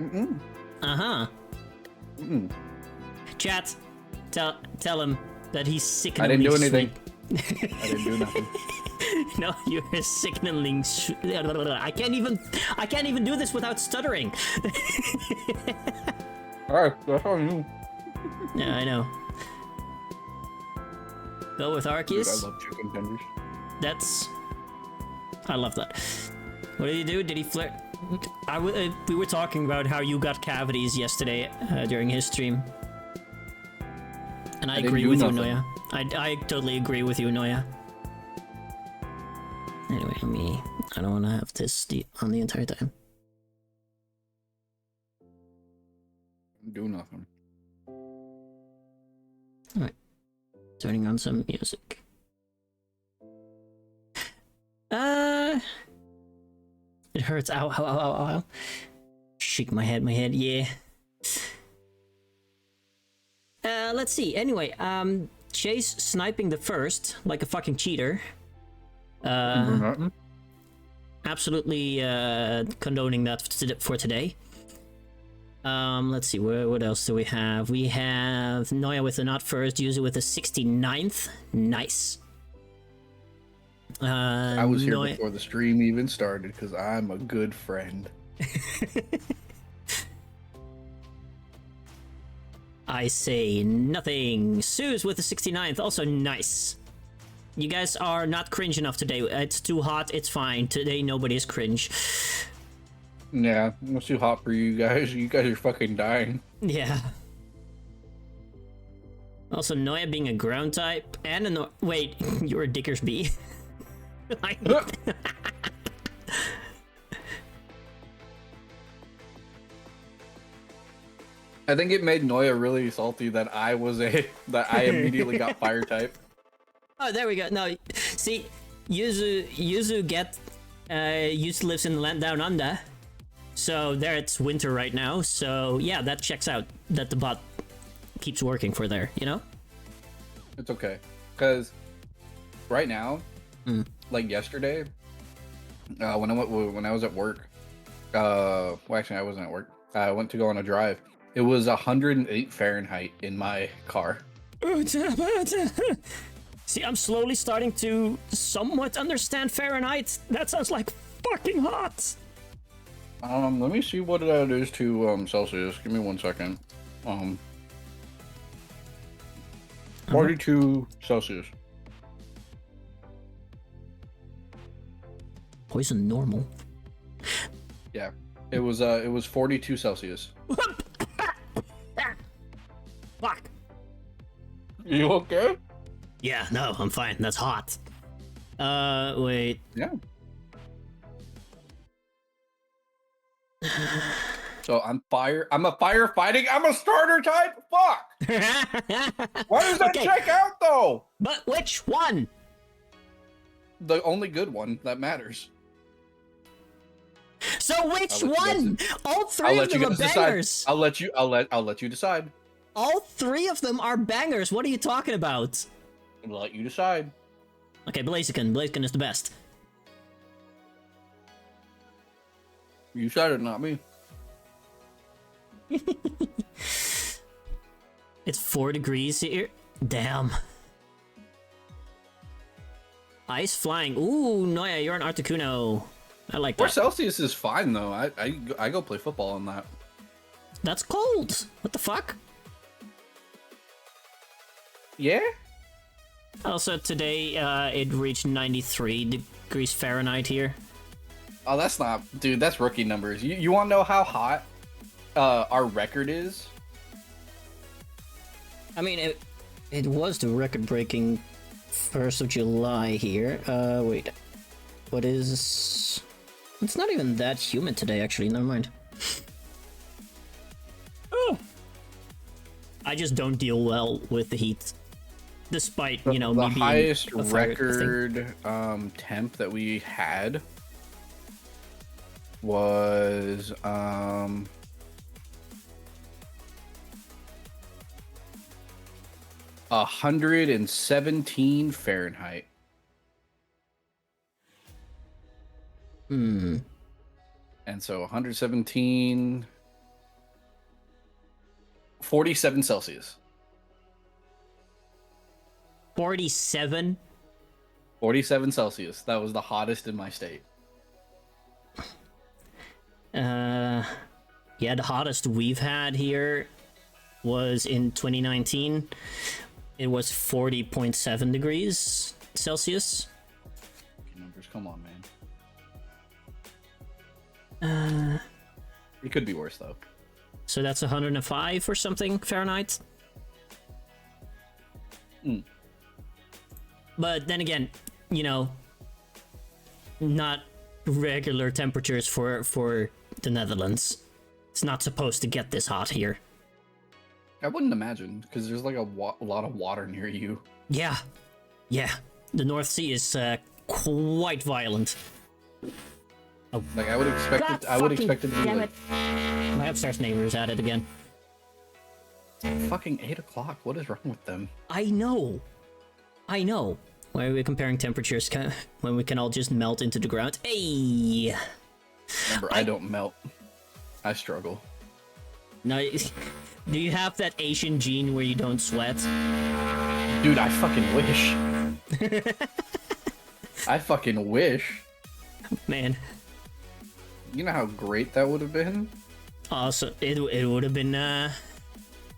Mm-mm. Uh-huh. Mm-mm. Chat, tell him that he's I didn't sickeningly do anything. sweet. I didn't do nothing. No, you're sickeningly. I can't even do this without stuttering. Alright, that's on you. Yeah, I know. Go with Dude, I Arceus. love chicken tenders. I love that. What did he do? Did he flirt? We were talking about how you got cavities yesterday during his stream. And I agree with you, Noya. I totally agree with you, Noya. Anyway, I don't want to have this on the entire time. Do nothing. Alright. Turning on some music. It hurts. Ow, ow, ow, ow, ow. Shake my head, yeah. Let's see. Anyway, Chase sniping the first, like a fucking cheater. Absolutely condoning that for today. Let's see, what else do we have? We have Noya with the not first, Yuzu with the 69th. Nice. I was here before the stream even started because I'm a good friend. I say nothing. Suze with the 69th, also nice. You guys are not cringe enough today. It's too hot, it's fine. Today nobody is cringe. Yeah, it's too hot for you guys. You guys are fucking dying. Yeah. Also, Noya being a ground type and a wait, you're a Dickersby. I think it made Noya really salty that I immediately got fire type. Oh, there we go. No, see, Yuzu lives in the land down under. So there it's winter right now. So yeah, that checks out that the bot keeps working for there, you know? It's okay. Because right now, like yesterday, when I was at work, well actually I wasn't at work. I went to go on a drive. It was 108 Fahrenheit in my car. See, I'm slowly starting to somewhat understand Fahrenheit. That sounds like fucking hot. Let me see what that is to Celsius. Give me 1 second. 42 Celsius. Poison normal. Yeah, it was 42 Celsius. Fuck. You okay? Yeah, no, I'm fine. That's hot. Wait. Yeah. So I'm a firefighting. I'm a starter type. Fuck. Why does that check out though? But which one? The only good one that matters. So which one? All three of them are bangers. I'll let you decide. All three of them are bangers. What are you talking about? I'll let you decide. Okay, Blaziken is the best. You said it, not me. It's 4 degrees here. Damn. Ice flying. Ooh, Noya, you're an Articuno. I like that. 4 Celsius is fine though. I go play football on that. That's cold. What the fuck? Yeah? Also today, it reached 93 degrees Fahrenheit here. Oh, that's not... Dude, that's rookie numbers. You want to know how hot our record is? I mean, it was the record-breaking 1st of July here. Wait. What is... It's not even that humid today, actually. Never mind. Oh. I just don't deal well with the heat. Despite, you know, the me being highest a fire record temp that we had was 117 Fahrenheit. And so 117 47 Celsius. 47? 47 Celsius. That was the hottest in my state. Yeah, the hottest we've had here was in 2019. It was 40.7 degrees Celsius. Numbers, come on, man. It could be worse, though. So that's 105 or something Fahrenheit. But then again, you know, not regular temperatures for the Netherlands. It's not supposed to get this hot here. I wouldn't imagine, because there's like a lot of water near you. Yeah. The North Sea is quite violent. Oh. Like I would expect it. I would expect it to be like. My upstairs neighbors at it again. Fucking 8 o'clock. What is wrong with them? I know. Why are we comparing temperatures when we can all just melt into the ground? Hey. Remember, I don't melt. I struggle. No, do you have that Asian gene where you don't sweat? Dude, I fucking wish. I fucking wish. Man. You know how great that would have been? Also, it would have been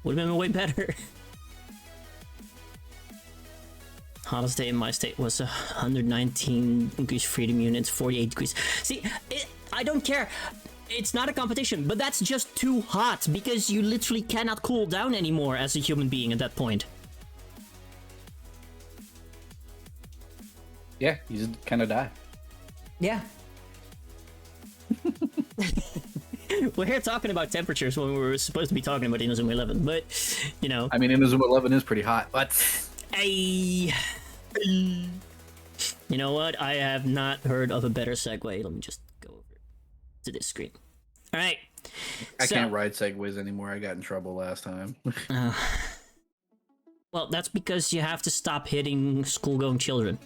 way better. Hottest day in my state was 119 degrees freedom units, 48 degrees. See, I don't care. It's not a competition, but that's just too hot because you literally cannot cool down anymore as a human being at that point. Yeah, you just kind of die. Yeah. We're here talking about temperatures when we were supposed to be talking about Inazuma 11, but, you know. I mean, Inazuma 11 is pretty hot, but... Hey. You know what? I have not heard of a better segue. Let me just go over to this screen. All right. I can't ride segways anymore. I got in trouble last time. Well, that's because you have to stop hitting school-going children.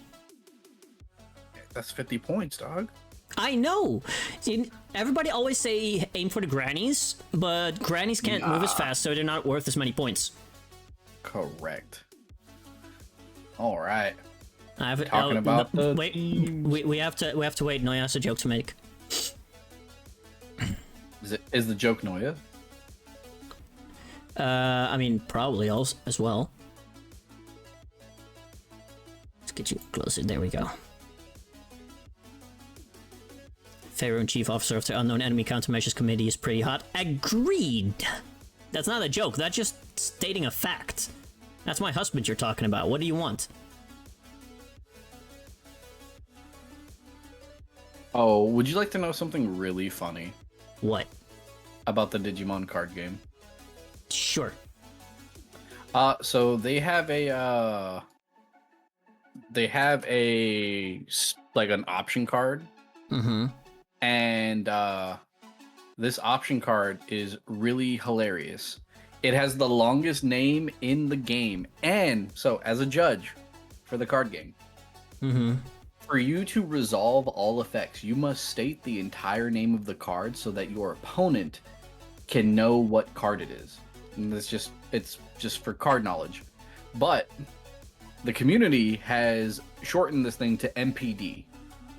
That's 50 points, dog. I know. See, everybody always say aim for the grannies, but grannies can't move as fast, so they're not worth as many points. Correct. All right. Talking about the... Wait, we have to wait. Noya has a joke to make. Is the joke Noya? I mean, probably also as well. Let's get you closer. There we go. Pharaoh and Chief Officer of the Unknown Enemy Countermeasures Committee is pretty hot. Agreed! That's not a joke, that's just stating a fact. That's my husband you're talking about. What do you want? Oh, would you like to know something really funny? What? About the Digimon card game. Sure. So they have like an option card. Mm-hmm. And this option card is really hilarious. It has the longest name in the game. And so as a judge for the card game, for you to resolve all effects, you must state the entire name of the card so that your opponent can know what card it is. And it's just for card knowledge. But the community has shortened this thing to MPD.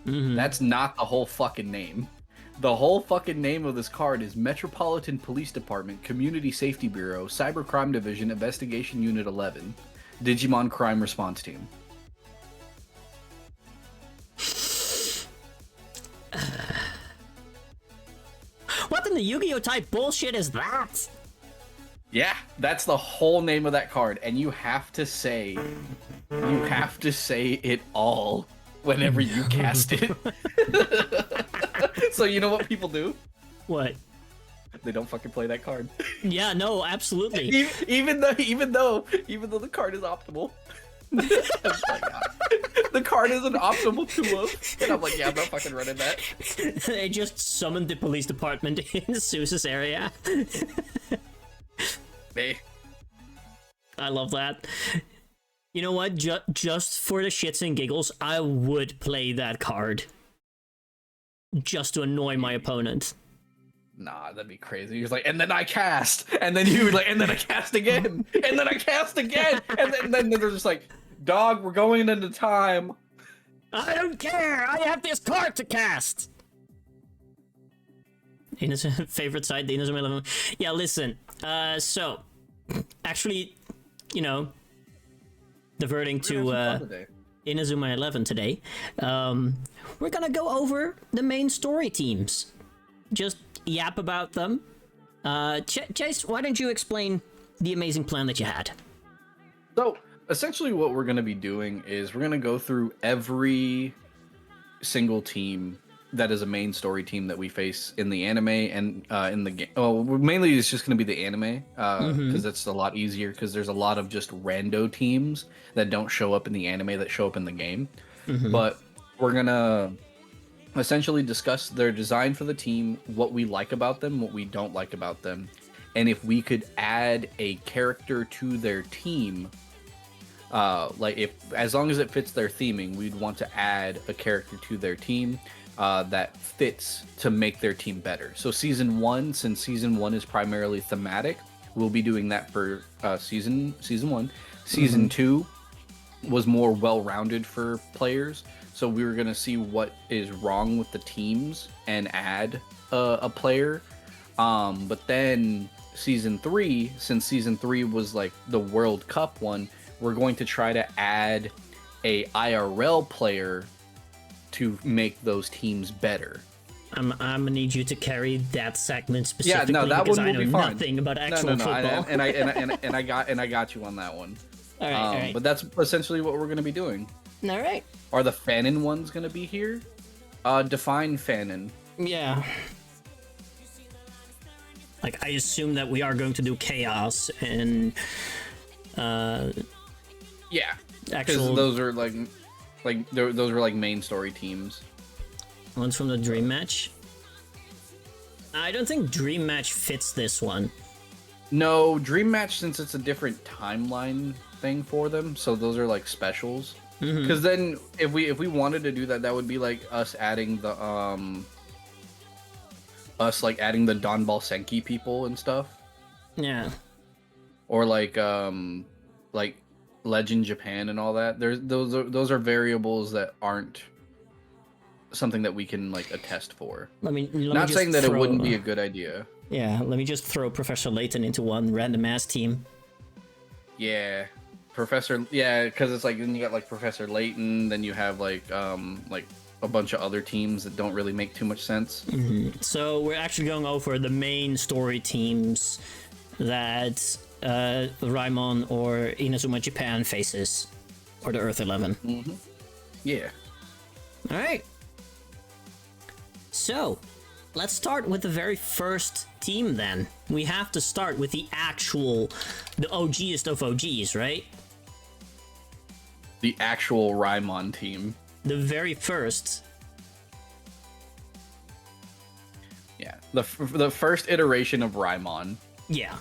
That's not the whole fucking name. The whole fucking name of this card is Metropolitan Police Department, Community Safety Bureau, Cybercrime Division, Investigation Unit 11, Digimon Crime Response Team. What in the Yu-Gi-Oh type bullshit is that? Yeah, that's the whole name of that card, and you have to say it all whenever you cast it. So you know what people do? What? They don't fucking play that card. Yeah, no, absolutely. even though the card is optimal. The card is an optimal 2-of, and I'm like, yeah, I'm not fucking running that. They just summoned the police department in Zeus's area. Hey. I love that. You know what? Just for the shits and giggles, I would play that card. Just to annoy my opponent. nah, that'd be crazy. He was like, and then I cast, and then you like, and then I cast again, and then I cast again, and then they're just like, dog, we're going into time. I don't care. I have this card to cast. Innocent favorite side, the Inazuma 11. Yeah, listen. So actually, diverting to Inazuma 11 today. We're gonna go over the main story teams. Just yap about them. Chase, why don't you explain the amazing plan that you had? So essentially what we're going to be doing is we're going to go through every single team that is a main story team that we face in the anime and in the game. Oh, mainly it's just going to be the anime because it's a lot easier because there's a lot of just rando teams that don't show up in the anime that show up in the game. But we're going to essentially discuss their design for the team, what we like about them, what we don't like about them, and if we could add a character to their team, like if as long as it fits their theming, we'd want to add a character to their team that fits to make their team better. So season 1, since season 1 is primarily thematic, we'll be doing that for season 1. Season 2 was more well-rounded for players. So we were going to see what is wrong with the teams and add a player. But then season 3, since season 3 was like the World Cup one, we're going to try to add a IRL player to make those teams better. I'm gonna need you to carry that segment specifically. Yeah, no, that because one will I know be fine. nothing about actual football. I got you on that one. All right. But that's essentially what we're going to be doing. All right. Are the Fanon ones going to be here? Define Fanon. Yeah. Like, I assume that we are going to do Chaos and yeah, actual those are those are like main story teams. Ones from the Dream Match. I don't think Dream Match fits this one. No, Dream Match, since it's a different timeline thing for them, so those are like specials. Because then if we wanted to do that, that would be like us adding the adding the Donbal Senki people and stuff. Yeah. Or like Legend Japan and all that. Those are variables that aren't something that we can like attest for. Not saying that it wouldn't be a good idea. Yeah, let me just throw Professor Layton into one random ass team. Yeah. Because it's like then you got like Professor Layton, then you have like a bunch of other teams that don't really make too much sense. So we're actually going over the main story teams that Raimon or Inazuma Japan faces, or the Earth 11. Yeah. All right. So let's start with the very first team then. We have to start with the OGest of OGs, right? The actual Raimon team. The very first. Yeah, the first iteration of Raimon. Yeah.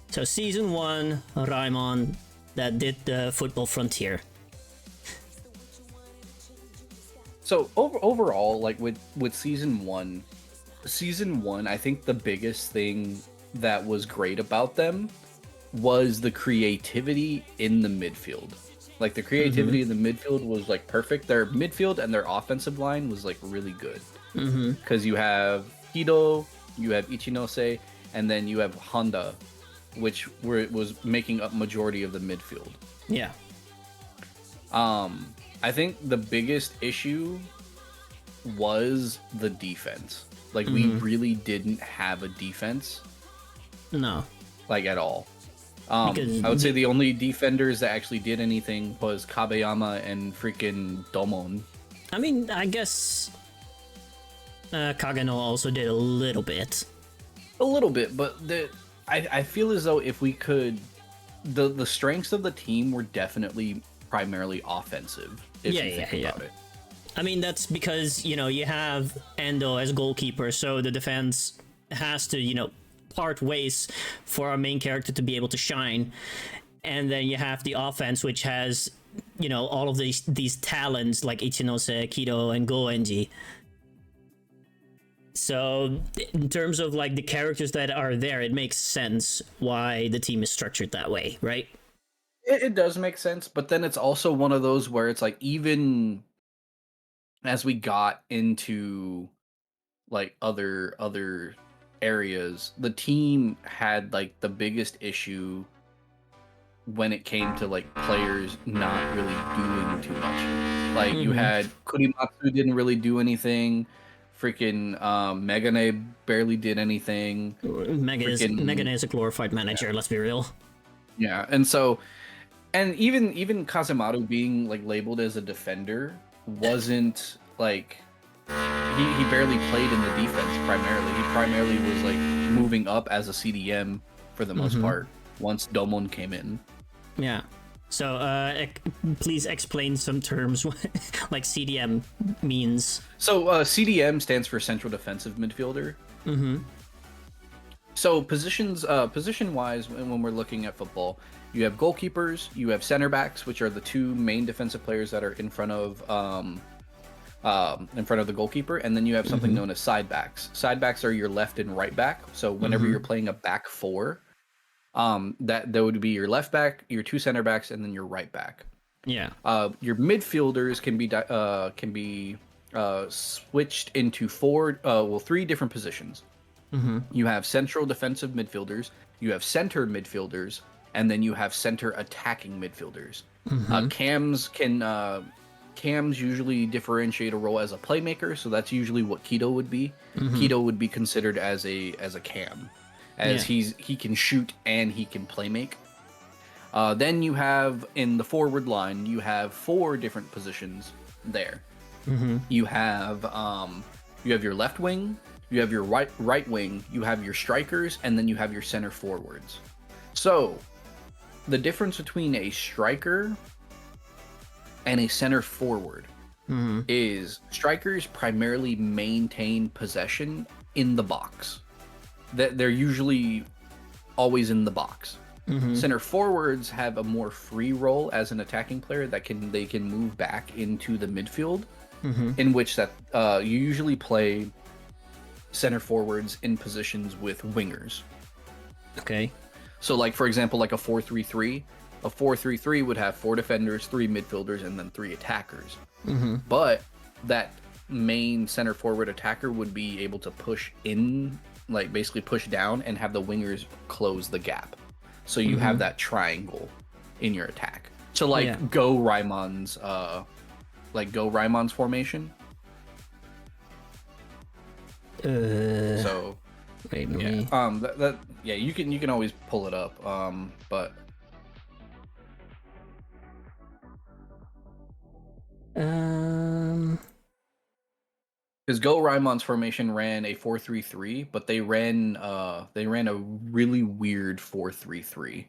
So season 1, Raimon that did the Football Frontier. So overall, like with season 1, I think the biggest thing that was great about them was the creativity in the midfield. Like the creativity in the midfield was like perfect. Their midfield and their offensive line was like really good. Because you have Kido, you have Ichinose, and then you have Honda, which was making up majority of the midfield. Yeah. I think the biggest issue was the defense. Like we really didn't have a defense. No. Like at all. I would say the only defenders that actually did anything was Kabeyama and freaking Domon. I mean, I guess Kageno also did a little bit. A little bit, but I feel as though if we could, the strengths of the team were definitely primarily offensive. If you think about it. I mean, that's because, you have Endo as goalkeeper, so the defense has to, part ways for our main character to be able to shine. And then you have the offense, which has, all of these talents like Ichinose, Kido, and Goenji. So in terms of like the characters that are there, it makes sense why the team is structured that way, right? It does make sense, but then it's also one of those where it's like, even as we got into like other areas, the team had like the biggest issue when it came to like players not really doing too much. Like you had Kurimatsu didn't really do anything. Freaking Megane barely did anything. Megane is a glorified manager, let's be real. Yeah, and even Kazemaru being like labeled as a defender wasn't like, he barely played in the defense primarily. He primarily was like moving up as a CDM for the most part once Domon came in. Yeah. So please explain some terms like CDM means. So CDM stands for Central Defensive Midfielder. So position wise, when we're looking at football, you have goalkeepers, you have center backs, which are the two main defensive players that are in front of the goalkeeper, and then you have something known as side backs. Side backs are your left and right back. So whenever you're playing a back four, that would be your left back, your two center backs, and then your right back. Yeah. Your midfielders can be switched into three different positions. You have central defensive midfielders, you have center midfielders, and then you have center attacking midfielders. Cams usually differentiate a role as a playmaker, so that's usually what Kido would be. Kido would be considered as a cam, as he can shoot and he can playmake. Then you have in the forward line, you have four different positions there. You have your left wing, you have your right wing, you have your strikers, and then you have your center forwards. So the difference between a striker and a center forward is strikers primarily maintain possession in the box. That they're usually always in the box. Center forwards have a more free role as an attacking player that they can move back into the midfield, in which that you usually play center forwards in positions with wingers. Okay. So like for example, like a 4-3-3, a 4-3-3 would have 4 defenders, 3 midfielders, and then 3 attackers. But that main center forward attacker would be able to push in, like basically push down and have the wingers close the gap. So you have that triangle in your attack. So like Go Raimon's formation. So wait, you can always pull it up. But because Go Raimon's formation ran a 4-3-3, but they ran a really weird 4-3-3.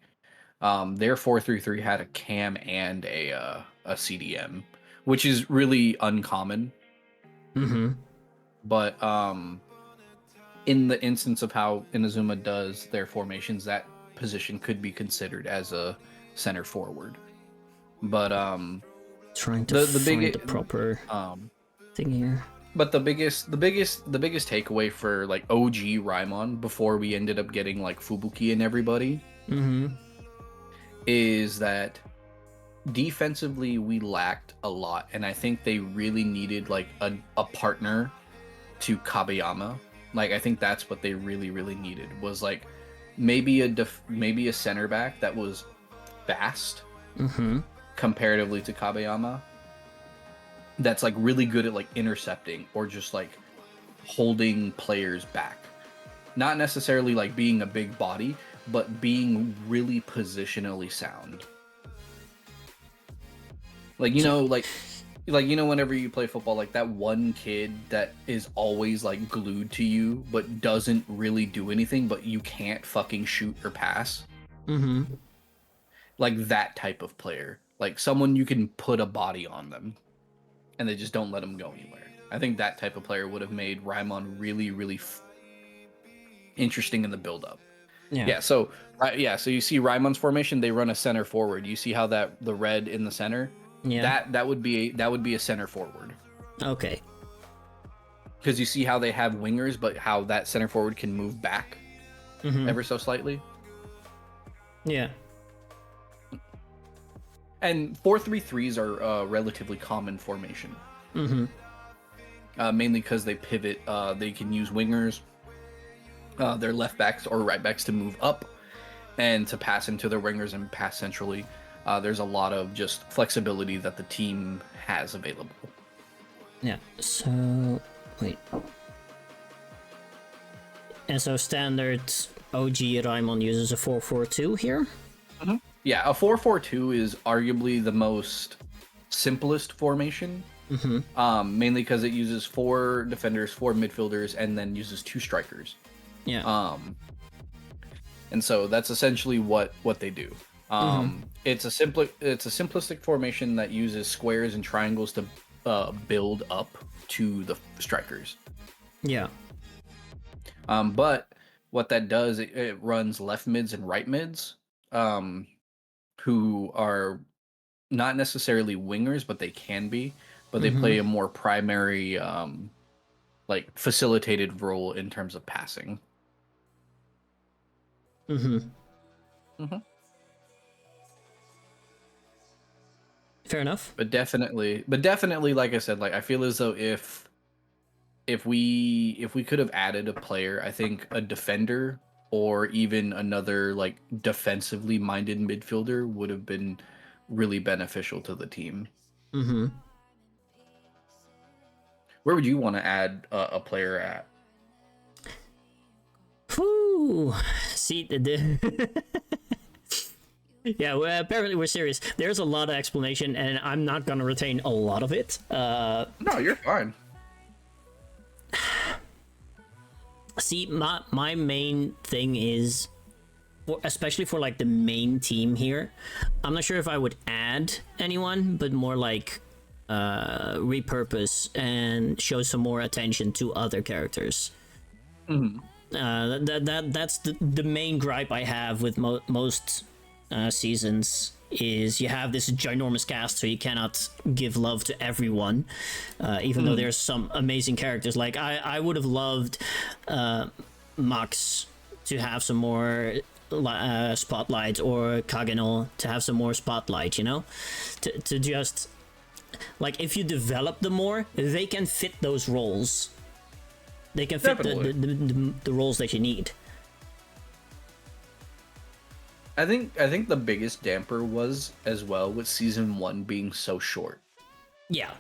Their 4-3-3 had a cam and a CDM, which is really uncommon. But in the instance of how Inazuma does their formations, that position could be considered as a center forward. But trying to find the proper thing here. But the biggest takeaway for like OG Raimon before we ended up getting like Fubuki and everybody is that defensively we lacked a lot, and I think they really needed like a partner to Kabeyama. Like I think that's what they really needed, was like maybe a center back that was fast comparatively to Kabeyama, that's like really good at like intercepting or just like holding players back. Not necessarily like being a big body, but being really positionally sound. Like, you know, whenever you play football, like that one kid that is always like glued to you, but doesn't really do anything, but you can't fucking shoot or pass. Like that type of player. Like someone you can put a body on them and they just don't let them go anywhere. I think that type of player would have made Raimon really interesting in the build-up. So you see Raimon's formation, they run a center forward. You see how the red in the center? That would be a center forward. Okay. because you see how they have wingers, but how that center forward can move back ever so slightly. Yeah. And 4-3-3s are a relatively common formation. Mainly because they pivot. They can use wingers, their left backs or right backs to move up and to pass into their wingers and pass centrally. There's a lot of just flexibility that the team has available. Yeah, so... wait. And so standard OG Raimon uses a 4-4-2 here? Yeah, a 4-4-2 is arguably the most simplest formation. Mainly because it uses 4 defenders, 4 midfielders, and then uses 2 strikers. Yeah. And so that's essentially what they do. It's a simplistic formation that uses squares and triangles to build up to the strikers. Yeah. But what that does, it runs left mids and right mids, who are not necessarily wingers, but they can be. But they play a more primary, like facilitated role in terms of passing. Fair enough. But definitely, like I said, like I feel as though if we could have added a player, I think a defender or even another like defensively minded midfielder would have been really beneficial to the team. Where would you want to add a player at? Whew. See, yeah, well, apparently we're serious. There's a lot of explanation, and I'm not gonna retain a lot of it. No, you're fine. See, my main thing is, especially for like the main team here, I'm not sure if I would add anyone, but more like repurpose and show some more attention to other characters. That's the main gripe I have with most seasons, is you have this ginormous cast, so you cannot give love to everyone, even though there's some amazing characters. Like I would have loved Max to have some more spotlight, or Kageno to have some more spotlight, you know, to just like, if you develop them more, they can fit those roles. They can fit the roles that you need. I think the biggest damper was as well with season 1 being so short. Yeah.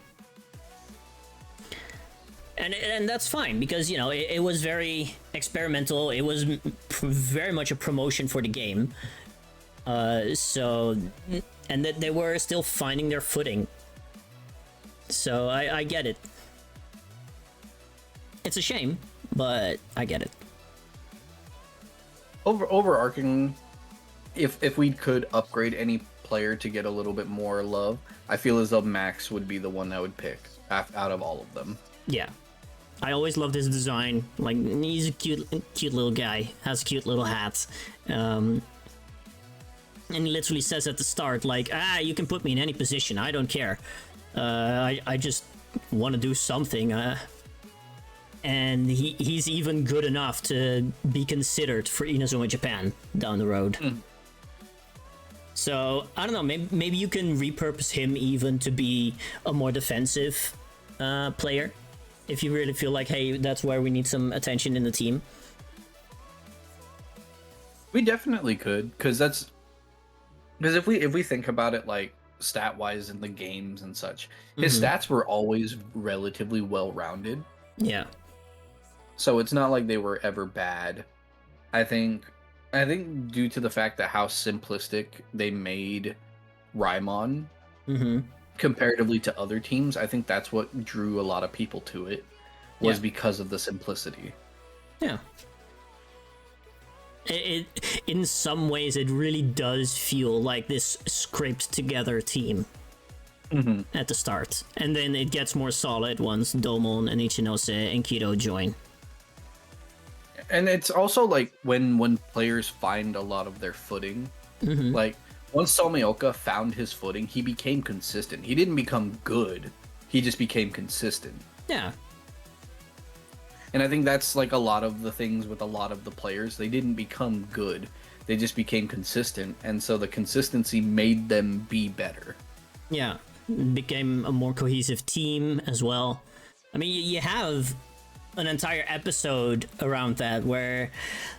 And that's fine, because, you know, it was very experimental. It was very much a promotion for the game. So, and that they were still finding their footing. So I get it. It's a shame, but I get it. Overarching, if we could upgrade any player to get a little bit more love, I feel as though Max would be the one I would pick out of all of them. Yeah. I always loved his design. Like, he's a cute little guy. Has cute little hats. And he literally says at the start, like, you can put me in any position. I don't care. I just want to do something. And he's even good enough to be considered for Inazuma Japan down the road. So, I don't know, maybe you can repurpose him even to be a more defensive player, if you really feel like, hey, that's where we need some attention in the team. We definitely could, because if we think about it, like, stat-wise in the games and such, his stats were always relatively well-rounded. Yeah. So it's not like they were ever bad. I think due to the fact that how simplistic they made Raimon comparatively to other teams, I think that's what drew a lot of people to it, was because of the simplicity. Yeah. It in some ways, it really does feel like this scraped together team at the start. And then it gets more solid once Domon and Ichinose and Kido join. And it's also like when players find a lot of their footing, like once Someoka found his footing, he became consistent. He didn't become good. He just became consistent. Yeah. And I think that's like a lot of the things with a lot of the players. They didn't become good. They just became consistent. And so the consistency made them be better. Yeah, became a more cohesive team as well. I mean, you have an entire episode around that where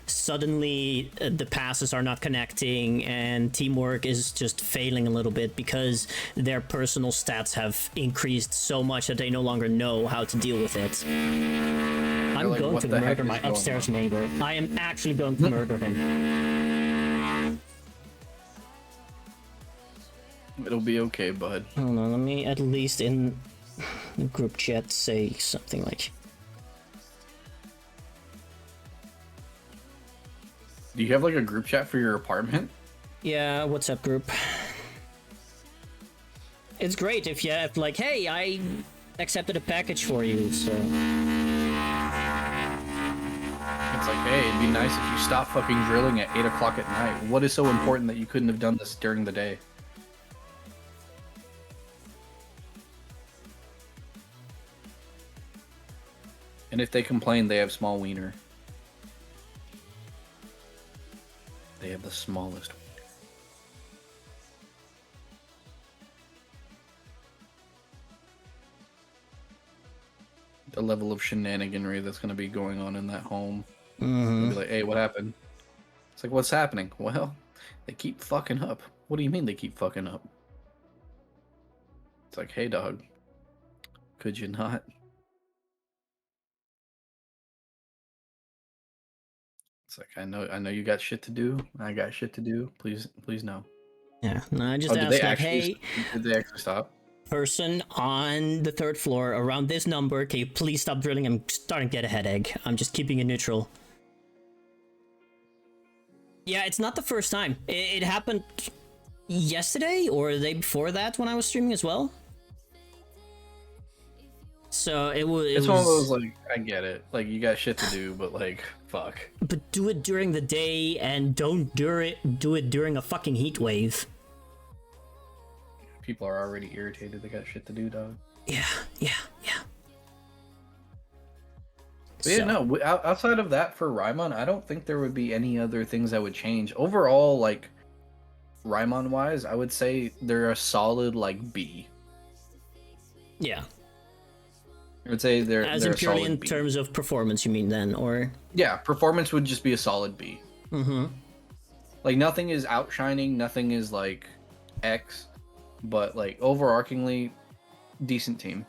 suddenly the passes are not connecting and teamwork is just failing a little bit because their personal stats have increased so much that they no longer know how to deal with it. I'm like, going to murder my upstairs neighbor. I am actually going to murder him. It'll be okay, bud. Hold on, let me at least in the group chat say something like... Do you have like a group chat for your apartment? Yeah, WhatsApp group. It's great if you have like, hey, I accepted a package for you, so... It's like, hey, it'd be nice if you stopped fucking drilling at 8 o'clock at night. What is so important that you couldn't have done this during the day? And if they complain, they have small wiener. They have the smallest wiener. The level of shenaniganry that's going to be going on in that home. They'll be like, hey, what happened? It's like, what's happening? Well, they keep fucking up. What do you mean they keep fucking up? It's like, hey, dog. Could you not? It's like, I know you got shit to do. I got shit to do. Please no. Yeah, no, I just asked like, hey, did they actually stop? Person on the 3rd floor around this number, can you please stop drilling? I'm starting to get a headache. I'm just keeping it neutral. Yeah, it's not the first time. It happened yesterday or the day before that when I was streaming as well. So it's one of those, like, I get it. Like, you got shit to do, but, like, fuck. But do it during the day and don't do it during a fucking heat wave. People are already irritated. They got shit to do, dog. Yeah. But yeah, no, outside of that for Raimon, I don't think there would be any other things that would change. Overall, like, Raimon-wise, I would say they're a solid, like, B. Yeah. I would say they're in purely in B. terms of performance, you mean then, or? Yeah, performance would just be a solid B. Mm-hmm. Like, nothing is outshining, nothing is, like, X, but, like, overarchingly, decent team.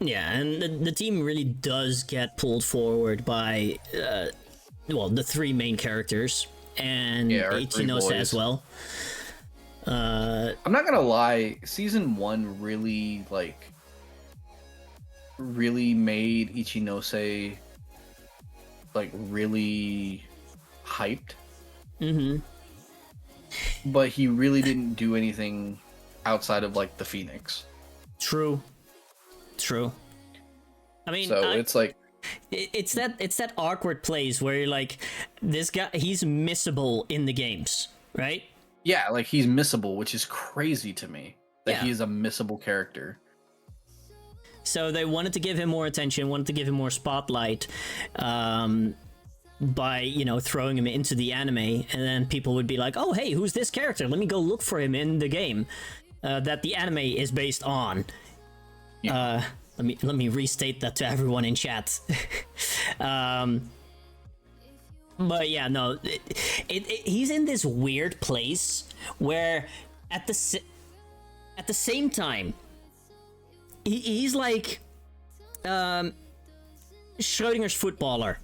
Yeah, and the team really does get pulled forward by, the 3 main characters, and Ichinose as well. I'm not gonna lie, Season 1 really, like, really made Ichinose, like, really hyped. Mm-hmm. But he really didn't do anything outside of, like, the Phoenix. True. I mean, so it's like it's that awkward place where you're like, this guy, he's missable in the games, right? Yeah, like, he's missable, which is crazy to me that he is a missable character. So they wanted to give him more attention, wanted to give him more spotlight, by, throwing him into the anime, and then people would be like, oh, hey, who's this character? Let me go look for him in the game that the anime is based on. Yeah. Let me restate that to everyone in chat. But yeah, no, he's in this weird place where at the same time, he's like Schrodinger's footballer.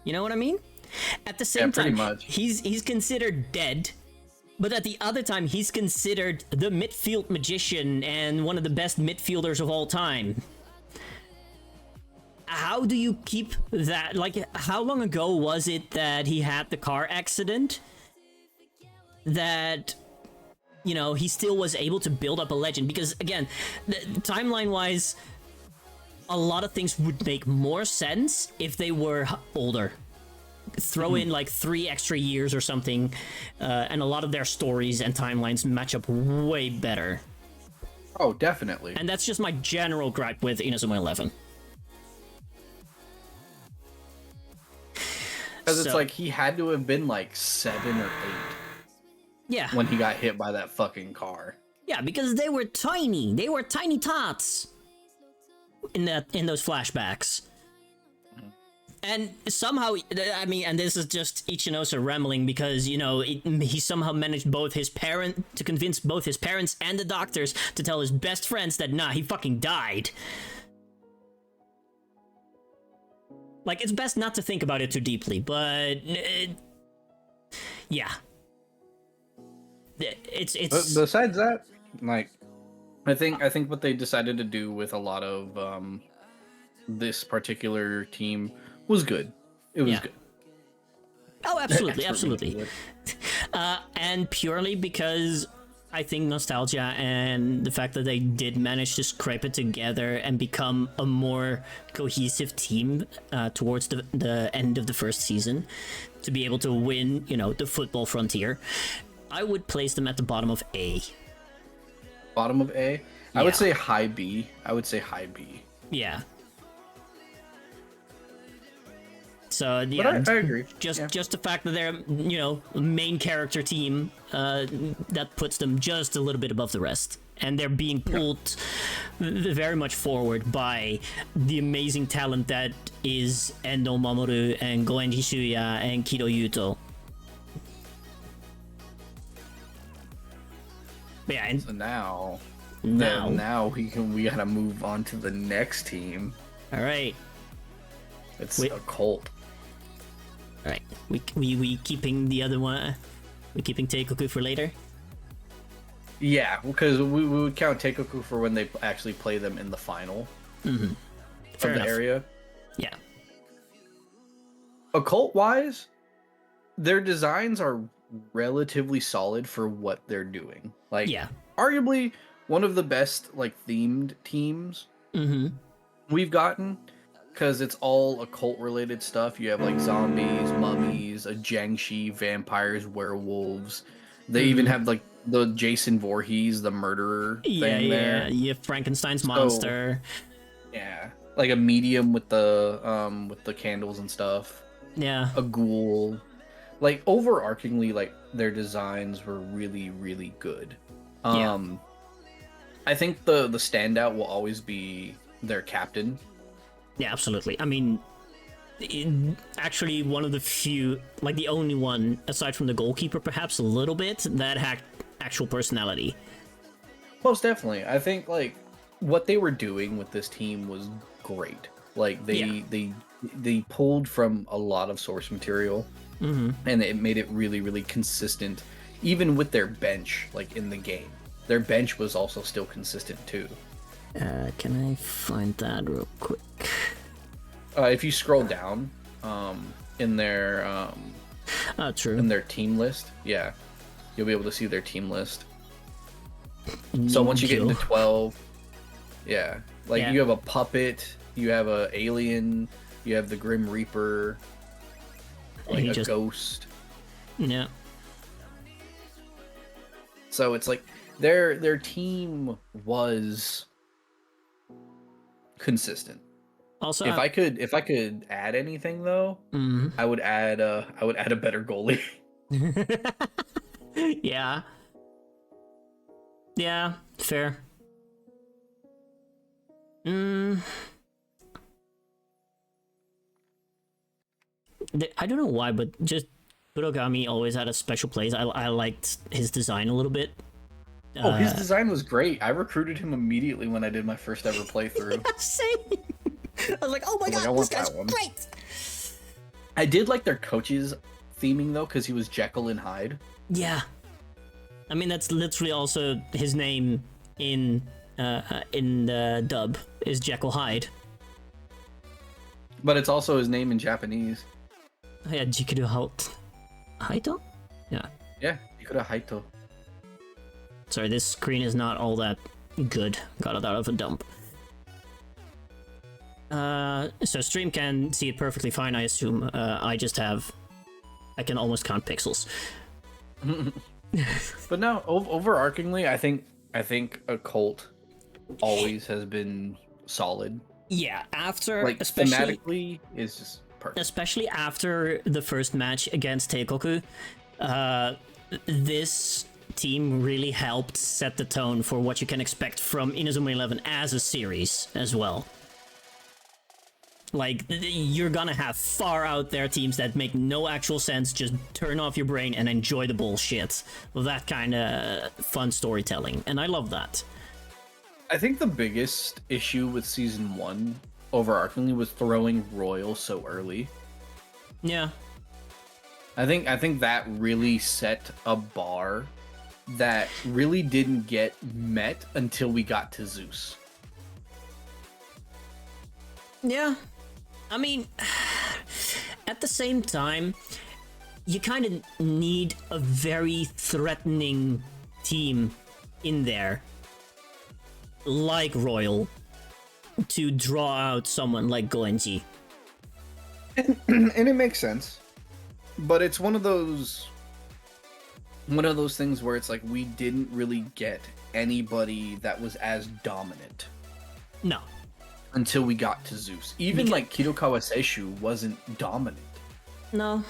You know what I mean? At the same time, much. he's considered dead, but at the other time, he's considered the midfield magician and one of the best midfielders of all time. How do you keep that? Like, how long ago was it that he had the car accident? That, he still was able to build up a legend? Because, again, timeline-wise, a lot of things would make more sense if they were older. Throw in, like, 3 extra years or something, and a lot of their stories and timelines match up way better. Oh, definitely. And that's just my general gripe with Inazuma 11. Because it's like he had to have been like 7 or 8. Yeah. When he got hit by that fucking car. Yeah, because they were tiny. They were tiny tots in those flashbacks. And somehow, I mean, and this is just Ichinosa rambling because, you know, he somehow managed to convince both his parents and the doctors to tell his best friends that, nah, he fucking died. Like, it's best not to think about it too deeply, but... yeah. It's... Besides that, like, I think what they decided to do with a lot of this particular team was good. It was good. Oh, absolutely, absolutely. And purely because I think nostalgia and the fact that they did manage to scrape it together and become a more cohesive team towards the end of the first season to be able to win, you know, the football frontier, I would place them at the bottom of A. Bottom of A? Yeah. I would say high B. Yeah. So yeah, but I agree. Just the fact that they're, you know, a main character team, that puts them just a little bit above the rest, and they're being pulled very much forward by the amazing talent that is Endo Mamoru and Goenji Shuya and Kido Yuto. But yeah, and so now we gotta move on to the next team. All right, it's a cult. All right, we keeping the other one. We keeping Teikoku for later. Yeah, because we would count Teikoku for when they actually play them in the final Fair of the enough. area. Yeah. Occult wise, their designs are relatively solid for what they're doing. Like, arguably one of the best like themed teams we've gotten. Because it's all occult related stuff. You have like zombies, mummies, a Jiangshi, vampires, werewolves. They even have like the Jason Voorhees, the murderer thing there. Yeah, you have Frankenstein's monster. Yeah, like a medium with the candles and stuff. Yeah, a ghoul. Like overarchingly, like their designs were really, really good. I think the standout will always be their captain. Yeah, absolutely. I mean, actually one of the few, like the only one, aside from the goalkeeper perhaps a little bit, that had actual personality. Most definitely. I think, like, what they were doing with this team was great. Like, they pulled from a lot of source material, and it made it really, really consistent, even with their bench, like, in the game. Their bench was also still consistent, too. Can I find that real quick? If you scroll down, in their true. In their team list, you'll be able to see their team list. So once you get into 12, you have a puppet, you have a alien, you have the Grim Reaper, like a ghost. Yeah. So it's like their team was consistent. Also, if I could add anything though, I would add a better goalie. Yeah, fair. I don't know why, but just Kurogami always had a special place. I liked his design a little bit. Oh, his design was great. I recruited him immediately when I did my first ever playthrough. Same. I was like, oh my god, this guy's great. I did like their coach's theming though, because he was Jekyll and Hyde. Yeah. I mean, that's literally also his name in the dub is Jekyll Hyde. But it's also his name in Japanese. Oh, yeah, Jikuru Haito? Yeah. Yeah, Jikuru Haito. Sorry, this screen is not all that good. Got it out of a dump. So stream can see it perfectly fine, I assume. I can almost count pixels. But no, overarchingly, I think Occult always has been solid. Yeah, after like especially thematically is just perfect. Especially after the first match against Teikoku, this team really helped set the tone for what you can expect from Inazuma 11 as a series as well. Like, you're gonna have far out there teams that make no actual sense, just turn off your brain and enjoy the bullshit of that kind of fun storytelling, and I love that. I think the biggest issue with Season 1, overarchingly, was throwing Royal so early. Yeah. I think that really set a bar that really didn't get met until we got to Zeus. Yeah. I mean, at the same time, you kind of need a very threatening team in there, like Royal, to draw out someone like Goenji. And it makes sense. But it's one of those things where it's like we didn't really get anybody that was as dominant. No. Until we got to Zeus. Even like Kidokawa Seishu wasn't dominant. No.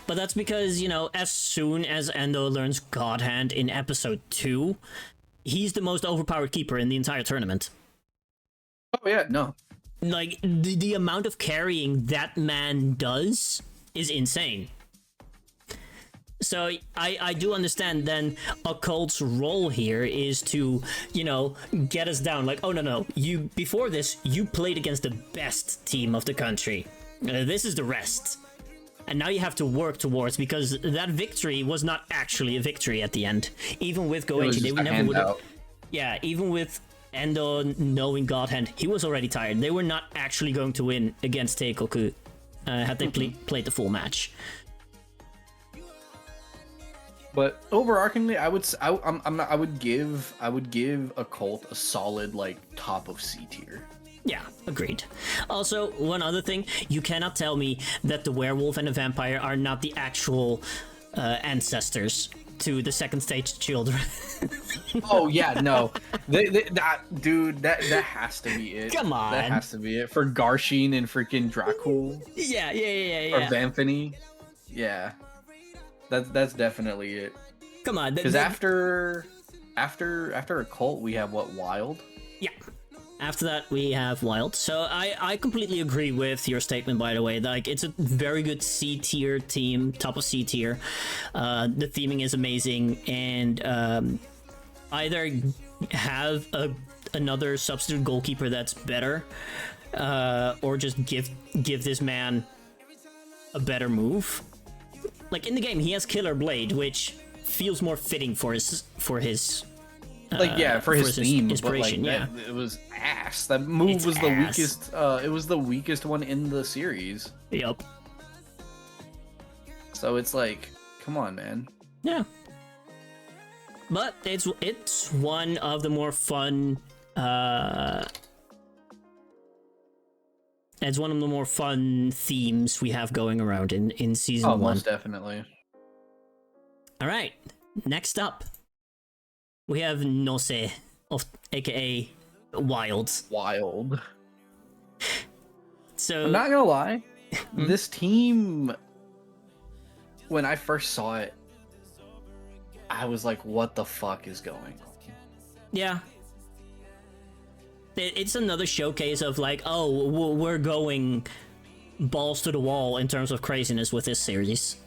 But that's because, you know, as soon as Endo learns God Hand in episode 2, he's the most overpowered keeper in the entire tournament. Oh yeah, no. Like, the amount of carrying that man does is insane. So I do understand then Occult's role here is to, you know, get us down. Like, oh no, you before this you played against the best team of the country. This is the rest, and now you have to work towards, because that victory was not actually a victory at the end. Even with Goenji, they never would have. Yeah, even with Endo knowing God Hand, he was already tired. They were not actually going to win against Teikoku had they played the full match. But overarchingly, I would give Occult a solid like top of C tier. Yeah, agreed. Also, one other thing, you cannot tell me that the werewolf and the vampire are not the actual ancestors to the second stage children. Oh yeah, no, that has to be it. Come on, that has to be it for Garshin and freaking Dracul. Yeah. Or Vamphany. Yeah. That's definitely it. Come on, because after Occult we have what, Wild? Yeah. After that we have Wild. So I completely agree with your statement, by the way. Like, it's a very good C tier team, top of C tier. The theming is amazing, and either have another substitute goalkeeper that's better, or just give this man a better move. Like, in the game, he has Killer Blade, which feels more fitting for his like, yeah, for his theme, inspiration. But, like, yeah, it was ass. That move was the weakest. It was the weakest one in the series. Yep. So it's like, come on, man. Yeah. But it's one of the more fun. It's one of the more fun themes we have going around in season 1. Most definitely. All right. Next up, we have Nose, aka Wild. Wild. So I'm not gonna lie, this team, when I first saw it, I was like, "What the fuck is going on?" Yeah. It's another showcase of like, oh, we're going balls to the wall in terms of craziness with this series.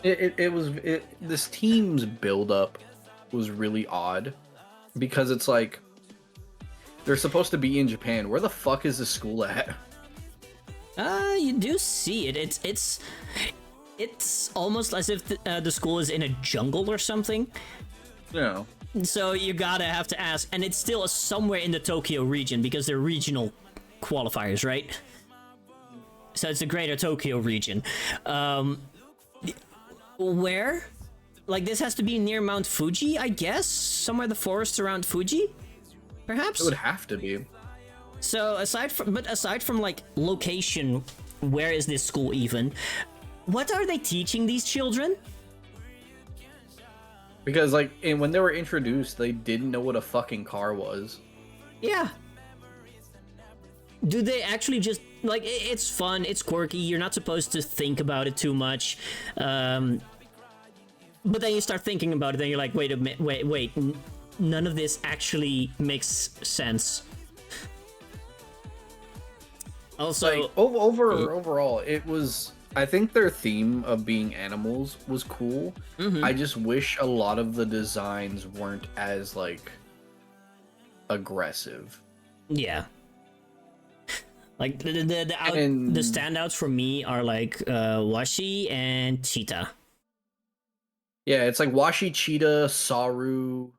This team's build-up was really odd, because it's like they're supposed to be in Japan. Where the fuck is the school at? You do see it. It's almost as if the school is in a jungle or something. Yeah. So you have to ask, and it's still somewhere in the Tokyo region, because they're regional qualifiers, right? So it's the greater Tokyo region. Where? Like, this has to be near Mount Fuji, I guess? Somewhere in the forest around Fuji? Perhaps? It would have to be. So aside from like location, where is this school even? What are they teaching these children? Because, like, when they were introduced, they didn't know what a fucking car was. Yeah. do they actually just like it's fun, it's quirky, you're not supposed to think about it too much, but then you start thinking about it and you're like, wait a minute, wait, none of this actually makes sense. Also, like, overall, it was. I think their theme of being animals was cool. I just wish a lot of the designs weren't as like aggressive. yeah. Like the standouts for me are like Washi and Cheetah. Yeah, it's like Washi, Cheetah, Saru,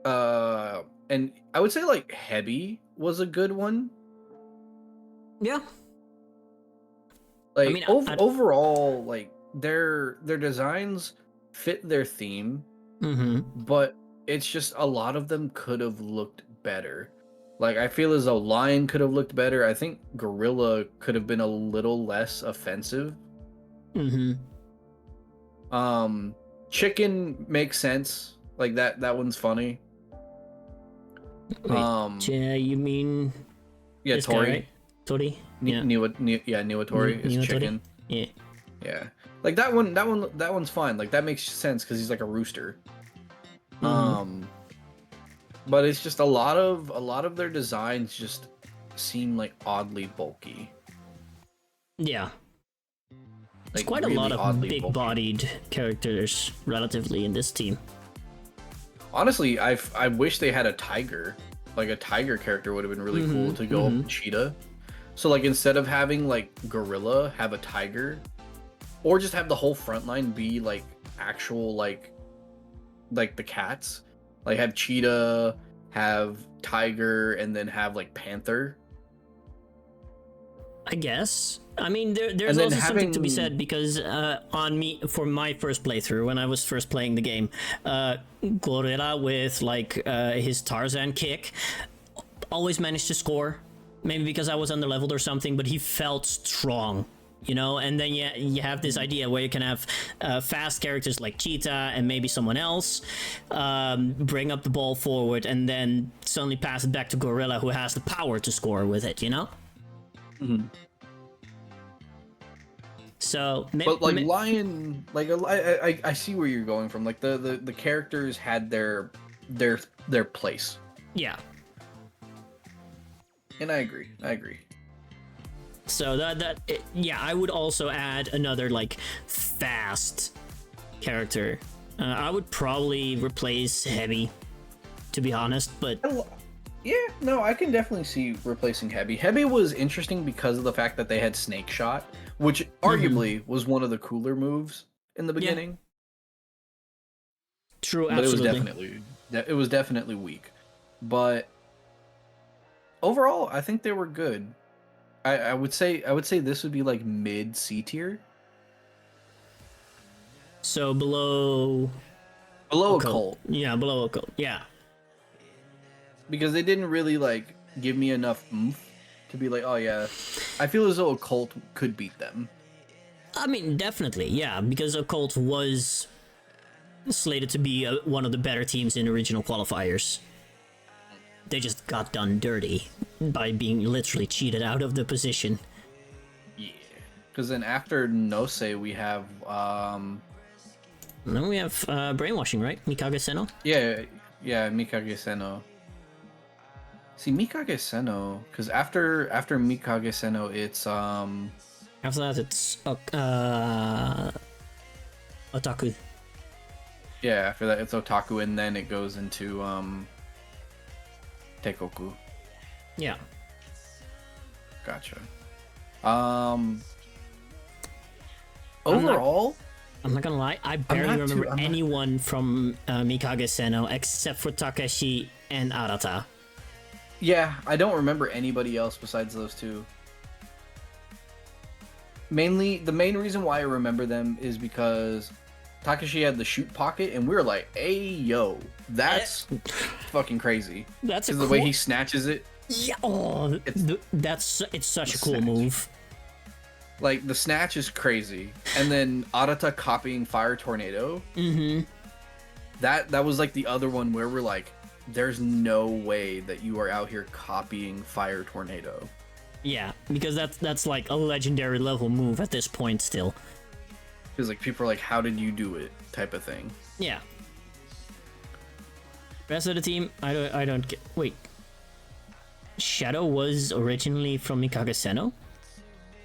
and I would say like Hebi was a good one. Yeah. Like, I mean, overall, like their designs fit their theme, but it's just a lot of them could have looked better. Like, I feel as though Lion could have looked better. I think Gorilla could have been a little less offensive. Chicken makes sense. Like that one's funny. Wait, you mean Tori? Guy, right? Tori? Niwatori is chicken. Yeah. Yeah. Like that one's fine. Like that makes sense because he's like a rooster. But it's just a lot of their designs just seem like oddly bulky. Yeah. There's Like, quite really a lot of big-bodied bulky characters relatively in this team. Honestly, I wish they had a tiger. Like a tiger character would have been really cool to go up with Cheetah. So like instead of having like Gorilla, have a tiger, or just have the whole front line be like actual like the cats. Like have Cheetah, have Tiger, and then have like Panther. I guess. I mean, there's also something to be said because for my first playthrough, when I was first playing the game, Gorilla with like his Tarzan kick always managed to score. Maybe because I was underleveled or something, but he felt strong. You know, and then you have this idea where you can have fast characters like Cheetah and maybe someone else bring up the ball forward and then suddenly pass it back to Gorilla, who has the power to score with it, you know? So, but like Lion, like I see where you're going from. Like the characters had their place. Yeah. And I agree. So yeah, I would also add another like fast character. I would probably replace Heavy, to be honest, but yeah, no, I can definitely see replacing Heavy. Heavy was interesting because of the fact that they had Snake Shot, which arguably was one of the cooler moves in the beginning. Yeah. True, but absolutely. it was definitely weak. But overall, I think they were good. I would say this would be like mid C tier. So below a cult. Yeah, below a cult. Yeah. Because they didn't really like give me enough oomph to be like, oh yeah, I feel as though a cult could beat them. I mean, definitely, yeah, because a cult was slated to be one of the better teams in original qualifiers. They just got done dirty by being literally cheated out of the position. Yeah. Because then after Nose, we have... Then we have Brainwashing, right? Mikage Seno? Yeah, Mikage Seno. See, Mikage Seno... Because after Mikage Seno, it's... After that, it's... Otaku. Yeah, after that, it's Otaku, and then it goes into... Teikoku. Yeah. Gotcha. Overall, I'm not gonna lie, I barely remember anyone from Mikage Seno except for Takeshi and Arata. Yeah, I don't remember anybody else besides those two. The main reason why I remember them is because Takeshi had the shoot pocket, and we were like, "Hey, yo, that's fucking crazy." That's the way he snatches it. Yeah, it's such a cool move. Like the snatch is crazy, and then Arata copying Fire Tornado. Mm-hmm. That was like the other one where we're like, there's no way that you are out here copying Fire Tornado. Yeah, because that's like a legendary level move at this point still. Because like people are like, how did you do it? Type of thing. Yeah. Rest of the team, I don't get. Wait. Shadow was originally from Mikage Seno?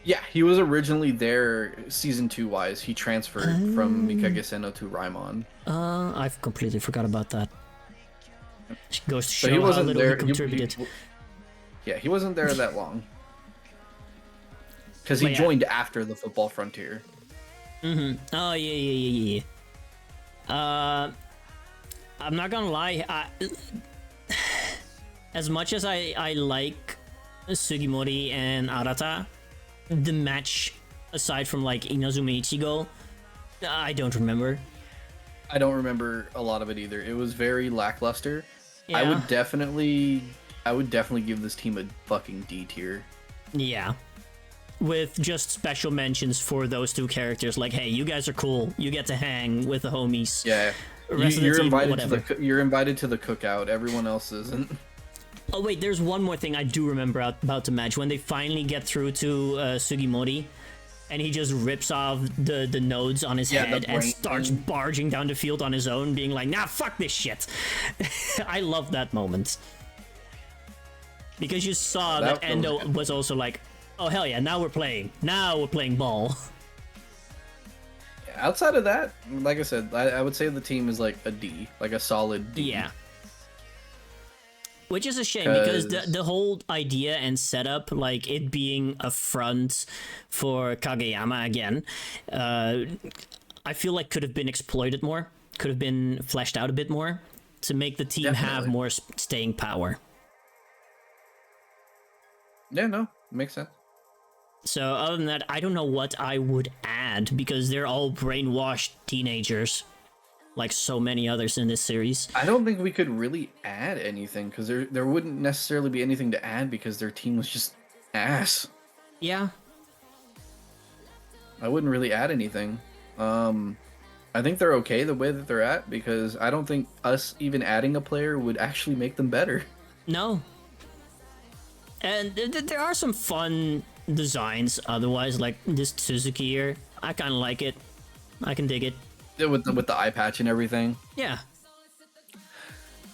Yeah, he was originally there season 2 wise. He transferred from Mikage Seno to Raimon. I've completely forgot about that. Goes to show he wasn't how little there. he contributed. Yeah, he wasn't there that long. Because he joined after the Football Frontier. Mm-hmm. Oh, yeah. I'm not gonna lie. As much as I like Sugimori and Arata, the match, aside from like Inazuma Ichigo, I don't remember. I don't remember a lot of it either. It was very lackluster. Yeah. I would definitely give this team a fucking D tier. Yeah. With just special mentions for those two characters, like, hey, you guys are cool. You get to hang with the homies. Yeah. You're invited to the cookout. Everyone else isn't. Oh wait, there's one more thing I do remember about the match when they finally get through to Sugimori, and he just rips off the nodes on his head and starts barging down the field on his own, being like, "Nah, fuck this shit." I love that moment because you saw that Endo was also like, "Oh hell yeah, now we're playing ball." Outside of that, like I said, I would say the team is like a D, like a solid D. Yeah. Which is a shame because the whole idea and setup, like it being a front for Kageyama again, I feel like could have been exploited more, could have been fleshed out a bit more to make the team have more staying power. Yeah, no, makes sense. So other than that, I don't know what I would add because they're all brainwashed teenagers. Like so many others in this series. I don't think we could really add anything because there wouldn't necessarily be anything to add because their team was just ass. Yeah. I wouldn't really add anything. I think they're okay the way that they're at because I don't think us even adding a player would actually make them better. No. And there are some fun designs otherwise, like this Suzuki here. I kind of like it. I can dig it. With the eye patch and everything. Yeah.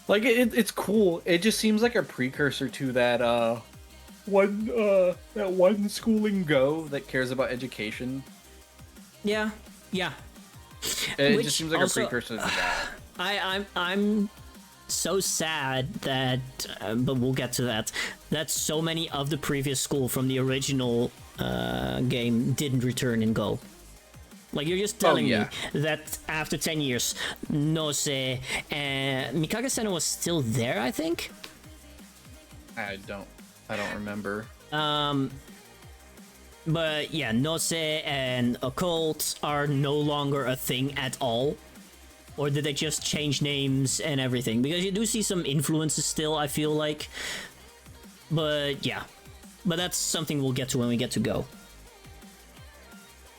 Like it's cool. It just seems like a precursor to that one schooling Go that cares about education. Yeah. It just seems like also, a precursor to that. I'm so sad that but we'll get to that. That so many of the previous school from the original game didn't return in Go. Like, you're just telling me that after 10 years, Nose and Mikage Seno was still there, I think? I don't remember. But yeah, Nose and Occult are no longer a thing at all. Or did they just change names and everything? Because you do see some influences still, I feel like. But yeah. But that's something we'll get to when we get to Go.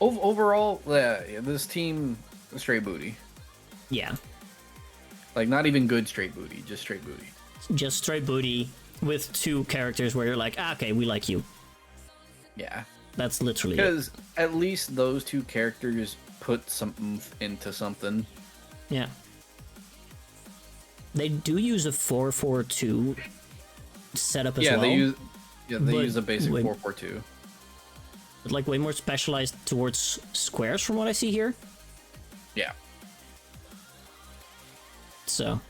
Overall, this team, straight booty. Yeah. Like, not even good straight booty, just straight booty. Just straight booty with two characters where you're like, okay, we like you. Yeah. That's literally because at least those two characters put some oomph into something. Yeah. They do use a 4-4-2 setup as well. They use a basic 4-4-2. But like way more specialized towards squares from what I see here. Yeah. So,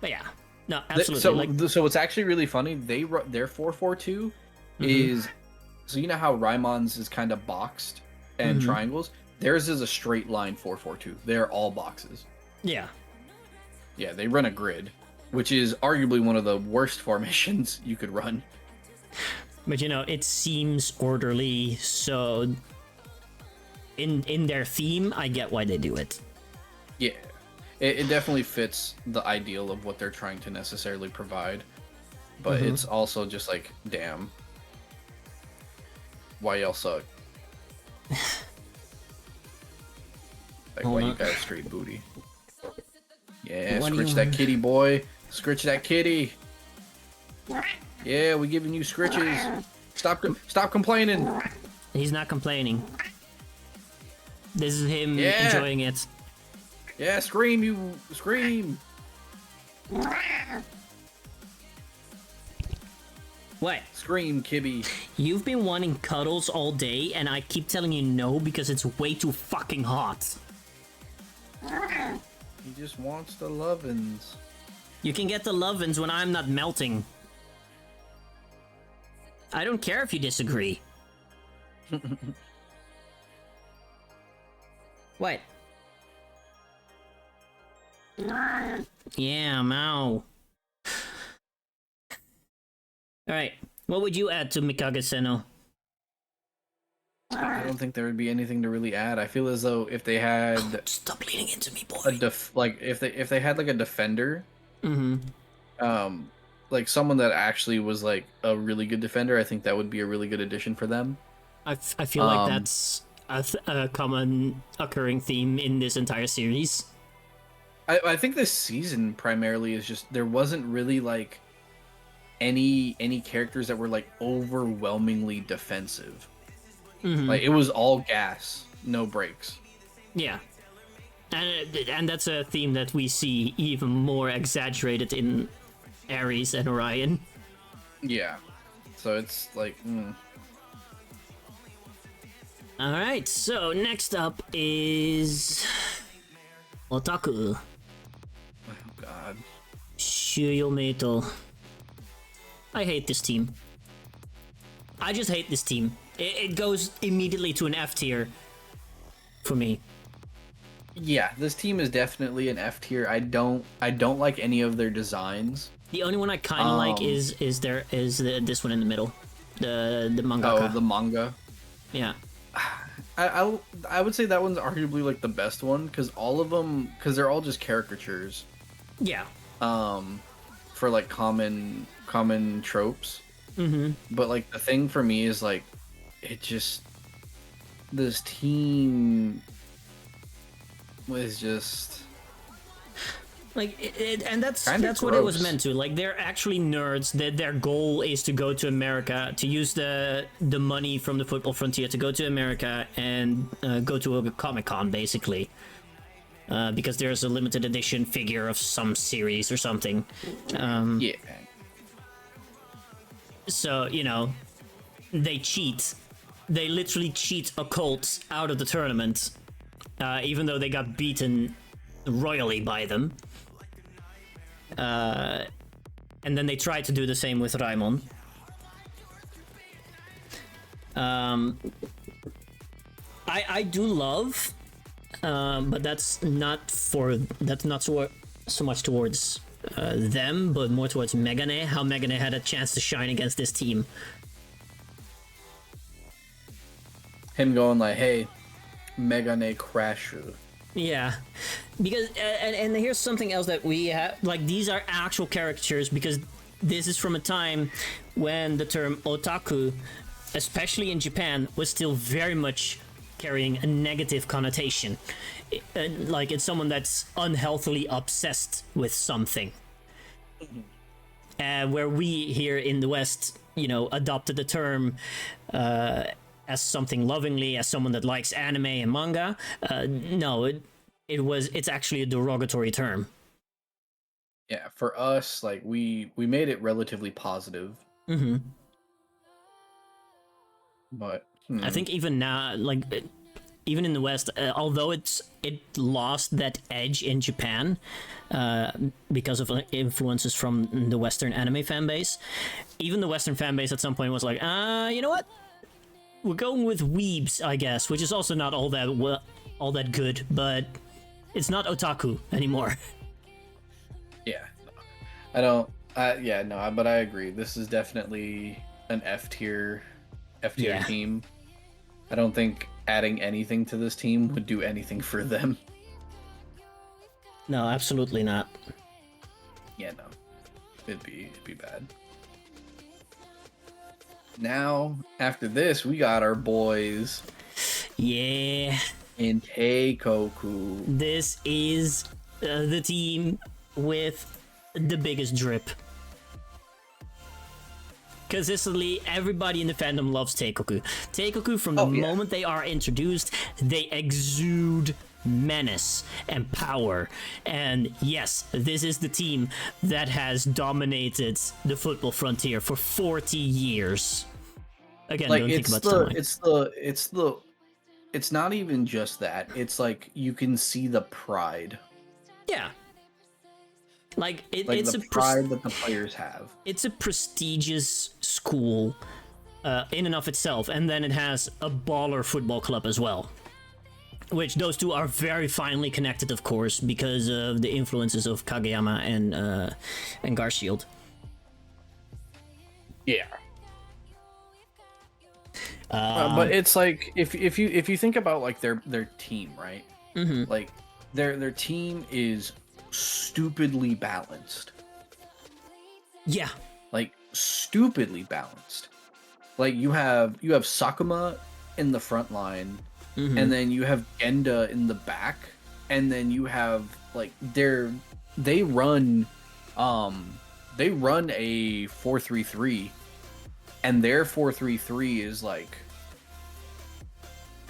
but yeah, no, absolutely. So it's actually really funny. Their 4-4-2 is, so you know how Raimon's is kind of boxed and triangles. Theirs is a straight line 4-4-2. They're all boxes. Yeah. Yeah, they run a grid, which is arguably one of the worst formations you could run. But you know, it seems orderly, so in their theme, I get why they do it. Yeah, it definitely fits the ideal of what they're trying to necessarily provide. But it's also just like, damn, why y'all suck? Like, why you guys straight booty? Yeah, scritch that kitty boy. Scritch that kitty. Yeah, we giving you scritches. Stop complaining. He's not complaining. This is him Yeah. enjoying it. Yeah, scream, you scream. What? Scream, Kibby. You've been wanting cuddles all day, and I keep telling you no because it's way too fucking hot. He just wants the lovin's. You can get the lovin's when I'm not melting. I don't care if you disagree. What? Yeah, Mao. Alright, what would you add to Mikage Seno? I don't think there would be anything to really add. I feel as though if they had Stop leaning into me, boy. if they had like a defender, like someone that actually was like a really good defender, I think that would be a really good addition for them. I feel like that's a common occurring theme in this entire series. I think this season primarily is just there wasn't really like any characters that were like overwhelmingly defensive. Like it was all gas, no brakes. Yeah, and that's a theme that we see even more exaggerated in Ares and Orion. Yeah, so it's like. All right, so next up is Otaku. Oh God. Shuyomeito. I hate this team. I just hate this team. It goes immediately to an F tier for me. Yeah, this team is definitely an F tier. I don't like any of their designs. The only one I kind of like is this one in the middle, the mangaka. Oh, the manga. Yeah. I would say that one's arguably like the best one because all of them they're all just caricatures. Yeah. For like common tropes. But like the thing for me is like this team was just like and that's gross. what it was meant to. Like they're actually nerds. That their goal is to go to America, to use the money from the Football Frontier to go to America and go to a Comic-Con basically. Because there's a limited edition figure of some series or something. Yeah. So, you know, they cheat. They literally cheat occults out of the tournament, even though they got beaten royally by them. And then they tried to do the same with Raimon. I do love, but that's not so much towards them, but more towards Megane. How Megane had a chance to shine against this team. Him going like, "Hey, Megane Crasher." Yeah, because and here's something else that we have. Like these are actual caricatures because this is from a time when the term otaku, especially in Japan, was still very much carrying a negative connotation. Like it's someone that's unhealthily obsessed with something. Where we here in the West, you know, adopted the term as something lovingly, as someone that likes anime and manga. No, it's actually a derogatory term. Yeah, for us, like we made it relatively positive. But I think even now, like even in the West, although it lost that edge in Japan because of influences from the Western anime fan base, even the Western fan base at some point was like, you know what? We're going with weebs, I guess, which is also not all that good, but it's not otaku anymore. Yeah, but I agree. This is definitely an F tier team. I don't think adding anything to this team would do anything for them. No, absolutely not. Yeah, no, it'd be bad. Now, after this, we got our boys. Yeah. In Teikoku. This is the team with the biggest drip. Consistently, everybody in the fandom loves Teikoku. Teikoku, from the moment they are introduced, they exude menace and power. And yes, this is the team that has dominated the football frontier for 40 years. Again, like, don't think about timeline. It's not even just that. It's like you can see the pride. Yeah. Like, it's the a pride that the players have. It's a prestigious school in and of itself, and then it has a baller football club as well. Which those two are very finely connected, of course, because of the influences of Kageyama and Garshield. Yeah. But it's like if you think about like their team, right? Mm-hmm. Like their team is stupidly balanced. Yeah. Like stupidly balanced. Like you have Sakuma in the front line, and then you have Genda in the back, and then you have like they run a 4-3-3, and their 4-3-3 is like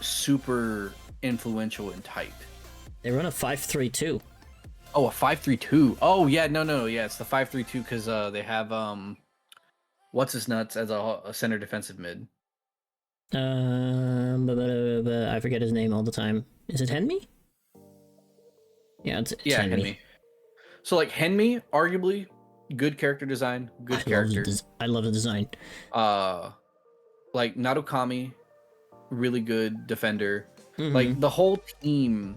super influential and tight. They run a 5-3-2. Oh, a 5-3-2. Oh yeah, no, yeah, it's the 5-3-2 because they have what's his nuts as a center defensive mid. I forget his name all the time. Is it Henmi? Yeah, it's Henmi. So like Henmi, arguably good character design, good character. I love the design. Like Narukami, really good defender. Mm-hmm. Like the whole team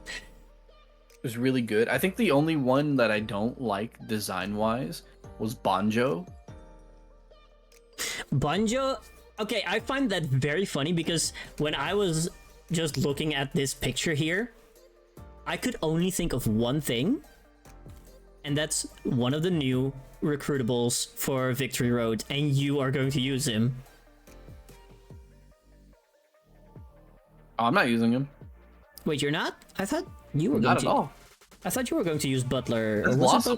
was really good. I think the only one that I don't like design wise was Banjo. Banjo, okay, I find that very funny because when I was just looking at this picture here, I could only think of one thing, and that's one of the new recruitables for Victory Road, and you are going to use him. Oh, I'm not using him. Wait, you're not? I thought you were not going to. Not at all. I thought you were going to use Butler. That's Blossom.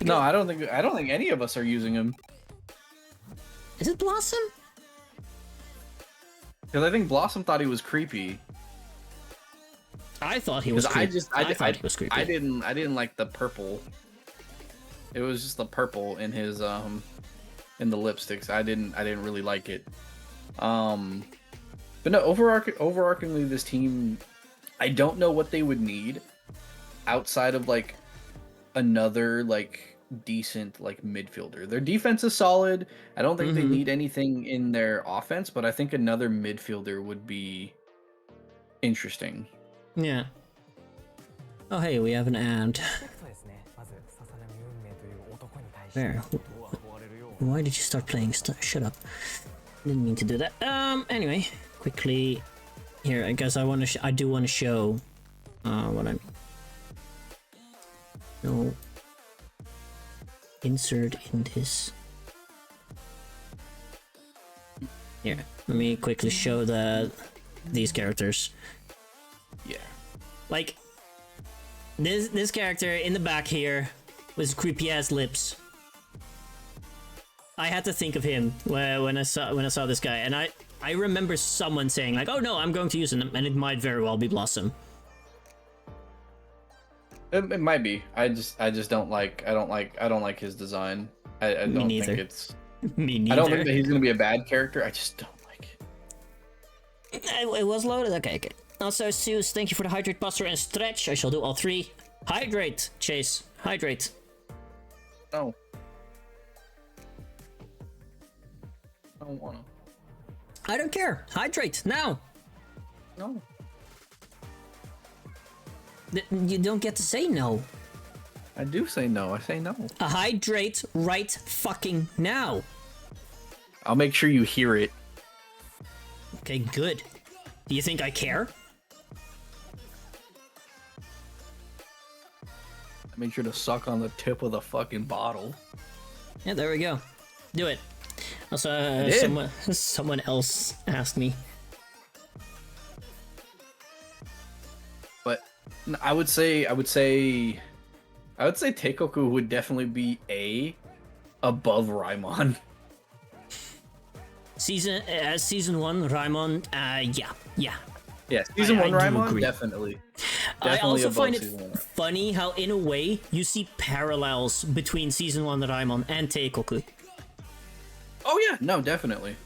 No, I don't think any of us are using him. Is it Blossom? Because I think Blossom thought he was creepy. I thought he was creepy. I thought he was creepy. I didn't like the purple. It was just the purple in his in the lipsticks. I didn't really like it. But no, overarchingly this team, I don't know what they would need outside of like another like decent like midfielder. Their defense is solid. I don't think they need anything in their offense, but I think another midfielder would be interesting. Yeah. Oh hey, we have an ad. There. Why did you start playing? Shut up. Didn't mean to do that. Anyway, quickly here. I guess I do want to show what I'm. No. Insert in this. Here, let me quickly show these characters. Yeah. Like this character in the back here with creepy ass lips. I had to think of him when I saw this guy, and I remember someone saying like, "Oh no, I'm going to use him," and it might very well be Blossom. It might be. I just don't like his design. I don't think it's. Me neither. I don't think that he's gonna be a bad character. I just don't like it. It was loaded. Okay. Also, Zeus, thank you for the hydrate, buster, and stretch. I shall do all three. Hydrate, Chase. Hydrate. No. I don't wanna. I don't care. Hydrate now. No. You don't get to say no. I do say no. I say no. Hydrate right fucking now. I'll make sure you hear it. Okay, good. Do you think I care? I made sure to suck on the tip of the fucking bottle. Yeah, there we go. Do it. Also, someone else asked me. But I would say I would say Teikoku would definitely be above Raimon. Season 1 Raimon, yeah. Yeah, season 1 Raimon, agree. Definitely I also find it season 1 funny how, in a way, you see parallels between season 1 Raimon and Teikoku. Oh yeah, no, definitely.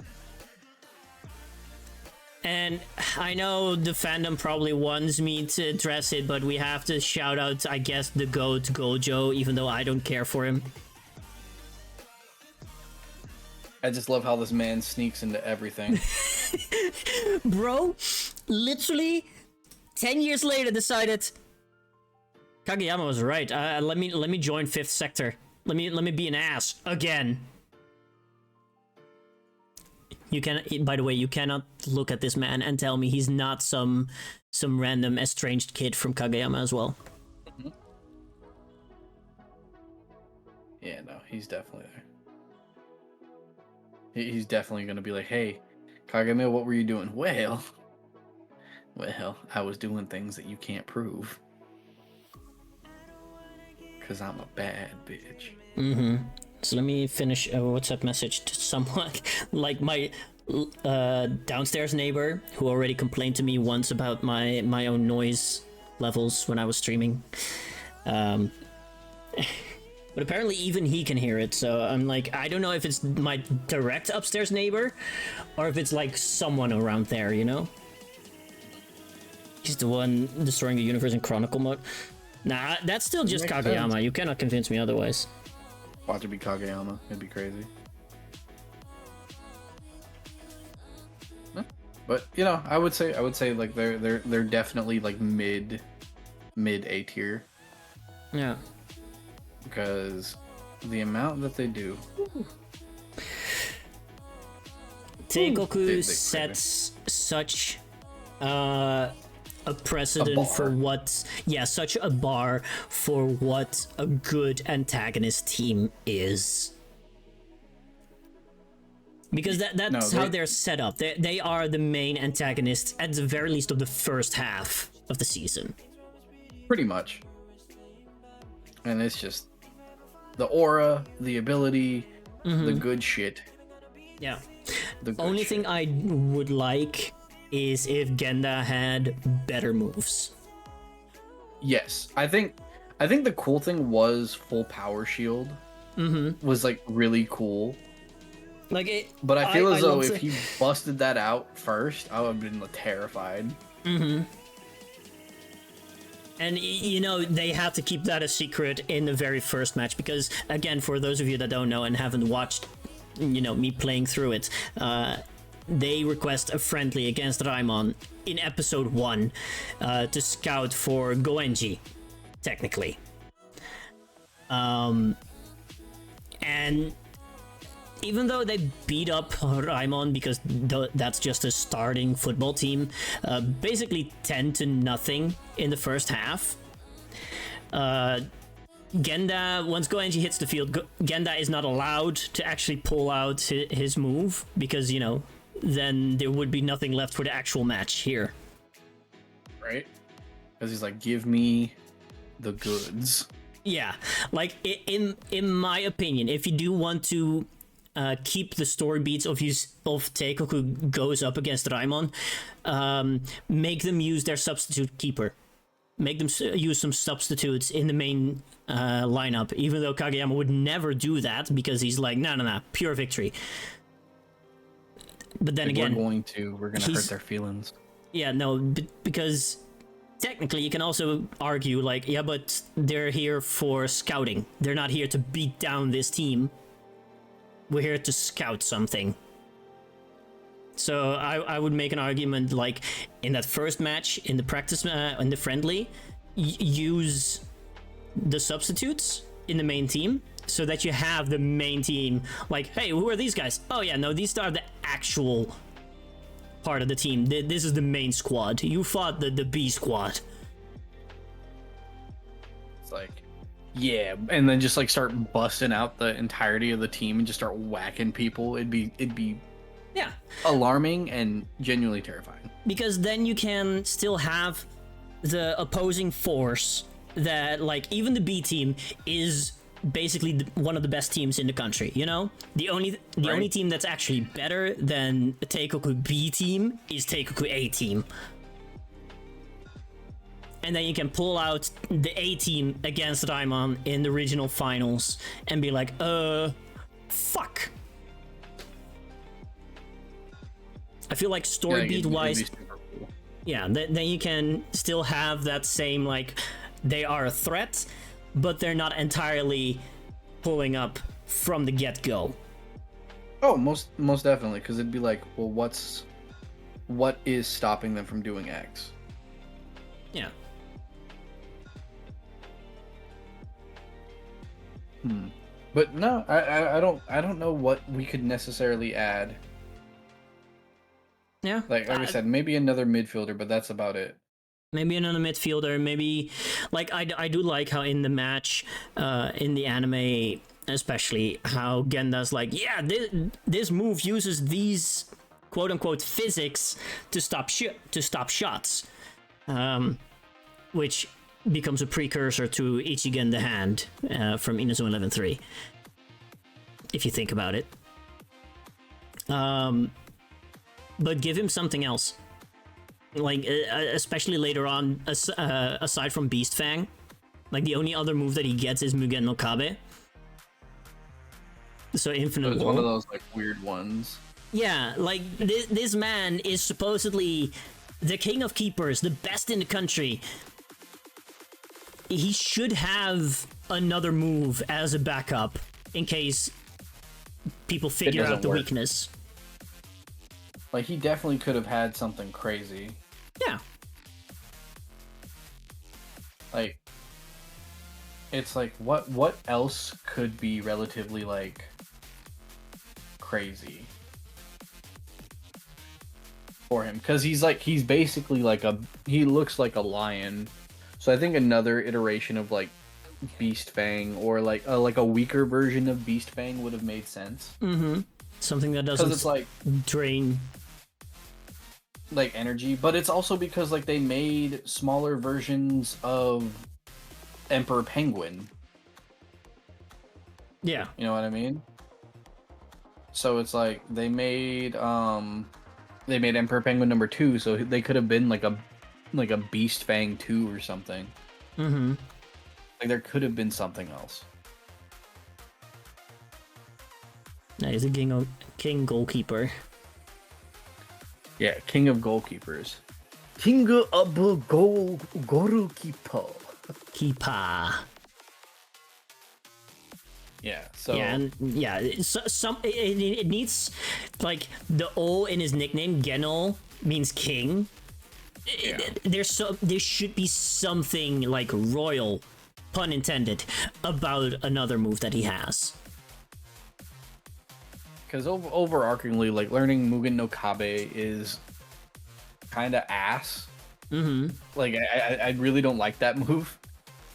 And I know the fandom probably wants me to address it, but we have to shout out, I guess, the GOAT Gojo, even though I don't care for him. I just love how this man sneaks into everything. Bro, literally 10 years later decided Kageyama was right. Let me join 5th sector. Let me be an ass again. You can, by the way, you cannot look at this man and tell me he's not some random estranged kid from Kageyama as well. Mm-hmm. Yeah, no, he's definitely there. He's definitely gonna be like, hey, Kageyama, what were you doing? Well, I was doing things that you can't prove. Because I'm a bad bitch. Mm-hmm. So let me finish a WhatsApp message to someone, like my downstairs neighbor, who already complained to me once about my own noise levels when I was streaming. But apparently even he can hear it, so I'm like, I don't know if it's my direct upstairs neighbor, or if it's like someone around there, you know? He's the one destroying the universe in Chronicle mode. Nah, that's still just Kageyama. Sense. You cannot convince me otherwise. Watch it be Kageyama. It'd be crazy. But you know, I would say like they're definitely like mid A tier. Yeah. Because the amount that they do. Teikoku sets such a precedent for what, such a bar for what a good antagonist team is. Because that's how they're set up. They are the main antagonists, at the very least, of the first half of the season. Pretty much. And it's just the aura, the ability, the good shit. Yeah. The only thing I would like is if Genda had better moves. Yes, I think the cool thing was full power shield. Was like really cool. Like it, but I feel as though if he busted that out first, I would have been terrified. And you know, they have to keep that a secret in the very first match, because again, for those of you that don't know and haven't watched, you know, me playing through it, they request a friendly against Raimon in episode 1 to scout for Goenji, technically. And even though they beat up Raimon because that's just a starting football team, basically 10-0 in the first half. Genda, once Goenji hits the field, Genda is not allowed to actually pull out his move, because, you know, then there would be nothing left for the actual match here. Right? Because he's like, give me the goods. Yeah, like, in my opinion, if you do want to keep the story beats of Teikoku goes up against Raimon, make them use their substitute keeper. Make them use some substitutes in the main lineup, even though Kageyama would never do that, because he's like, no, pure victory. But then again, we're gonna hurt their feelings. Yeah, no, because technically you can also argue, like, yeah, but they're here for scouting. They're not here to beat down this team. We're here to scout something. So I would make an argument, like, in that first match, in the practice, in the friendly, use the substitutes in the main team, so that you have the main team, like, hey, who are these guys? Oh yeah, no, these are the actual part of the team. This is the main squad. You fought the B squad. It's like, yeah, and then just like start busting out the entirety of the team and just start whacking people. It'd be yeah, alarming and genuinely terrifying. Because then you can still have the opposing force that like even the B team is basically one of the best teams in the country. You know, the only team that's actually better than Teikoku B team is Teikoku A team. And then you can pull out the A team against Daimon in the regional finals and be like, fuck. I feel like story beat wise, cool. Yeah, then you can still have that same, like, they are a threat, but they're not entirely pulling up from the get-go. Oh, most definitely, because it'd be like, well, what is stopping them from doing X? Yeah. But no, I don't know what we could necessarily add. Yeah. Like I said, maybe another midfielder, but that's about it. Maybe another midfielder, maybe, like, I do like how in the match, in the anime especially, how Genda's like, yeah, this move uses these quote-unquote physics to stop shots, which becomes a precursor to Ichigen the Hand from Inazuma 11 3, if you think about it. But give him something else. Like, especially later on, aside from Beast Fang, like, the only other move that he gets is Mugen no Kabe. So Infinite It's Wall. one of those, like, weird ones. Yeah, like, this man is supposedly the king of keepers, the best in the country. He should have another move as a backup in case people figure out the weakness. Like, he definitely could have had something crazy. Yeah. Like, it's like, what else could be relatively, like, crazy for him? Because he's basically like he looks like a lion. So I think another iteration of, like, Beast Fang, or like a weaker version of Beast Fang would have made sense. Mm-hmm. Something that doesn't it's like drain like energy, but it's also because, like, they made smaller versions of Emperor Penguin. Yeah. You know what I mean? So it's like they made Emperor Penguin number 2, so they could have been like a Beast Fang 2 or something. Mm-hmm. Like, there could have been something else. Yeah, he's a king goalkeeper. Yeah, king of goalkeepers. King of goalkeeper. Keeper. Yeah, so... Yeah, and yeah, it needs, like, the O in his nickname, Genol, means king. Yeah. There should be something, like, royal, pun intended, about another move that he has. Because overarchingly, like, learning Mugen no Kabe is kind of ass. Mm-hmm. Like, I really don't like that move.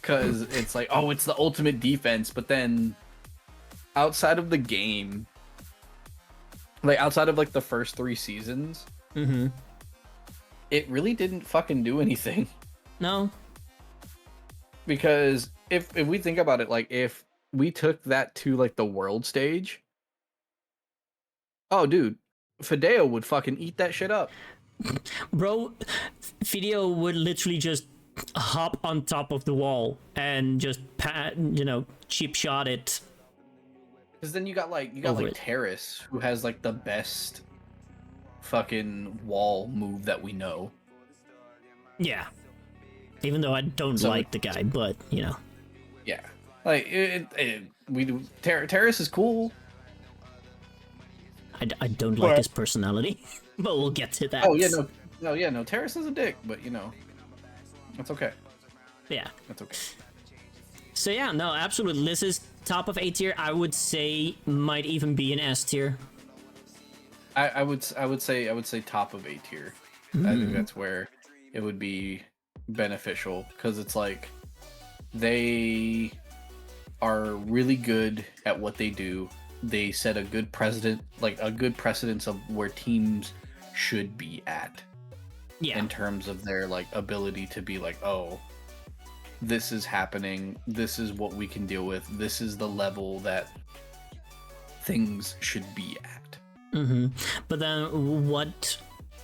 Because it's like, oh, it's the ultimate defense. But then, outside of the game, like, outside of, like, the first 3 seasons, mm-hmm. it really didn't fucking do anything. No. Because if we think about it, like, if we took that to, like, the world stage... Oh, dude, Fideo would fucking eat that shit up. Bro, Fideo would literally just hop on top of the wall and just, cheap shot it. Because then you got like Terrace, who has, like, the best fucking wall move that we know. Yeah. Even though I don't like the guy, but, you know. Yeah. Like, Terrace is cool. I don't like his personality, but we'll get to that. Oh, yeah, no, Terrace is a dick, but, you know, that's okay. Yeah. That's okay. So, yeah, no, absolutely. This is top of A tier. I would say might even be an S tier. I would say top of A tier. I think that's where it would be beneficial, because it's like they are really good at what they do. They set a good precedence of where teams should be at. Yeah. In terms of their, like, ability to be like, oh, this is happening, this is what we can deal with, this is the level that things should be at. But then what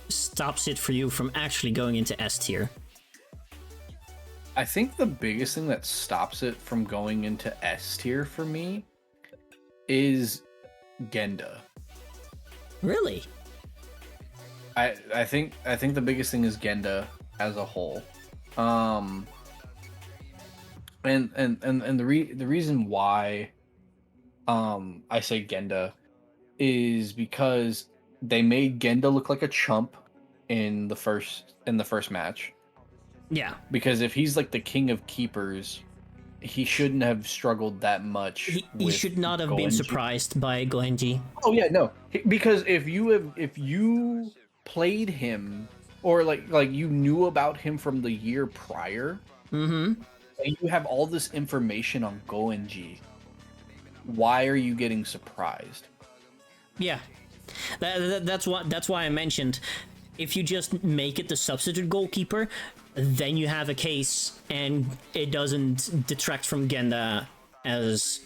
stops it for you from actually going into S tier? I think the biggest thing that stops it from going into S tier for me is Genda. Really? I think the biggest thing is Genda as a whole. And the reason why I say Genda is because they made Genda look like a chump in the first match. Yeah. Because if he's like the king of keepers, he shouldn't have struggled that much. He should not have been surprised by Goenji. Oh yeah, no. Because if you played him or like you knew about him from the year prior, and you have all this information on Goenji, why are you getting surprised? Yeah. That's why I mentioned if you just make it the substitute goalkeeper, then you have a case, and it doesn't detract from Genda as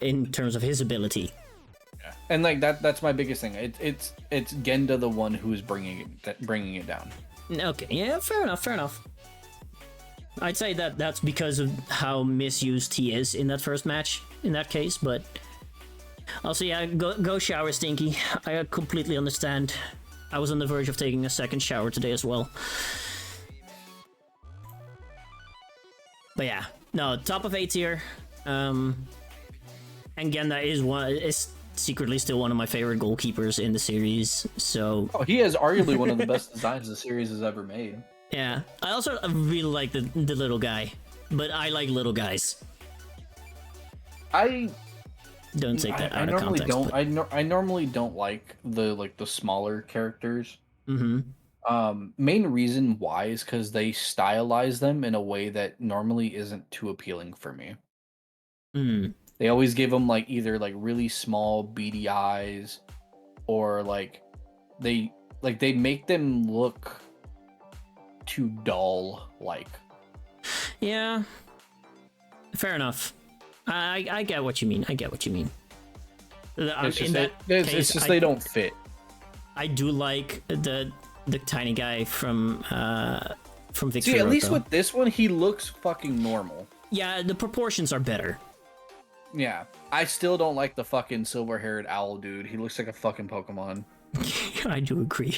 in terms of his ability. Yeah. And like that's my biggest thing. It's Genda the one who is bringing it down. Okay, yeah, fair enough. I'd say that's because of how misused he is in that first match. In that case, but also yeah, go shower, Stinky. I completely understand. I was on the verge of taking a second shower today as well. But yeah, no, top of A tier. And Genda is secretly still one of my favorite goalkeepers in the series. So he has arguably one of the best designs the series has ever made. Yeah, I also really like the little guy, but I like little guys. I don't take that out of context. I normally don't like the smaller characters. Mm-hmm. Main reason why is because they stylize them in a way that normally isn't too appealing for me. They always give them like either like really small beady eyes, or like they make them look too dull. Like, yeah, fair enough. I get what you mean. It's just they don't fit. I do like the tiny guy from Victor. See, at least with this one, he looks fucking normal. Yeah, the proportions are better. Yeah, I still don't like the fucking silver-haired owl dude. He looks like a fucking Pokemon. I do agree.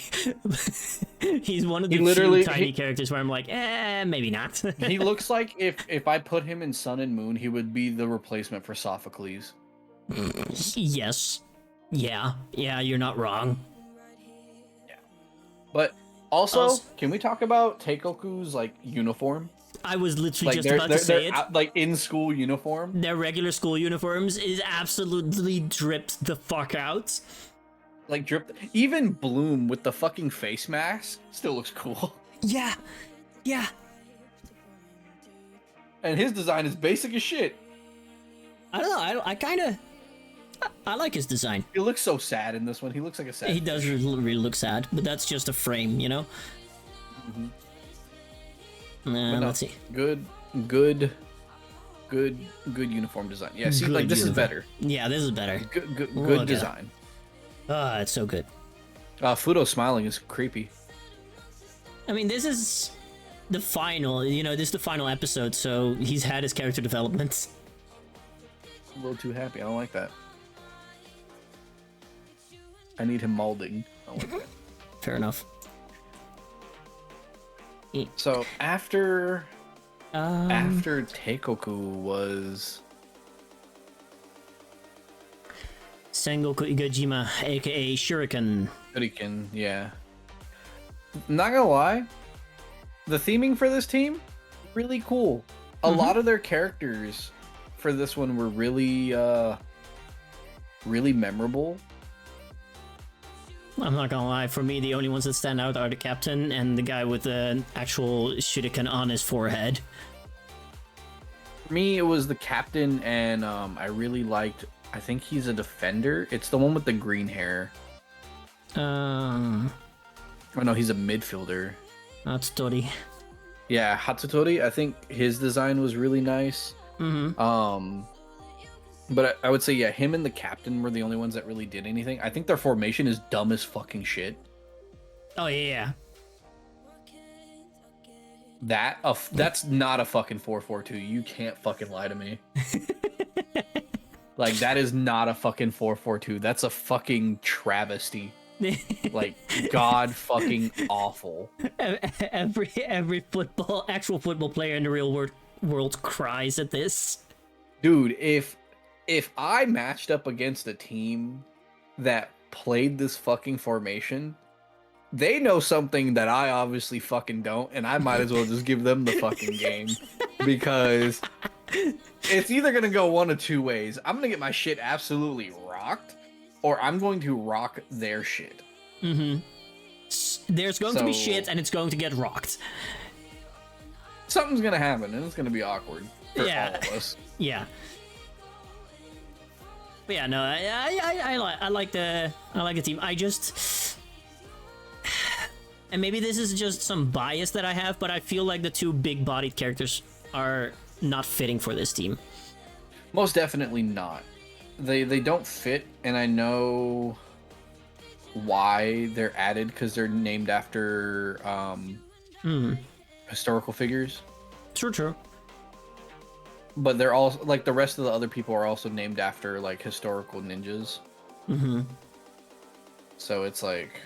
He's one of the few tiny characters where I'm like, maybe not. He looks like if I put him in Sun and Moon, he would be the replacement for Sophocles. Yes. Yeah, you're not wrong. Yeah. But also, can we talk about Teikoku's like uniform? I was literally just about to say it. Like in school uniform. Their regular school uniforms is absolutely dripped the fuck out. Like dripped. Even Bloom with the fucking face mask still looks cool. Yeah. And his design is basic as shit. I don't know. I like his design. He looks so sad in this one. He looks like a sad. He does really look sad, but that's just a frame, you know. Let's see. Good uniform design. Yeah, see, like this is better. Yeah, this is better. Good design. It's so good. Fudo smiling is creepy. I mean, this is the final. This is the final episode, so he's had his character development. A little too happy. I don't like that. I need him molding. I don't like that. Fair enough. So after Teikoku was Sengoku Igajima, aka Shuriken. Shuriken, yeah. Not gonna lie, the theming for this team, really cool. A lot of their characters for this one were really memorable. I'm not gonna lie, for me the only ones that stand out are the captain and the guy with the actual shuriken on his forehead. For me, it was the captain, and I really liked, I think he's a defender. It's the one with the green hair. Oh no, he's a midfielder. That's Tori. Yeah, Hatsutori, I think his design was really nice. Mm-hmm. But I would say, yeah, him and the captain were the only ones that really did anything. I think their formation is dumb as fucking shit. Oh yeah. That's not a fucking 4-4-2. You can't fucking lie to me. Like, that is not a fucking 4-4-2. That's a fucking travesty. Like, god fucking awful. Every actual football player in the real world cries at this. Dude, if I matched up against a team that played this fucking formation, they know something that I obviously fucking don't, and I might as well just give them the fucking game. Because it's either gonna go one of two ways. I'm gonna get my shit absolutely rocked, or I'm going to rock their shit. Mm-hmm. There's going to be shit, and it's going to get rocked. Something's gonna happen, and it's gonna be awkward for all of us. Yeah. But yeah, no, I like the team. I just, and maybe this is just some bias that I have, but I feel like the two big-bodied characters are not fitting for this team. Most definitely not. They don't fit, and I know why they're added, because they're named after historical figures. True. But they're all like the rest of the other people are also named after like historical ninjas. Mm-hmm. So it's like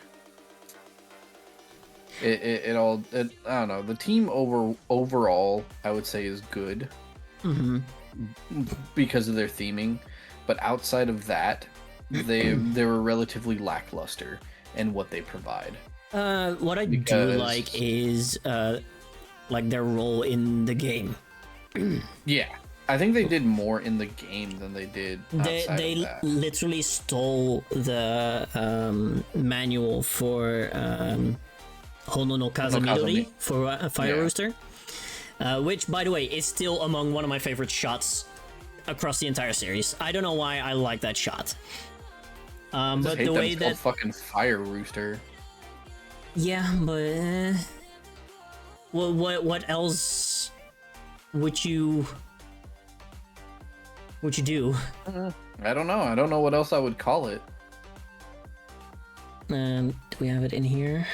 it all I don't know. The team overall I would say is good. Mm-hmm. Because of their theming, but outside of that, they were relatively lackluster in what they provide. What I do like is like their role in the game. Yeah, I think they did more in the game than they did outside They of that. literally stole the manual for Hono no Kazamidori for Fire Rooster, which, by the way, is still among one of my favorite shots across the entire series. I don't know why I like that shot. But the way that fucking Fire Rooster. Yeah, but well, what else would you do? I don't know. I don't know what else I would call it. Do we have it in here?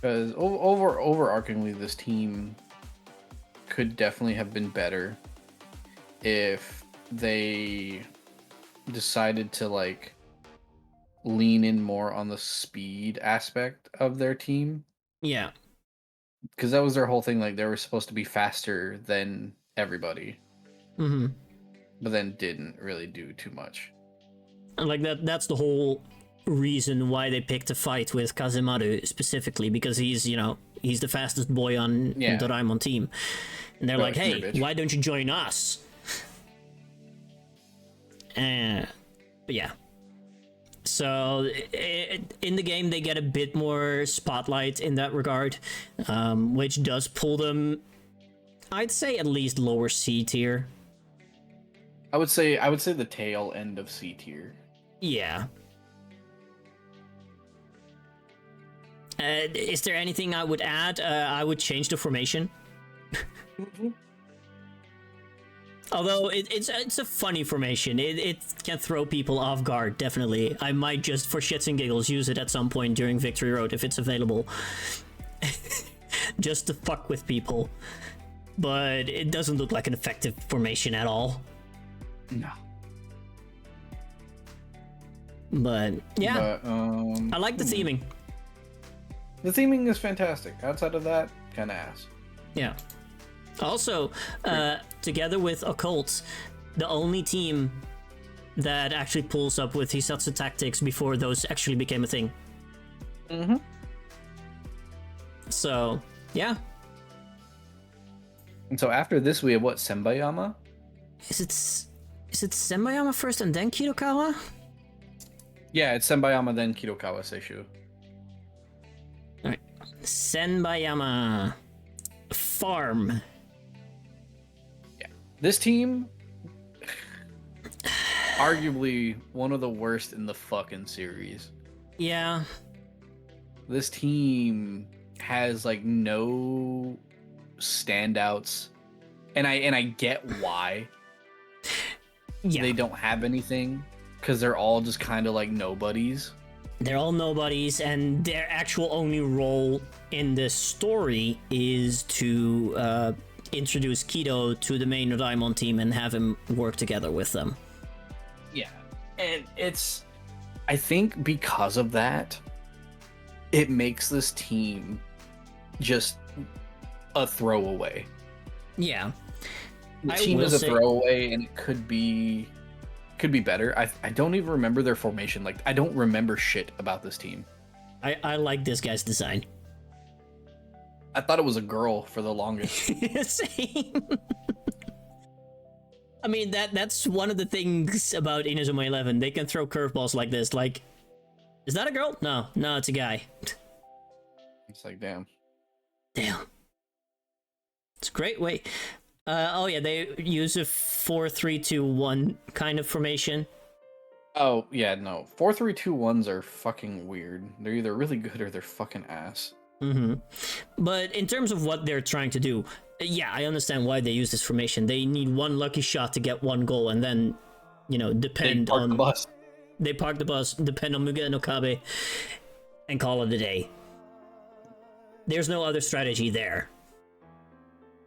Because overarchingly, this team could definitely have been better if they decided to like lean in more on the speed aspect of their team. Yeah. Because that was their whole thing. Like, they were supposed to be faster than everybody. Mm-hmm. But then didn't really do too much. And like that's the whole reason why they picked a fight with Kazemaru specifically, because he's the fastest boy on the Doraemon team. And they're like, hey, why don't you join us? But yeah. So in the game, they get a bit more spotlight in that regard, which does pull them, I'd say, at least lower C tier. I would say the tail end of C tier. Yeah. Is there anything I would add? I would change the formation. Although it's a funny formation. It can throw people off guard, definitely. I might just, for shits and giggles, use it at some point during Victory Road if it's available. Just to fuck with people. But it doesn't look like an effective formation at all. No. But, yeah. I like the theming. The theming is fantastic. Outside of that, kind of ass. Yeah. Also, together with Occult, the only team that actually pulls up with Hisatsu tactics before those actually became a thing. Mm-hmm. So, yeah. And so after this, we have what, Senbayama? Is it Senbayama first and then Kidokawa? Yeah, it's Senbayama then Kidokawa Seishu. Alright. Senbayama. Farm. Yeah. This team... arguably one of the worst in the fucking series. Yeah. This team has like no standouts, and I get why. Yeah. They don't have anything because they're all just kind of like nobodies. They're all nobodies, and their actual only role in this story is to introduce Kido to the main Doraemon team and have him work together with them. Yeah, and I think because of that, it makes this team just a throwaway. Yeah. The team is a throwaway, and it could be better. I don't even remember their formation. Like, I don't remember shit about this team. I like this guy's design. I thought it was a girl for the longest. Same. I mean, that's one of the things about Inazuma 11. They can throw curveballs like this. Like, is that a girl? No, it's a guy. It's like, damn. It's a great way. Oh yeah, they use a 4-3-2-1 kind of formation. Oh yeah, no. 4-3-2-1s are fucking weird. They're either really good or they're fucking ass. Mm-hmm. But in terms of what they're trying to do, yeah, I understand why they use this formation. They need one lucky shot to get one goal, and then, depend on... the bus. They park the bus, depend on Mugen and Okabe, and call it a day. There's no other strategy there.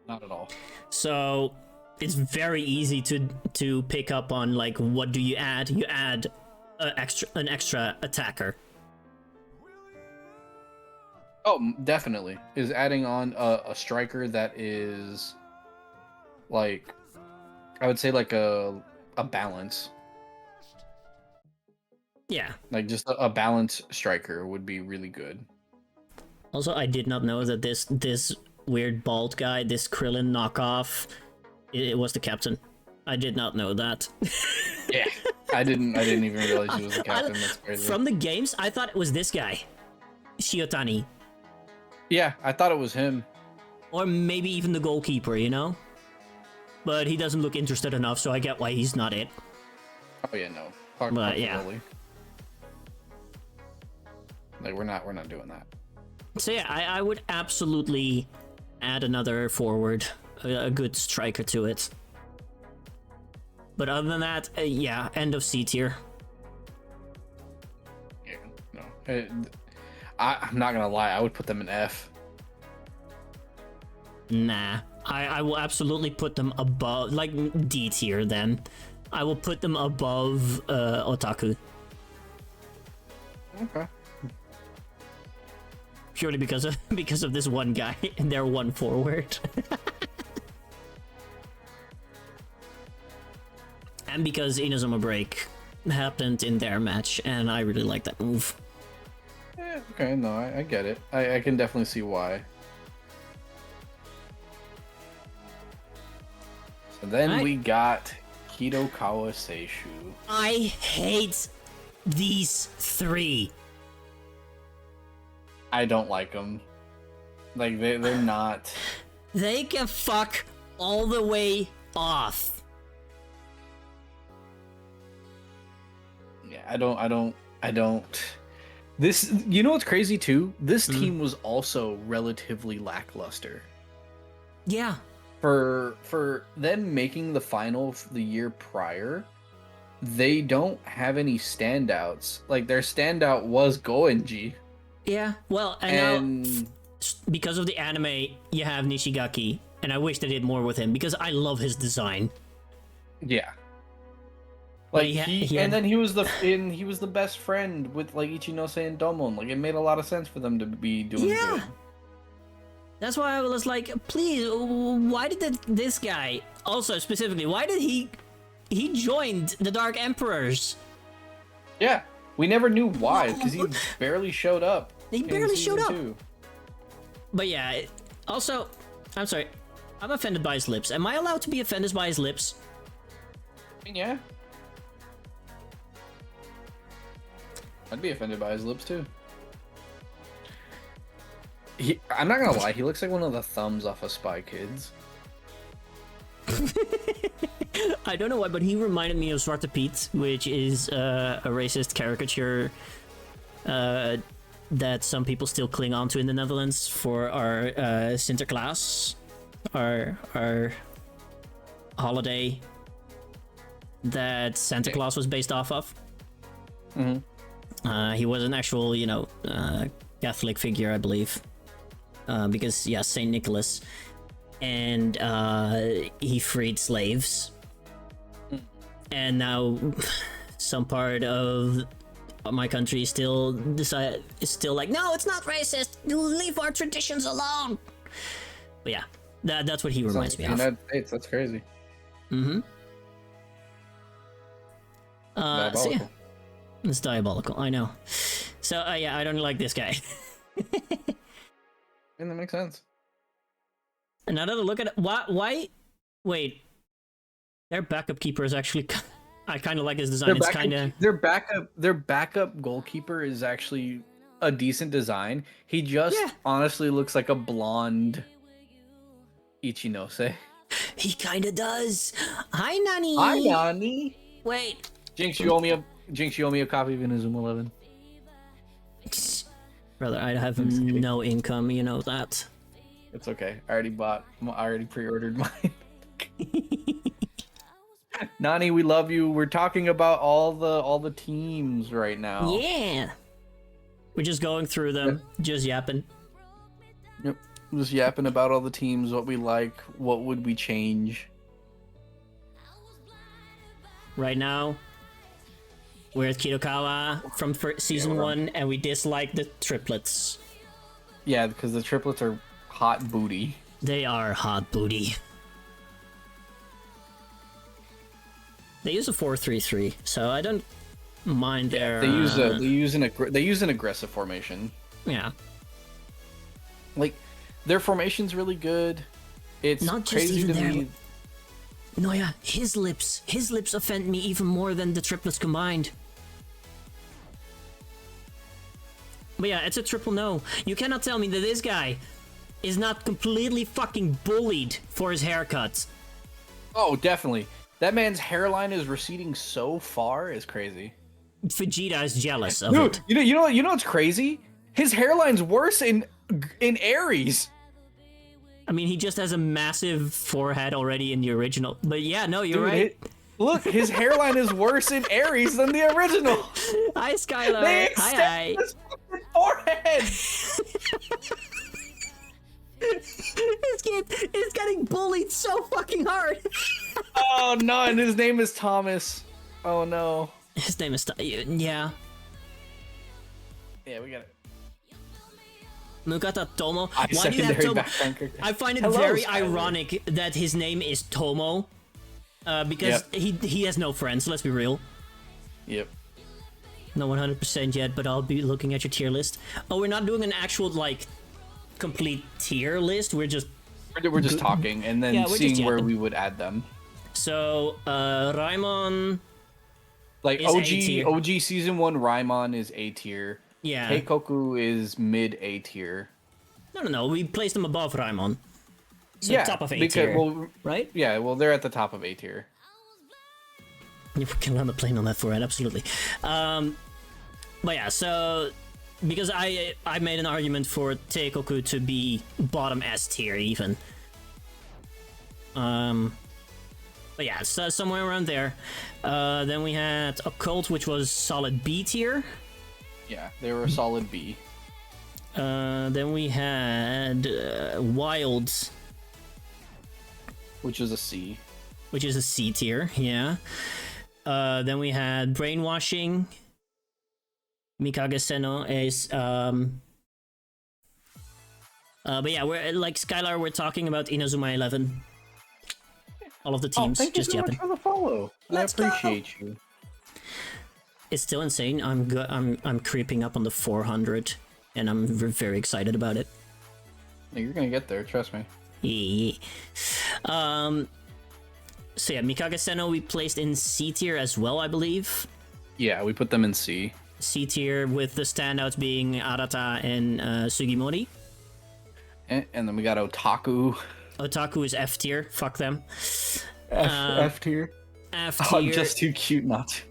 Not at all. So it's very easy to pick up on, like, what do you add? You add an extra attacker. Oh, definitely. Is adding on a striker that is, like, I would say like a balance. Yeah. Like, just a balanced striker would be really good. Also, I did not know that this weird bald guy, this Krillin knockoff, it was the captain. I did not know that. Yeah, I didn't even realize he was the captain. That's crazy. From the games, I thought it was this guy, Shiotani. Yeah, I thought it was him. Or maybe even the goalkeeper, But he doesn't look interested enough, so I get why he's not it. Oh yeah, no. But yeah. Like, we're not doing that. So yeah, I would absolutely add another forward, a good striker to it. But other than that, yeah, end of C tier. Yeah, no. I'm not gonna lie, I would put them in F. Nah, I will absolutely put them above, like D tier then. I will put them above Otaku. Okay. Purely because of this one guy and their one forward. And because Inazuma Break happened in their match, and I really like that move. Yeah, okay, no, I get it. I can definitely see why. So then we got Kidokawa Seishu. I hate these three. I don't like them. Like, they're not... They can fuck all the way off. Yeah, I don't... This... You know what's crazy, too? This team was also relatively lackluster. Yeah. For them making the final the year prior, they don't have any standouts. Like, their standout was Goenji. Yeah, well, and now, because of the anime, you have Nishigaki, and I wish they did more with him, because I love his design. Yeah. Like, and then he was the best friend with, like, Ichinose and Domon. Like, it made a lot of sense for them to be doing good. That's why I was like, please, why did this guy, also specifically, why did he joined the Dark Emperors? Yeah. We never knew why, because he barely showed up. He barely showed up. But yeah, also, I'm sorry, I'm offended by his lips. Am I allowed to be offended by his lips? I mean, yeah. I'd be offended by his lips, too. I'm not gonna lie, he looks like one of the thumbs off of Spy Kids. I don't know why, but he reminded me of Zwarte Piet, which is a racist caricature that some people still cling on to in the Netherlands for our Sinterklaas, our holiday that Santa Claus was based off of. He was an actual, Catholic figure, I believe, because yeah, Saint Nicholas, and he freed slaves, and now some part of my country still like, no, it's not racist. Leave our traditions alone. But yeah, that's what he reminds me of. United States, that's crazy. So yeah, it's diabolical. I know. So yeah, I don't like this guy. And that makes sense. Another look at it. Why? Wait, their backup keeper is actually. I kind of like his design. It's kind of their backup goalkeeper is actually a decent design. He just honestly looks like a blonde Ichinose. He kind of does. Hi, Nani. Hi, Nani. Wait. Jinx, you owe me a copy of Inazuma 11. Brother, I have no income. You know that. It's okay. I already pre-ordered mine. Nani, we love you. We're talking about all the teams right now. Yeah. We're just going through them, just yapping. Yep. Just yapping about all the teams, what we like, what would we change. Right now, we're at Kidokawa from season 1, and we dislike the triplets. Yeah, because the triplets are hot booty. They are hot booty. They use a 4-3-3, so I don't mind their. They use an aggressive formation. Yeah. Like, their formation's really good. It's not just crazy even to their. me. No, yeah, his lips offend me even more than the triplets combined. But yeah, it's a triple no. You cannot tell me that this guy is not completely fucking bullied for his haircut. Oh, definitely. That man's hairline is receding so far, is crazy. Vegeta is jealous of Dude, it. you know what's crazy? His hairline's worse in Aries. I mean, he just has a massive forehead already in the original. But yeah, no, you're right. Look, his hairline is worse in Aries than the original. Hi, Skylar. They Hi. his forehead. This kid is getting bullied so fucking hard. Oh no, and his name is Thomas. Oh no. His name is yeah. Yeah, we got it. Mukata Tomo. Why do you have Tomo? I find it very ironic that his name is Tomo. Because he has no friends, let's be real. Yep. Not 100% yet, but I'll be looking at your tier list. Oh, we're not doing an actual, like, complete tier list. We're just talking and then seeing where we would add them. So, Raimon, like OG season 1 Raimon is A tier. Yeah. Keikoku is mid A tier. No. We placed them above Raimon. So top of A tier. Well, right? Yeah, well, they're at the top of A tier. You can land the plane on that forehead, absolutely. But yeah, so because I made an argument for Teikoku to be bottom S tier even. But yeah, so somewhere around there. Then we had Occult, which was solid B tier. Yeah, they were a solid B. Then we had Wild, which is a C. Which is a C tier, yeah. Then we had Brainwashing. Mikage Seno is but yeah, we're like Skylar, we're talking about Inazuma 11. All of the teams, thank just you so yapping. much for the follow. Let's I appreciate you. It's still insane. I'm creeping up on the 400, and I'm very excited about it. You're gonna get there, trust me. Yeah. So yeah, Mikage Seno we placed in C tier as well, I believe. Yeah, we put them in C. C tier with the standouts being Arata and Sugimori. And then we got Otaku. Otaku is F tier. Fuck them. F tier. F Oh, I'm tier. just too cute not to.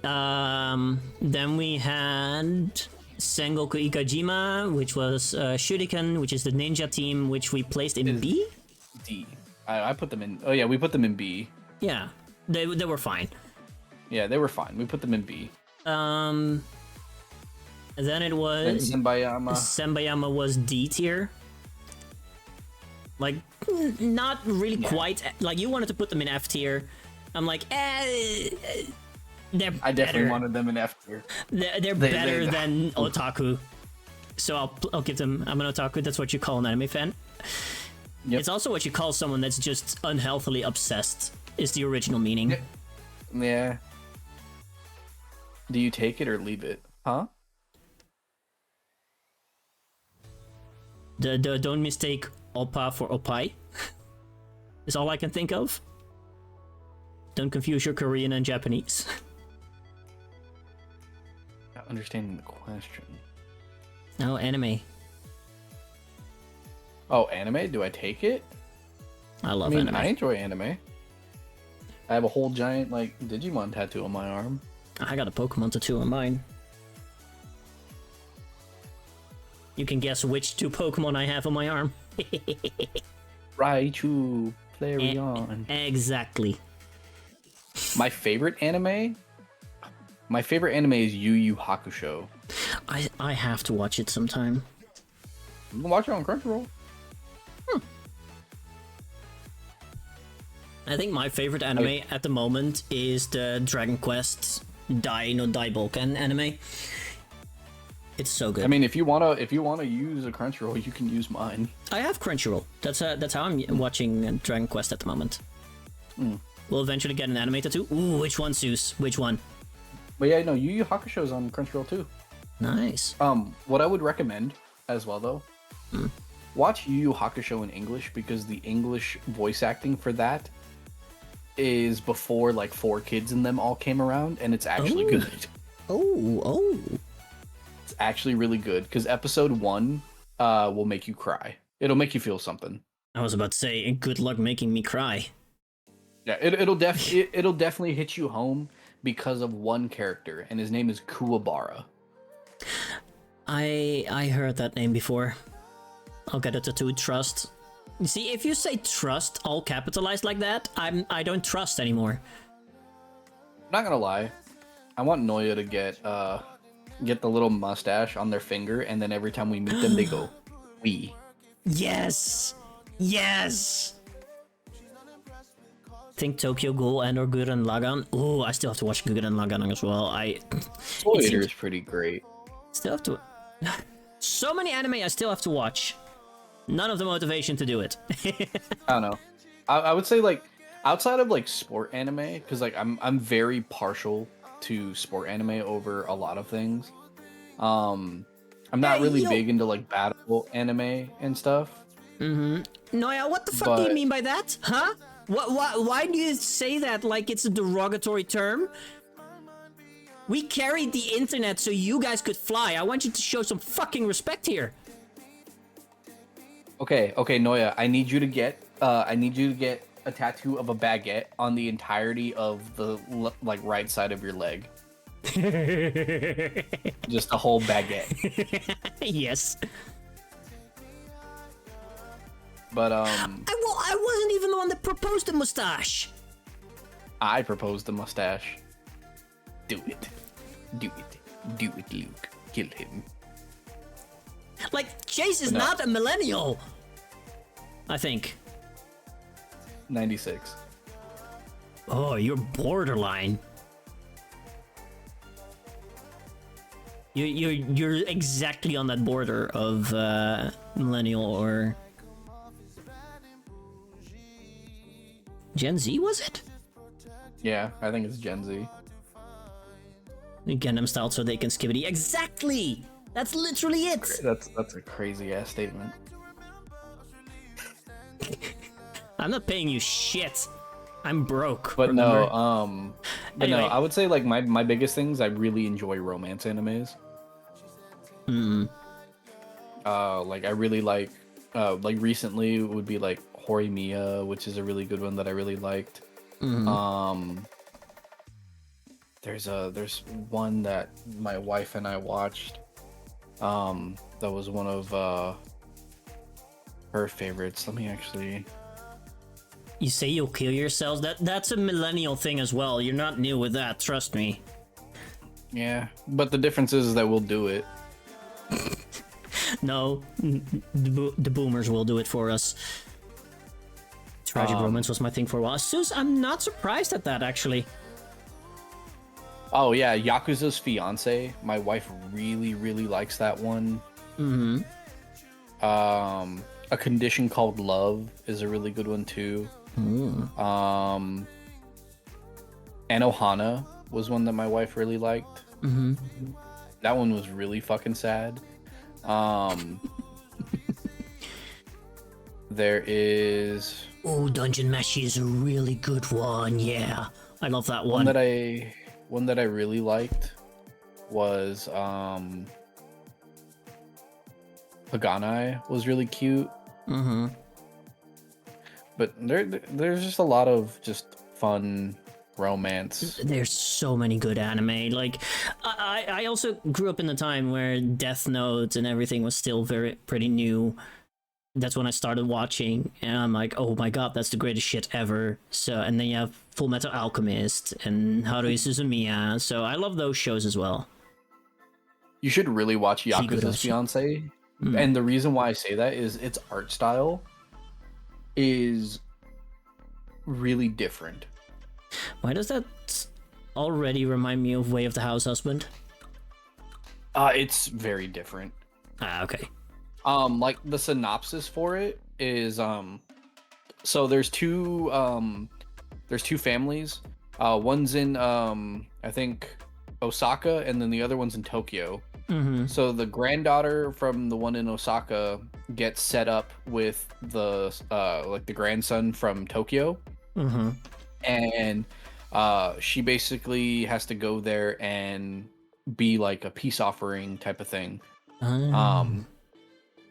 Oh, Then we had Sengoku Ikajima, which was Shuriken, which is the ninja team, which we placed in B? D. I put them in. Oh yeah, we put them in B. Yeah, they were fine. Yeah, they were fine. We put them in B. Then it was Senbayama was D tier. Like, not really quite. Like, you wanted to put them in F tier. I'm like, I definitely wanted them in F tier. They're better than otaku. So I'll give them. I'm an otaku. That's what you call an anime fan. Yep. It's also what you call someone that's just unhealthily obsessed. Is the original meaning. Yeah. Do you take it or leave it? Huh? Don't mistake oppa for opai. Is all I can think of. Don't confuse your Korean and Japanese. Not understanding the question. No, anime. Oh, anime? Do I take it? I love anime. I enjoy anime. I have a whole giant, like, Digimon tattoo on my arm. I got a Pokemon tattoo on mine. You can guess which 2 Pokemon I have on my arm. Raichu, Flareon. Exactly. My favorite anime? My favorite anime is Yu Yu Hakusho. I have to watch it sometime. You can watch it on Crunchyroll. I think my favorite anime at the moment is the Dragon Quest Dai no Daiboken anime. It's so good. I mean, if you wanna use a Crunchyroll, you can use mine. I have Crunchyroll. That's how I'm watching Dragon Quest at the moment. We'll eventually get an anime tattoo. Ooh, which one, Zeus? Which one? But yeah, no, Yu Yu Hakusho's on Crunchyroll too. Nice. What I would recommend as well though, watch Yu Yu Hakusho in English because the English voice acting for that is before like 4Kids and them all came around, and it's actually good. Oh. It's actually really good because episode 1 will make you cry. It'll make you feel something. I was about to say, good luck making me cry. Yeah, it'll definitely hit you home because of one character, and his name is Kuwabara. I heard that name before. I'll get a tattoo. Trust. You see, if you say trust all capitalized like that, I don't trust anymore. I'm not gonna lie, I want Noya to get the little mustache on their finger, and then every time we meet them, they go, "We." Yes. Think Tokyo Ghoul and/or Gurren Lagann. Ooh, I still have to watch Gurren Lagann as well. Exploiter is pretty great. Still have to. So many anime I still have to watch. None of the motivation to do it. I don't know. I would say like outside of like sport anime, because like I'm very partial to sport anime over a lot of things. I'm not really big into like battle anime and stuff. Noya, what the fuck do you mean by that? Huh? Why do you say that like it's a derogatory term? We carried the internet so you guys could fly. I want you to show some fucking respect here. Okay, Noya, I need you to get a tattoo of a baguette on the entirety of the like right side of your leg. Just a whole baguette. Yes. But I wasn't even the one that proposed the mustache. I proposed the mustache. Do it, Luke. Kill him. Like, Chase is not a millennial. I think. 96. Oh, you're borderline. You're exactly on that border of millennial or Gen Z, was it? Yeah, I think it's Gen Z. Gangnam Style so they can skibbity. Exactly! That's literally it! That's a crazy ass statement. I'm not paying you shit. I'm broke. But remember? No, I would say like my biggest things, I really enjoy romance animes. Like I really like like recently would be like Horimiya, which is a really good one that I really liked. There's one that my wife and I watched. That was one of her favorites. Let me actually. You say you'll kill yourselves? That's a millennial thing as well. You're not new with that, trust me. Yeah, but the difference is that we'll do it. No, the boomers will do it for us. Tragic romance was my thing for a while. Sus, I'm not surprised at that, actually. Oh yeah, Yakuza's Fiance. My wife really, really likes that one. A Condition Called Love is a really good one too. Anohana was one that my wife really liked. That one was really fucking sad. There is. Oh, Dungeon Meshi is a really good one. Yeah, I love that one. One that I really liked was Haganai was really cute. But there's just a lot of just fun romance. There's so many good anime. Like, I also grew up in the time where Death Note and everything was still pretty new. That's when I started watching, and I'm like, oh my god, that's the greatest shit ever. So, and then you have Full Metal Alchemist and Haruhi Suzumiya. So I love those shows as well. You should really watch Yakuza's Fiance. And the reason why I say that is its art style is really different. Why does that already remind me of Way of the House Husband? It's very different. Okay. Like the synopsis for it is so there's two families. One's in I think Osaka, and then the other one's in Tokyo. So the granddaughter from the one in Osaka gets set up with the like the grandson from Tokyo. And she basically has to go there and be like a peace offering type of thing.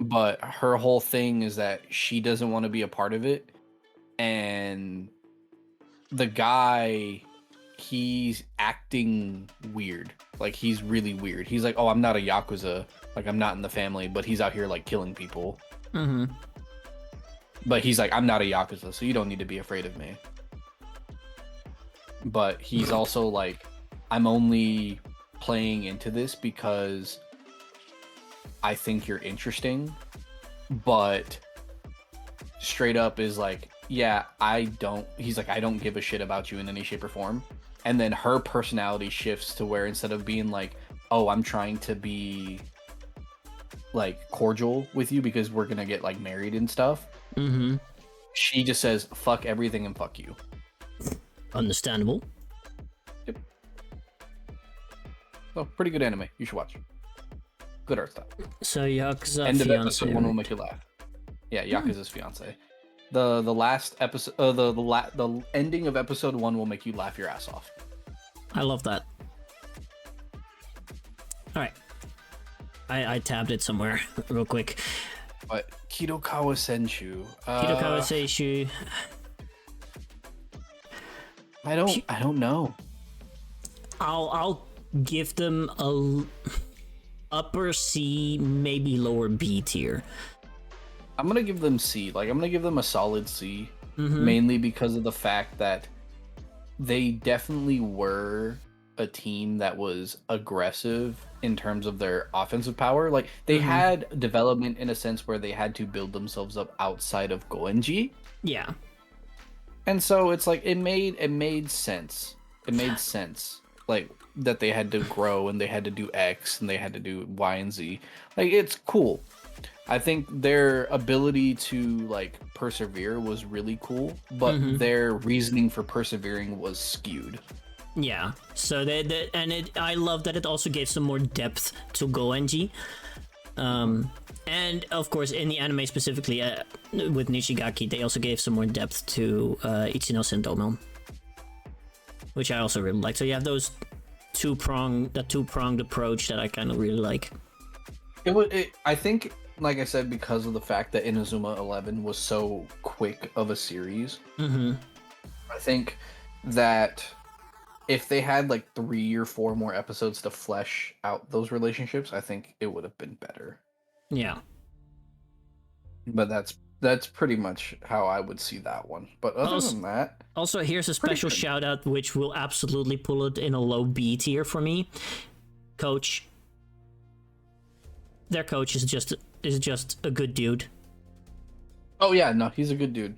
But her whole thing is that she doesn't want to be a part of it, and the guy, he's acting weird. Like, he's really weird. He's like, oh, I'm not a Yakuza, like I'm not in the family, but he's out here like killing people. But he's like, I'm not a Yakuza, so you don't need to be afraid of me. But he's also like, I'm only playing into this because I think you're interesting. But straight up is like, yeah, he's like, I don't give a shit about you in any shape or form. And then her personality shifts to where instead of being like, oh, I'm trying to be like cordial with you because we're gonna get like married and stuff, she just says fuck everything and fuck you. Understandable. Yep. So pretty good anime. You should watch. Good art style. So Yakuza End of Fiance, episode 1 will make you laugh. Yeah, Yakuza's Fiance. The last episode, the ending of episode 1 will make you laugh your ass off. I love that. All right, I tabbed it somewhere real quick. But Kidokawa Senshu. Kidokawa Senshu. I don't know. I'll give them a upper C, maybe lower B tier. I'm gonna give them C. Like, I'm gonna give them a solid C, mainly because of the fact that they definitely were a team that was aggressive in terms of their offensive power. Like, they had development in a sense where they had to build themselves up outside of Goenji. Yeah. And so it's like it made sense. It made sense. Like, that they had to grow and they had to do X and they had to do Y and Z. Like, it's cool. I think their ability to like persevere was really cool, but their reasoning for persevering was skewed. Yeah. So I love that it also gave some more depth to Goenji. And of course, in the anime specifically, with Nishigaki, they also gave some more depth to Ichino Sendomon, which I also really like. So you have those two-pronged approach that I kind of really like. I think like I said, because of the fact that Inazuma 11 was so quick of a series, I think that if they had like 3 or 4 more episodes to flesh out those relationships, I think it would have been better. Yeah. But that's pretty much how I would see that one. But other than that, also here's a special shout out, which will absolutely pull it in a low B tier for me. Coach. Their coach is just a good dude. Oh yeah, no, he's a good dude.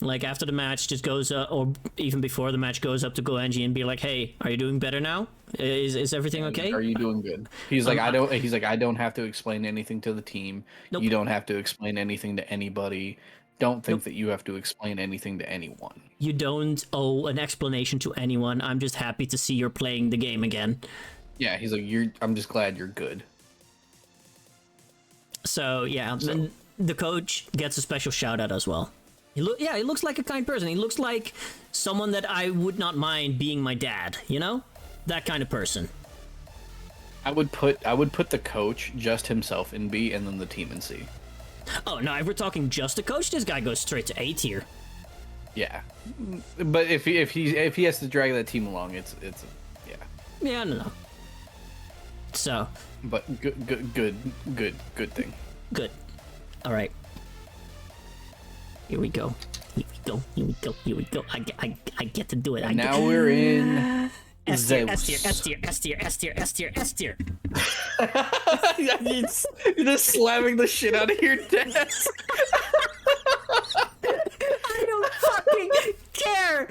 Like after the match, just goes or even before the match, goes up to Goenji and be like, "Hey, are you doing better now? Is everything okay? Are you doing good?" He's like, He's like, I don't have to explain anything to the team. Nope. You don't have to explain anything to anybody. Don't think that you have to explain anything to anyone. You don't owe an explanation to anyone. I'm just happy to see you're playing the game again. Yeah, he's like, I'm just glad you're good. So yeah, the coach gets a special shout out as well. He looks like a kind person. He looks like someone that I would not mind being my dad, you know? That kind of person. I would put the coach just himself in B and then the team in C. Oh no, if we're talking just the coach, this guy goes straight to A tier. Yeah. But if he has to drag that team along, it's yeah. Yeah, no. So, but good thing. Good. All right. Here we go. I get to do it. Now we're in S tier. You're just slamming the shit out of your desk. I don't fucking care.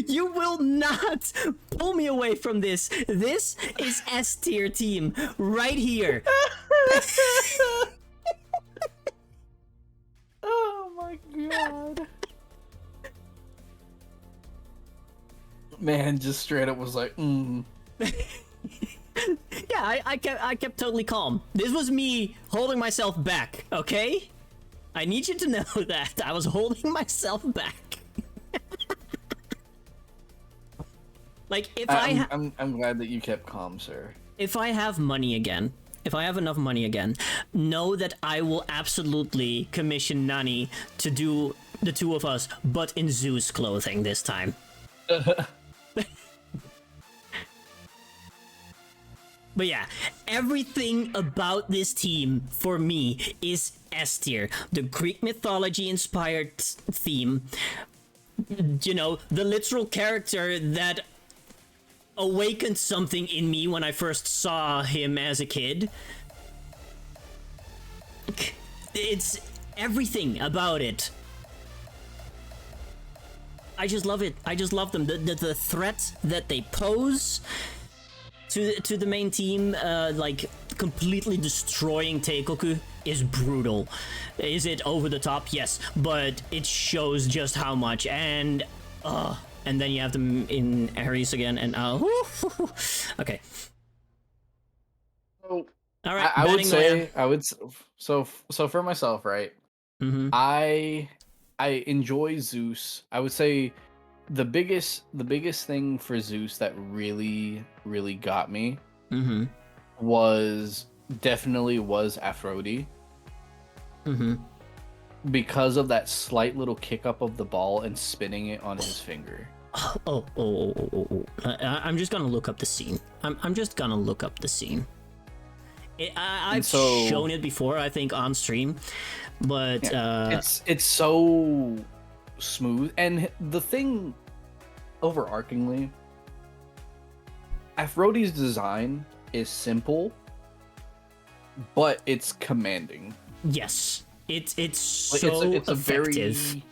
You will not pull me away from this. This is S tier team right here. Oh my god. Man, just straight up was like, Yeah, I kept totally calm. This was me holding myself back, okay? I need you to know that. I was holding myself back. Like, if I'm glad that you kept calm, sir. If I have money again, if I have enough money again, know that I will absolutely commission Nani to do the two of us, but in Zeus clothing this time. But yeah, everything about this team, for me, is S tier. The Greek mythology-inspired theme, you know, the literal character that awakened something in me when I first saw him as a kid. It's everything about it. I just love it. I just love them. The threat that they pose to the main team, like completely destroying Teikoku, is brutal. Is it over the top? Yes, but it shows just how much. And then you have them in Ares again, and okay. So, all right. I would so for myself, right? Mm-hmm. I enjoy Zeus. I would say the biggest thing for Zeus that really got me was Aphrodite. Because of that slight little kick up of the ball and spinning it on his finger. I'm just gonna look up the scene. I'm just gonna look up the scene. I've shown it before, I think, on stream, but it's so smooth. And the thing, overarchingly, Aphrodite's design is simple, but it's commanding. Yes, it's so effective.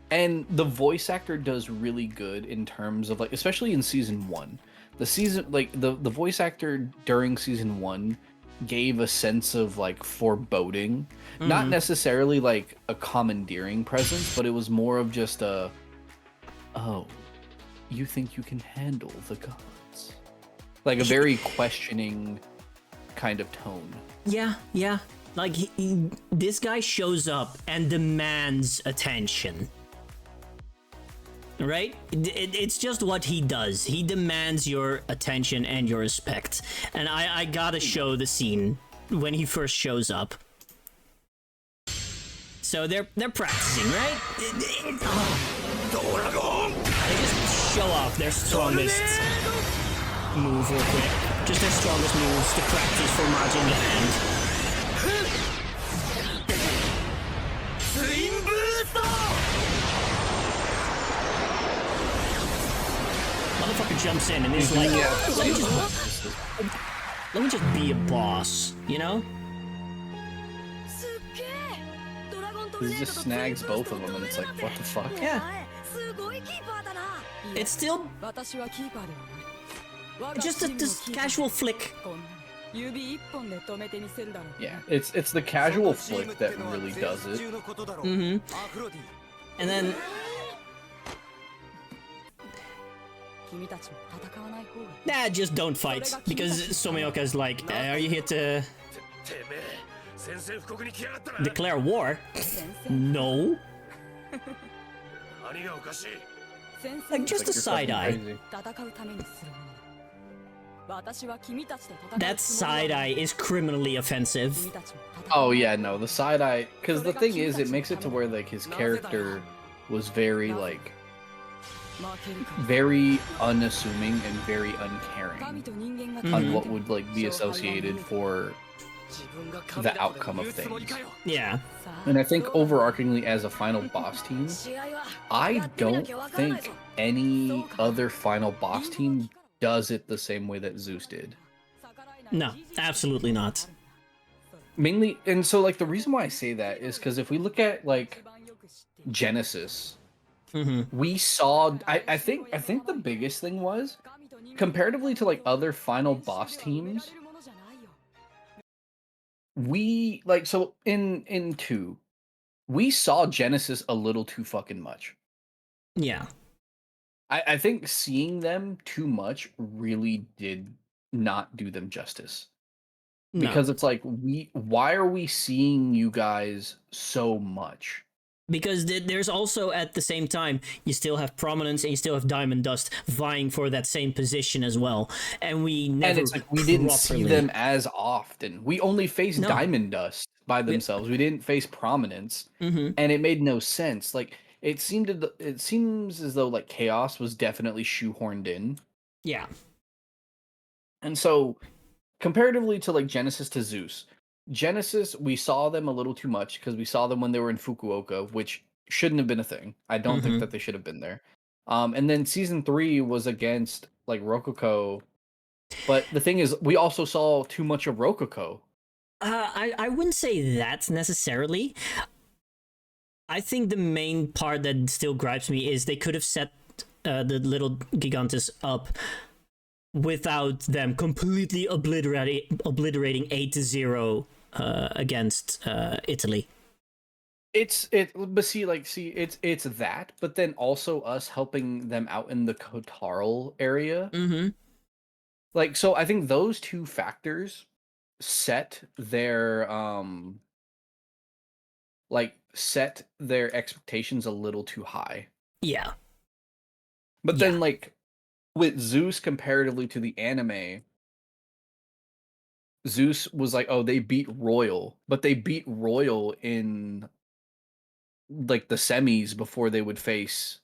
And the voice actor does really good in terms of, like, especially in season 1. The voice actor during season 1 gave a sense of, like, foreboding. Not necessarily like a commandeering presence, but it was more of just a, oh, you think you can handle the gods? Like a very questioning kind of tone. Yeah. Like, this guy shows up and demands attention. Right? It's just what he does. He demands your attention and your respect. And I gotta show the scene when he first shows up. So they're practicing, right? They just show off their strongest move real quick. Just their strongest moves to practice for Majin the Hand. Motherfucker jumps in and is like, let me just be a boss, you know? He just snags both of them, and it's like, what the fuck? Yeah. It's still just this casual flick. Yeah, it's the casual flick that really does it. Mm-hmm. And then just don't fight, because Someoka's like, are you here to declare war? No. Like, just a side eye. That side eye is criminally offensive. Oh yeah, no, the side eye, because the thing is, it makes it to where like his character was very like very unassuming and very uncaring on what would like be associated for the outcome of things. Yeah. And I think overarchingly as a final boss team, I don't think any other final boss team does it the same way that Zeus did. No, absolutely not. Mainly, and so like the reason why I say that is because if we look at like Genesis, we saw I think the biggest thing was comparatively to like other final boss teams, we like so in 2 we saw Genesis a little too fucking much. Yeah. I think seeing them too much really did not do them justice. Because it's like, why are we seeing you guys so much? Because there's also, at the same time, you still have Prominence and you still have Diamond Dust vying for that same position as well. And we never and it's like, we didn't see them as often. We only faced Diamond Dust by themselves. We didn't face Prominence. And it made no sense. Like, it seems as though like Chaos was definitely shoehorned in. Yeah. And so comparatively to like Genesis to Zeus, Genesis, we saw them a little too much because we saw them when they were in Fukuoka, which shouldn't have been a thing. I don't think that they should have been there. And then season 3 was against like Rococo, but the thing is, we also saw too much of Rococo. I wouldn't say that necessarily. I think the main part that still gripes me is they could have set the little Gigantes up without them completely obliterating 8-0 against Italy. It's that, but then also us helping them out in the Kotarl area. Like, so I think those two factors set their expectations a little too high. Yeah. But then like with Zeus comparatively to the anime, Zeus was like, oh, they beat Royal, but they beat Royal in like the semis before they would face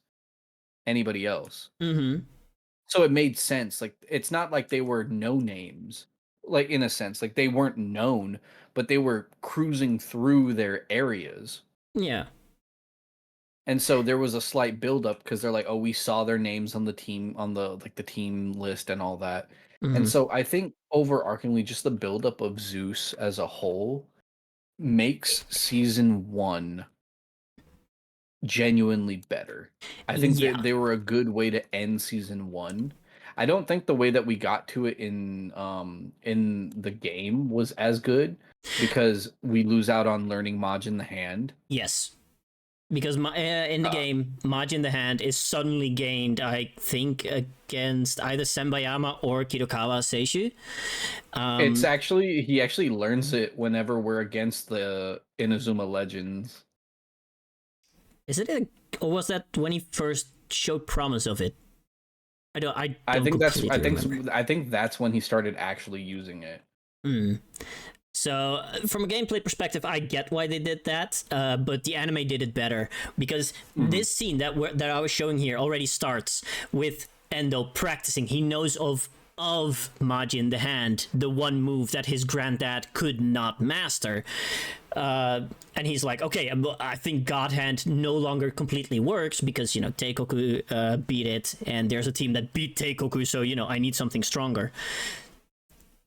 anybody else. So it made sense. Like, it's not like they were no names, like in a sense, like they weren't known, but they were cruising through their areas. Yeah. And so there was a slight buildup because they're like, oh, we saw their names on the team, on the like the team list and all that. And so I think overarchingly, just the buildup of Zeus as a whole makes season 1 genuinely better. I think they were a good way to end season 1. I don't think the way that we got to it in the game was as good because we lose out on learning Majin the Hand. Yes. Because in the game, Majin the Hand is suddenly gained, I think, against either Senbayama or Kidokawa Seishu. He actually learns it whenever we're against the Inazuma Legends. Is it or was that when he first showed promise of it? I think that's when he started actually using it. So from a gameplay perspective, I get why they did that, but the anime did it better because this scene that I was showing here already starts with Endo practicing. He knows of Majin the Hand, the one move that his granddad could not master. And he's like, okay, I think God Hand no longer completely works because, Teikoku beat it, and there's a team that beat Teikoku, so, I need something stronger.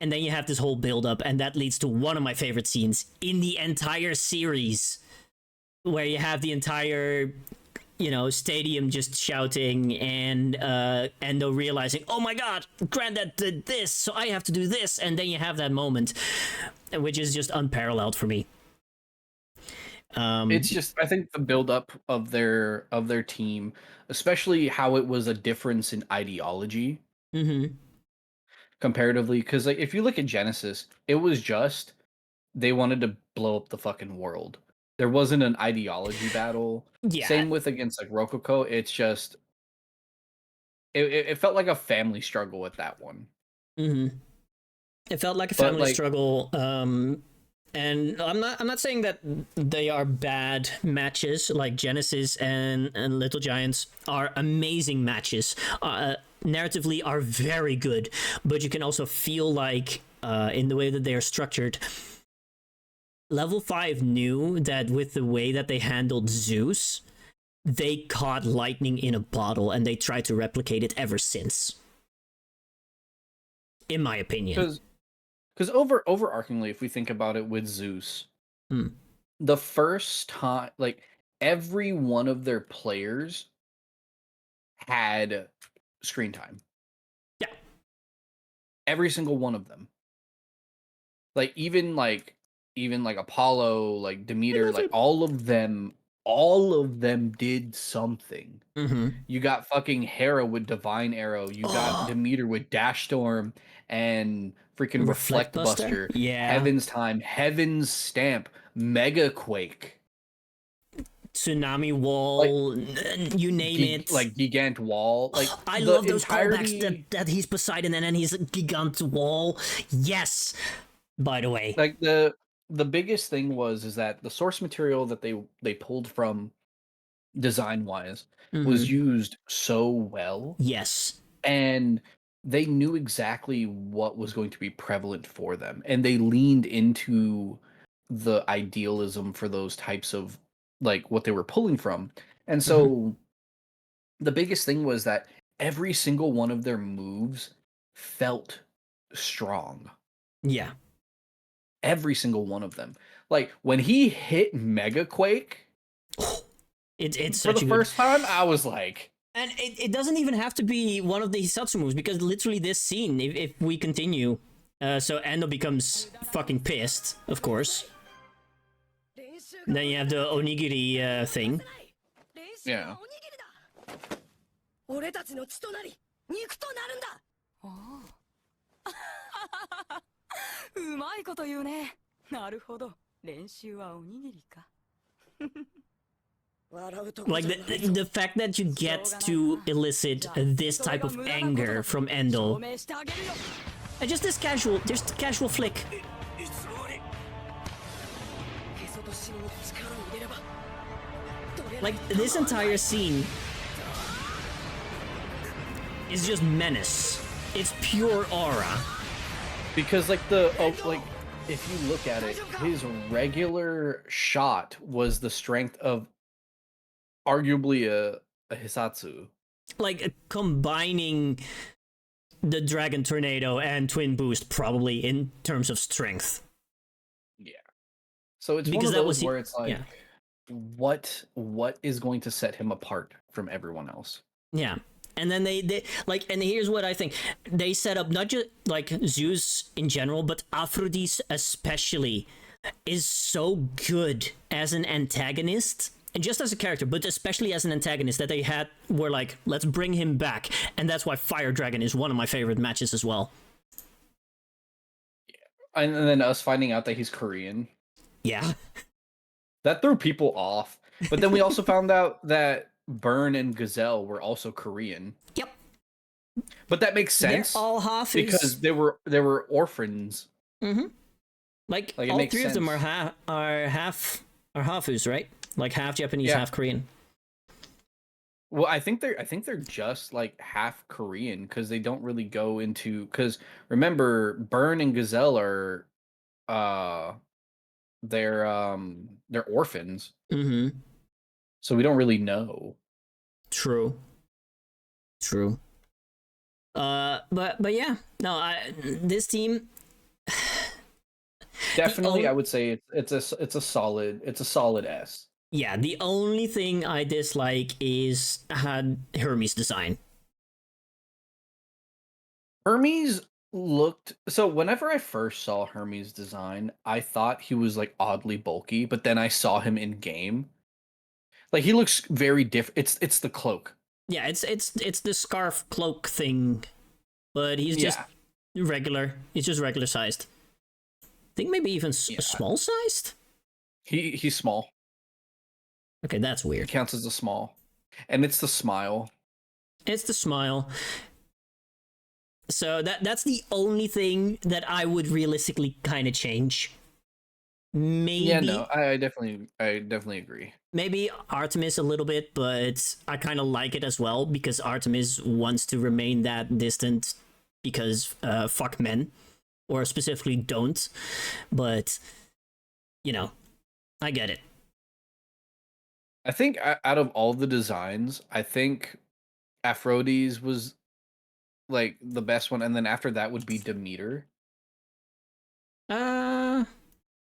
And then you have this whole build-up, and that leads to one of my favorite scenes in the entire series, where you have the entire stadium just shouting, and Endo realizing, oh my god, Granddad did this, so I have to do this, and then you have that moment, which is just unparalleled for me. It's just, I think the build-up of their team, especially how it was a difference in ideology comparatively, because like if you look at Genesis, it was just they wanted to blow up the fucking world. There wasn't an ideology battle. Yeah. Same with against like Rococo. It's just it felt like a family struggle with that one. It felt like a family struggle. And I'm not saying that they are bad matches. Like Genesis and Little Giants are amazing matches. Narratively are very good, but you can also feel like in the way that they are structured, Level 5 knew that with the way that they handled Zeus, they caught lightning in a bottle, and they tried to replicate it ever since. In my opinion. Because overarchingly, if we think about it with Zeus, the first time, like, every one of their players had screen time. Yeah. Every single one of them. Like, even Apollo, like Demeter, like all of them did something. You got fucking Hera with Divine Arrow. You got Demeter with Dash Storm and freaking Reflect Buster. Yeah. Heaven's Time, Heaven's Stamp, Mega Quake. Tsunami Wall, you name it. Like Gigant Wall. Like I love those callbacks that he's Poseidon and then he's Gigant Wall. Yes. By the way. Like the biggest thing is that the source material that they pulled from design wise was used so well. Yes. And they knew exactly what was going to be prevalent for them. And they leaned into the idealism for those types of like what they were pulling from. And so the biggest thing was that every single one of their moves felt strong. Yeah. Every single one of them. Like when he hit Mega Quake, it's for the first time, I was like, and it doesn't even have to be one of the Hisatsu moves, because literally this scene, if we continue, so Endo becomes fucking pissed, of course. Then you have the onigiri thing. Yeah. Like the fact that you get to elicit this type of anger from Endo, and just this casual flick. Like this entire scene is just menace. It's pure aura. Because like if you look at it, his regular shot was the strength of arguably a Hisatsu. Like combining the Dragon Tornado and Twin Boost, probably in terms of strength. Yeah. So it's because one of those where it's like, what is going to set him apart from everyone else? Yeah. And then they like, and here's what I think. They set up not just like Zeus in general, but Aphrodite especially is so good as an antagonist. And just as a character, but especially as an antagonist, that they were like, let's bring him back. And that's why Fire Dragon is one of my favorite matches as well. Yeah. And then us finding out that he's Korean. Yeah. That threw people off. But then we also found out that Burn and Gazelle were also Korean. Yep. But that makes sense. They're all half because they were orphans. Like Like it all makes three of them sense. are hafus, right? Like half Japanese, Yeah. half Korean. Well, I think they're just like half Korean because they don't really go into because remember Burn and Gazelle are uh they're orphans, Mm-hmm. so we don't really know. True. True. But yeah, no, this team. The Definitely, I only would say it's a solid S. Yeah, the only thing I dislike is had Hermes design. Hermes looked so whenever I first saw Hermes design, I thought he was like oddly bulky, but then I saw him in game. Like he looks very different. It's the cloak. Yeah, it's the scarf cloak thing, but he's just Yeah. regular. He's just regular sized. I think maybe even Yeah. small sized. He's small. Okay, that's He weird. counts as a small. And it's the smile. It's the smile. So that's the only thing that I would realistically kind of change. Yeah, no, Maybe I definitely agree. maybe Artemis a little bit, but I kind of like it as well because Artemis wants to remain that distant because fuck men, or specifically don't. But you know, I get it. I think out of all the designs, I think Aphrodite was like the best one, and then after that would be Demeter. Uh,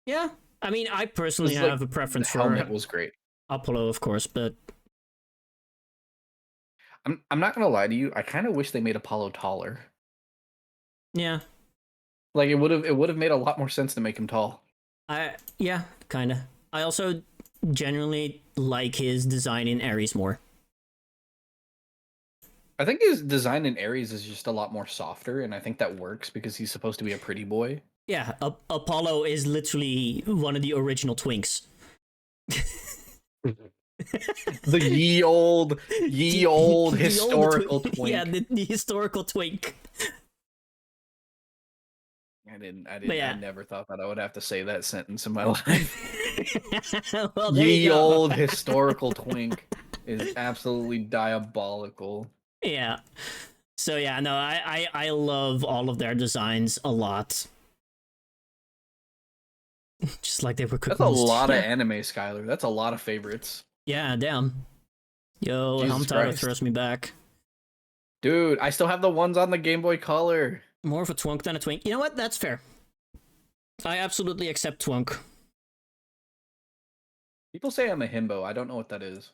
yeah. I mean, I personally Because like have a the preference helmet for was great. Apollo, of course, but I'm not gonna lie to you. I kind of wish they made Apollo taller. yeah, Like it would have made a lot more sense to make him tall. yeah, kind of. I also genuinely like his design in Ares more. I think his design in Ares is just a lot more softer, and I think that works because he's supposed to be a pretty boy. Yeah, Apollo is literally one of the original twinks. The ye old historical twink. Yeah, the historical twink. But I yeah. never thought that I would have to say that sentence in my life. Well, there you Ye go. old historical twink is absolutely diabolical. Yeah. So yeah, no, I love all of their designs a lot. Just like they were That's a cookies. lot Yeah. of anime, Skylar. That's a lot of favorites. Yeah, damn. Yo, Jesus Hamtaro Christ. throws me back. Dude, I still have the ones on the Game Boy Color. More of a twunk than a twink. You know what? That's fair. I absolutely accept twunk. People say I'm a himbo. I don't know what that is.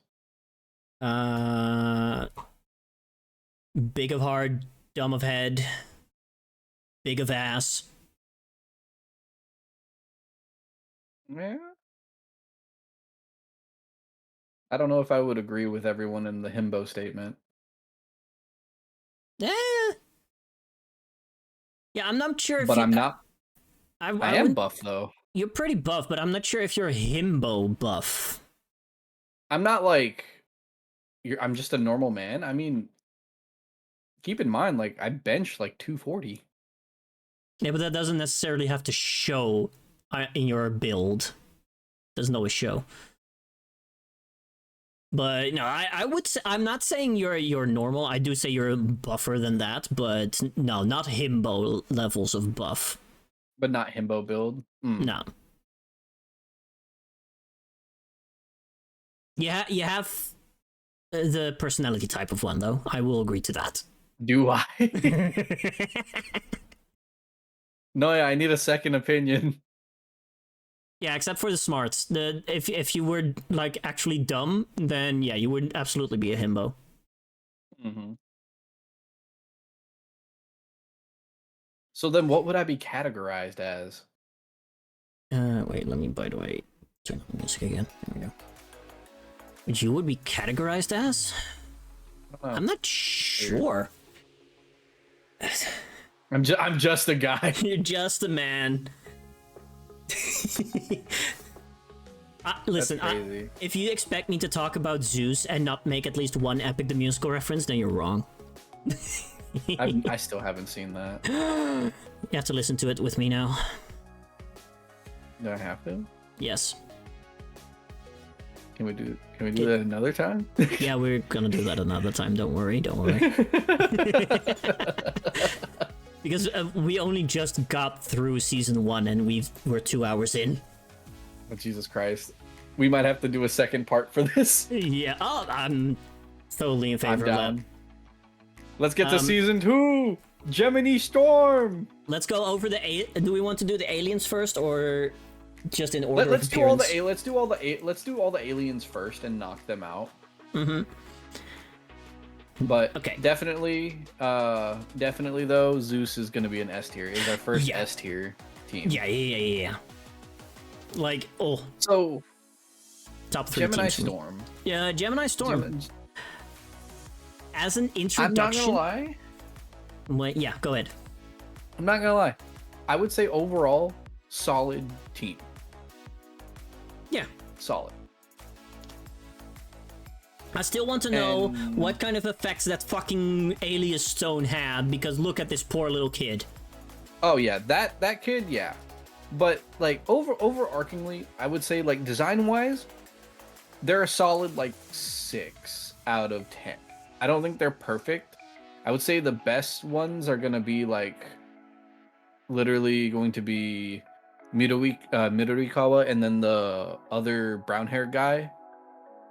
Big of heart, dumb of head, big of ass. Yeah. I don't know if I would agree with everyone in the himbo statement. Eh. Yeah, I'm not sure if But you. I'm not. I I am wouldn't. buff though. You're pretty buff, but I'm not sure if you're a himbo buff. I'm not like I'm just a normal man. I mean, keep in mind, like I bench like 240. Yeah, but that doesn't necessarily have to show in your build. Doesn't always show. But no, I would say I'm not saying you're normal. I do say you're buffer than that, but no, not himbo levels of buff. But not himbo build. No. Yeah, you have the personality type of one, though. I will agree to that. Do I? No, yeah, I need a second opinion. Yeah, except for the smarts. If you were like actually dumb, then yeah, you would absolutely be a himbo. Mm-hmm. So then, what would I be categorized as? Wait, let me, by the way, turn on the music again. There we go. Which you would be categorized as? I'm not sure. I'm just a guy. You're just a man. Listen, if you expect me to talk about Zeus and not make at least one Epic the Musical reference, then you're wrong. I still haven't seen that. You have to listen to it with me now. Do I have to? Yes. Can we do that another time? Yeah, we're gonna do that another time. Don't worry. Because we only just got through season 1 and we're 2 hours in. Oh, Jesus Christ. We might have to do a second part for this. Yeah, I'm totally in favor of that. Let's get to season 2! Gemini Storm! Let's go over do we want to do the aliens first, or just in order let's of do all appearance? let's do all the aliens first and knock them out. Mm-hmm. But okay. definitely though, Zeus is gonna be an S tier. Is our first S tier team. Yeah. Like, so top 3 Gemini teams. Storm. Yeah, Gemini Storm. As an introduction. I'm not gonna lie. Wait, yeah, go ahead. I'm not gonna lie. I would say overall, solid team. Yeah. Solid. I still want to know what kind of effects that fucking Alias Stone had, because look at this poor little kid. Oh yeah, that kid, yeah. But like overarchingly, I would say like design wise, they're a solid like 6 out of 10. I don't think they're perfect. I would say the best ones are gonna be like literally going to be Midorikawa and then the other brown haired guy.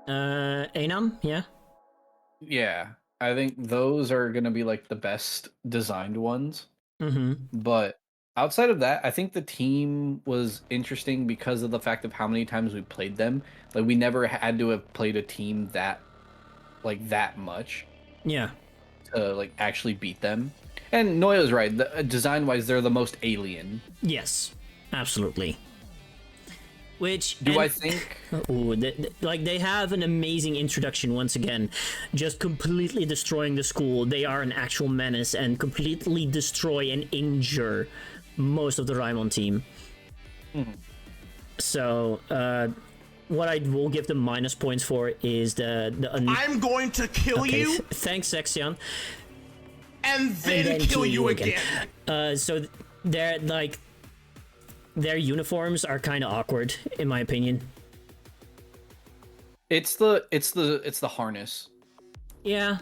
Anam, yeah. Yeah, I think those are gonna be like the best designed ones. Mm-hmm. But outside of that, I think the team was interesting because of the fact of how many times we played them. Like we never had to have played a team that much. Yeah. To like actually beat them. And Noya's right. Design wise, they're the most alien. Yes, absolutely. Which I think? they have an amazing introduction once again, just completely destroying the school. They are an actual menace and completely destroy and injure most of the Raimon team. Mm-hmm. So, what I will give them minus points for is I'm going to kill you. Thanks, Sexion. And then kill you again. So they're like. Their uniforms are kind of awkward, in my opinion. It's the harness. Yeah.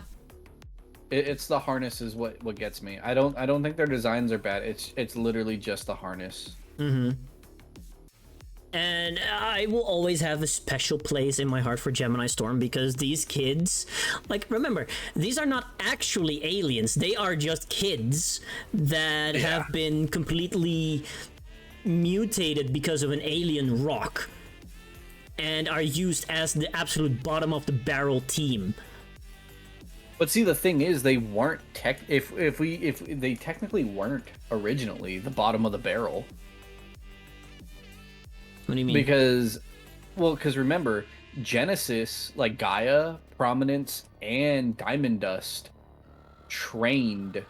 It's the harness is what gets me. I don't think their designs are bad. It's literally just the harness. Mm-hmm. And I will always have a special place in my heart for Gemini Storm because these kids, like, remember, these are not actually aliens. They are just kids that have been completely mutated because of an alien rock and are used as the absolute bottom of the barrel team. But see, the thing is, they weren't if they technically weren't originally the bottom of the barrel. What do you mean? Because remember, Genesis, like Gaia, Prominence, and Diamond Dust trained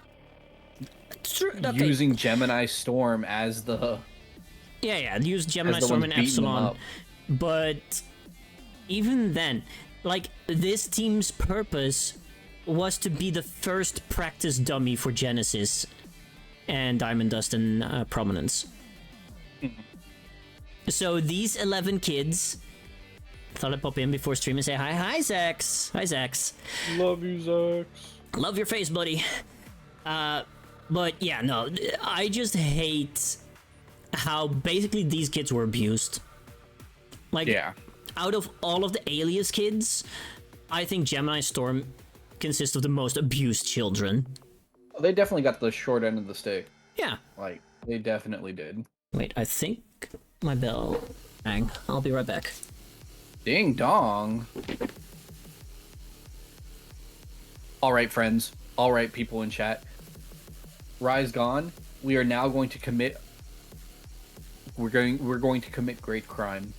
using Gemini Storm as the use Gemini Storm and Epsilon. But even then, like, this team's purpose was to be the first practice dummy for Genesis and Diamond Dust and Prominence. So these 11 kids, thought I'd pop in before stream and say hi. Hi, Zax. Hi, Zax. Love you, Zax. Love your face, buddy. But yeah, no, I just hate how basically these kids were abused. Like, out of all of the Alias kids, I think Gemini Storm consists of the most abused children. They definitely got the short end of the stick. Yeah. Like, they definitely did. Wait, I think my bell rang. I'll be right back. Ding dong. Alright, friends. Alright, people in chat. Rise gone. We are now going to commit... We're going to commit great crime.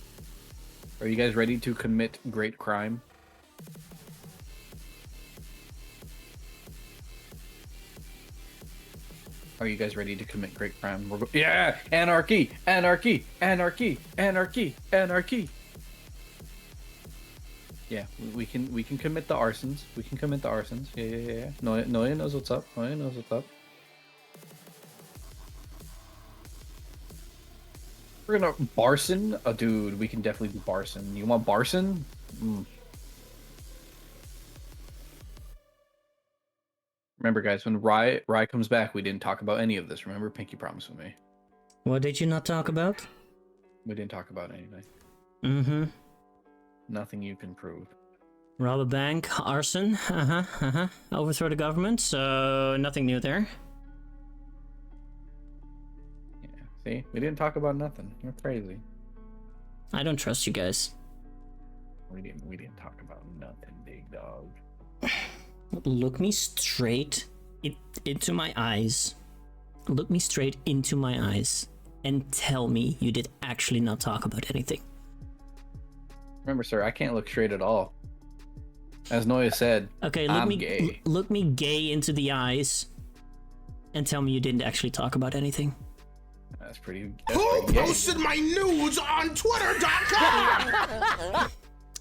Are you guys ready to commit great crime? Are you guys ready to commit great crime? Yeah! Anarchy! Anarchy! Anarchy! Anarchy! Anarchy! Yeah, we can commit the arsons. We can commit the arsons. Yeah. Noya knows what's up. Noya knows what's up. We're gonna Barson. Oh, dude, we can definitely do Barson. You want Barson? Remember, guys, when Rye comes back, we didn't talk about any of this. Remember, Pinky promised with me. What did you not talk about? We didn't talk about anything. Mm-hmm. Nothing you can prove. Rob a bank, arson, overthrow the government, so nothing new there. Yeah, see? We didn't talk about nothing. You're crazy. I don't trust you guys. We didn't talk about nothing, big dog. Look me straight into my eyes. Look me straight into my eyes and tell me you did actually not talk about anything. Remember, sir, I can't look straight at all. As Noya said, okay, I'm gay. Look me gay into the eyes and tell me you didn't actually talk about anything. That's pretty Who pretty gay. posted my nudes on Twitter.com?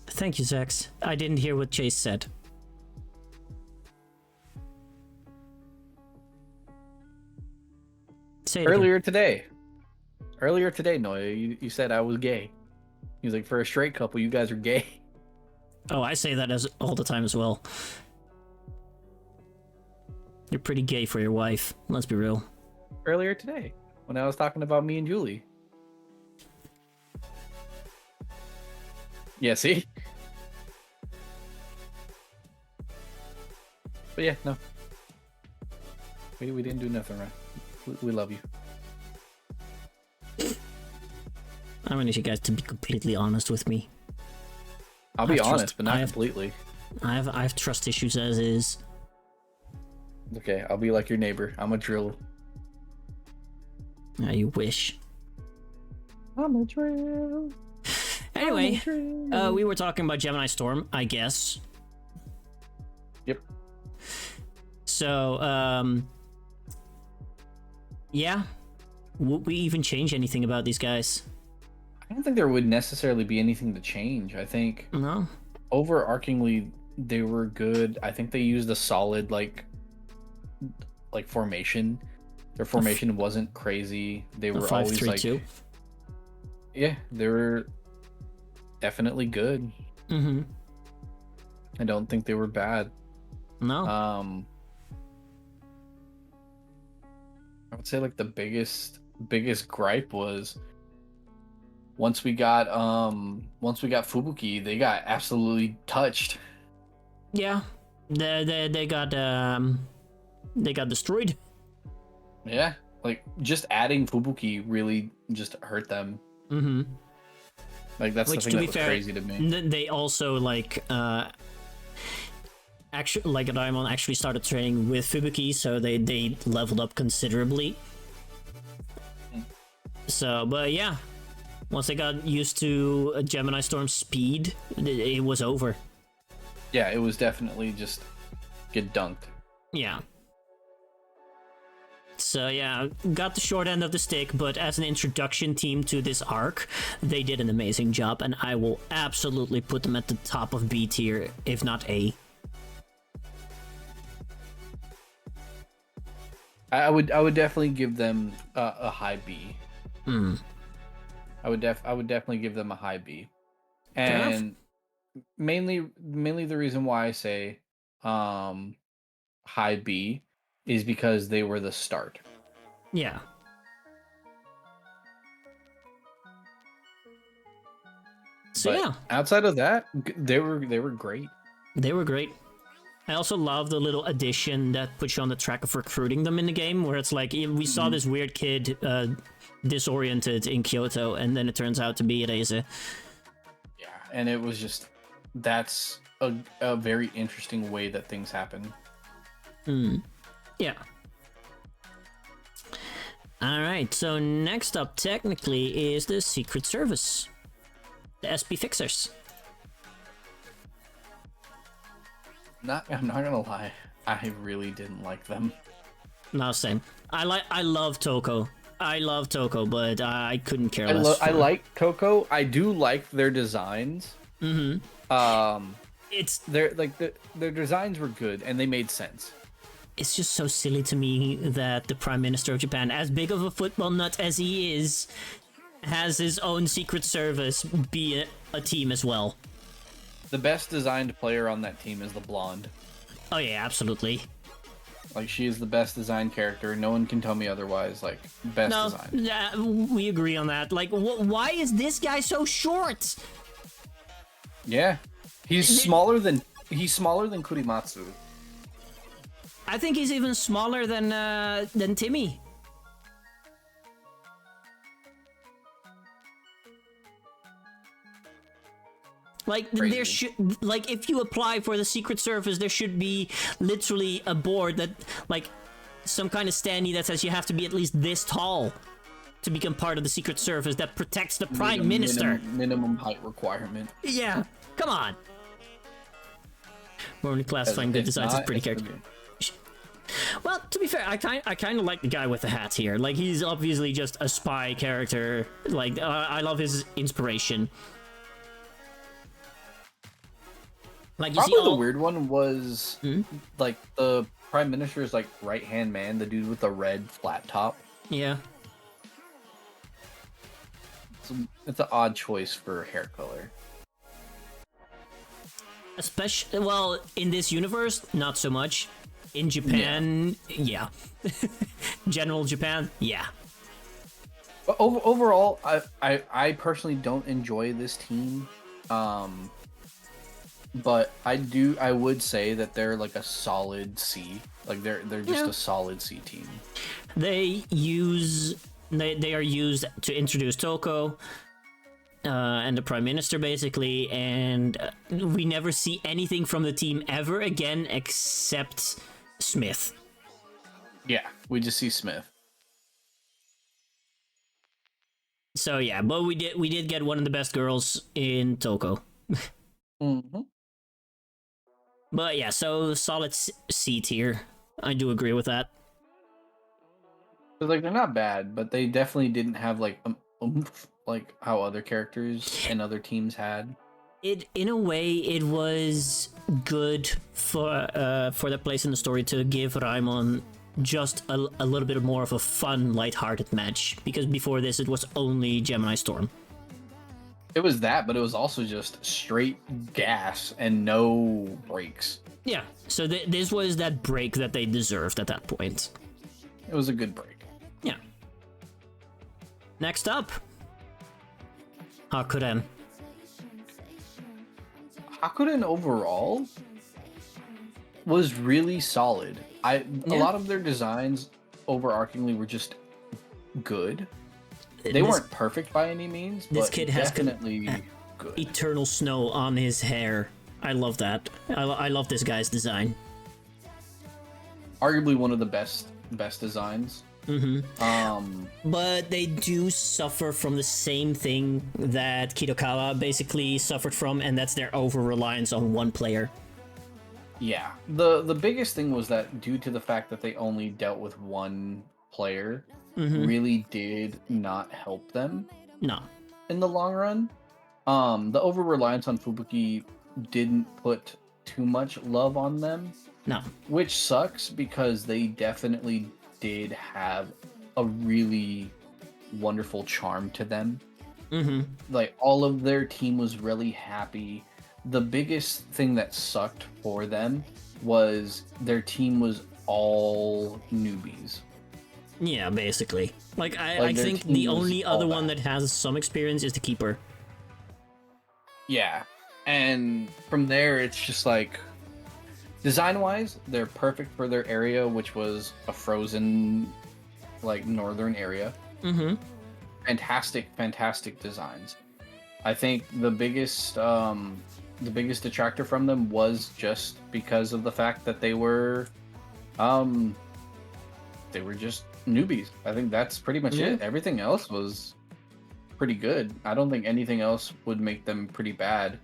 Thank you, Zex. I didn't hear what Chase said. Say it Earlier today, Noya, you said I was gay. He was like, for a straight couple, you guys are gay. Oh, I say that as all the time as well. You're pretty gay for your wife. Let's be real. Earlier today, when I was talking about me and Julie. Yeah, see? But yeah, no. We didn't do nothing right. We love you. I want you guys to be completely honest with me. I'll be I honest, trust- but not I have- completely. I have trust issues as is. Okay, I'll be like your neighbor. I'm a drill. You wish. I'm a drill. Anyway, we were talking about Gemini Storm, I guess. Yep. So, yeah. Would we even change anything about these guys? I don't think there would necessarily be anything to change. I think No. overarchingly they were good. I think they used a solid like formation. Their formation wasn't crazy. They were always like 5-3-2. Yeah, they were definitely good. Mm-hmm. I don't think they were bad. No. I would say like the biggest gripe was once we got Fubuki, they got absolutely touched. Yeah. They got destroyed. Yeah, like just adding Fubuki really just hurt them. Mm-hmm. Like that's Which, the to thing be that was fair, crazy to me. They also actually like Daimon actually started training with Fubuki, so they leveled up considerably. So, but yeah, once they got used to Gemini Storm's speed, it was over. Yeah, it was definitely just get dunked. Yeah. So yeah, got the short end of the stick, but as an introduction team to this arc, they did an amazing job, and I will absolutely put them at the top of B tier, if not A. I would definitely give them a high B. I would definitely give them a high B, and mainly the reason why I say high B is because they were the start. Yeah. So But yeah, outside of that, they were great. they were great. I also love the little addition that puts you on the track of recruiting them in the game, where it's like we saw this weird kid disoriented in Kyoto, and then it turns out to be Erase. Yeah, and it was just that's a very interesting way that things happen. Yeah. Alright, so next up technically is the Secret Service. The SP Fixers. I'm not gonna lie, I really didn't like them. No, same. I love Toko. I love Toko, but I couldn't care less. I like Coco. I do like their designs. It's their designs were good and they made sense. It's just so silly to me that the Prime Minister of Japan, as big of a football nut as he is, has his own Secret Service be a team as well. The best designed player on that team is the blonde. Oh yeah, absolutely. Like, she is the best designed character. No one can tell me otherwise. Like, best designed. Yeah, we agree on that. Like, why is this guy so short? Yeah, he's smaller than Kurimatsu. I think he's even smaller than Timmy. Like, Crazy. there should, like, if you apply for the Secret Service, there should be literally a board that, like, some kind of standee that says you have to be at least this tall to become part of the Secret Service that protects the Prime Minister. Minimum height requirement. Yeah, come on. We're only classifying good designs as pretty characters. Well, to be fair, I kind of like the guy with the hat here. Like, he's obviously just a spy character. Like, I love his inspiration. Like, you Probably see the weird one was like the Prime Minister's like right-hand man, the dude with the red flat top. Yeah. It's an odd choice for hair color. Especially, well, in this universe, not so much. In Japan, yeah. General Japan, yeah. But overall, I personally don't enjoy this team. But I would say that they're like a solid C. Like they're just a solid C team. They are used to introduce Toko and the Prime Minister basically, and we never see anything from the team ever again except Smith. Yeah, we just see Smith. So yeah, but we did get one of the best girls in Toko. Mm-hmm. But yeah, so solid C tier. I do agree with that. Like, they're not bad, but they definitely didn't have like oomph, like how other characters and other teams had. It, in a way, it was good for the place in the story to give Raimon just a little bit more of a fun, lighthearted match, because before this it was only Gemini Storm. It was that, but it was also just straight gas and no breaks. Yeah, so this was that break that they deserved at that point. It was a good break. Yeah. Next up, Hakuren. Hakuren overall was really solid. A lot of their designs overarchingly were just good. They weren't perfect by any means, this but kid has definitely good. Eternal snow on his hair. I love that. I love this guy's design. Arguably one of the best designs. But they do suffer from the same thing that Kidokawa basically suffered from, and that's their over-reliance on one player. Yeah. The biggest thing was that due to the fact that they only dealt with one player, really did not help them. No. In the long run. The over-reliance on Fubuki didn't put too much love on them. No. Which sucks because they definitely did have a really wonderful charm to them. Like, all of their team was really happy. The biggest thing that sucked for them was their team was all newbies. Yeah, basically. Like, I think the only other one that has some experience is the Keeper. Yeah. And from there, it's just like, design-wise, they're perfect for their area, which was a frozen, like, northern area. Fantastic designs. I think the biggest detractor from them was just because of the fact that they were just newbies. I think that's pretty much it. Everything else was pretty good. I don't think anything else would make them pretty bad.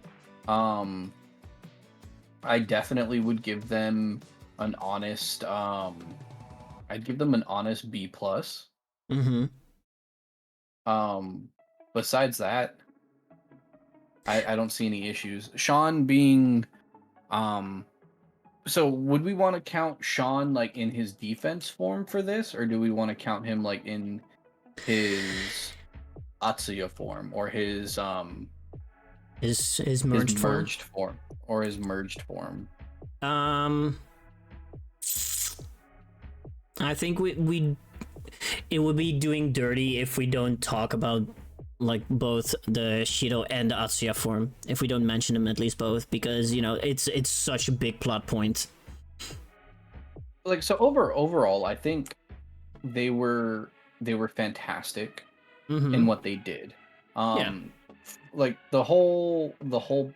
I definitely would give them an honest I'd give them an honest B+. Besides that, I don't see any issues. Sean being so would we want to count Sean like in his defense form for this, or do we want to count him like in his Atsuya form or his merged form. His merged form. I think we it would be doing dirty if we don't talk about like both the Shido and the Atsuya form, if we don't mention them, at least both, because you know it's such a big plot point. Like, so overall, I think they were fantastic in what they did. Like the whole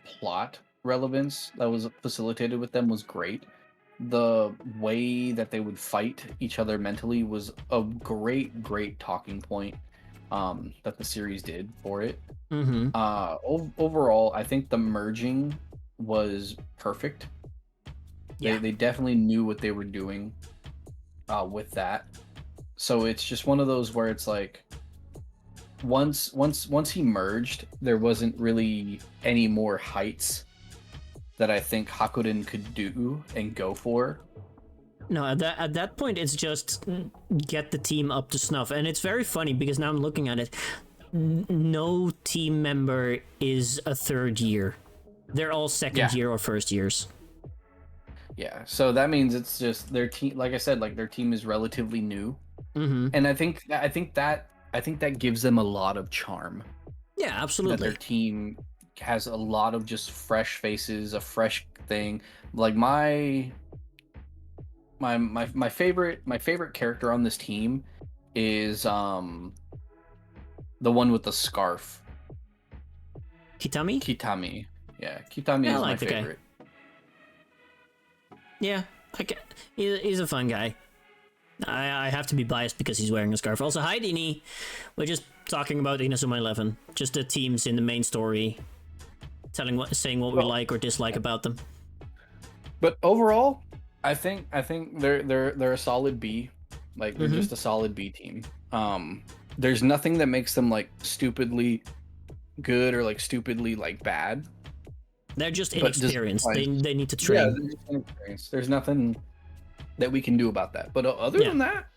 plot relevance that was facilitated with them was great. The way that they would fight each other mentally was a great talking point that the series did for it. Overall, I think the merging was perfect. They definitely knew what they were doing with that. So it's just one of those where it's like once he merged, there wasn't really any more heights that I think Hakoden could do and go for. No, at that point, it's just get the team up to snuff. And it's very funny because now I'm looking at it. No team member is a third year. They're all second year or first years. Yeah, so that means it's just their team. Like I said, like their team is relatively new, and I think that gives them a lot of charm. Yeah, absolutely. That their team has a lot of just fresh faces, a fresh thing. Like my favorite character on this team is the one with the scarf. Kitami? Yeah, Kitami is my favorite. Yeah, he's a fun guy. I have to be biased because he's wearing a scarf. Also, hi Dini. We're just talking about Inazuma 11. Just the teams in the main story. Saying what we like or dislike about them. But overall, I think they're a solid B. Like they're just a solid B team. There's nothing that makes them like stupidly good or like stupidly like bad. They're just inexperienced. They need to train. Yeah, they're just inexperienced. There's nothing that we can do about that. But other than that,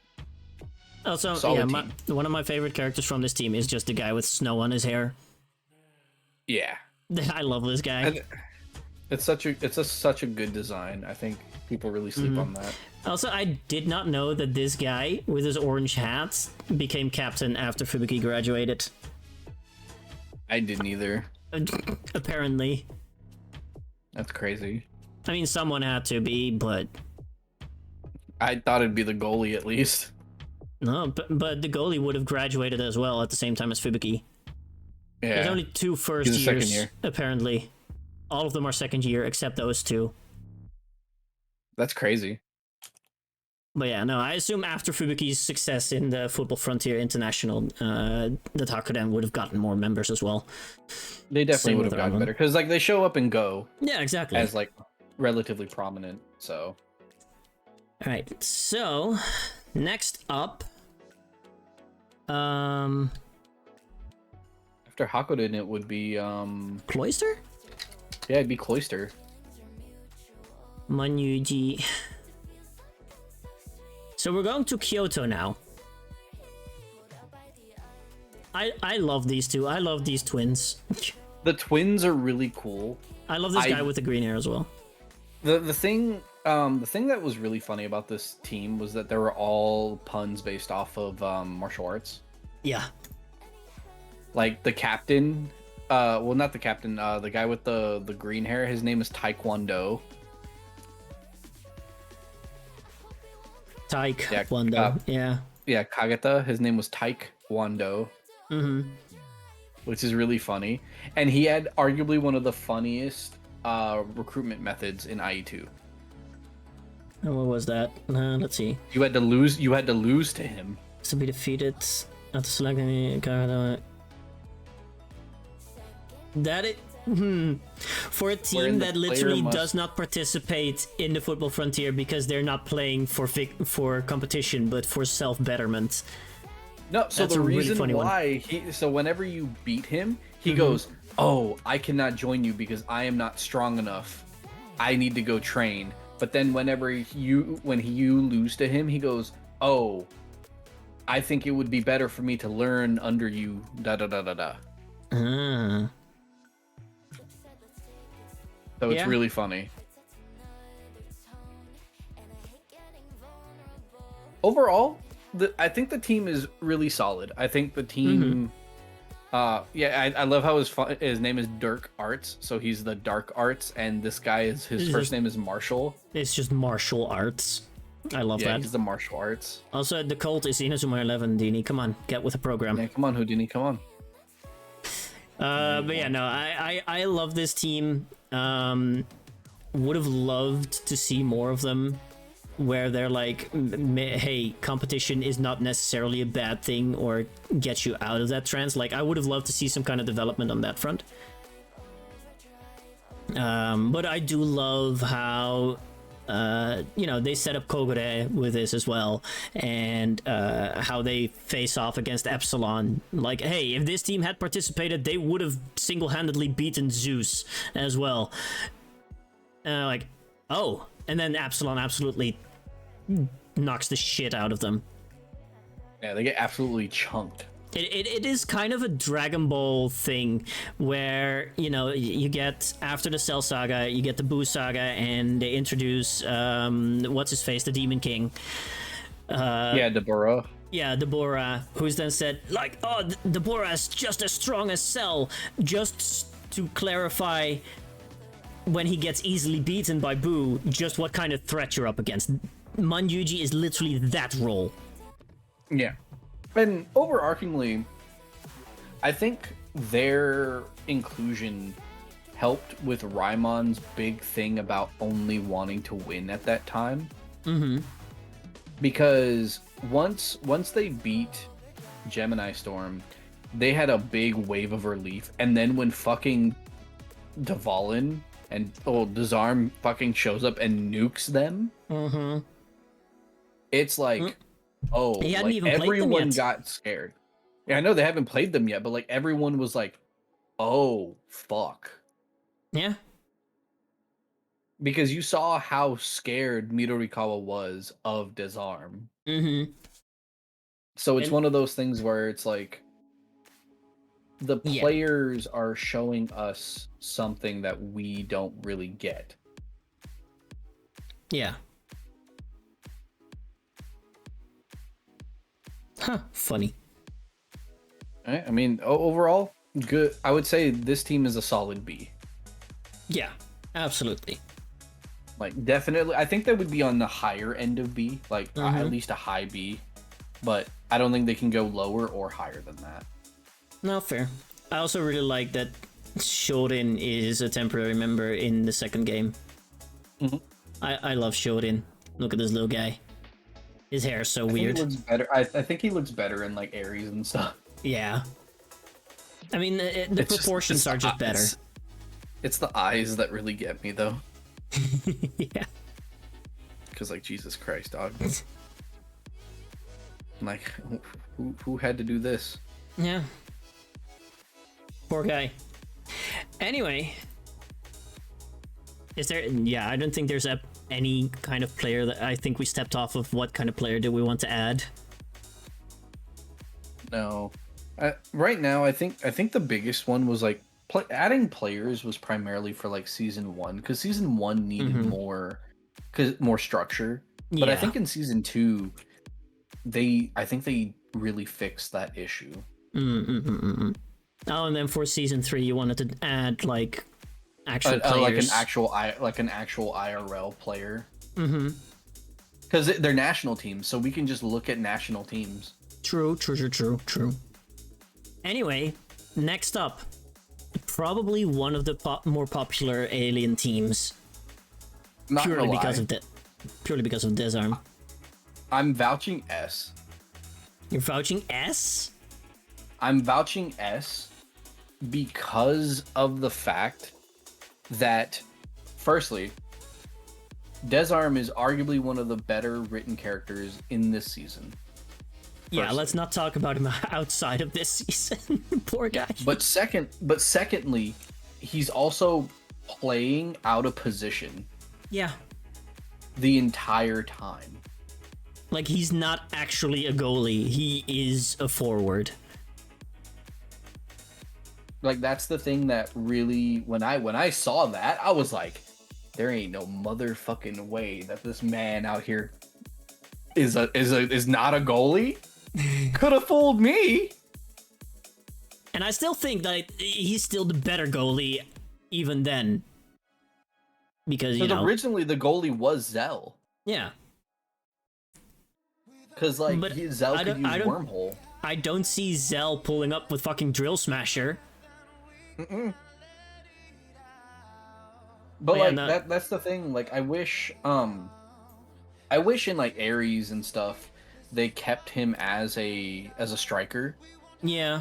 also, one of my favorite characters from this team is just the guy with snow on his hair. Yeah, I love this guy. It's such a good design. I think people really sleep on that. Also, I did not know that this guy with his orange hats became captain after Fubuki graduated. I didn't either. Apparently. That's crazy. I mean, someone had to be, but I thought it'd be the goalie at least. No, but the goalie would have graduated as well at the same time as Fubuki. Yeah. There's only two first years, apparently. All of them are second year, except those two. That's crazy. But yeah, no, I assume after Fubuki's success in the Football Frontier International, the Hakoden would have gotten more members as well. They definitely would have gotten better, because like they show up and go. Yeah, exactly. As like relatively prominent, so. Alright, so next up, after Hakoden, it would be Cloister? Yeah, it'd be Cloister. Manyuji. So we're going to Kyoto now. I love these two. I love these twins. The twins are really cool. I love this guy with the green hair as well. The thing that was really funny about this team was that they were all puns based off of martial arts. Yeah. Like the captain, well, not the captain, the guy with the green hair, his name is Taekwondo. Taekwondo, yeah. Yeah, Kageta, his name was Taekwondo. Which is really funny. And he had arguably one of the funniest recruitment methods in IE2. And what was that? Let's see. You had to lose to him. To be defeated at the selecting card. That it for a team that literally does not participate in the Football Frontier because they're not playing for competition but for self-betterment. No, so the reason why so whenever you beat him, he goes, "Oh, I cannot join you because I am not strong enough. I need to go train." But then when you lose to him, he goes, "Oh, I think it would be better for me to learn under you. Da da da da da. So it's really funny. Overall, I think the team is really solid. I think the team, I love how his name is Dirk Arts, so he's the Dark Arts, and this guy his first name is Marshall. It's just martial arts. I love that. Yeah, he's the martial arts. Also, the cult is Inazuma 11, Dini. Come on, get with the program. Yeah, come on, Houdini, come on. But yeah, no, I love this team. Would have loved to see more of them, where they're like, hey, competition is not necessarily a bad thing or get you out of that trance. Like, I would have loved to see some kind of development on that front. But I do love how, they set up Kogure with this as well, and how they face off against Epsilon. Like, hey, if this team had participated, they would have single-handedly beaten Zeus as well. Like, oh, and then Epsilon absolutely knocks the shit out of them. Yeah, they get absolutely chunked. It is kind of a Dragon Ball thing where, you get, after the Cell Saga, you get the Buu Saga, and they introduce, what's-his-face, the Demon King. Deborah. Yeah, Deborah, who's then said, like, oh, Deborah is just as strong as Cell. Just to clarify, when he gets easily beaten by Buu, just what kind of threat you're up against. Manyuji is literally that role. Yeah. And overarchingly, I think their inclusion helped with Raimon's big thing about only wanting to win at that time. Mm-hmm. Because once they beat Gemini Storm, they had a big wave of relief. And then when fucking Dvalin and Disarm fucking shows up and nukes them, it's like, he hadn't even played them everyone yet. got scared. Yeah, I know they haven't played them yet, but like everyone was like, oh, fuck. Yeah. Because you saw how scared Midorikawa was of Disarm. Mm-hmm. So it's one of those things where it's like, the players are showing us something that we don't really get. Yeah. Huh, funny. Right? I mean, overall, good. I would say this team is a solid B. Yeah, absolutely. Like, definitely, I think they would be on the higher end of B, like at least a high B, but I don't think they can go lower or higher than that. No, fair. I also really like that Shorin is a temporary member in the second game. I love Shorin. Look at this little guy. His hair is so weird. He looks better. I think he looks better in like Ares and stuff. Yeah. I mean, the proportions are just better. It's the eyes that really get me, though. Yeah. Because, like, Jesus Christ, dog. Like, who had to do this? Yeah. Poor guy. Anyway. Is there... Yeah, I don't think there's any kind of player that I think we stepped off of. What kind of player do we want to add? No. Right now, I think the biggest one was, like, adding players was primarily for, like, Season 1. Because Season 1 needed more structure. But I think in Season 2, I think they really fixed that issue. Oh, and then for Season 3, you wanted to add, like, actual players. Like an actual IRL player. Because they're national teams, so we can just look at national teams. True. Anyway, next up, probably one of the more popular alien teams. Purely because of Disarm. I'm vouching S. You're vouching S? I'm vouching S because of the fact that, firstly, Disarm is arguably one of the better written characters in this season. Yeah, let's not talk about him outside of this season. Poor guy. But secondly, he's also playing out of position. Yeah. The entire time. Like, he's not actually a goalie. He is a forward. Like, that's the thing that really, when I saw that, I was like, there ain't no motherfucking way that this man out here is not a goalie. Could have fooled me. And I still think that he's still the better goalie even then. Because, originally the goalie was Zell. Yeah. Because, like, Zell could use Wormhole. I don't see Zell pulling up with fucking Drill Smasher. Mm-mm. But, that's the thing. Like, I wish in, like, Ares and stuff, they kept him as a striker. Yeah.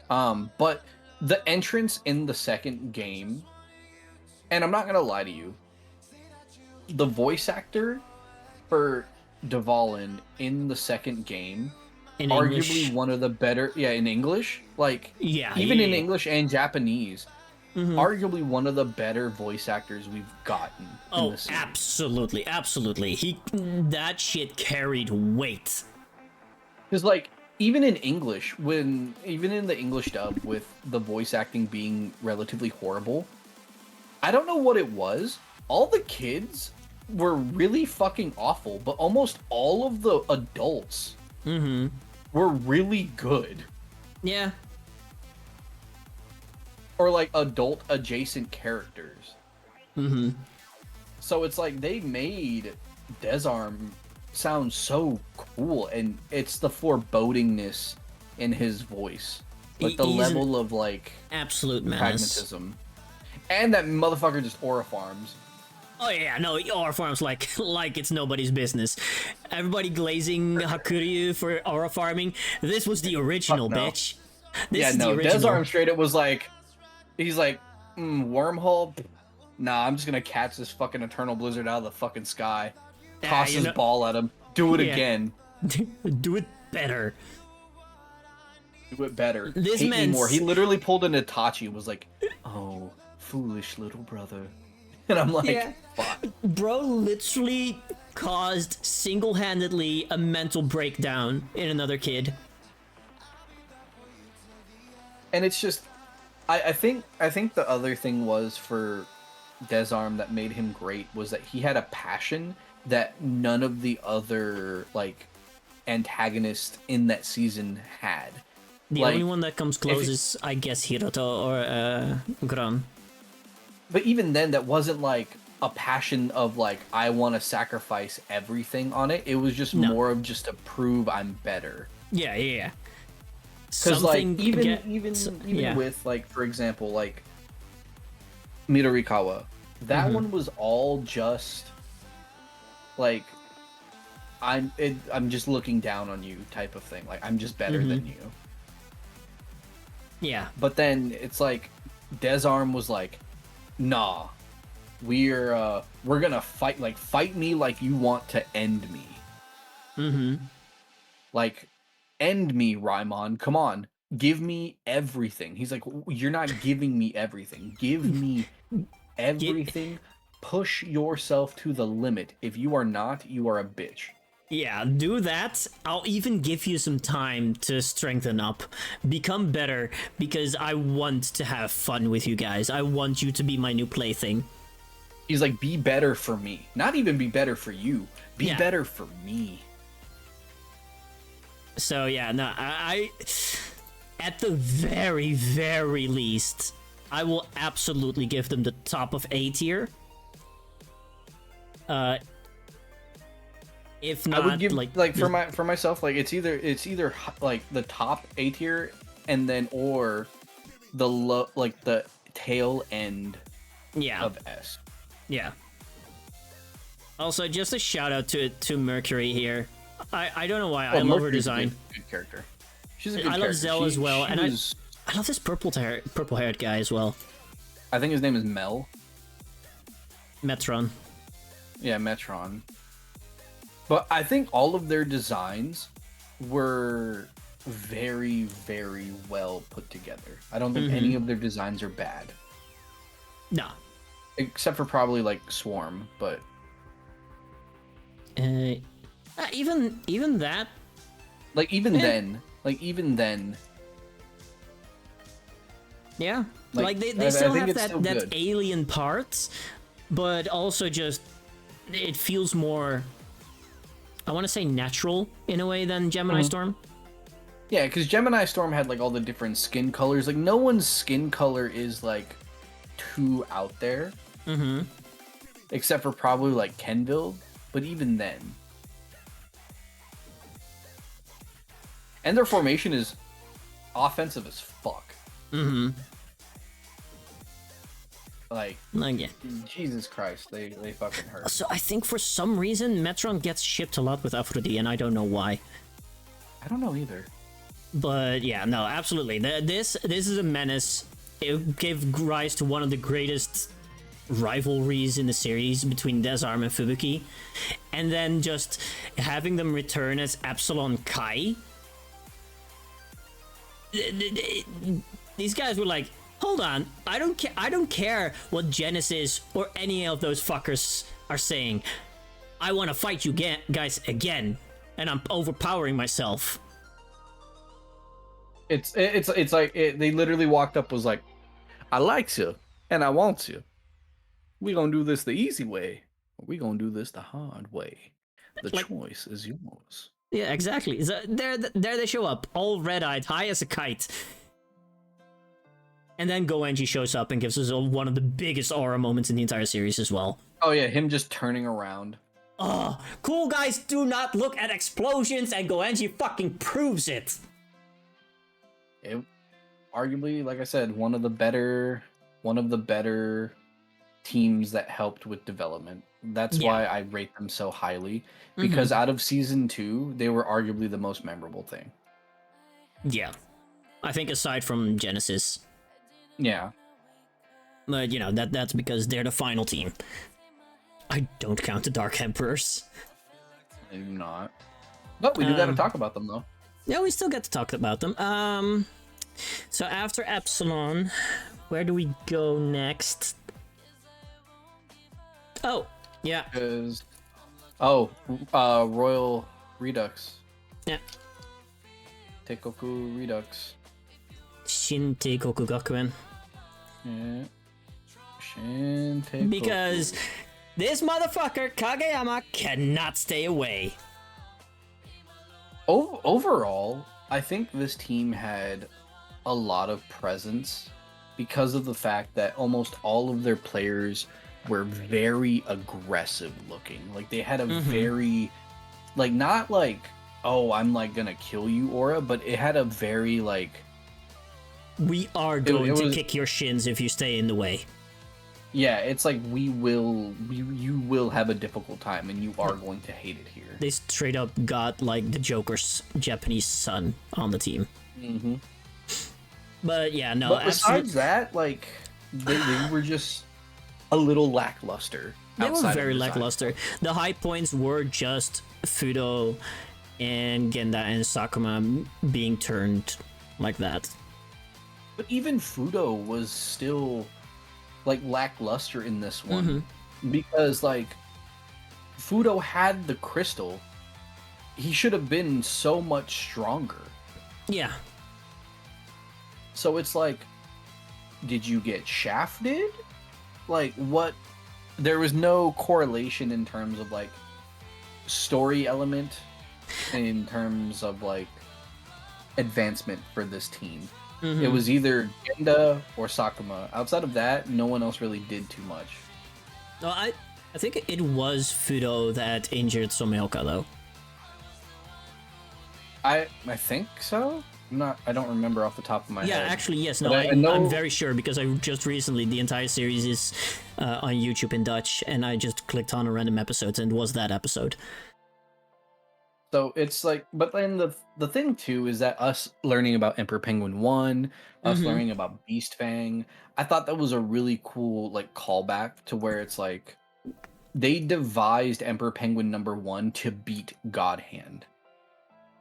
But the entrance in the second game, and I'm not gonna lie to you, the voice actor for Dvalin in the second game, in arguably English. one of the better, in English, like, even in English and Japanese, arguably one of the better voice actors we've gotten. Oh, in the series. absolutely. That shit carried weight. Because, like, even in English, even in the English dub, with the voice acting being relatively horrible, I don't know what it was. All the kids were really fucking awful, but almost all of the adults were really good. Yeah. Or, like, adult adjacent characters. So it's like they made Desarm sound so cool, and it's the forebodingness in his voice. Like, the level of, like, absolute menace. pragmatism. And that motherfucker just aura farms. Oh yeah, no, aura farms like it's nobody's business. Everybody glazing Hakuryu for aura farming. This was the original, bitch. This is the original. Desarm straight up was like, he's like, Wormhole? Nah, I'm just gonna catch this fucking Eternal Blizzard out of the fucking sky. Toss his ball at him. Do it again. Do it better. Do it better. This Hate me man's... more. He literally pulled an Itachi and was like, oh, foolish little brother. And I'm like, fuck. Bro literally caused single-handedly a mental breakdown in another kid. And it's just, I think the other thing was for Desarm that made him great was that he had a passion that none of the other, like, antagonists in that season had. The only one that comes close is, I guess, Hiroto or Gran. But even then, that wasn't, like, a passion of, like, I want to sacrifice everything on it. It was just more of just to prove I'm better. Yeah. Because, like, even with, like, for example, like, Midorikawa, that one was all just, like, I'm just looking down on you type of thing. Like, I'm just better than you. Yeah. But then it's like, Desarm was like, nah, we're gonna fight, like, fight me like you want to end me. Like, end me, Raimon. Come on. Give me everything. He's like, you're not giving me everything. Give me everything. Push yourself to the limit. If you are not, you are a bitch. Yeah, do that. I'll even give you some time to strengthen up. Become better, because I want to have fun with you guys. I want you to be my new plaything. He's like, be better for me. Not even be better for you. Be better for me. So yeah, no, I at the very, very least, I will absolutely give them the top of A tier. If not, I would give, like for myself, like, it's either like the top A tier and then or the the tail end of S. Yeah. Also, just a shout out to Mercury here. I don't know why, I love her design. Good character. She's a good character. I love Zell as well, and I love this purple-haired guy as well. I think his name is Mel. Metron. Yeah, Metron. But I think all of their designs were very, very well put together. I don't think any of their designs are bad. No. Except for probably, like, Swarm, but... Even that. Like even then. Yeah. Like they still have that good. alien part, but also just it feels more, I want to say, natural in a way than Gemini Storm. Yeah, because Gemini Storm had like all the different skin colors. Like no one's skin color is like too out there. Mm-hmm. Except for probably like Kenville, but even then. And their formation is offensive as fuck. Mm-hmm. Like yeah. Jesus Christ, they fucking hurt. So I think for some reason Metron gets shipped a lot with Aphrodite, and I don't know why. I don't know either. But yeah, no, absolutely. This is a menace. It gave rise to one of the greatest rivalries in the series between Desarm and Fubuki, and then just having them return as Epsilon Kai. These guys were like, hold on, I don't care what Genesis or any of those fuckers are saying. I want to fight you guys again, and I'm overpowering myself. It's like they literally walked up, was like, I like you and I want you. We gonna do this the easy way, or we gonna do this the hard way. The choice is yours. Yeah, exactly. So there they show up, all red-eyed, high as a kite. And then Goenji shows up and gives us one of the biggest aura moments in the entire series as well. Oh yeah, him just turning around. Oh, cool guys do not look at explosions, and Goenji fucking proves it. It, arguably, like I said, one of the better teams that helped with development. That's why I rate them so highly, because out of season 2, they were arguably the most memorable thing. Yeah, I think aside from Genesis. Yeah, but you know that's because they're the final team. I don't count the Dark Emperors. I do not. But we do got to talk about them though. Yeah, we still get to talk about them. So after Epsilon, where do we go next? Oh, yeah. Royal Redux. Yeah. Teikoku Redux. Shin Teikoku Gakuen. Yeah. Shin Teikoku. Because this motherfucker, Kageyama, cannot stay away. Overall, I think this team had a lot of presence because of the fact that almost all of their players were very aggressive looking. Like they had a very, like, not like, oh, I'm like gonna kill you aura, but it had a very like, we are going to kick your shins if you stay in the way. Yeah, it's like you will have a difficult time and you are going to hate it here. They straight up got like the Joker's Japanese son on the team. Mm-hmm. But yeah, no. But besides that, like they were just a little lackluster. They were very lackluster. The high points were just Fudo and Genda and Sakuma being turned like that. But even Fudo was still like lackluster in this one because like Fudo had the crystal. He should have been so much stronger. Yeah. So it's like, did you get shafted? Like what? There was no correlation in terms of like story element, in terms of like advancement for this team. It was either Genda or Sakuma. Outside of that, no one else really did too much. No, I think it was Fudo that injured Someoka though. I think so. I don't remember off the top of my head. Yeah, actually, yes. No, I'm very sure because I just recently, the entire series is on YouTube in Dutch, and I just clicked on a random episodes and it was that episode. So it's like, but then the thing too is that us learning about Emperor Penguin 1, us learning about Beast Fang, I thought that was a really cool like callback to where it's like they devised Emperor Penguin #1 to beat God Hand.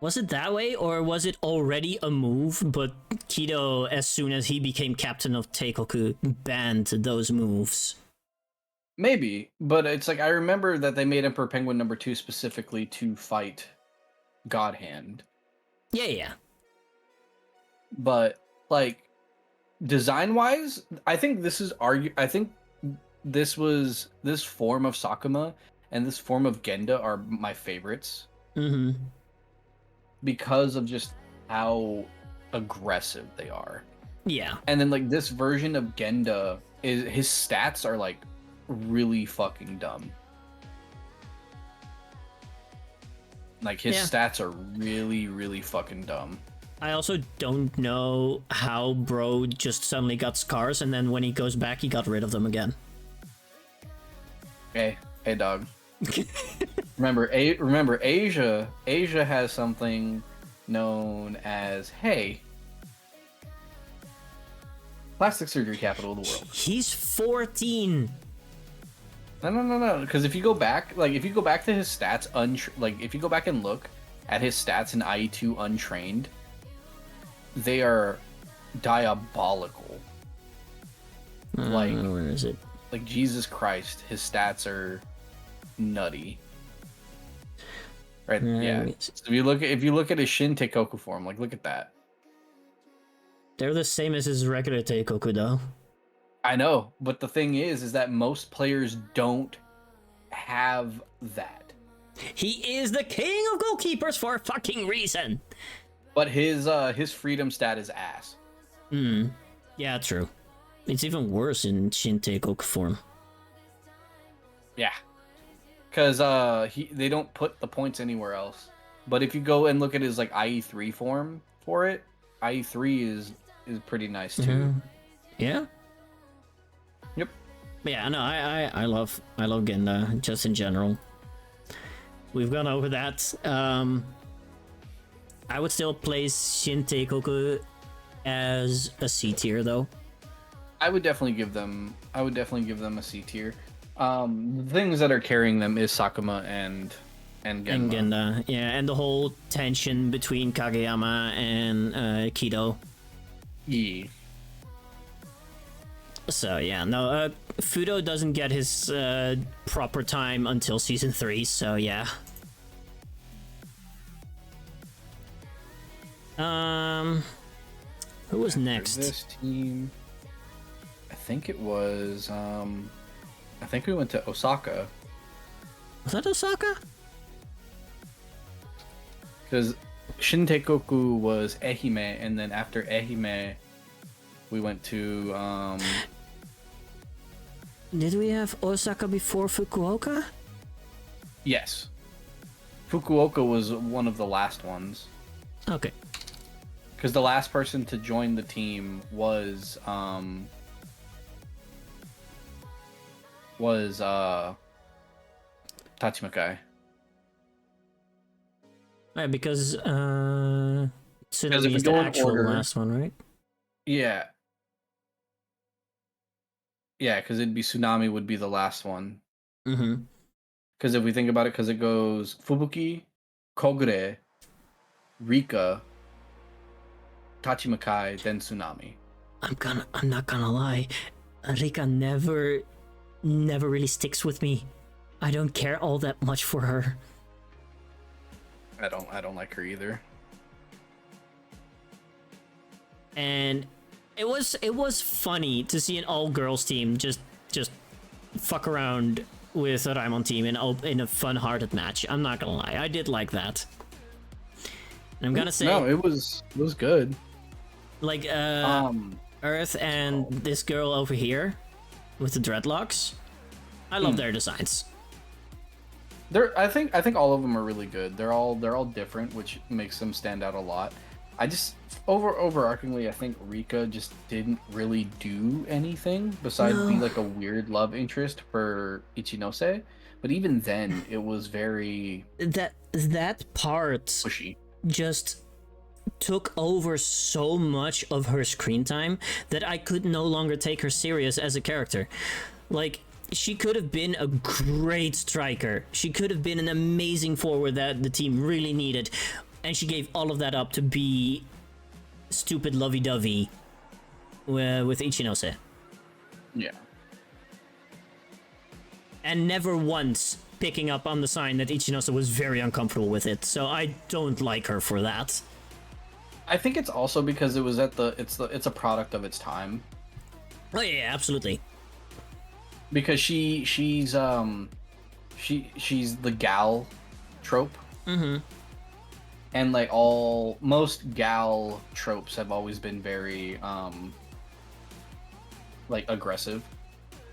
Was it that way, or was it already a move, but Kido, as soon as he became captain of Teikoku, banned those moves? Maybe, but it's like I remember that they made Emperor Penguin number 2 specifically to fight God Hand. Yeah, yeah. But like design wise, I think I think this form of Sakuma and this form of Genda are my favorites. Mm-hmm. Because of just how aggressive they are. Yeah. And then like this version of Genda is his stats are like really fucking dumb. Like his stats are really, really fucking dumb. I also don't know how Bro just suddenly got scars, and then when he goes back, he got rid of them again. Hey dog. remember Asia has something known as plastic surgery capital of the world. He's 14. No. Because if you go back to his stats, if you go back and look at his stats in IE2 untrained, they are diabolical. Where is it? Like Jesus Christ, his stats are nutty. Right? Yeah. So if you look at his Shin Teikoku form, like look at that. They're the same as his regular Teikoku, though. I know, but the thing is that most players don't have that. He is the king of goalkeepers for a fucking reason. But his freedom stat is ass. Yeah, true. It's even worse in Shin Teikoku form. Yeah. Because they don't put the points anywhere else. But if you go and look at his like IE3 form for it, IE3 is pretty nice too. Yeah. Yep. Yeah, no, I love Genda just in general. We've gone over that. I would still place Shin Teikoku as a C tier though. I would definitely give them a C tier. The things that are carrying them is Sakuma and Genma. And Genda, yeah, and the whole tension between Kageyama and Kido. Yeah. So yeah, no, Fudo doesn't get his proper time until season 3, so yeah. Who was next? This team, I think it was. I think we went to Osaka. Was that Osaka? Because Shin Teikoku was Ehime, and then after Ehime, we went to. Did we have Osaka before Fukuoka? Yes. Fukuoka was one of the last ones. Okay. Because the last person to join the team was Tachimakai. Yeah, because Tsunami if we is the go in actual order- last one, right? Yeah. Yeah, because it'd be Tsunami would be the last one. Mm-hmm. Because if we think about it, because it goes Fubuki, Kogure, Rika, Tachimakai, then Tsunami. I'm not gonna lie, Rika never really sticks with me. I don't care all that much for her. I don't like her either. And it was funny to see an all-girls team just fuck around with a Raimon team in a fun-hearted match. I'm not gonna lie, I did like that. And I'm gonna say No, it was good. like Earth and this girl over here with the dreadlocks. I love their designs. I think all of them are really good. They're all different, which makes them stand out a lot. I just overarchingly, I think Rika just didn't really do anything besides be like a weird love interest for Ichinose. But even then, it was very that part pushy. just took over so much of her screen time that I could no longer take her serious as a character. Like, she could have been a great striker. She could have been an amazing forward that the team really needed. And she gave all of that up to be stupid lovey-dovey with Ichinose. Yeah. and never once picking up on the sign that Ichinosa was very uncomfortable with it. So I don't like her for that. I think it's also because it was it's a product of its time. Oh yeah, absolutely. Because she's the gal trope. Mm-hmm. And like most gal tropes have always been very like aggressive.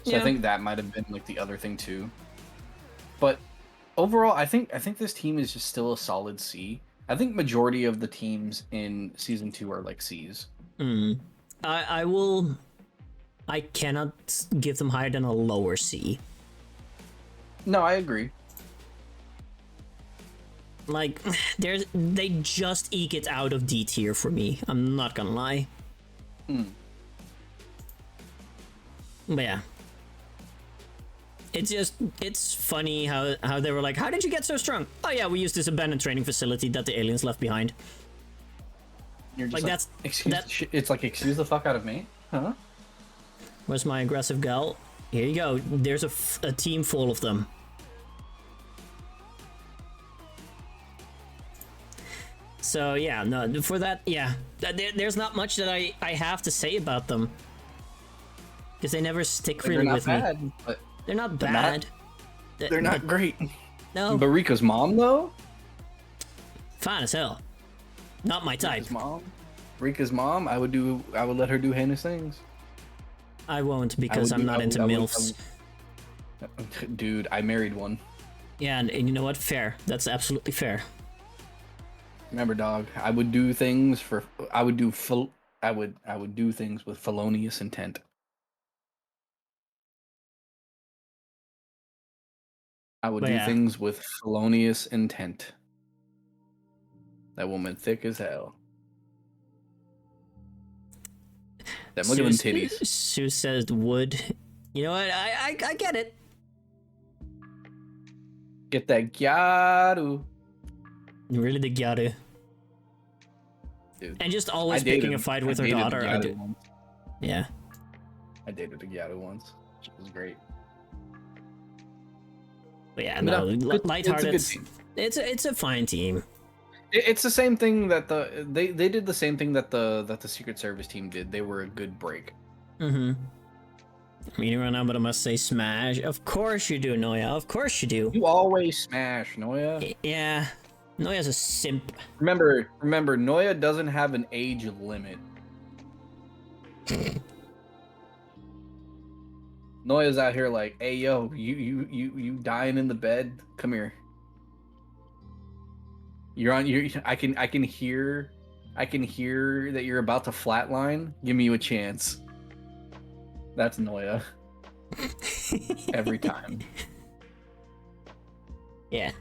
So Yeah. I think that might have been like the other thing too. But overall, I think this team is just still a solid C. I think majority of the teams in season 2 are like C's. I cannot give them higher than a lower C. No, I agree. Like, they just eke it out of D tier for me. I'm not gonna lie. But yeah. It's funny how they were like, how did you get so strong? Oh yeah, we used this abandoned training facility that the aliens left behind. You're just Like, it's like, excuse the fuck out of me? Huh? Where's my aggressive gal? Here you go. There's a team full of them. So yeah, no, for that, yeah. There's not much that I have to say about them. Because they never stick really with me. But They're not bad. they're not great. No. But Rika's mom, though? Fine as hell. Not my type. Rika's mom, I would let her do heinous things. I won't because I'm not into MILFs. Dude, I married one. Yeah, and you know what? Fair. That's absolutely fair. Remember, dog, I would do things with felonious intent. I would do things with felonious intent. That woman thick as hell. Look at them titties. Sue says wood. You know what? I get it. Get that gyaru. Really the gyaru. Dude, and just always picking a fight with her daughter. Yeah. I dated a gyaru once. She was great. But yeah, no, lighthearted. It's a fine team. It's the same thing that they did the same thing that the Secret Service team did. They were a good break. Mm-hmm. I mean, right now, but I must say smash. Of course you do, Noya. Of course you do. You always smash, Noya. Yeah. Noya's a simp. Remember, Noya doesn't have an age limit. Noya's out here like, hey yo, you dying in the bed? Come here. I can hear that you're about to flatline. Give me a chance. That's Noya. Every time. Yeah.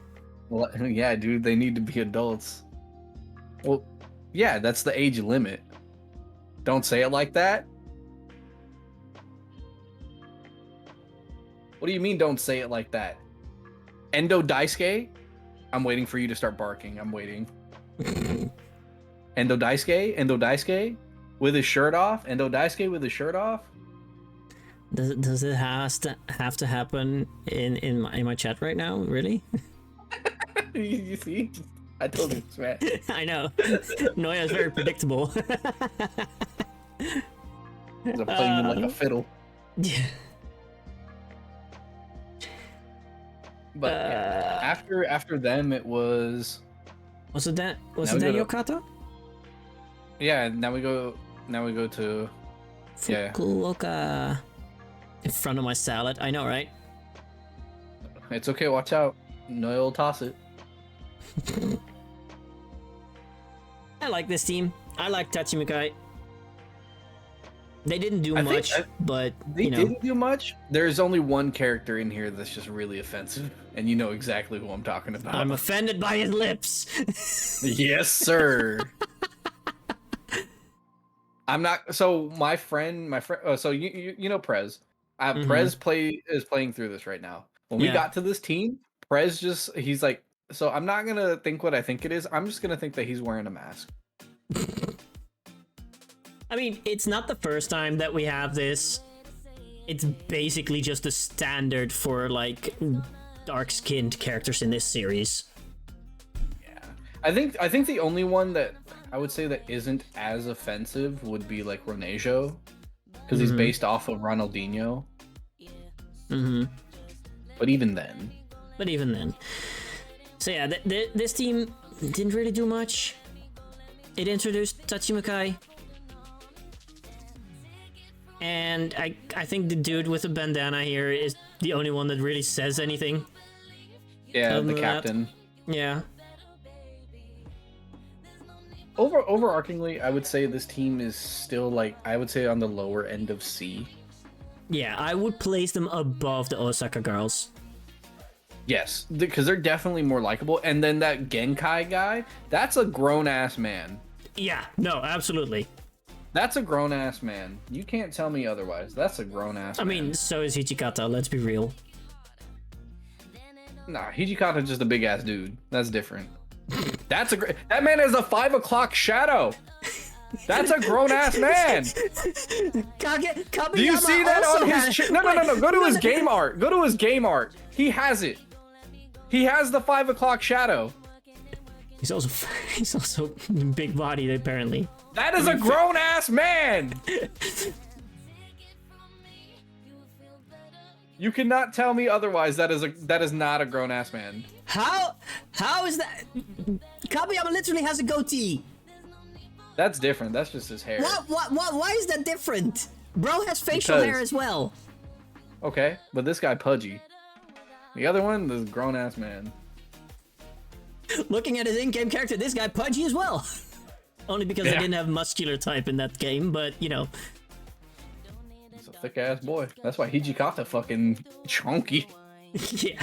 Well, yeah, dude, they need to be adults. Well, yeah, that's the age limit. Don't say it like that. What do you mean don't say it like that? Endo Daisuke? I'm waiting for you to start barking. I'm waiting. Endo Daisuke? With his shirt off? Endo Daisuke with his shirt off? Does it have to happen in my chat right now? Really? You see? I told you, man. I know. Noya is very predictable. He's playing him like a fiddle. Yeah. But yeah, after them, it was. Was it Yokata? Yeah. Now we go to. Fukuoka. Yeah. In front of my salad. I know, right? It's okay. Watch out. Noya will toss it. I like this team. I like Tachimukai. They didn't do much, but they didn't do much. There's only one character in here that's just really offensive, and you know exactly who I'm talking about. I'm offended by his lips. Yes, sir. I'm not. So my friend. So you know Prez. Prez is playing through this right now. When we got to this team, Prez he's like, so I'm not gonna think what I think it is. I'm just gonna think that he's wearing a mask. I mean, it's not the first time that we have this it's basically just the standard for like dark-skinned characters in this series. Yeah, I think the only one that I would say that isn't as offensive would be like Ronaldo, because he's based off of Ronaldinho. But even then. So yeah, this team didn't really do much. It introduced Tachimakai. And I think the dude with the bandana here is the only one that really says anything. Yeah, the captain. Yeah. Overarchingly, I would say this team is still like, I would say on the lower end of C. Yeah, I would place them above the Osaka girls. Yes, because they're definitely more likable. And then that Genkai guy, that's a grown-ass man. Yeah, no, absolutely. That's a grown-ass man. You can't tell me otherwise. That's a grown-ass man. I mean, so is Hichikata, let's be real. Nah, Hijikata's just a big-ass dude. That's different. That man has a 5 o'clock shadow. That's a grown-ass man. Do you see that on his... No. Go to his game art. Go to his game art. He has it. He has the 5 o'clock shadow. He's also big-bodied, apparently. That is a grown-ass man! You cannot tell me otherwise. That is not a grown-ass man. How is that? Kabuyama literally has a goatee. That's different. That's just his hair. Why is that different? Bro has facial hair as well. Okay, but this guy pudgy. The other one, this grown-ass man. Looking at his in-game character, this guy pudgy as well. Only because I didn't have muscular type in that game, but you know. He's a thick-ass boy. That's why Hijikata fucking chunky. Yeah.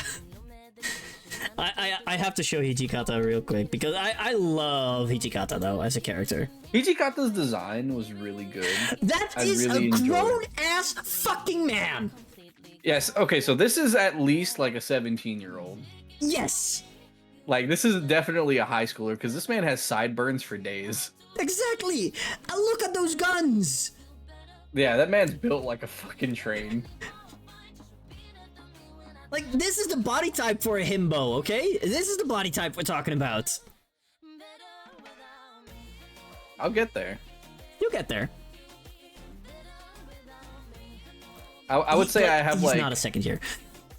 I have to show Hijikata real quick because I love Hijikata though as a character. Hijikata's design was really good. That is really a grown-ass fucking man. Yes, okay, so this is at least like a 17-year-old. Yes. Like, this is definitely a high schooler, because this man has sideburns for days. Exactly! And look at those guns! Yeah, that man's built like a fucking train. Like, this is the body type for a himbo, okay? This is the body type we're talking about. I'll get there. You'll get there. I would say I have he's like... He's not a second year.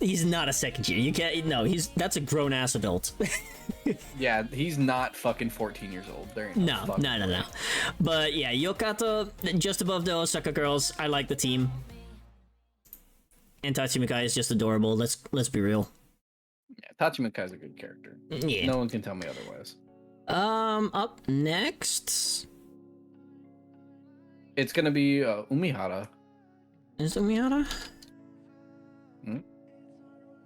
He's not a second year. You can't... No, that's a grown-ass adult. Yeah, he's not fucking 14 years old. No. But yeah, Yokata, just above the Osaka girls. I like the team. And Tachimakai is just adorable. Let's be real. Yeah, Tachimikai's a good character. Yeah. No one can tell me otherwise. Up next... It's gonna be Umihara. Is Umihara?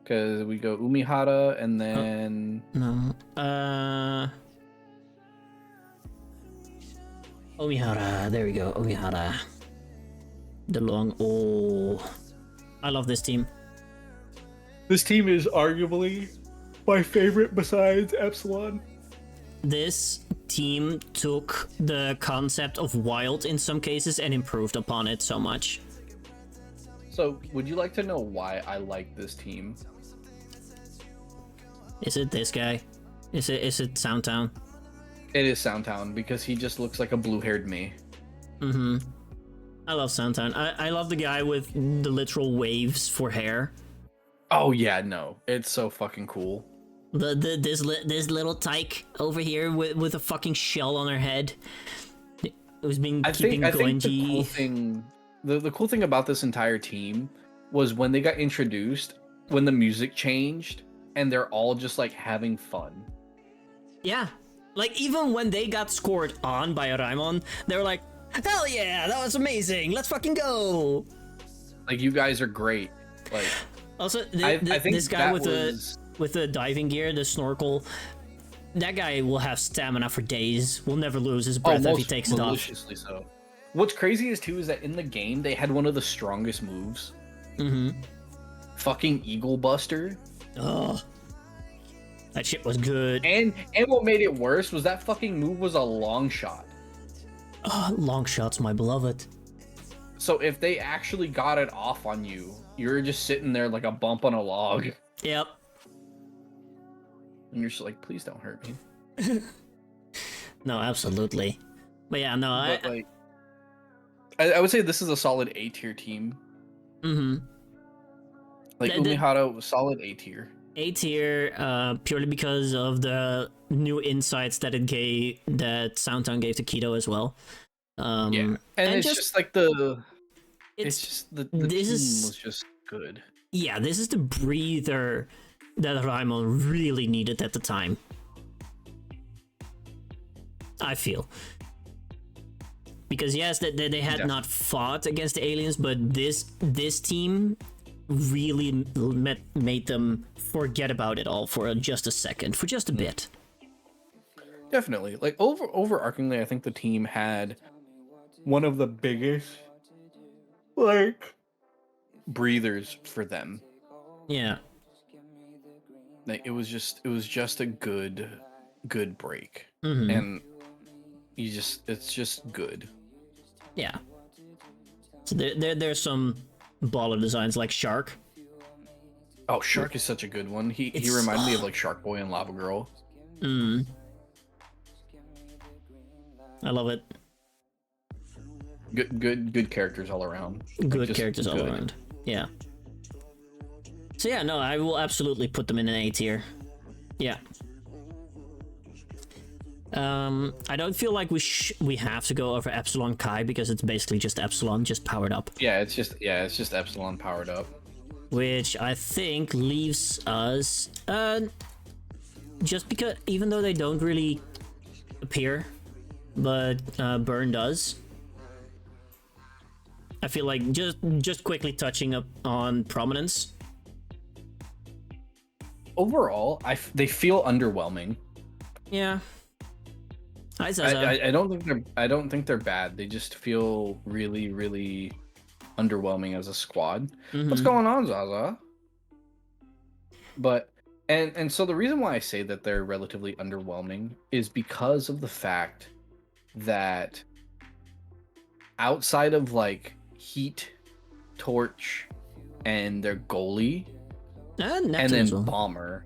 Because we go Umihara and then... No. Umihara. There we go. Umihara. The long... Oh. I love this team. This team is arguably my favorite besides Epsilon. This team took the concept of wild in some cases and improved upon it so much. So, would you like to know why I like this team? Is it this guy? Is it Soundtown? It is Soundtown, because he just looks like a blue-haired me. Mm-hmm. I love Soundtown. I love the guy with the literal waves for hair. Oh yeah, no. It's so fucking cool. This little tyke over here with a fucking shell on her head. It was being keeping Goenji. The cool thing about this entire team was when they got introduced, when the music changed, and they're all just like having fun. Yeah. Like even when they got scored on by Raimon, they were like, hell yeah, that was amazing. Let's fucking go. Like, you guys are great. Like, also, I think this guy with the diving gear, the snorkel, that guy will have stamina for days. Will never lose his breath if he takes it off. Maliciously so. What's crazy is too is that in the game they had one of the strongest moves. Mm-hmm. Fucking Eagle Buster. Oh, that shit was good. And what made it worse was that fucking move was a long shot. Oh, long shots, my beloved. So if they actually got it off on you, you're just sitting there like a bump on a log. Yep. And you're just like, please don't hurt me. No, absolutely. But yeah, no, I would say this is a solid A tier team. Mm-hmm. Like Umihara was solid A tier. A tier, purely because of the new insights that Soundtown gave to Kido as well. Yeah, and it's just like the team was just good. Yeah, this is the breather that Raimon really needed at the time. I feel. Because yes, they had not fought against the aliens, but this team really made them forget about it all for just a second, for just a bit. Definitely. Like overarchingly, I think the team had one of the biggest like breathers for them. Yeah. Like it was just a good break. Mm-hmm. And it's just good. Yeah. So there's some baller designs like Shark. Oh, Shark is such a good one. He reminded me of like Shark Boy and Lava Girl. I love it. Good characters all around. Good characters all around. Yeah. So yeah, no, I will absolutely put them in an A tier. Yeah. I don't feel like we have to go over Epsilon Kai because it's basically just Epsilon, just powered up. Yeah, it's just Epsilon powered up. Which I think leaves us just because even though they don't really appear, but Burn does. I feel like just quickly touching up on prominence. Overall, they feel underwhelming. Yeah. I don't think they're bad. They just feel really, really underwhelming as a squad. Mm-hmm. What's going on, Zaza? But and so the reason why I say that they're relatively underwhelming is because of the fact that outside of like Heat, Torch, and their goalie, and then Bomber,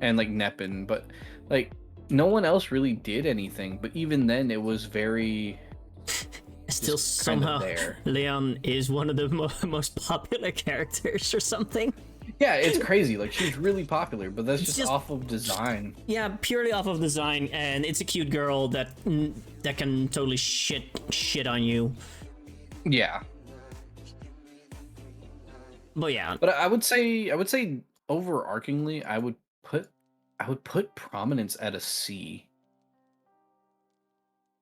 and like Nepin, but like no one else really did anything. But even then, it was very still somehow Leon is one of the most popular characters or something. Yeah, it's crazy. Like she's really popular, but that's just off of design. Yeah, purely off of design, and it's a cute girl that can totally shit on you. Yeah. But yeah. But I would say overarchingly, I would put Prominence at a C.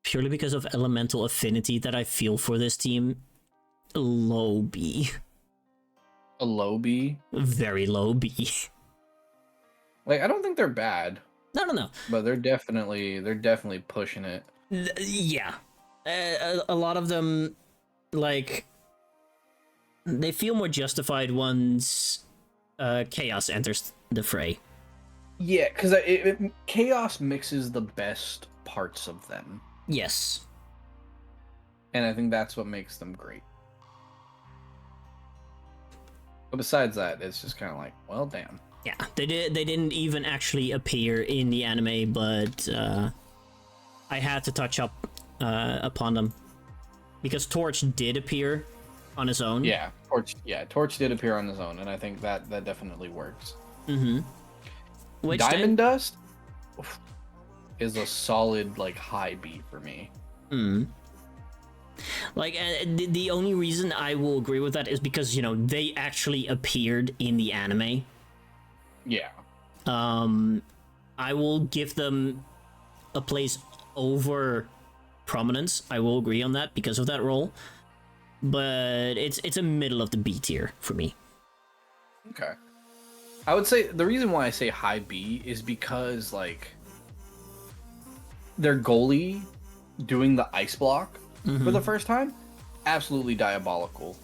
Purely because of elemental affinity that I feel for this team. Low B. A low B? Very low B. Like I don't think they're bad. No. But they're definitely pushing it. Yeah. A lot of them, like, they feel more justified once Chaos enters the fray. Yeah, because Chaos mixes the best parts of them. Yes. And I think that's what makes them great. But besides that, it's just kind of like, well, damn. Yeah, they didn't even actually appear in the anime, but I had to touch up upon them. Because Torch did appear on his own. Yeah, Torch did appear on his own, and I think that definitely works. Mm-hmm. Diamond Dust is a solid like high B for me. Like the only reason I will agree with that is because they actually appeared in the anime. Yeah. I will give them a place over Prominence. I will agree on that because of that role. But it's a middle of the B tier for me. Okay. I would say the reason why I say high B is because like their goalie doing the ice block for the first time, absolutely diabolical.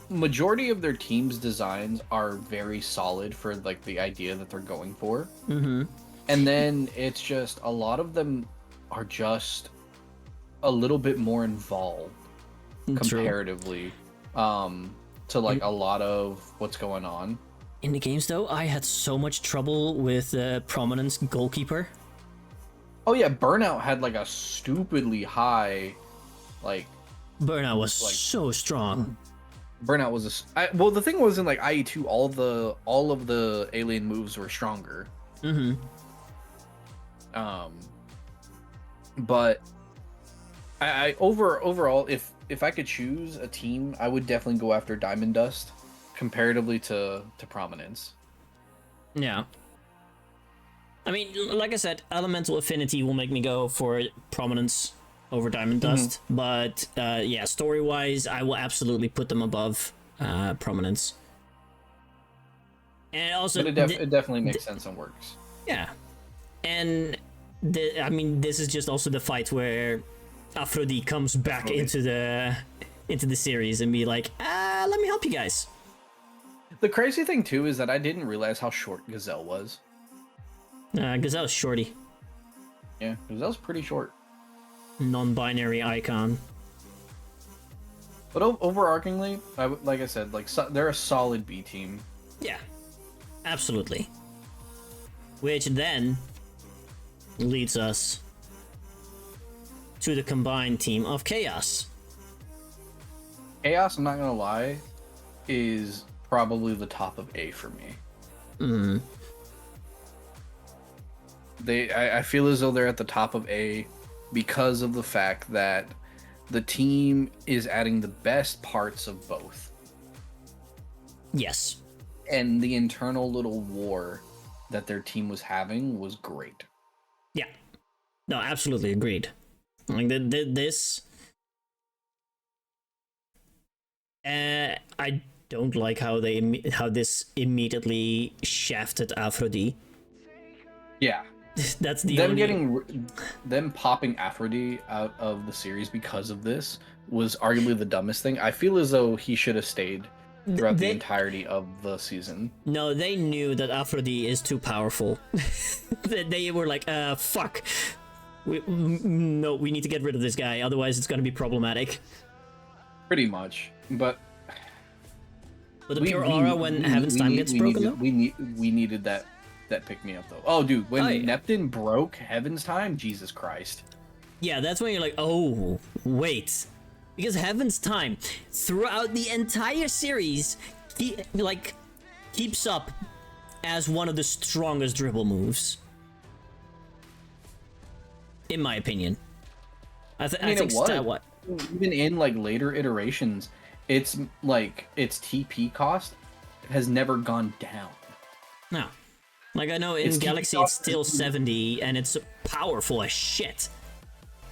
Majority of their team's designs are very solid for like the idea that they're going for. And then it's just a lot of them are just a little bit more involved comparatively to like a lot of what's going on. In the games, though, I had so much trouble with Prominence goalkeeper. Oh yeah, Burnout had like a stupidly high, like. Burnout was like, so strong. Burnout was well. The thing was in like IE2, all of the alien moves were stronger. Mm-hmm. But I overall, if I could choose a team, I would definitely go after Diamond Dust, comparatively to Prominence. Yeah. I mean, like I said, Elemental Affinity will make me go for Prominence over Diamond Dust, but yeah, story-wise, I will absolutely put them above Prominence. And also, but it definitely makes sense and works. Yeah, and I mean, this is just also the fight where Aphrodite comes back into the series and be like, let me help you guys. The crazy thing too is that I didn't realize how short Gazelle was. Gazelle's shorty. Yeah, Gazelle's pretty short. Non-binary icon. But overarchingly, like I said, like they're a solid B team. Yeah, absolutely. Which then leads us to the combined team of Chaos. Chaos, I'm not gonna lie, is probably the top of A for me. Mm-hmm. I feel as though they're at the top of A because of the fact that the team is adding the best parts of both. Yes. And the internal little war that their team was having was great. Yeah. No, absolutely agreed. Like this I don't like how this immediately shafted Aphrodite. Yeah. That's the them popping Aphrodite out of the series because of this was arguably the dumbest thing. I feel as though he should have stayed throughout the entirety of the season. No, they knew that Aphrodite is too powerful. They were like, fuck. We need to get rid of this guy, otherwise it's gonna be problematic. Pretty much, but the pure aura when Heaven's Time gets broken, though? We needed that pick me up though. Oh, dude, when Neptune broke Heaven's Time, Jesus Christ. Yeah, that's when you're like, oh, wait. Because Heaven's Time, throughout the entire series, keeps up as one of the strongest dribble moves. In my opinion. I think what? Even in like later iterations, it's like its TP cost has never gone down. No. Like I know in Galaxy it's still 70 and it's powerful as shit.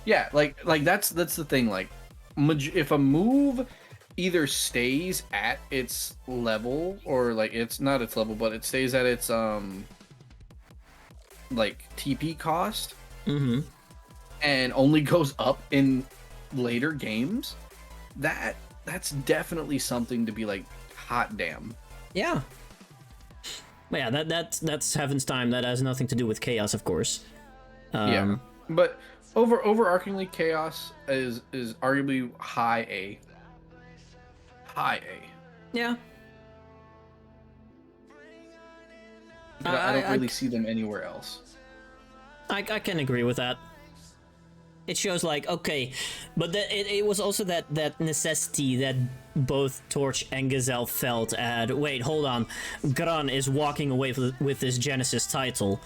Yeah, like that's the thing. Like, if a move either stays at its level or like it's not its level, but it stays at its like TP cost, and only goes up in later games, that's definitely something to be like, hot damn. Yeah. But yeah, that's Heaven's Time. That has nothing to do with Chaos, of course. Yeah, but overarchingly, Chaos is arguably high A. High A. Yeah. I don't really see them anywhere else. I can agree with that. It shows like, okay, but it was also that necessity that both Torch and Gazelle felt at, wait, hold on, Gran is walking away with this Genesis title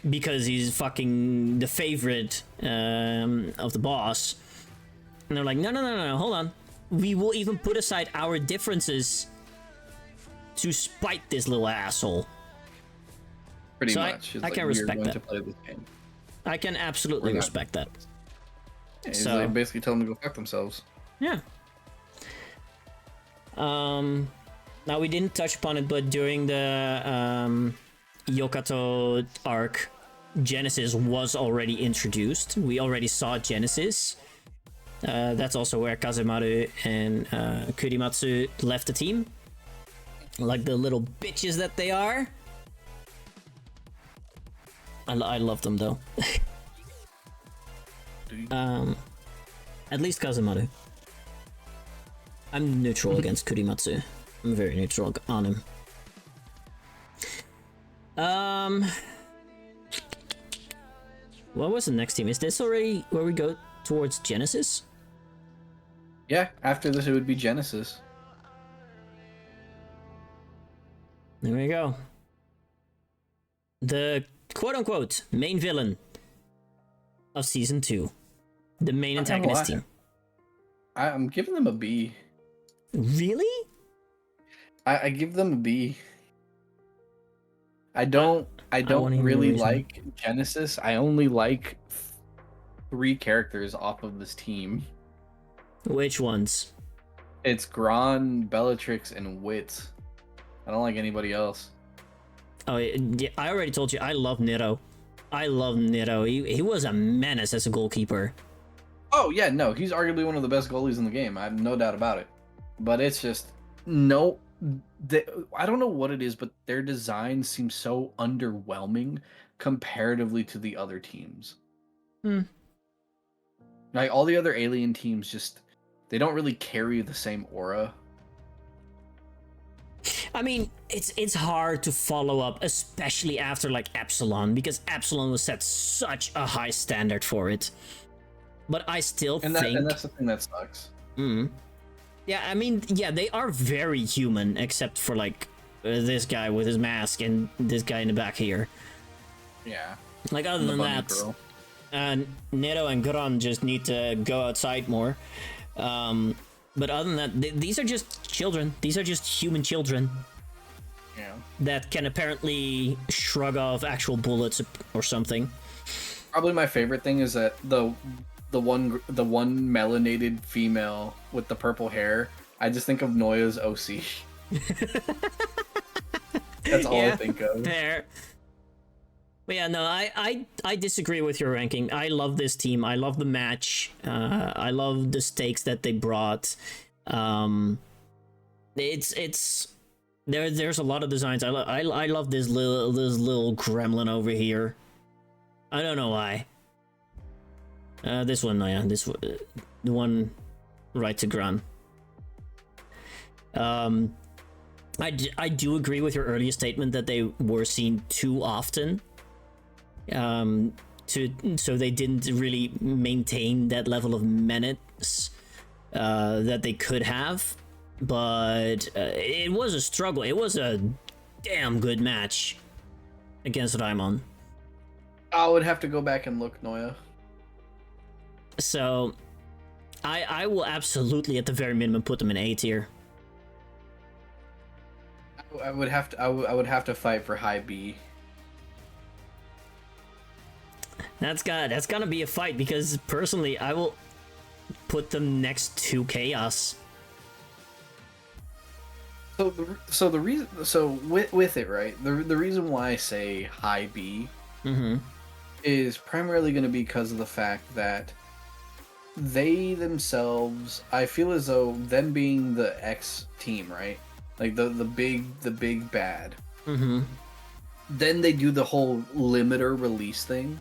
because he's fucking the favorite of the boss. And they're like, no, hold on. We will even put aside our differences to spite this little asshole. Pretty much. I can respect that. I can absolutely respect that. Yeah, so they basically tell them to go fuck themselves. Yeah. Now we didn't touch upon it, but during the Yokato arc, Genesis was already introduced. We already saw Genesis. That's also where Kazemaru and Kurimatsu left the team. Like the little bitches that they are. I love them though. At least Kazemaru. I'm neutral against Kurimatsu. I'm very neutral on him. What was the next team? Is this already where we go towards Genesis? Yeah, after this it would be Genesis. There we go. The quote-unquote main villain of Season 2. The main antagonist team. I'm giving them a B. Really? I give them a B. I don't really like Genesis. I only like 3 characters off of this team. Which ones? It's Gron, Bellatrix, and Wit. I don't like anybody else. Oh, yeah, I already told you, I love Nito. I love Nito. He was a menace as a goalkeeper. Oh, yeah, no, he's arguably one of the best goalies in the game. I have no doubt about it. But it's just, no, I don't know what it is, but their design seems so underwhelming comparatively to the other teams. Like, all the other alien teams just, they don't really carry the same aura. I mean, it's hard to follow up, especially after like Epsilon, because Epsilon was set such a high standard for it. But I still think, and that's the thing that sucks. Yeah, I mean, yeah, they are very human, except for like this guy with his mask and this guy in the back here. Yeah. Like other than that, Nero and Gron just need to go outside more. But other than that, these are just children. These are just human children. Yeah. That can apparently shrug off actual bullets or something. Probably my favorite thing is that the one melanated female with the purple hair, I just think of Noya's OC. That's all I think of. Fair. But yeah, no, I disagree with your ranking. I love this team. I love the match. I love the stakes that they brought. It's there's a lot of designs. I love this little gremlin over here. I don't know why. This one, yeah, the one right to Gran. I do agree with your earlier statement that they were seen too often. So they didn't really maintain that level of menace that they could have, but it was a struggle. It was a damn good match against Raimon. I would have to go back and look, Noya. So I will absolutely at the very minimum put them in A tier. I would have to fight for high B. That's gonna be a fight, because personally I will put them next to Chaos. So the reason, with it, right, the reason why I say high B is primarily going to be because of the fact that they themselves, I feel as though them being the X team, right, like the big bad, then they do the whole limiter release thing.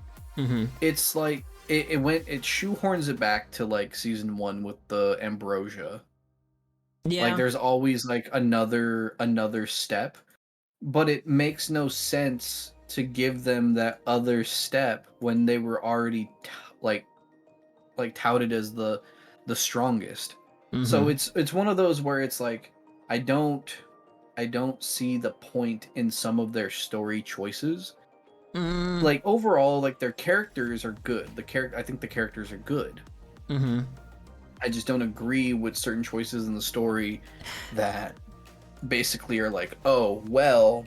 It's like it shoehorns it back to like season 1 with the Ambrosia. Yeah, like there's always like another step, but it makes no sense to give them that other step when they were already like touted as the strongest. So it's one of those where it's like I don't see the point in some of their story choices. Like overall, like their characters are good. I think the characters are good. I just don't agree with certain choices in the story that basically are like, oh well,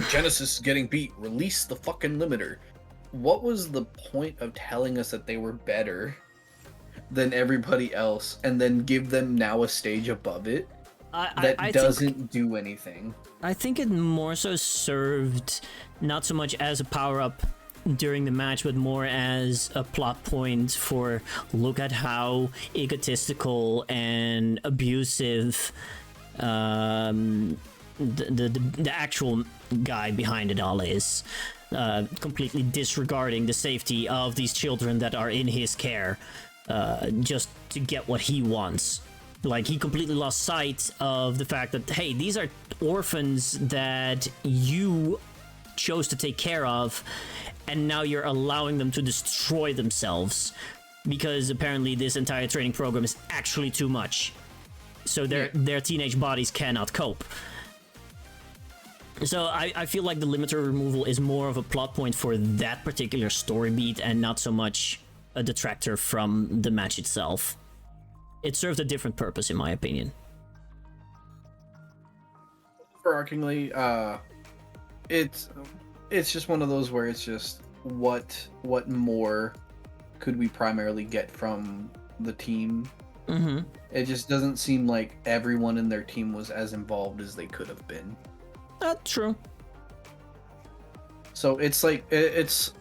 Genesis is getting beat. Release the fucking limiter. What was the point of telling us that they were better than everybody else, and then give them now a stage above it that doesn't do anything? I think it more so served not so much as a power-up during the match, but more as a plot point for look at how egotistical and abusive the actual guy behind it all is. Completely disregarding the safety of these children that are in his care. just to get what he wants. Like, he completely lost sight of the fact that, hey, these are orphans that you chose to take care of, and now you're allowing them to destroy themselves because apparently this entire training program is actually too much. So their teenage bodies cannot cope. So I feel like the limiter removal is more of a plot point for that particular story beat and not so much a detractor from the match itself. It served a different purpose, in my opinion. Overarchingly, it's just one of those where it's just what more could we primarily get from the team? Mm-hmm. It just doesn't seem like everyone in their team was as involved as they could have been. That's true. So it's like it's.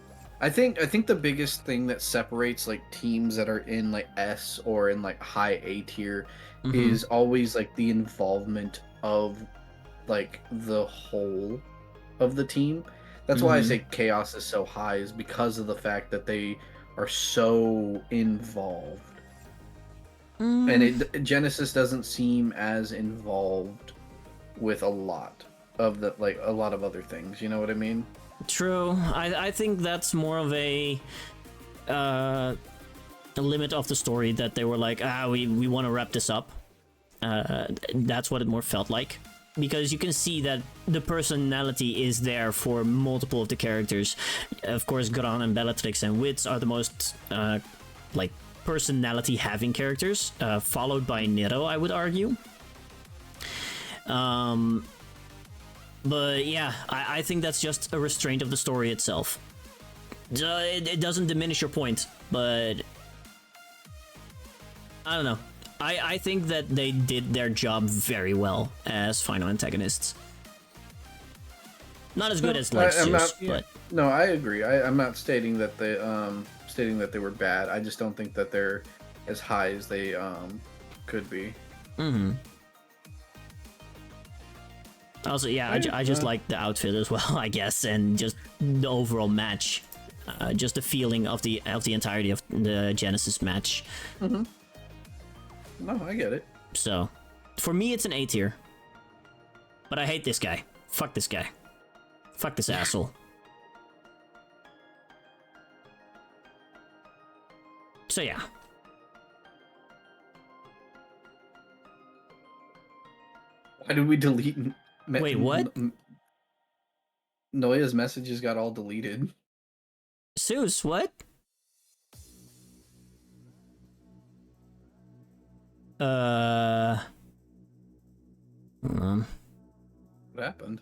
I think the biggest thing that separates like teams that are in like S or in like high A tier is always like the involvement of like the whole of the team. That's why I say chaos is so high, is because of the fact that they are so involved. And Genesis doesn't seem as involved with a lot of other things, you know what I mean? True. I think that's more of a limit of the story, that they were like, we want to wrap this up. That's what it more felt like. Because you can see that the personality is there for multiple of the characters. Of course, Gran and Bellatrix and Wits are the most like personality-having characters, followed by Nero, I would argue. But yeah, I think that's just a restraint of the story itself. It doesn't diminish your point, but I don't know. I think that they did their job very well as final antagonists. Not as good as like Zeus, but no, I agree. I'm not stating that they were bad. I just don't think that they're as high as they could be. Mm-hmm. Also, yeah, I just like the outfit as well, I guess, and just the overall match, just the feeling of the entirety of the Genesis match. Mm-hmm. No, I get it. So, for me, it's an A tier. But I hate this guy. Fuck this guy. Fuck this asshole. So yeah. Why did we delete? Wait, what? Noya's messages got all deleted. Zeus, what? What happened?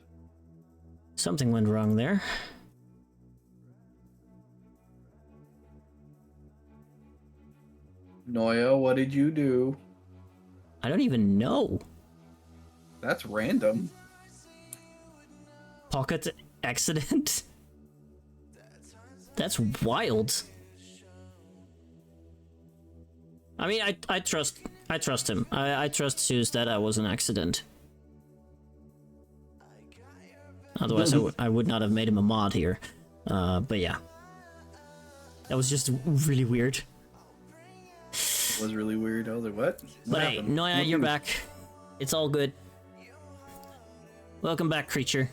Something went wrong there. Noya, what did you do? I don't even know. That's random. Pocket accident? That's wild. I mean, I trust him. I trust Zeus that was an accident. Otherwise, I would not have made him a mod here. But yeah. That was just really weird. It was really weird. I was like, what? But hey, Noya, you're back. It's all good. Welcome back, creature.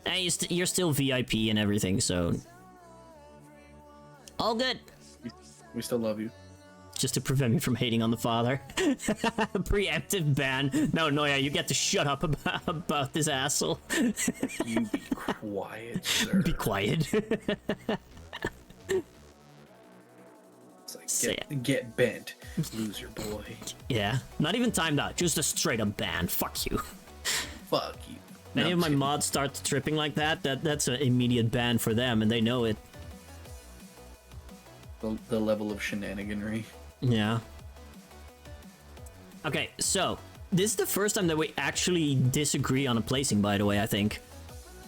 Hey, you're still VIP and everything, so... all good. We still love you. Just to prevent me from hating on the father. Preemptive ban. No, Noya, you get to shut up about this asshole. You be quiet, sir. Be quiet. It's like, get bent, loser boy. Yeah, not even timed out. Just a straight up ban. Fuck you. Fuck you. Any of my mods start tripping like that's an immediate ban for them, and they know it. The level of shenaniganry. Yeah. Okay, so this is the first time that we actually disagree on a placing, by the way, I think.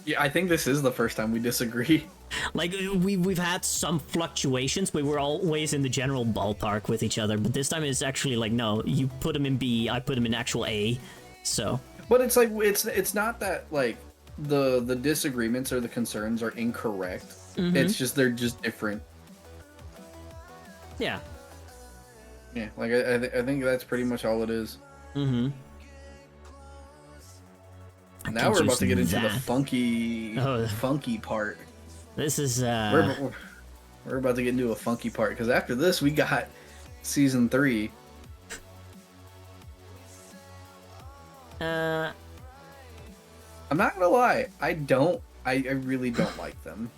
Yeah, I think this is the first time we disagree. Like, we've had some fluctuations, but we're always in the general ballpark with each other. But this time it's actually like, no, you put him in B, I put him in actual A, so... But it's like, it's not that, like, the disagreements or the concerns are incorrect. Mm-hmm. It's just, they're just different. Yeah. Yeah, like I think that's pretty much all it is. Mm-hmm. Now we're about to get into the funky, Oh. funky part. This is We're about to get into a funky part because after this we got season 3. I'm not gonna lie, I really don't like them.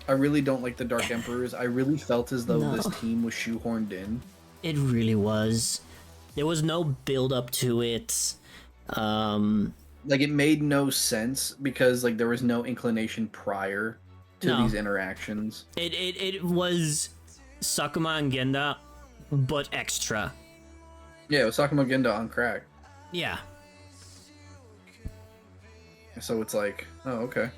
I really don't like the Dark Emperors. I really felt as though this team was shoehorned in. It really was. There was no build up to it. Like it made no sense because like there was no inclination prior to these interactions. It was Sakuma and Genda, but extra. Yeah, it was Sakuma Genda on crack. Yeah. So it's like, oh, okay.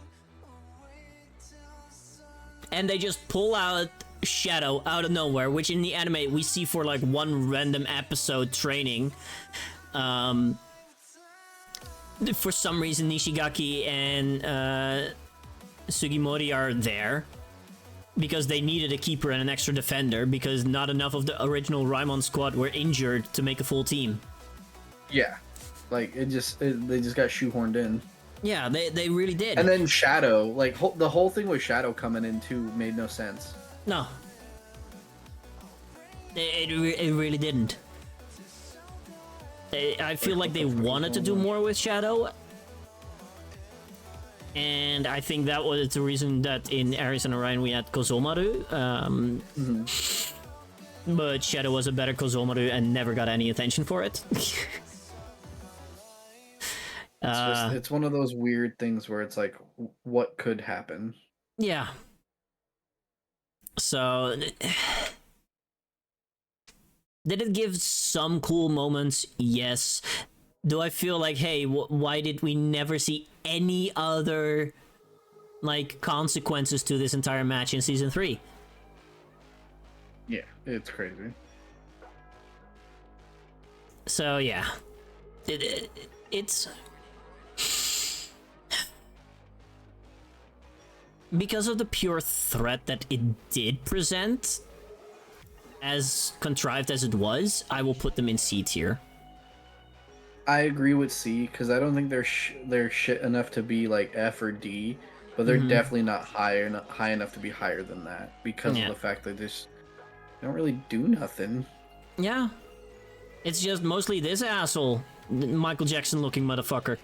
And they just pull out Shadow out of nowhere, which in the anime we see for like one random episode training. For some reason Nishigaki and Sugimori are there because they needed a keeper and an extra defender because not enough of the original Raimon squad were injured to make a full team. Yeah, like they just got shoehorned in. Yeah, they really did. And then Shadow, like the whole thing with Shadow coming in too made no sense. No, it really didn't. I feel like they wanted to do more with Shadow. And I think that was the reason that in Aries and Orion we had Kozomaru. But Shadow was a better Kozomaru and never got any attention for it. It's one of those weird things where it's like, what could happen? Yeah. So... Did it give some cool moments? Yes. Do I feel like, hey, why did we never see any other, like, consequences to this entire match in Season 3? Yeah, it's crazy. So, yeah. It's... Because of the pure threat that it did present, as contrived as it was, I will put them in C tier. I agree with C because I don't think they're shit enough to be like F or D, but they're definitely not high enough to be higher than that because of the fact that they don't really do nothing. Yeah, it's just mostly this asshole, Michael Jackson looking motherfucker.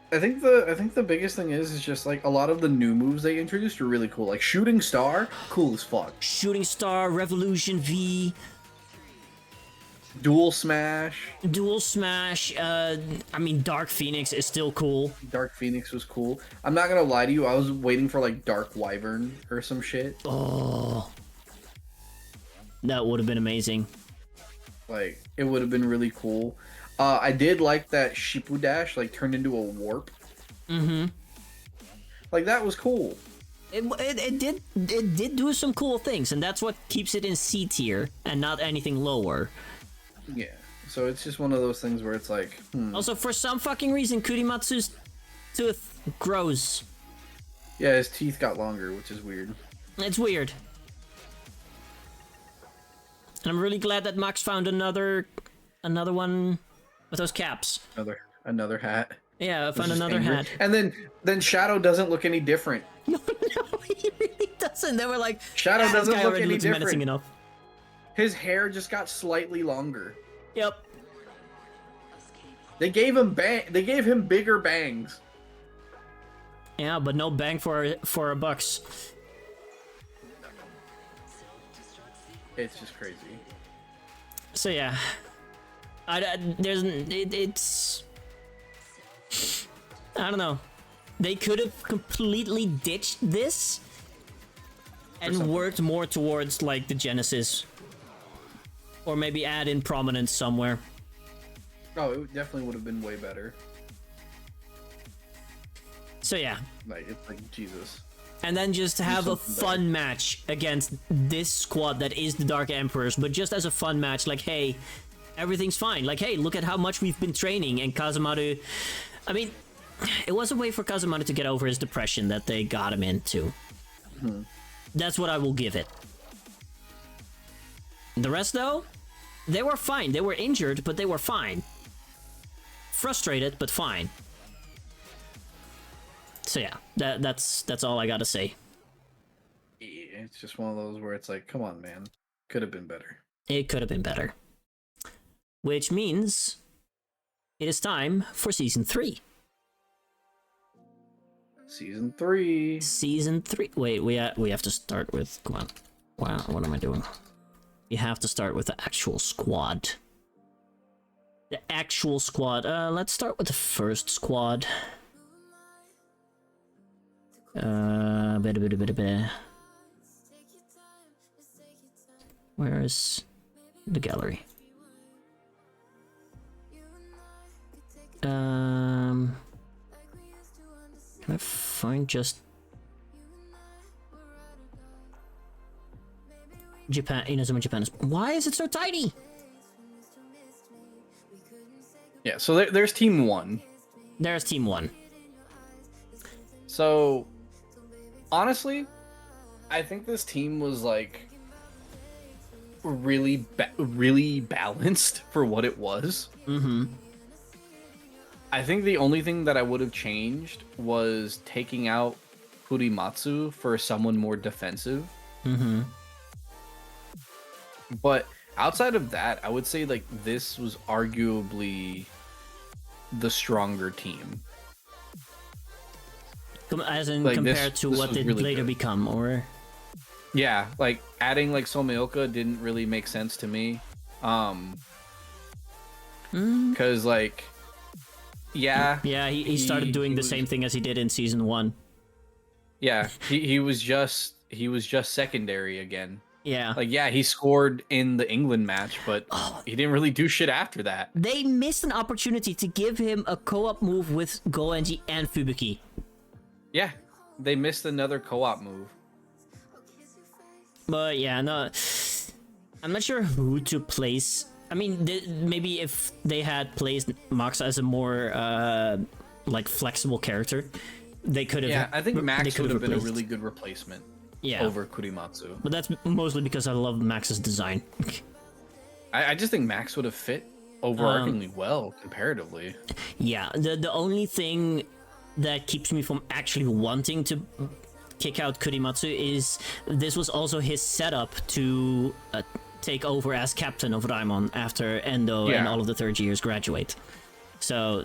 I think the biggest thing is just like a lot of the new moves they introduced are really cool. Like Shooting Star, cool as fuck. Shooting Star, Revolution V, Dual Smash. I mean, Dark Phoenix is still cool. Dark Phoenix was cool. I'm not gonna lie to you, I was waiting for like Dark Wyvern or some shit. Oh, that would have been amazing. Like it would have been really cool. I did like that Shippu Dash like turned into a warp. Like that was cool. It did do some cool things, and that's what keeps it in C tier and not anything lower. Yeah. So it's just one of those things where it's like. Also, for some fucking reason, Kurimatsu's tooth grows. Yeah, his teeth got longer, which is weird. It's weird. And I'm really glad that Max found another one with those caps. Another hat. Yeah, I found another hat. And then Shadow doesn't look any different. No, he really doesn't. They were like, Shadow doesn't look any different. Menacing enough. His hair just got slightly longer. Yep. They gave him bigger bangs. Yeah, but no bang for a bucks. It's just crazy. So yeah, it's I don't know. They could have completely ditched this and worked more towards like the Genesis, or maybe add in prominence somewhere. Oh, it definitely would have been way better. So yeah, like it's like Jesus. And then just have a fun match against this squad that is the Dark Emperors, but just as a fun match, like, hey, everything's fine. Like, hey, look at how much we've been training, and Kazemaru... I mean, it was a way for Kazemaru to get over his depression that they got him into. That's what I will give it. The rest, though, they were fine. They were injured, but they were fine. Frustrated, but fine. So yeah, that's all I gotta say. It's just one of those where it's like, come on, man. Could have been better. It could have been better. Which means it is time for Season 3. Season 3. Season 3. Wait, we have to start with... Come on. Wow, what am I doing? You have to start with the actual squad. The actual squad. Let's start with the first squad. Where is the gallery? Can I find just Japan? Inazuma Japan. Why is it so tiny? Yeah, so there's Team 1. There's Team 1. So, honestly, I think this team was like really balanced for what it was. Mm-hmm. I think the only thing that I would have changed was taking out Kurimatsu for someone more defensive. Mm-hmm. But outside of that, I would say like this was arguably the stronger team. As in like compared this to what was did really later good. become, or Yeah, like adding like Someoka didn't really make sense to me. Cause like yeah, he started doing the same thing as he did in Season 1. Yeah, he was just secondary again. Yeah. Like, yeah, he scored in the England match, but he didn't really do shit after that. They missed an opportunity to give him a co-op move with Goenji and Fubuki. Yeah, they missed another co-op move. But yeah, no, I'm not sure who to place. I mean, maybe if they had placed Max as a more like flexible character, they could have. Yeah, I think Max would have been a replaced. really good replacement. Yeah. Over Kurimatsu. But that's mostly because I love Max's design. I just think Max would have fit overarchingly well comparatively. Yeah, the only thing that keeps me from actually wanting to kick out Kurimatsu is this was also his setup to take over as captain of Raimon after Endo and all of the third years graduate. So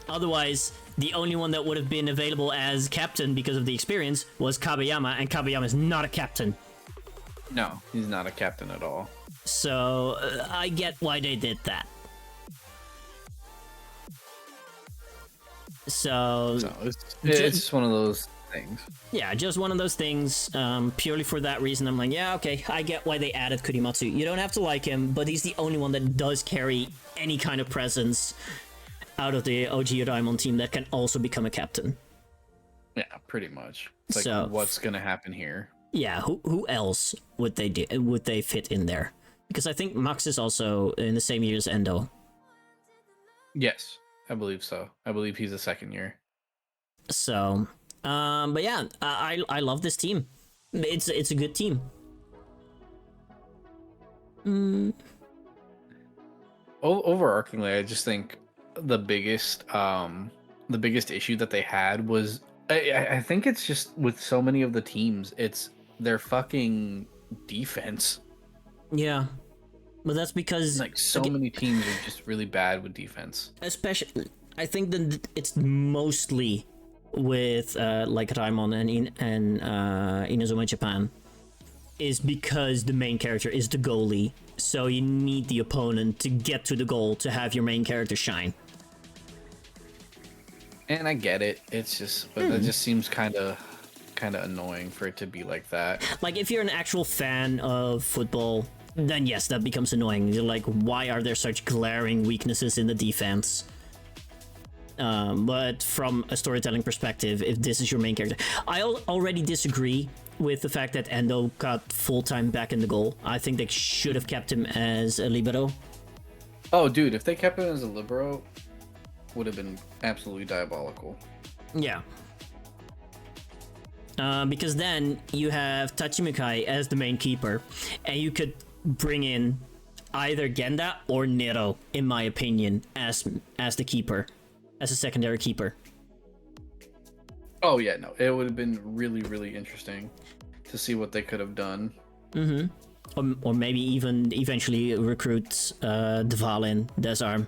otherwise, the only one that would have been available as captain because of the experience was Kabayama, and Kabayama is not a captain. No, he's not a captain at all. So I get why they did that. So it's just one of those things. Yeah, just one of those things. Purely for that reason, I'm like, yeah, okay, I get why they added Kurimatsu. You don't have to like him, but he's the only one that does carry any kind of presence out of the OG Raimon team that can also become a captain. Yeah, pretty much. It's like, So, what's gonna happen here? Yeah, who else would they do? Would they fit in there? Because I think Max is also in the same year as Endo. Yes, I believe so. I believe he's a second year. So, but yeah, I love this team. It's a good team. Overarchingly, I just think the biggest issue that they had was I think it's just with so many of the teams, it's their fucking defense. Yeah, but that's because Like so many teams are just really bad with defense. Especially, I think that it's mostly with like Raimon and Inazuma Japan, is because the main character is the goalie. So you need the opponent to get to the goal to have your main character shine. And I get it. It's just, but that just seems kind of annoying for it to be like that. Like, if you're an actual fan of football, then yes, that becomes annoying. You're like, why are there such glaring weaknesses in the defense? But from a storytelling perspective, if this is your main character, I already disagree with the fact that Endo got full-time back in the goal. I think they should have kept him as a libero. Oh, dude, if they kept him as a libero, would have been absolutely diabolical. Yeah. Because then you have Tachimukai as the main keeper, and you could bring in either Genda or Nero, in my opinion, as the keeper, as a secondary keeper. Oh yeah, no, it would have been really, really interesting to see what they could have done. Or maybe even eventually recruit Dvalin, Desarm.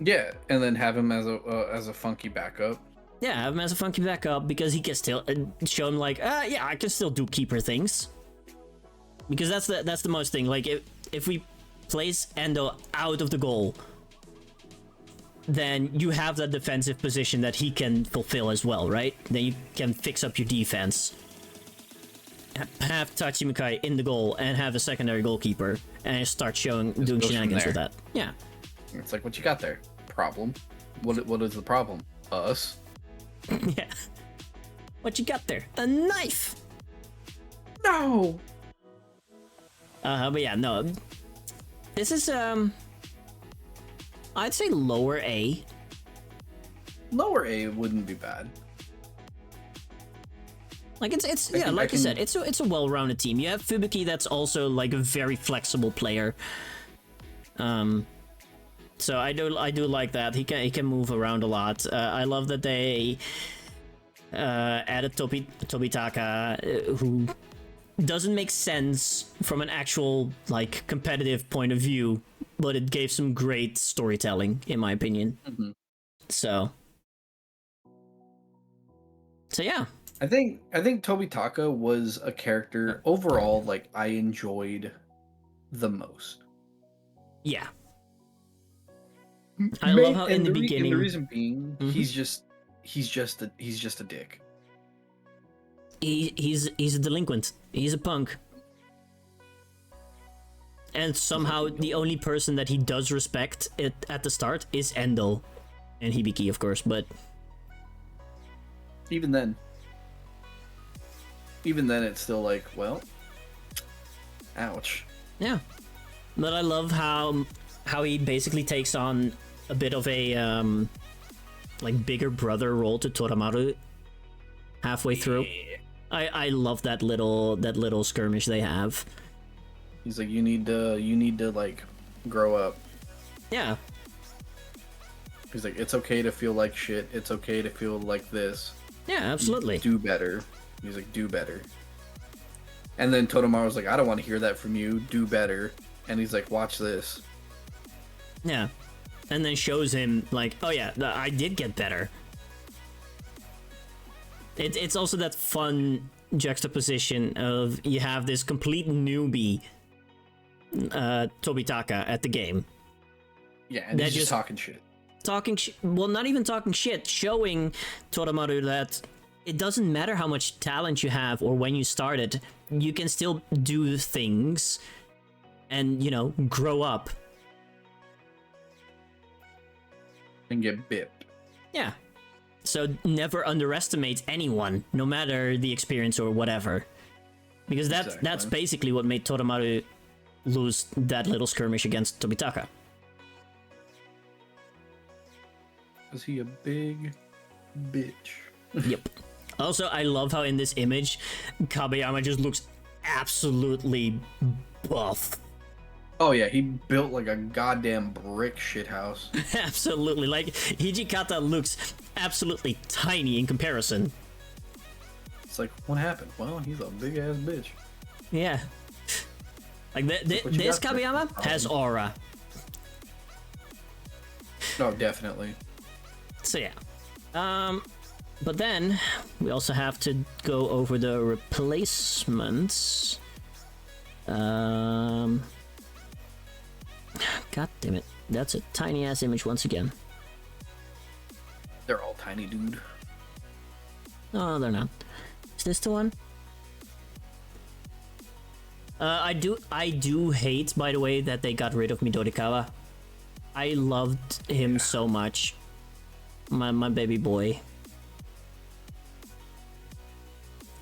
Yeah, and then have him as a funky backup. Yeah, have him as a funky backup because he can still show him like, yeah, I can still do keeper things. Because that's the most thing. Like if we place Endo out of the goal, then you have that defensive position that he can fulfill as well, right? Then you can fix up your defense. Have Tachimukai in the goal and have a secondary goalkeeper and start doing shenanigans with that. Yeah. It's like, what you got there? Problem. What is the problem? Us. Yeah. What you got there? A knife. No. But yeah, no. This is I'd say lower A. Lower A wouldn't be bad. Like it's yeah, like you said, it's a well-rounded team. You have Fubuki, that's also like a very flexible player. So I do like that. He can move around a lot. I love that they added Tobitaka, who doesn't make sense from an actual like competitive point of view, but it gave some great storytelling, in my opinion. So yeah. I think Tobitaka was a character overall like I enjoyed the most. Yeah. I love how in the beginning. And the reason being, he's just a dick. He's a delinquent. He's a punk. And somehow the only person that he does respect at the start is Endo. And Hibiki, of course, but even then it's still like, well, ouch. Yeah. But I love how he basically takes on a bit of a like bigger brother role to Toramaru halfway through. I love that little skirmish they have. He's like, you need to like grow up. Yeah. He's like, it's okay to feel like shit. It's okay to feel like this. Yeah, absolutely. Do better. He's like, do better. And then Totamaru's like, I don't want to hear that from you. Do better. And he's like, watch this. Yeah. And then shows him like, oh yeah, I did get better. It's also that fun juxtaposition of you have this complete newbie, Tobitaka, at the game. Yeah, and he's just talking shit. Well, not even talking shit, showing Toramaru that it doesn't matter how much talent you have or when you started, you can still do things and, grow up. And get bipped. Yeah. So never underestimate anyone, no matter the experience or whatever. Because that's basically what made Toramaru lose that little skirmish against Tobitaka. Was he a big bitch? Yep. Also, I love how in this image, Kabayama just looks absolutely buff. Oh yeah, he built like a goddamn brick shithouse. Absolutely. Like, Hijikata looks absolutely tiny in comparison. It's like, what happened? Well, he's a big ass bitch. Yeah. Like, this Kabayama has aura. Oh, definitely. So yeah. But then we also have to go over the replacements. God damn it. That's a tiny ass image once again. They're all tiny, dude. No, they're not. Is this the one? I do hate, by the way, that they got rid of Midorikawa. I loved him so much. My baby boy.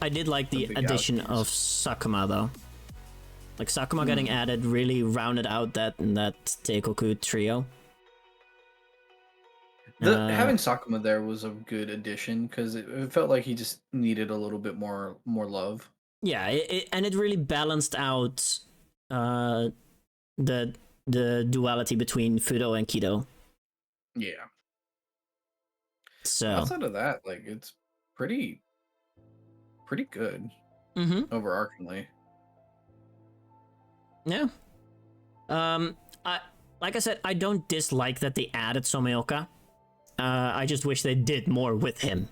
I did like the addition of Sakuma though. Like Sakuma getting added really rounded out that Teikoku trio. Having Sakuma there was a good addition because it felt like he just needed a little bit more love. Yeah, and it really balanced out the duality between Fudo and Kido. Yeah. So outside of that, like it's pretty good overarchingly. Yeah. Like I said, I don't dislike that they added Someoka. I just wish they did more with him.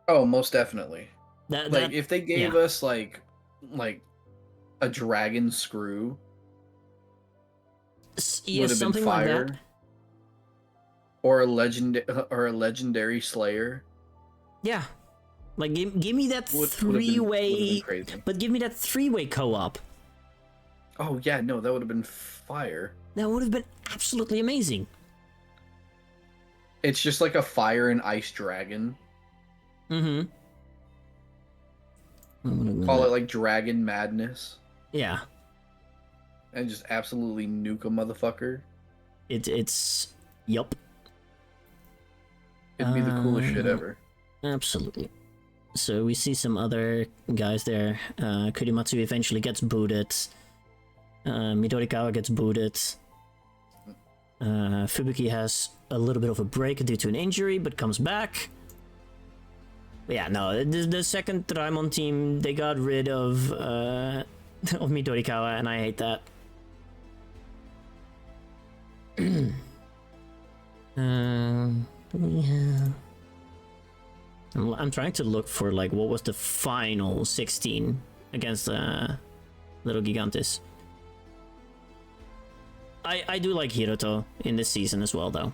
Oh, most definitely. That if they gave us like a dragon screw, would have been fire. Like that. Or a legendary slayer. Yeah. Like give me that three-way, but give me that three-way co-op. Oh yeah, no, that would have been fire. That would have been absolutely amazing. It's just like a fire and ice dragon. Mm-hmm. Call it like Dragon Madness. Yeah. And just absolutely nuke a motherfucker. It's yup. It'd be the coolest shit ever. Absolutely. So we see some other guys there. Kurimatsu eventually gets booted. Midorikawa gets booted. Fubuki has a little bit of a break due to an injury, but comes back. But yeah, no, the second Draimon team, they got rid of Midorikawa, and I hate that. Yeah. I'm trying to look for like what was the final 16 against Little Gigantes. I do like Hiroto in this season as well, though.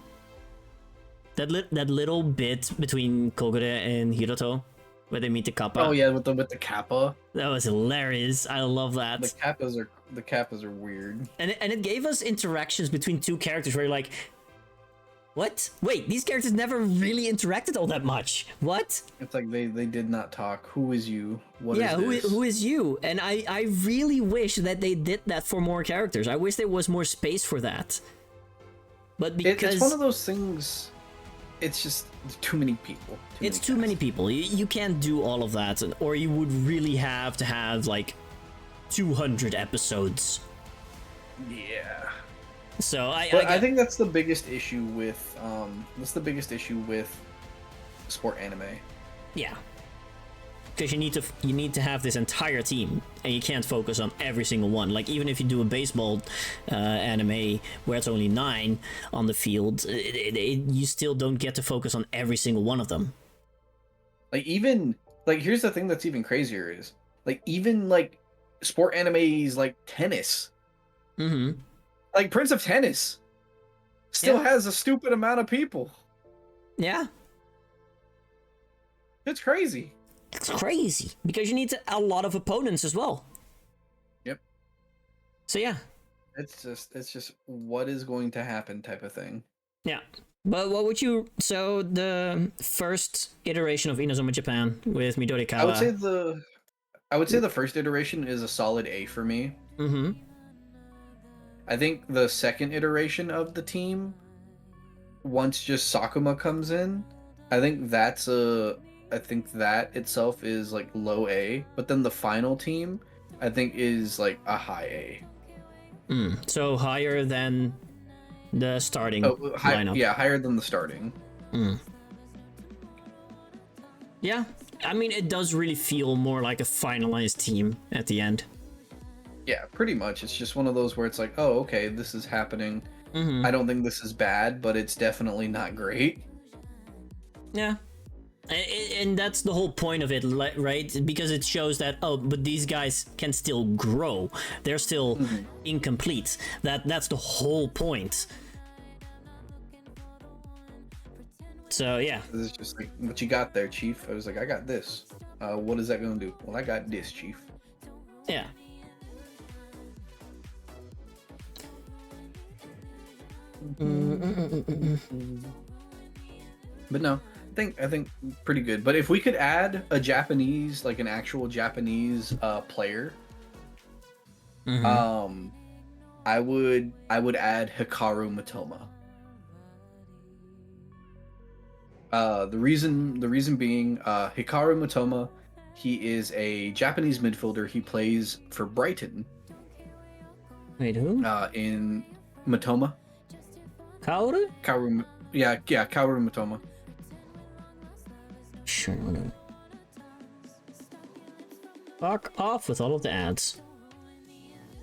That little bit between Kogure and Hiroto, where they meet the Kappa. Oh yeah, with the Kappa. That was hilarious. I love that. The Kappas are weird. And it gave us interactions between two characters where you're like, what? Wait, these characters never really interacted all that much. What? It's like they did not talk. Who is you? What is this? Who is you? And I really wish that they did that for more characters. I wish there was more space for that. But because it's one of those things, it's just too many people. Too many people. You can't do all of that, or you would really have to have like 200 episodes. Yeah. So I think that's the biggest issue with sport anime. Yeah. Because you need to have this entire team, and you can't focus on every single one. Like even if you do a baseball anime where it's only 9 on the field, you still don't get to focus on every single one of them. Here's the thing that's even crazier is even sport animes like tennis. Mm-hmm. Like Prince of Tennis still has a stupid amount of people. Yeah. It's crazy. It's crazy because you need a lot of opponents as well. Yep. So yeah. It's just what is going to happen type of thing. Yeah. But what would you... So the first iteration of Inazuma Japan with Midorikawa... I would say the first iteration is a solid A for me. Mm-hmm. I think the second iteration of the team, once just Sakuma comes in, I think that itself is like low A. But then the final team, I think is like a high A. So higher than the starting lineup. Yeah, higher than the starting. Yeah, I mean it does really feel more like a finalized team at the end. Yeah, pretty much. It's just one of those where it's like, oh, okay, this is happening. Mm-hmm. I don't think this is bad, but it's definitely not great. Yeah. And that's the whole point of it, right? Because it shows that, but these guys can still grow. They're still incomplete. That's the whole point. So, yeah. It's just like, what you got there, Chief? I was like, I got this. What is that going to do? Well, I got this, Chief. Yeah. But no, I think pretty good. But if we could add a Japanese, like an actual Japanese player, I would add Hikaru Matoma. The reason being, Hikaru Matoma, he is a Japanese midfielder. He plays for Brighton. Wait, who? In Matoma. Kaoru? Kaoru, yeah, Kaoru Matoma. Sure, whatever. Fuck off with all of the ads.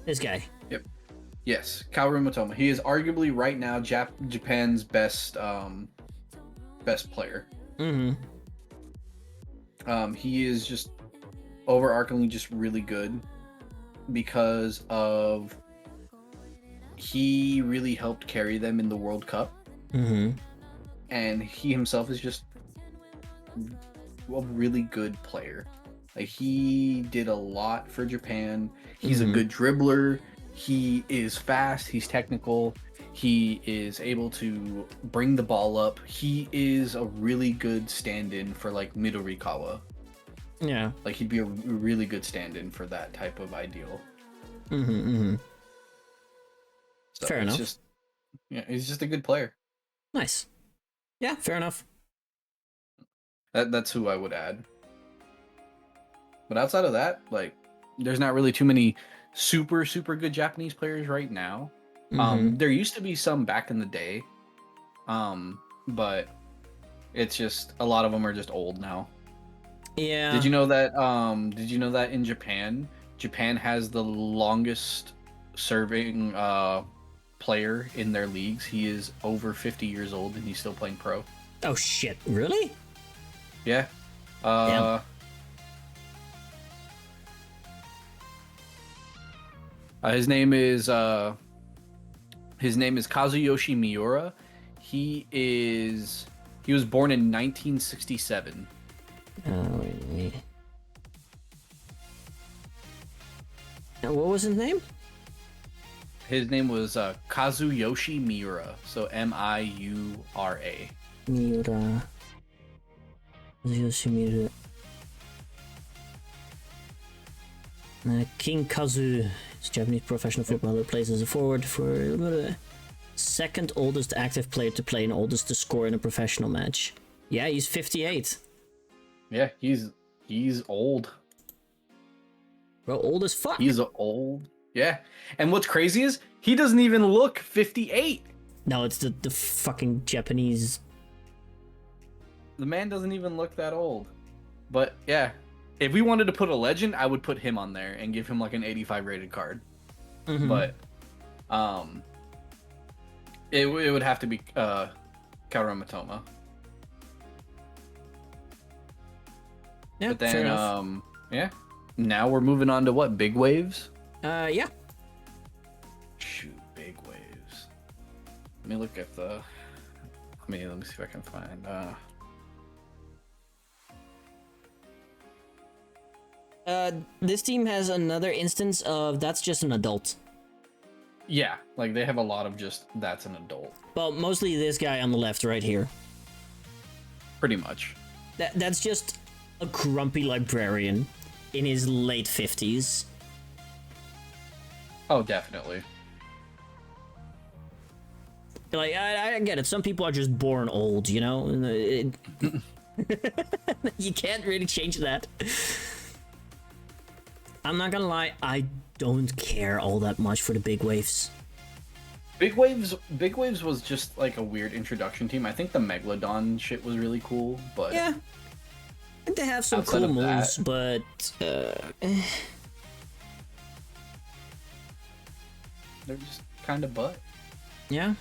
This guy. Yep. Yes, Kaoru Matoma. He is arguably right now Japan's best player. Mm-hmm. He is just overarchingly just really good because of he really helped carry them in the World Cup. Mm-hmm. And he himself is just a really good player. Like, he did a lot for Japan. He's a good dribbler. He is fast. He's technical. He is able to bring the ball up. He is a really good stand-in for like Midorikawa. Yeah. Like, he'd be a really good stand-in for that type of ideal. Mm-hmm. Mm-hmm. So fair enough. He's just a good player. Nice. Yeah, fair enough. That's who I would add. But outside of that, like, there's not really too many super good Japanese players right now. There used to be some back in the day, but it's just a lot of them are just old now. Yeah. Did you know that? Did you know that in Japan has the longest serving player in their leagues? He is over 50 years old and he's still playing pro. Oh shit! Really? Yeah. Damn. His name is Kazuyoshi Miura. He was born in 1967. Wait. What was his name? His name was Kazuyoshi Miura. So Miura. Miura. Yoshimiru. King Kazu is a Japanese professional footballer, plays as a forward for second oldest active player to play and oldest to score in a professional match. Yeah, he's 58. Yeah, he's old. Bro, old as fuck. He's old. Yeah. And what's crazy is he doesn't even look 58. No, it's the fucking Japanese. The man doesn't even look that old. But yeah, if we wanted to put a legend, I would put him on there and give him like an 85 rated card. Mm-hmm. But it would have to be Kaoru Matoma. Yeah, but then fair enough. yeah. Now we're moving on to what? Big waves? Yeah. Shoot, big waves. Let me look at the let me see if I can find this team has another instance of that's just an adult. Yeah, like they have a lot of just that's an adult. Well, mostly this guy on the left right here. Pretty much. That's just a grumpy librarian in his late 50s. Oh, definitely. Like, I get it. Some people are just born old, you know? You can't really change that. I'm not gonna lie, I don't care all that much for the big waves. Big Waves was just like a weird introduction team. I think the Megalodon shit was really cool, but yeah, they have some outside cool of moves, that, but they're just kind of butt. yeah,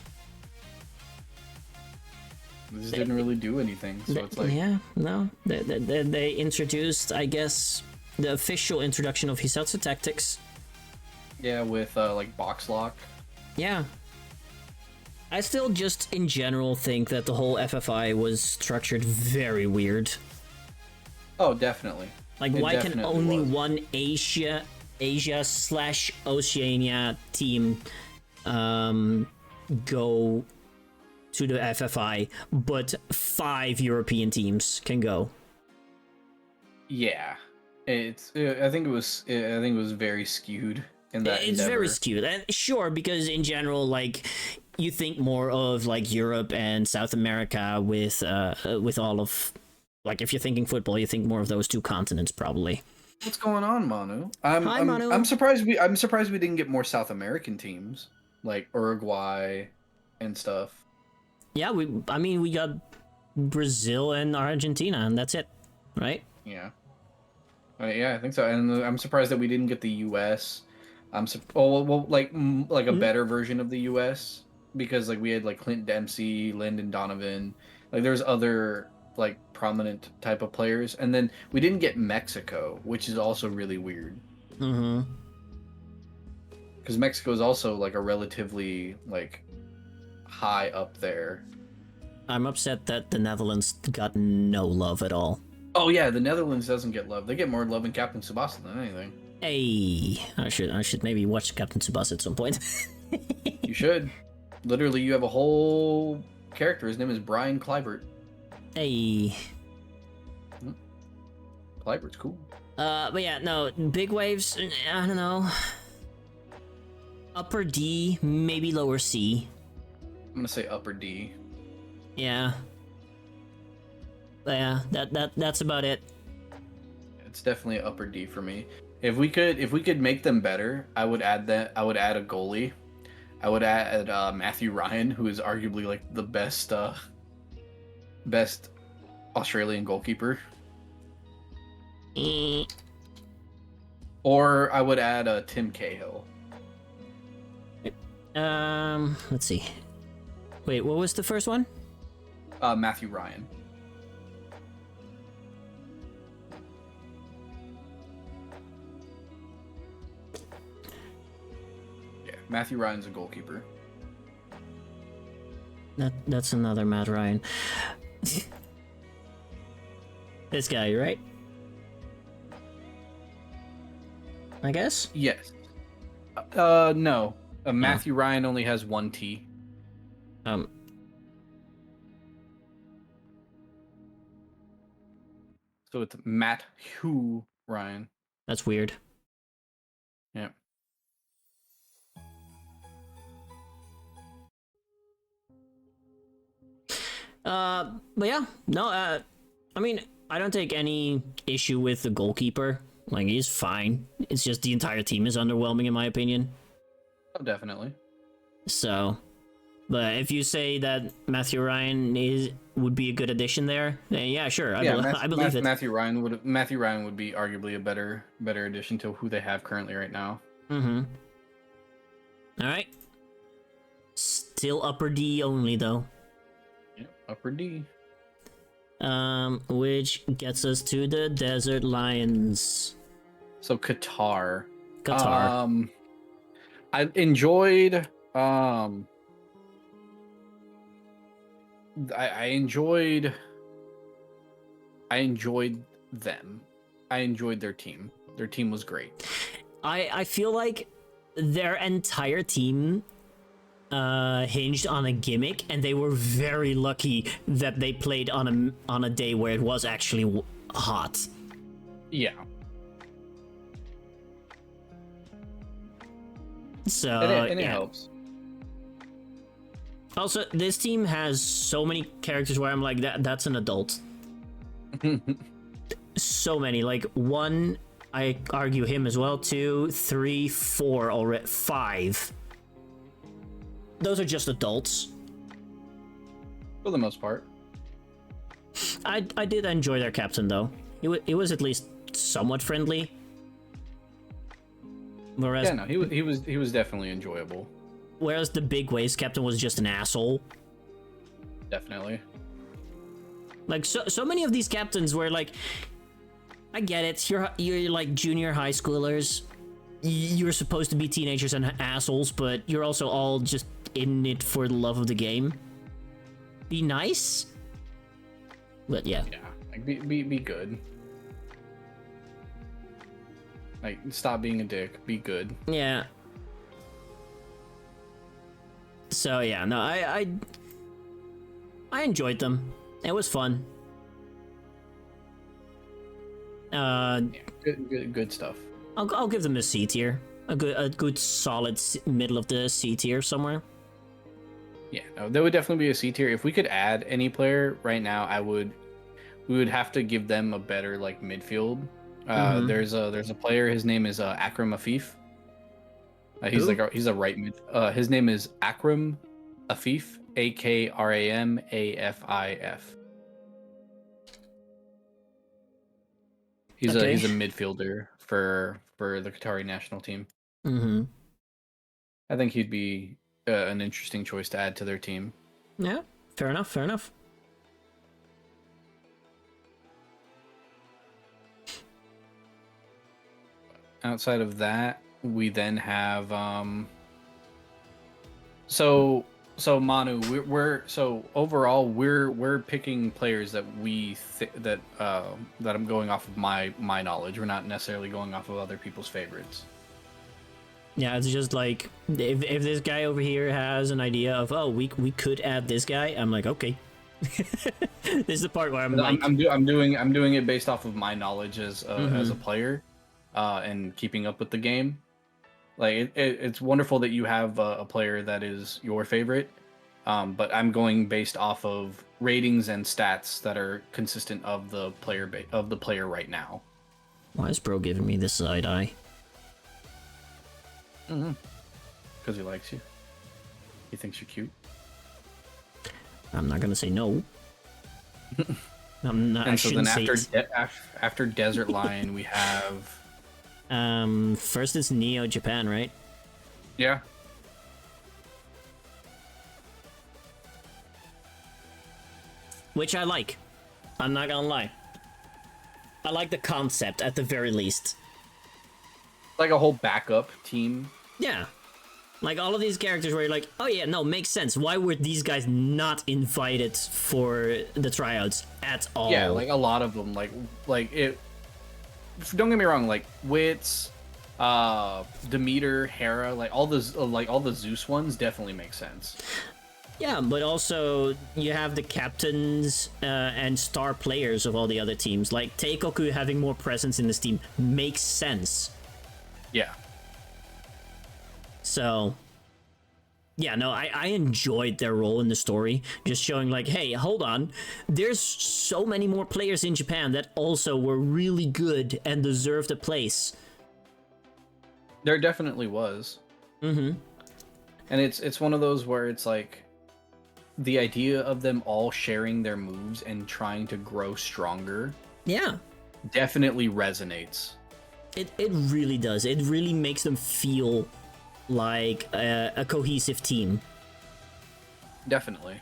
They just didn't really do anything, so it's like yeah, no, they introduced, I guess, the official introduction of Hisatsu Tactics. yeah, with like box lock. Yeah. I still just, in general, think that the whole FFI was structured very weird. Oh, definitely. Like, It why can definitely only was. one Asia/Oceania team go to the FFI, but 5 European teams can go? Yeah, it's. I think it was very skewed in that. It's endeavor. very skewed, and sure, because in general, like, you think more of like Europe and South America with all of, like, if you're thinking football, you think more of those two continents probably. What's going on, Manu? Hi, Manu. I'm surprised we didn't get more South American teams like Uruguay and stuff. Yeah, I mean, we got Brazil and Argentina, and that's it, right? Yeah. Yeah, I think so. And I'm surprised that we didn't get the U.S. Like a better version of the U.S. because like we had like Clint Dempsey, Lyndon Donovan, like there's other like prominent type of players, and then we didn't get Mexico, which is also really weird. Mm-hmm. Because Mexico is also like a relatively like high up there. I'm upset that the Netherlands got no love at all. Oh yeah, the Netherlands doesn't get love. They get more love in Captain Tsubasa than anything. Hey, I should maybe watch Captain Tsubasa at some point. You should. Literally, you have a whole character. His name is Brian Klybert. Hey. Klybert's cool. But yeah, no, big waves, I don't know. Upper D, maybe lower C. I'm gonna say upper D. Yeah. But yeah, that's about it. It's definitely upper D for me. If we could make them better, I would add a goalie. I would add Matthew Ryan, who is arguably like the best Australian goalkeeper. Or I would add Tim Cahill. Let's see. Wait, what was the first one? Matthew Ryan. Yeah, Matthew Ryan's a goalkeeper. That's another Matt Ryan. This guy, right? I guess? Yes. No. Matthew Ryan only has one T. So it's Matthew Ryan. That's weird. Yeah. But yeah, no, I mean, I don't take any issue with the goalkeeper. Like, he's fine. It's just the entire team is underwhelming, in my opinion. Oh, definitely. So, but if you say that Matthew Ryan would be a good addition there, then yeah, sure, I believe it. Matthew Ryan would be arguably a better addition to who they have currently right now. Mm-hmm. All right. Still upper D only though. Yeah, upper D. Which gets us to the Desert Lions. So Qatar. Qatar. I enjoyed I enjoyed them. I enjoyed their team. Their team was great. I feel like their entire team hinged on a gimmick, and they were very lucky that they played on a day where it was actually hot. Yeah. So and it yeah. helps. Also, this team has so many characters where I'm like, that's an adult. So many. Like, one, I argue him as well. 2, 3, 4, already 5. Those are just adults. For the most part. I did enjoy their captain, though. It was at least somewhat friendly. Whereas, Yeah, no, he was definitely enjoyable. Whereas the big waves captain was just an asshole. Definitely. Like, so many of these captains were like, I get it, you're like junior high schoolers. You're supposed to be teenagers and assholes, but you're also all just in it for the love of the game. Be nice. But yeah. Yeah, like be good. Like, stop being a dick. Be good. Yeah. So yeah, no, I enjoyed them. It was fun. Yeah, good stuff. I'll give them a C tier. A good solid middle of the C tier somewhere. Yeah, no, there would definitely be a C tier. If we could add any player right now, we would have to give them a better like midfield, There's a player. His name is Akram Afif. He's a right mid. His name is Akram Afif. Akramafif. He's Okay. a midfielder for the Qatari national team. I think he'd be an interesting choice to add to their team. Yeah, fair enough. Fair enough. Outside of that, we then have so Manu, overall we're picking players that that I'm going off of my knowledge. We're not necessarily going off of other people's favorites. Yeah, it's just like if this guy over here has an idea of, oh, we could add this guy, I'm like, okay. This is the part where I'm doing it based off of my knowledge as a player, and keeping up with the game. Like it's wonderful that you have a player that is your favorite, but I'm going based off of ratings and stats that are consistent of the player right now. Why is bro giving me this side eye? Because he likes you. He thinks you're cute. I'm not gonna say no. I'm not. And so then after Desert Lion, we have. First is Neo Japan, right? Yeah. Which I like. I'm not gonna lie. I like the concept at the very least. Like a whole backup team. Yeah. Like all of these characters where you're like, oh yeah, no, makes sense. Why were these guys not invited for the tryouts at all? Yeah, like a lot of them. Like it. Don't get me wrong. Like Wits, Demeter, Hera, like all the Zeus ones definitely make sense. Yeah, but also you have the captains and star players of all the other teams. Like Teikoku having more presence in this team makes sense. Yeah. So, yeah, no, I enjoyed their role in the story. Just showing like, hey, hold on. There's so many more players in Japan that also were really good and deserved a place. There definitely was. And it's one of those where it's like the idea of them all sharing their moves and trying to grow stronger. Yeah. Definitely resonates. It really does. It really makes them feel like a cohesive team. Definitely.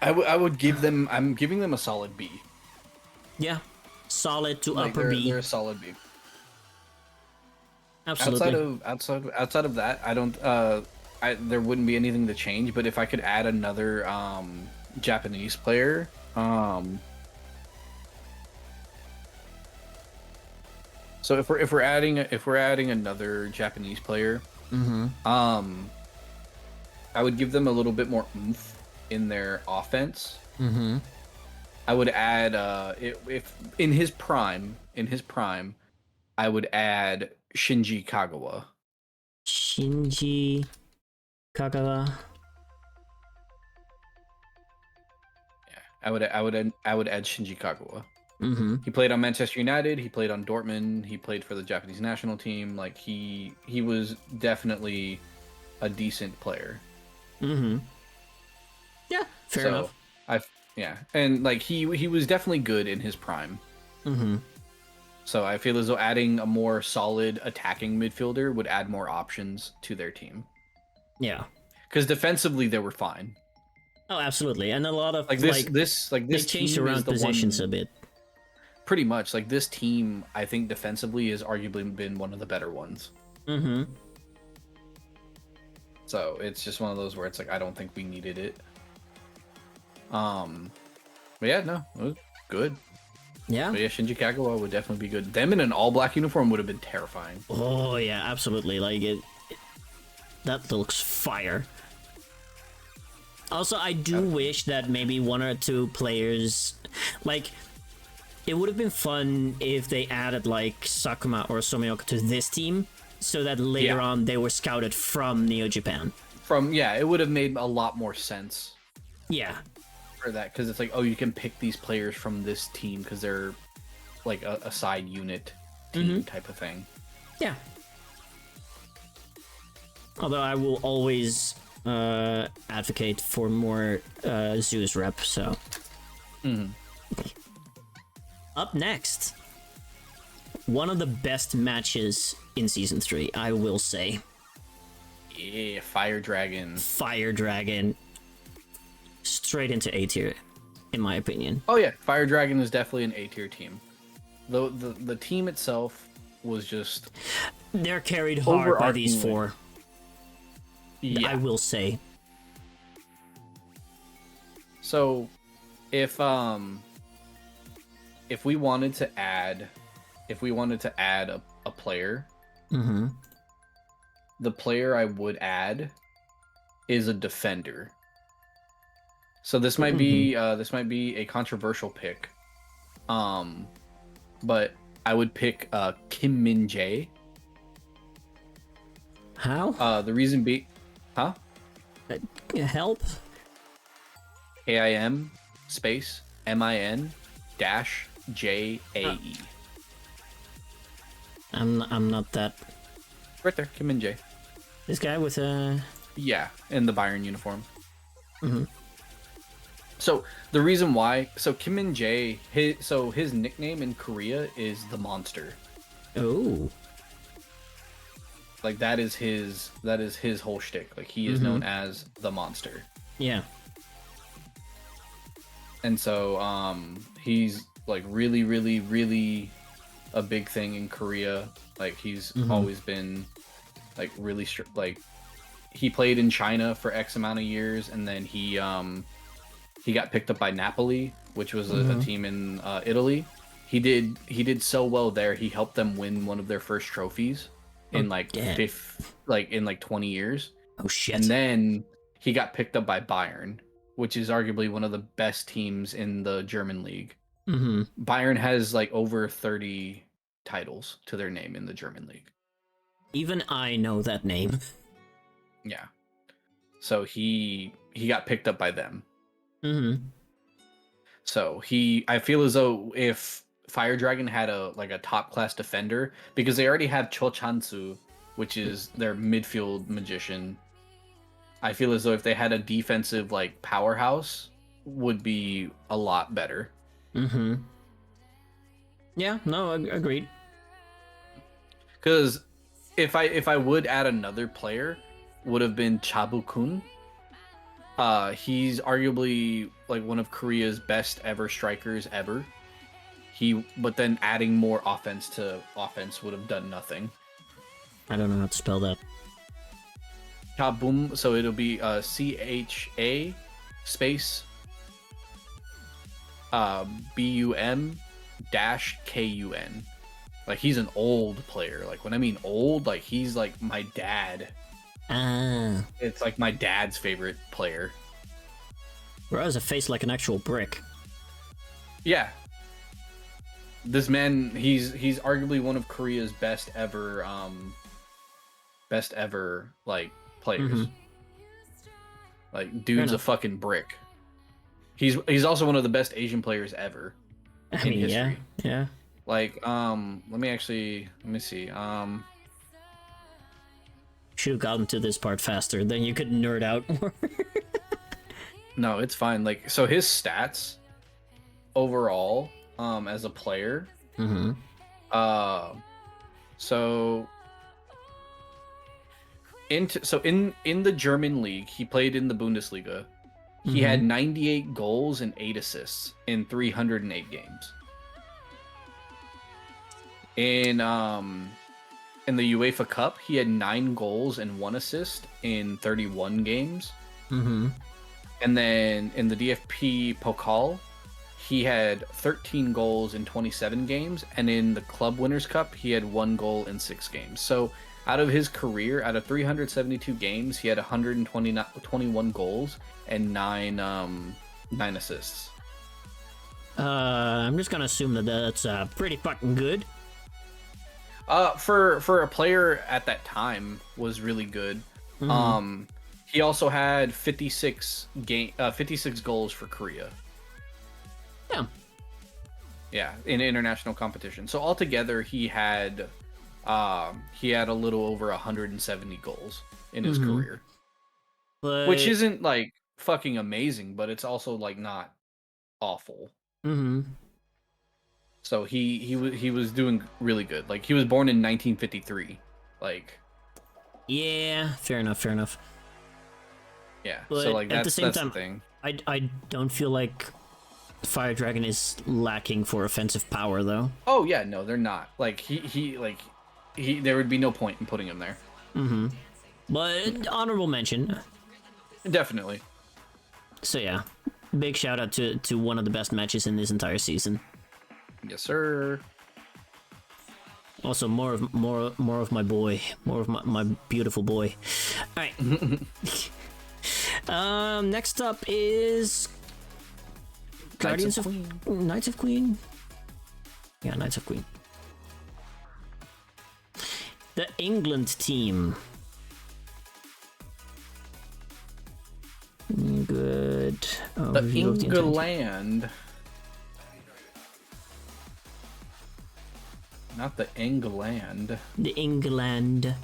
I would give them. I'm giving them a solid B. Yeah, solid to like upper B. They're a solid B. Absolutely. Outside of that, I don't. There wouldn't be anything to change. But if I could add another Japanese player, so if we're adding another Japanese player, I would give them a little bit more oomph in their offense. I would add if in his prime, I would add Shinji Kagawa. Shinji Kagawa. Yeah, I would add Shinji Kagawa. He played on Manchester United. He played on Dortmund. He played for the Japanese national team. Like he was definitely a decent player. Yeah, fair enough. And like he was definitely good in his prime. So I feel as though adding a more solid attacking midfielder would add more options to their team. Yeah, because defensively they were fine. Oh, absolutely, and a lot of this they changed around positions a bit. Pretty much, like this team, I think defensively has arguably been one of the better ones. So it's just one of those where it's like I don't think we needed it. But yeah, no, it was good. Yeah. But yeah, Shinji Kagawa would definitely be good. Them in an all-black uniform would have been terrifying. Oh yeah, absolutely. Like that looks fire. Also, I do wish that maybe one or two players, like, it would have been fun if they added like Sakuma or Somioka to this team, so that later on they were scouted from Neo Japan. It would have made a lot more sense. Yeah. For that, because it's like, oh, you can pick these players from this team because they're like a side unit team type of thing. Yeah. Although I will always advocate for more Zeus rep, so. Up next, one of the best matches in Season 3, I will say. Yeah, Fire Dragon. Fire Dragon. Straight into A tier, in my opinion. Oh yeah, Fire Dragon is definitely an A tier team. The team itself was just... They're carried hard by these four. Yeah. I will say. So, if we wanted to add a player, the player I would add is a defender. So this might be a controversial pick, but I would pick Kim Min Jae. How? The reason Help? AIM space MIN dash JAE. I'm not that. Right there, Kim Min Jae. This guy with a... Yeah, in the Bayern uniform. So the reason why, so Kim Min Jae, his nickname in Korea is the Monster. Oh. Like that is his whole shtick. Like he is known as the Monster. Yeah. And so he's like really, really, really a big thing in Korea. Like he's always been like really like he played in China for X amount of years, and then he got picked up by Napoli, which was a team in Italy. He did so well there. He helped them win one of their first trophies in like 20 years. Oh shit. And then he got picked up by Bayern, which is arguably one of the best teams in the German league. Bayern has like over 30 titles to their name in the German league. Even I know that name. Yeah. So he got picked up by them. So I feel as though if Fire Dragon had a top class defender, because they already have Cho Chansu, which is their midfield magician. I feel as though if they had a defensive like powerhouse, would be a lot better. Yeah, no, agreed. Because if I would add another player, would have been Chabu-kun. He's arguably like one of Korea's best ever strikers ever. But then adding more offense to offense would have done nothing. I don't know how to spell that. Chabum, so it'll be CHA space BUM dash KUN. Like he's an old player. Like when I mean old, like he's like my dad. It's like my dad's favorite player. Bro has a face like an actual brick. Yeah. This man, he's arguably one of Korea's best ever like players. Like dude's a fucking brick. He's also one of the best Asian players ever in history. Yeah. Like let me see. Should have gotten to this part faster, then you could nerd out more. No, it's fine. Like so his stats overall as a player. So in the German league, he played in the Bundesliga. He had 98 goals and 8 assists in 308 games. In the UEFA Cup, he had 9 goals and 1 assist in 31 games. And then in the DFP Pokal, he had 13 goals in 27 games. And in the Club Winners' Cup, he had 1 goal in 6 games. So out of his career, out of 372 games, he had 121 goals and 9 assists. I'm just gonna assume that that's pretty fucking good. For a player at that time was really good. He also had 56 goals for Korea. Yeah. Yeah, in international competition. So altogether, he had a little over 170 goals in his career, which But isn't like fucking amazing, but it's also like not awful. So he was doing really good. Like he was born in 1953. Like yeah, fair enough. yeah. But So like at the same that's the time, thing. I don't feel like Fire Dragon is lacking for offensive power though. Oh yeah, no, they're not. Like he there would be no point in putting him there. But honorable mention. Definitely. So yeah, big shout out to one of the best matches in this entire season. Yes, sir. Also, more of my boy, more of my beautiful boy. All right. Next up is Guardians of Queen. Knights of Queen. Yeah, Knights of Queen. The England team. Good. The Overview of the entire team. England. Not the England. The England.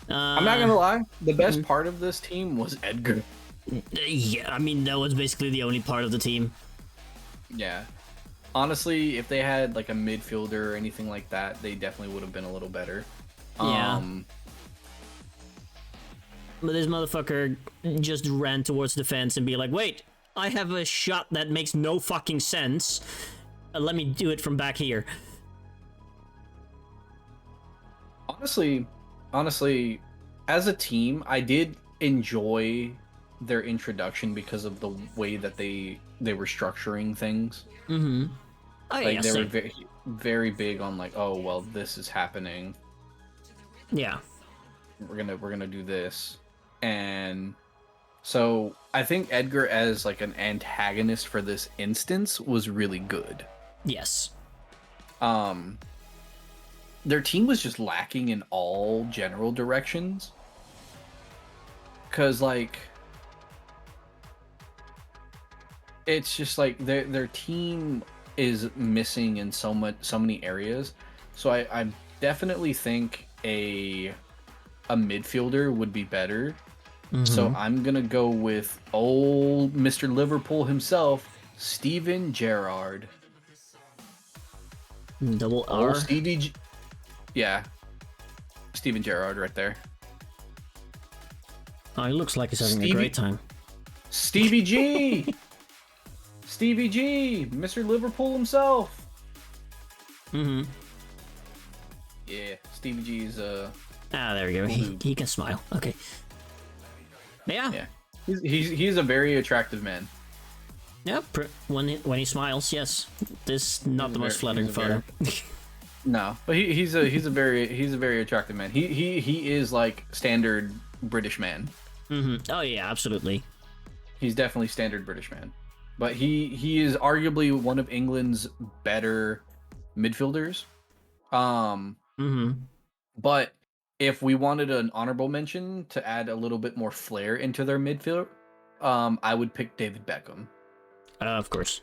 I'm not gonna lie. The best part of this team was Edgar. Yeah, I mean that was basically the only part of the team. Yeah. Honestly, if they had like a midfielder or anything like that, they definitely would have been a little better. Yeah. But this motherfucker just ran towards the fence and be like, wait, I have a shot that makes no fucking sense. Let me do it from back here. Honestly, as a team, I did enjoy their introduction because of the way that they were structuring things. Oh, Like yeah, they were same. very, very big on like, oh well, this is happening. Yeah. We're gonna do this, and so I think Edgar as like an antagonist for this instance was really good. Yes. Their team was just lacking in all general directions. Cause like it's just like their team is missing in so many areas. So I definitely think a midfielder would be better. So I'm gonna go with old Mr. Liverpool himself, Steven Gerrard. Double Old R. Stevie yeah. Steven Gerrard right there. Oh, he looks like he's having a great time. Stevie G! Stevie G! Mr. Liverpool himself! Yeah, Stevie G's There we go. He can smile. Okay. Yeah. He's a very attractive man. Yeah. When he smiles, yes. This not the most flattering photo. No, but he's a very attractive man. He is like standard British man. Oh yeah, absolutely. He's definitely standard British man. But he is arguably one of England's better midfielders. But if we wanted an honorable mention to add a little bit more flair into their midfield, I would pick David Beckham. Of course.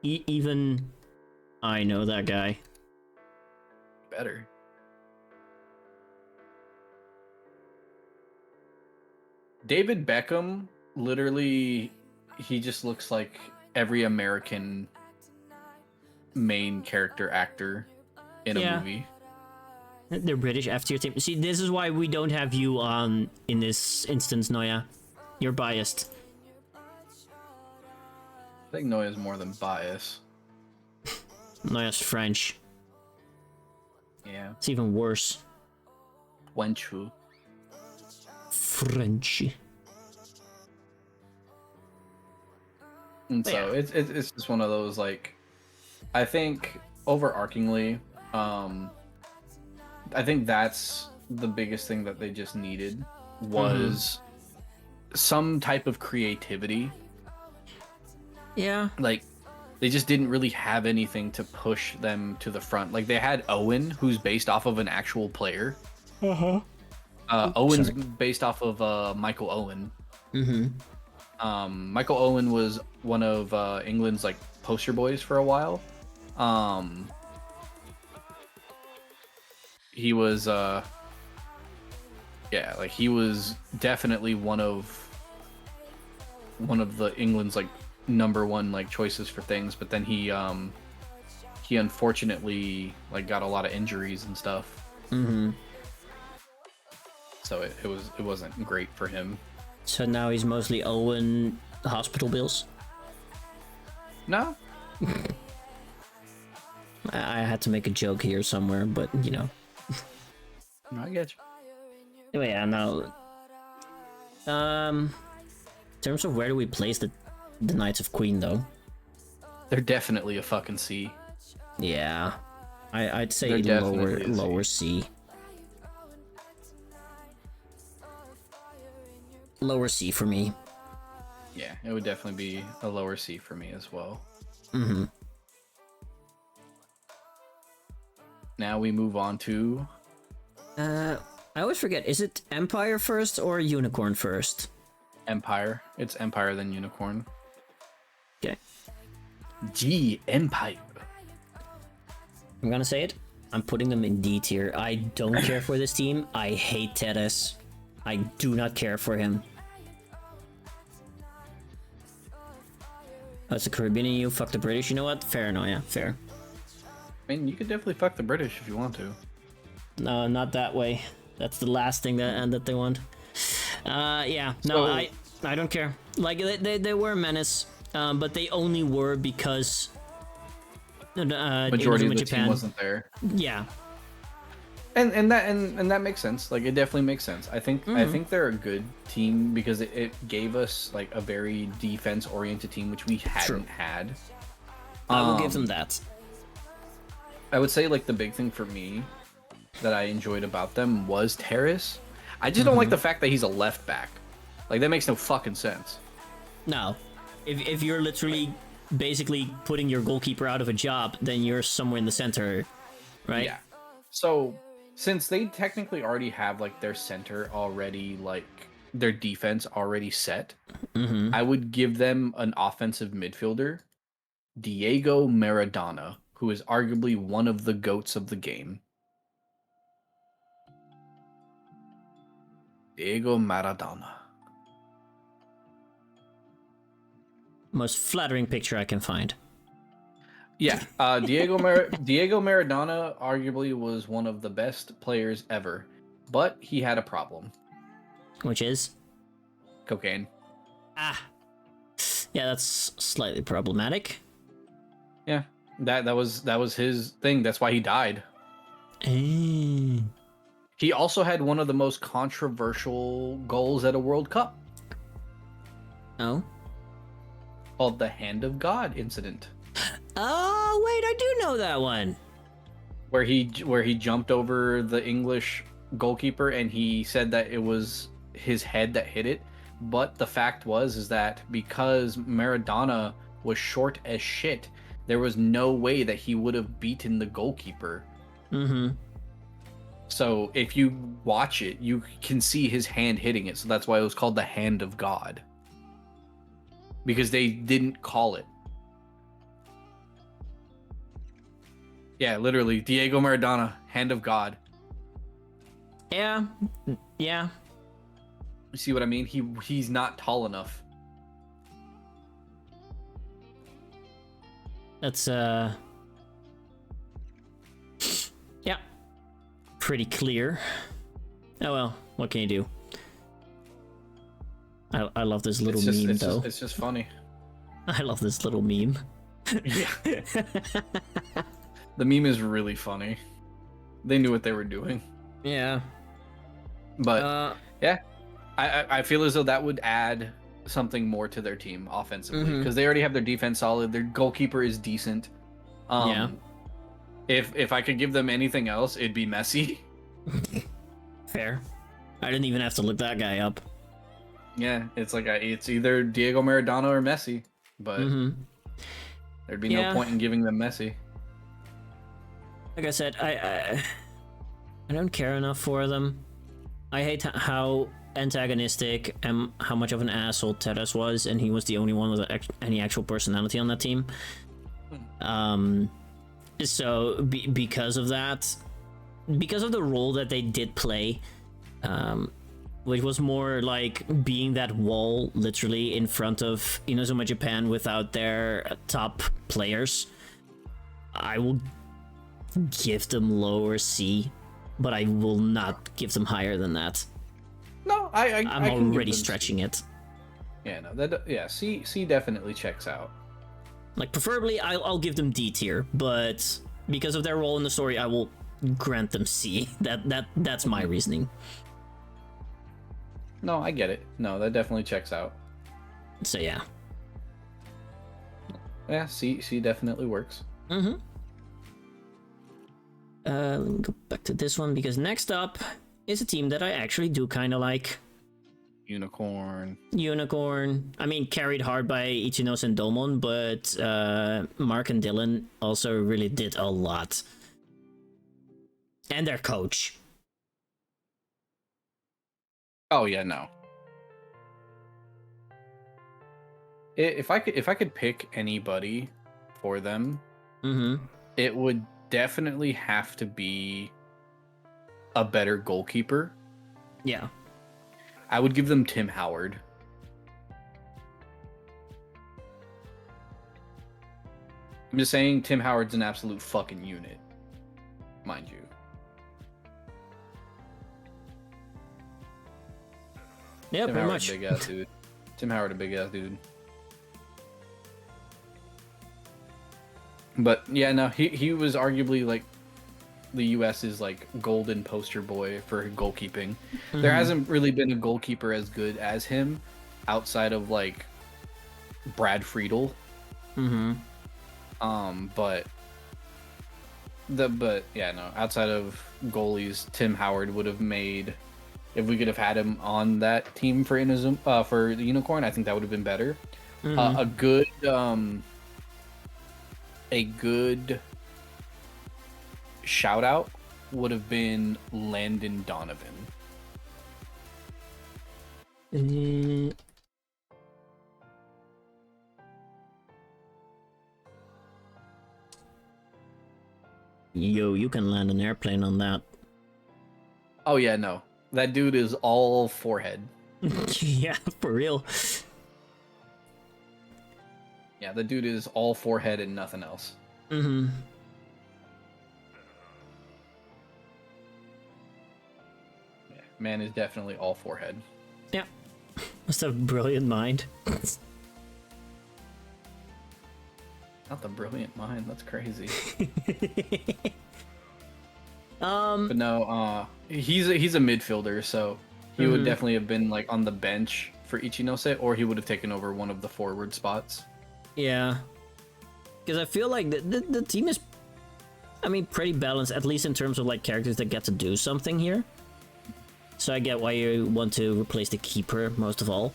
Even I know that guy. Better. David Beckham, literally, he just looks like every American main character actor in a movie. They're British F-tier team. See, this is why we don't have you on in this instance, Noya. You're biased. I think Noya's more than bias. Noya's French. Yeah. It's even worse. Wenchu. French. And so it's just one of those, like, I think overarchingly, I think that's the biggest thing that they just needed was some type of creativity. Yeah. Like, they just didn't really have anything to push them to the front. Like, they had Owen, who's based off of an actual player. Owen's based off of Michael Owen. Michael Owen was one of England's like poster boys for a while. He was yeah, like he was definitely one of the England's like number one like choices for things, but then he unfortunately like got a lot of injuries and stuff. So it wasn't great for him. So now he's mostly owing hospital bills. No. I had to make a joke here somewhere, but you know. No, I get you. Oh yeah, no. In terms of where do we place the Knights of Queen though? They're definitely a fucking C. Yeah, I'd say They're lower C. Lower C for me. Yeah, it would definitely be a lower C for me as well. Now we move on to... I always forget, is it Empire first or Unicorn first? Empire. It's Empire then Unicorn. Okay. G, Empire. I'm gonna say it. I'm putting them in D tier. I don't care for this team. I hate Tedes. I do not care for him. That's the Caribbean in you. Fuck the British. You know what? Fair enough. Yeah, fair. I mean, you could definitely fuck the British if you want to. No, not that way. That's the last thing that they want. Yeah. No, So- I don't care. Like they were a menace, but they only were because Majority of the Japan. team wasn't there. Yeah. And that makes sense. Like it definitely makes sense. I think they're a good team because it gave us like a very defense oriented team which we hadn't had. I will give them that. I would say like the big thing for me that I enjoyed about them was Terrace. I just don't like the fact that he's a left back. Like that makes no fucking sense. No. If you're literally basically putting your goalkeeper out of a job, then you're somewhere in the center, right? Yeah. So since they technically already have like their center already, like their defense already set, I would give them an offensive midfielder, Diego Maradona, who is arguably one of the GOATs of the game. Diego Maradona. Most flattering picture I can find. Yeah, Diego Maradona arguably was one of the best players ever, but he had a problem. Which is? Cocaine. Ah. Yeah, that's slightly problematic. Yeah, that was his thing. That's why he died. He also had one of the most controversial goals at a World Cup. Oh? Called the Hand of God incident. Oh, wait, I do know that one. Where he jumped over the English goalkeeper and he said that it was his head that hit it. But the fact is that because Maradona was short as shit, there was no way that he would have beaten the goalkeeper. So if you watch it, you can see his hand hitting it. So that's why it was called the Hand of God. Because they didn't call it. Yeah, literally, Diego Maradona, Hand of God. Yeah. Yeah. You see what I mean? He's not tall enough. That's yeah. Pretty clear. Oh well, what can you do? I love this little meme though. It's just funny. I love this little meme. Yeah. The meme is really funny. They knew what they were doing. Yeah. But yeah, I feel as though that would add something more to their team offensively because they already have their defense solid. Their goalkeeper is decent. Yeah. If I could give them anything else, it'd be Messi. Fair. I didn't even have to look that guy up. Yeah, it's like it's either Diego Maradona or Messi, but there'd be no point in giving them Messi. Like I said, I don't care enough for them. I hate how antagonistic and how much of an asshole Tedes was, and he was the only one with any actual personality on that team. So because of that, because of the role that they did play, which was more like being that wall literally in front of Inazuma Japan without their top players, I will give them lower C, but I will not give them higher than that. No, I'm already stretching it. Yeah, no, C definitely checks out. Like, preferably, I'll give them D tier, but because of their role in the story, I will grant them C. That's my reasoning. No, I get it. No, that definitely checks out. So yeah. Yeah, C definitely works. Mm-hmm. Let me go back to this one, because next up is a team that I actually do kind of like. Unicorn. I mean, carried hard by Ichinose and Domon, but Mark and Dylan also really did a lot. And their coach. Oh yeah, no. If I could pick anybody for them, it would definitely have to be a better goalkeeper. Yeah. I would give them Tim Howard. I'm just saying Tim Howard's an absolute fucking unit, mind you. Yeah, Tim pretty Howard, much. big ass dude. Tim Howard, a big ass dude. But yeah, no, he was arguably like the US's like golden poster boy for goalkeeping. There hasn't really been a goalkeeper as good as him outside of like Brad Friedel. But yeah, no, outside of goalies, Tim Howard would have made, if we could have had him on that team for Inazuma, for the Unicorn, I think that would have been better. A good shout out would have been Landon Donovan. Yo, you can land an airplane on that. Oh yeah, no. That dude is all forehead. Yeah, for real. Yeah, the dude is all forehead and nothing else. Yeah, man is definitely all forehead. Yeah. Must have a brilliant mind. Not the brilliant mind, that's crazy. But no, he's a midfielder, so he would definitely have been like on the bench for Ichinose, or he would have taken over one of the forward spots. Yeah. Because I feel like the team is, I mean, pretty balanced, at least in terms of like characters that get to do something here. So I get why you want to replace the keeper most of all.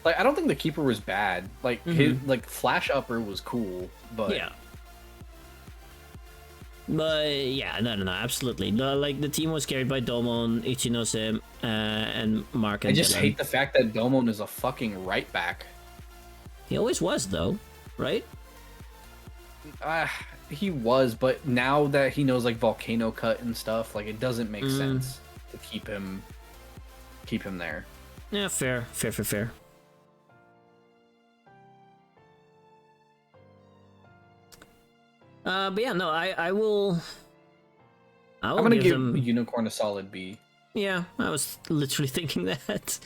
Like, I don't think the keeper was bad. Like his like Flash Upper was cool, but yeah. But yeah, no, absolutely. Like the team was carried by Domon, Ichinose, and Mark. And I just Dylan. hate the fact that Domon is a fucking right back. He always was, though, right? He was, but now that he knows like Volcano Cut and stuff, like it doesn't make sense to keep him there. Yeah, fair. But yeah, no, I will. I'm gonna give Unicorn a solid B. Yeah, I was literally thinking that.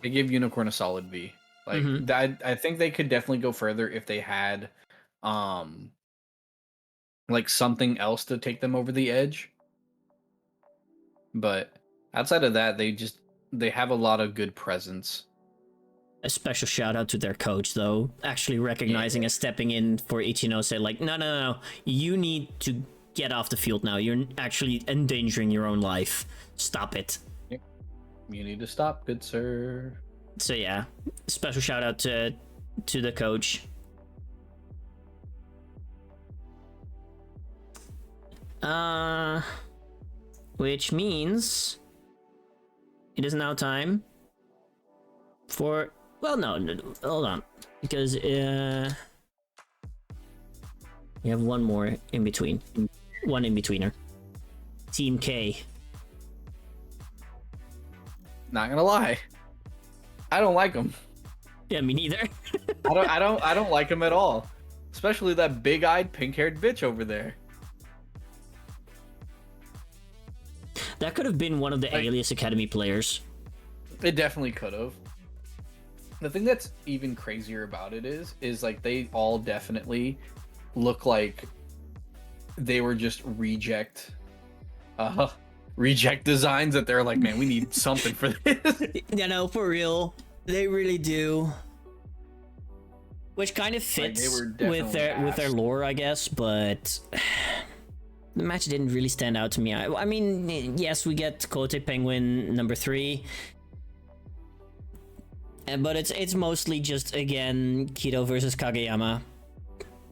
I give Unicorn a solid B. Like I think they could definitely go further if they had, like something else to take them over the edge. But outside of that, they have a lot of good presence. A special shout out to their coach, though, actually recognizing and stepping in for Ichinose, like, no, you need to get off the field now. You're actually endangering your own life. Stop it. Yep. You need to stop, good sir. So yeah, special shout out to the coach. Which means it is now time for, well, no, hold on, because You have one more in between. One in betweener. Team K. Not gonna lie, I don't like him. Yeah, me neither. I don't like him at all. Especially that big-eyed, pink-haired bitch over there. That could have been one of the Alias Academy players. It definitely could have. The thing that's even crazier about it is like they all definitely look like they were just reject designs that they're like, man, we need something for this. You know, for real. They really do. Which kind of fits with their lore, I guess, but the match didn't really stand out to me. I mean, yes, we get Kote Penguin number 3. But it's mostly just, again, Kido versus Kageyama.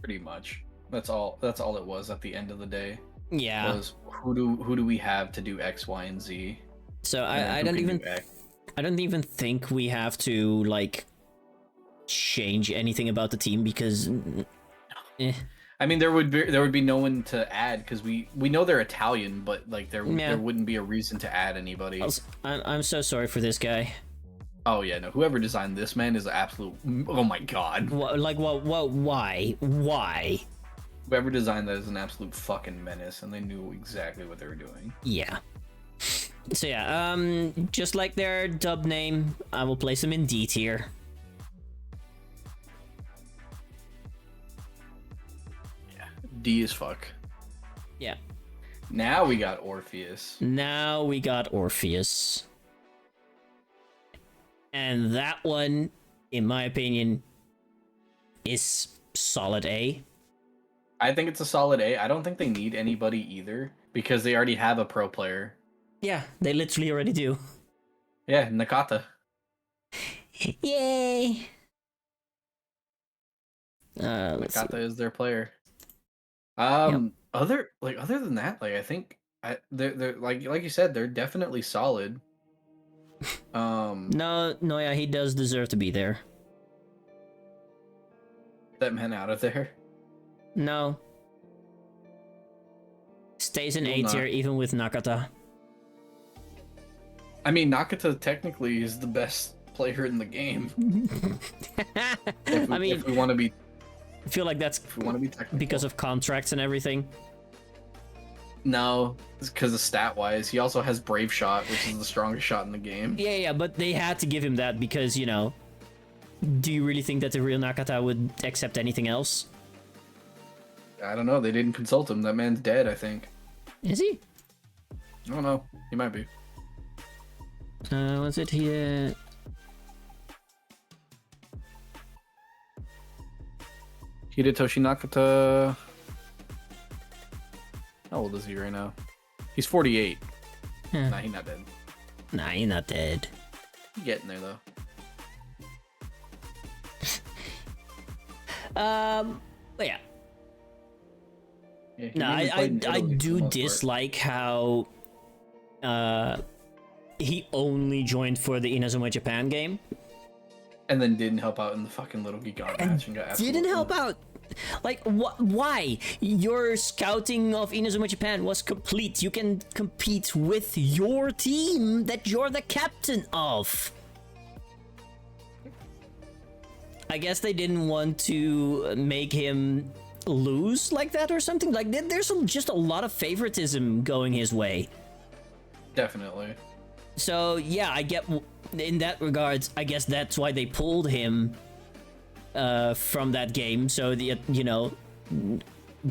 Pretty much. That's all it was at the end of the day. Yeah. Was who do we have to do X, Y, and Z? So I don't even think we have to like change anything about the team because I mean there would be no one to add because we know they're Italian, but like there wouldn't be a reason to add anybody. I'm so sorry for this guy. Oh yeah, no. Whoever designed this man is an absolute. Oh my god. Why? Whoever designed that is an absolute fucking menace, and they knew exactly what they were doing. Yeah. So yeah, just like their dub name, I will place them in D tier. Yeah, D as fuck. Yeah. Now we got Orpheus. And that one, in my opinion, is solid A. I think it's a solid A. I don't think they need anybody either because they already have a pro player. Yeah, they literally already do. Yeah, Nakata. Yay! Nakata is their player. Yep. Other than that, like I think they're like you said, they're definitely solid. No, yeah, he does deserve to be there. That man out of there. No. Stays in A tier even with Nakata. I mean, Nakata technically is the best player in the game. If we want to be, I feel like that's if we want to be technical. because of contracts and everything. No, it's because of stat-wise. He also has Brave Shot, which is the strongest shot in the game. Yeah, but they had to give him that because, you know, do you really think that the real Nakata would accept anything else? I don't know. They didn't consult him. That man's dead, I think. Is he? I don't know. He might be. Was it here? Hidetoshi Nakata. How old is he right now? He's 48. Huh. Nah, he's not dead. Nah, he's not dead. He's getting there though. But yeah. Yeah, No, I do dislike how he only joined for the Inazuma Japan game. And then didn't help out in the fucking Little Geek God match and got Didn't help out. Like, why? Your scouting of Inazuma Japan was complete. You can compete with your team that you're the captain of. I guess they didn't want to make him lose like that or something. Like, there's just a lot of favoritism going his way. Definitely. So, yeah, I get... In that regards, I guess that's why they pulled him from that game. So, you know,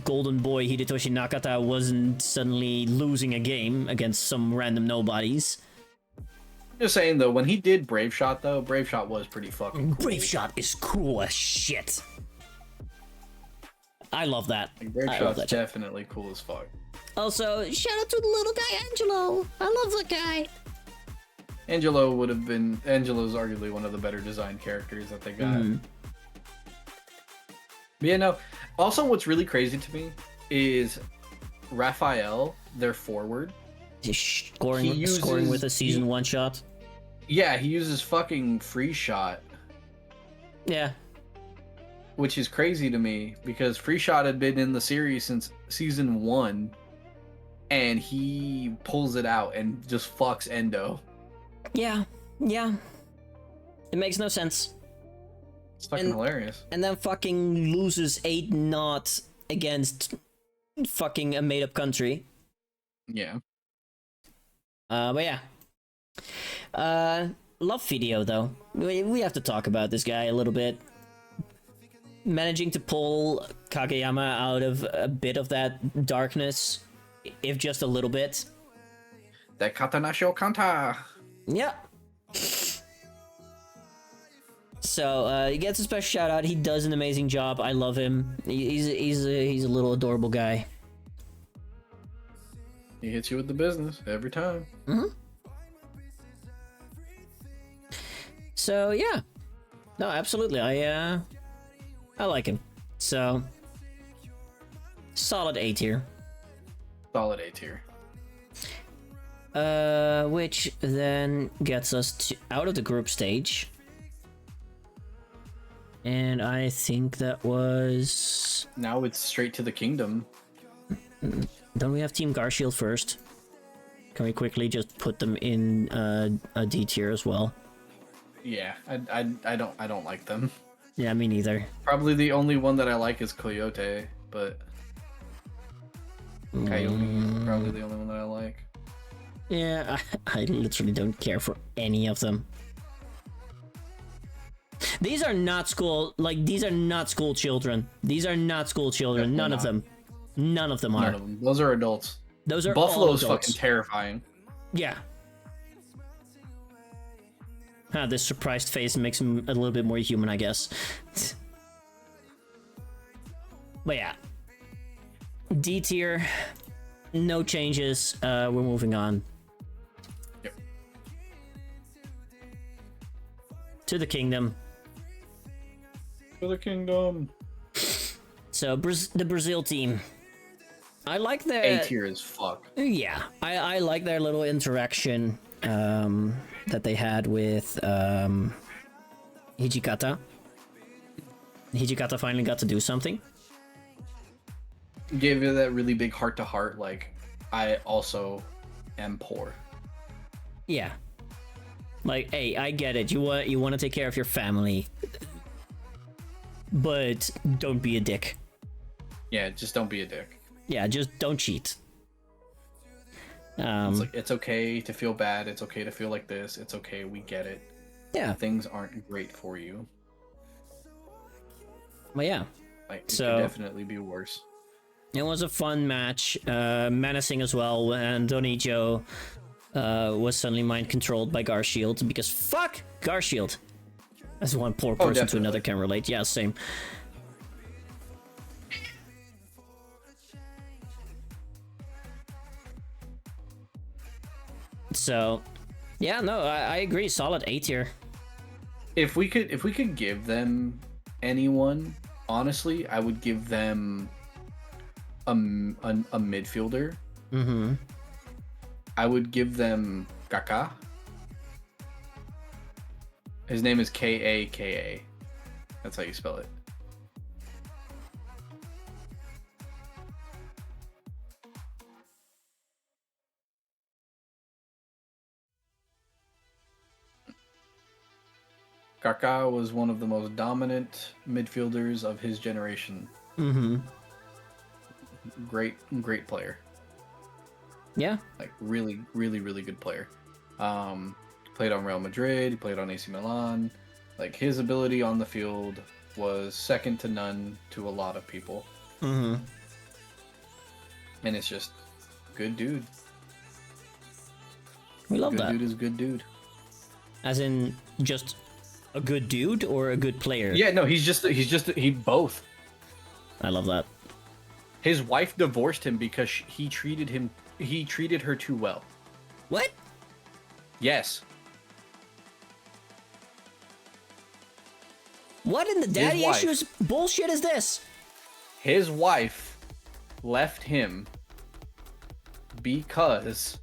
Golden Boy Hidetoshi Nakata wasn't suddenly losing a game against some random nobodies. Just saying, though, when he did Brave Shot, though, Brave Shot was pretty fucking cool. Brave Shot is cool as shit. I love that. Like, Brave Shot's definitely cool as fuck. Also, shout out to the little guy, Angelo. I love that guy. Angelo's arguably one of the better designed characters that they got. But yeah, no. Also, what's really crazy to me is Raphael, their forward. Scoring with a season 1 shot. Yeah, he uses fucking free shot. Yeah. which is crazy to me because Free Shot had been in the series since season 1, and he pulls it out and just fucks Endo. Yeah. It makes no sense. It's fucking hilarious. And then fucking loses 8-0 against fucking a made-up country. Yeah. But yeah. Love video though. We have to talk about this guy a little bit. Managing to pull Kageyama out of a bit of that darkness, if just a little bit. That Katana Shokanta. Yeah. So he gets a special shout out. He does an amazing job. I love him. He's a little adorable guy. He hits you with the business every time. Mm-hmm. So yeah, no, absolutely. I like him. So solid A tier. Solid A tier. Which then gets us out of the group stage. And I think that was... Now it's straight to the kingdom. Don't we have Team Garshield first? Can we quickly just put them in a D tier as well? Yeah, I don't like them. Yeah, me neither. Probably the only one that I like is Coyote, but Coyote is probably the only one that I like. Yeah, I literally don't care for any of them. These are not school, these are not school children. These are not school children. Definitely None not. of them. None of them are. None of them. Those are adults. Those are Buffalo's all adults. fucking terrifying. Yeah. This surprised face makes him a little bit more human, I guess. But yeah. D tier. No changes. We're moving on. Yep. To the kingdom. For the kingdom. So, the Brazil team. I like their... A tier as fuck. Yeah. I like their little interaction that they had with Hijikata. Hijikata finally got to do something. Gave you that really big heart-to-heart, like, I also am poor. Yeah. Like, hey, I get it. You want to take care of your family. But don't be a dick. Yeah, just don't be a dick. Yeah, just don't cheat. It's like, it's okay to feel bad. It's okay to feel like this. It's okay. We get it. Yeah. Things aren't great for you. Well, yeah. Like, it So could definitely be worse. it was a fun match, menacing as well, and Donijo was suddenly mind controlled by Garshield because fuck Garshield. As one poor person to another can relate. Yeah, same. So, yeah, no, I agree. Solid A tier. If we could give them anyone, honestly, I would give them a midfielder. Mm-hmm. I would give them Kaka. His name is Kaka. That's how you spell it. Kaka was one of the most dominant midfielders of his generation. Mm-hmm. Great player. Yeah. Like really good player. Played on Real Madrid, he played on AC Milan. Like his ability on the field was second to none to a lot of people. Mm-hmm. And it's just good dude. We love good that. Good dude is good dude. As in just a good dude or a good player? Yeah, no, he both. I love that. His wife divorced him because he treated her too well. What? Yes. What in the daddy wife. issues bullshit is this? His wife left him because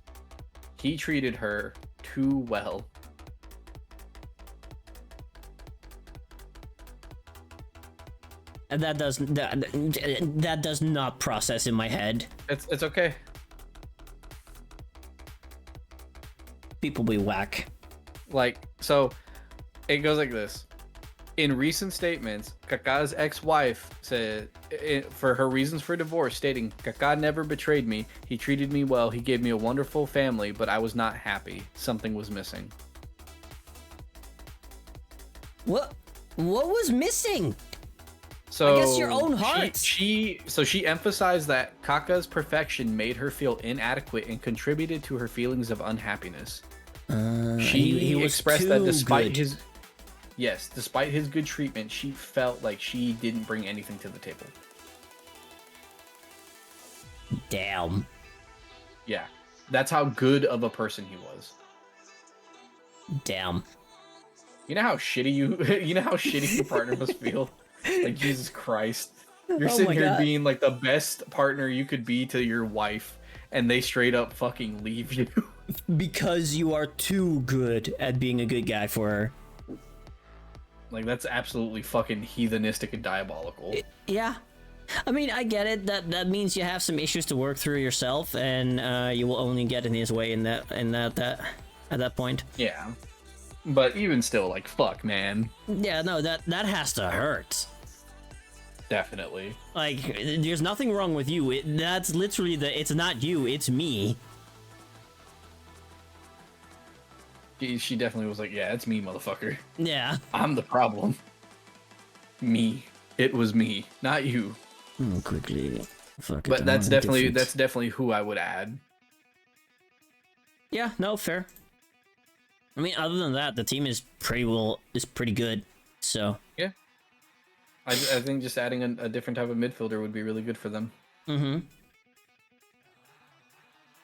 he treated her too well. that does not process in my head. It's okay. People be whack. Like, so it goes like this. In recent statements, Kaka's ex-wife said, for her reasons for divorce, stating, Kaka never betrayed me. He treated me well. He gave me a wonderful family, but I was not happy. Something was missing. What was missing? So I guess your own heart. She emphasized that Kaka's perfection made her feel inadequate and contributed to her feelings of unhappiness. He expressed that despite despite his good treatment, she felt like she didn't bring anything to the table. Damn. Yeah, that's how good of a person he was. Damn. You know how shitty your partner must feel. Like, Jesus Christ, you're sitting here being like the best partner you could be to your wife, and they straight up fucking leave you because you are too good at being a good guy for her. Like, that's absolutely fucking heathenistic and diabolical. Yeah. I mean, I get it. That means you have some issues to work through yourself, and you will only get in his way at that point. Yeah. But even still, like, fuck, man. Yeah, no, that has to hurt. Definitely. Like, there's nothing wrong with you. That's literally it's not you, it's me. She definitely was like, yeah, it's me, motherfucker. Yeah. I'm the problem. Me. It was me, not you. Quickly. Fuck it, but that's definitely who I would add. Yeah, no, fair. I mean, other than that, the team is pretty good. So yeah, I think just adding a different type of midfielder would be really good for them. Mm-hmm.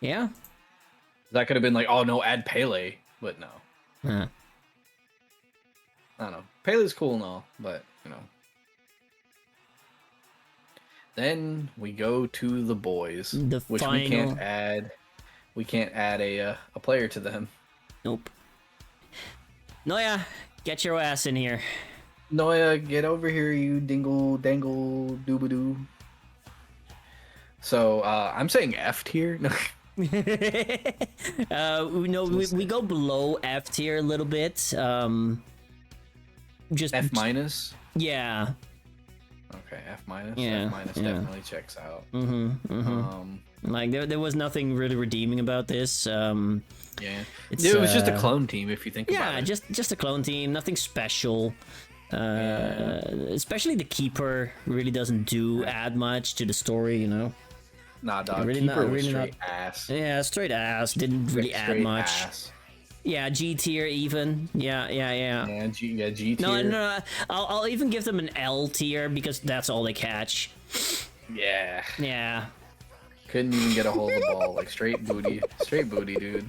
Yeah. That could have been like, oh no, add Pele, but no. Huh. I don't know. Pele's cool and all, but you know. Then we go to the boys, which final... we can't add a player to them. Nope. Noya, get your ass in here. Noya, get over here, you dingle dangle doobadoo. So I'm saying F tier. We go below F tier a little bit. Just F minus. Yeah. Okay, F minus. Yeah, F minus definitely checks out. Like there was nothing really redeeming about this. Yeah, it was just a clone team if you think about it. Yeah, just a clone team, nothing special. Especially the keeper really doesn't add much to the story, you know. Nah, dog. Really keeper was straight ass. Yeah, straight ass. Didn't really add much. Ass. Yeah, G tier even. Yeah. Yeah, G tier. No. I'll even give them an L tier because that's all they catch. Yeah. Yeah. Couldn't even get a hold of the ball. Like, straight booty, dude.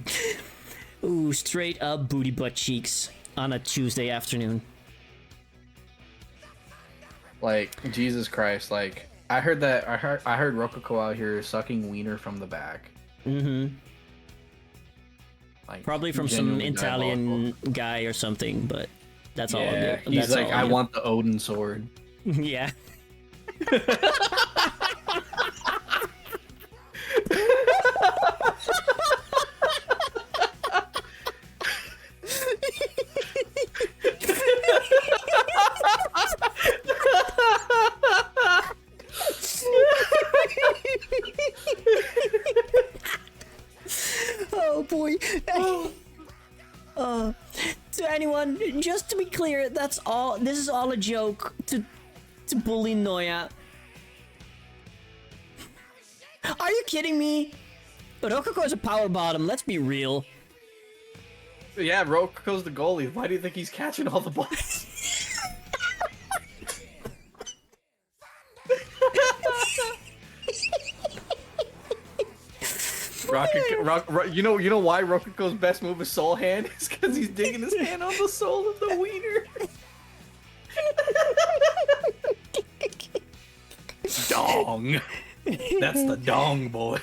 Ooh, straight up booty butt cheeks on a Tuesday afternoon. Like, Jesus Christ, like, I heard Rococo out here sucking wiener from the back. Mm-hmm. Like, probably from some Italian guy or something, but that's all. Yeah, he's like, I want the Odin sword. Yeah. Oh boy. To anyone, just to be clear, that's all. This is all a joke to bully Noya. Are you kidding me? But Rococo's a power bottom, let's be real. Yeah, Rococo's the goalie. Why do you think he's catching all the balls? You know why Rococo's best move is soul hand? It's because he's digging his hand on the soul of the wiener. Dong. That's the dong boy.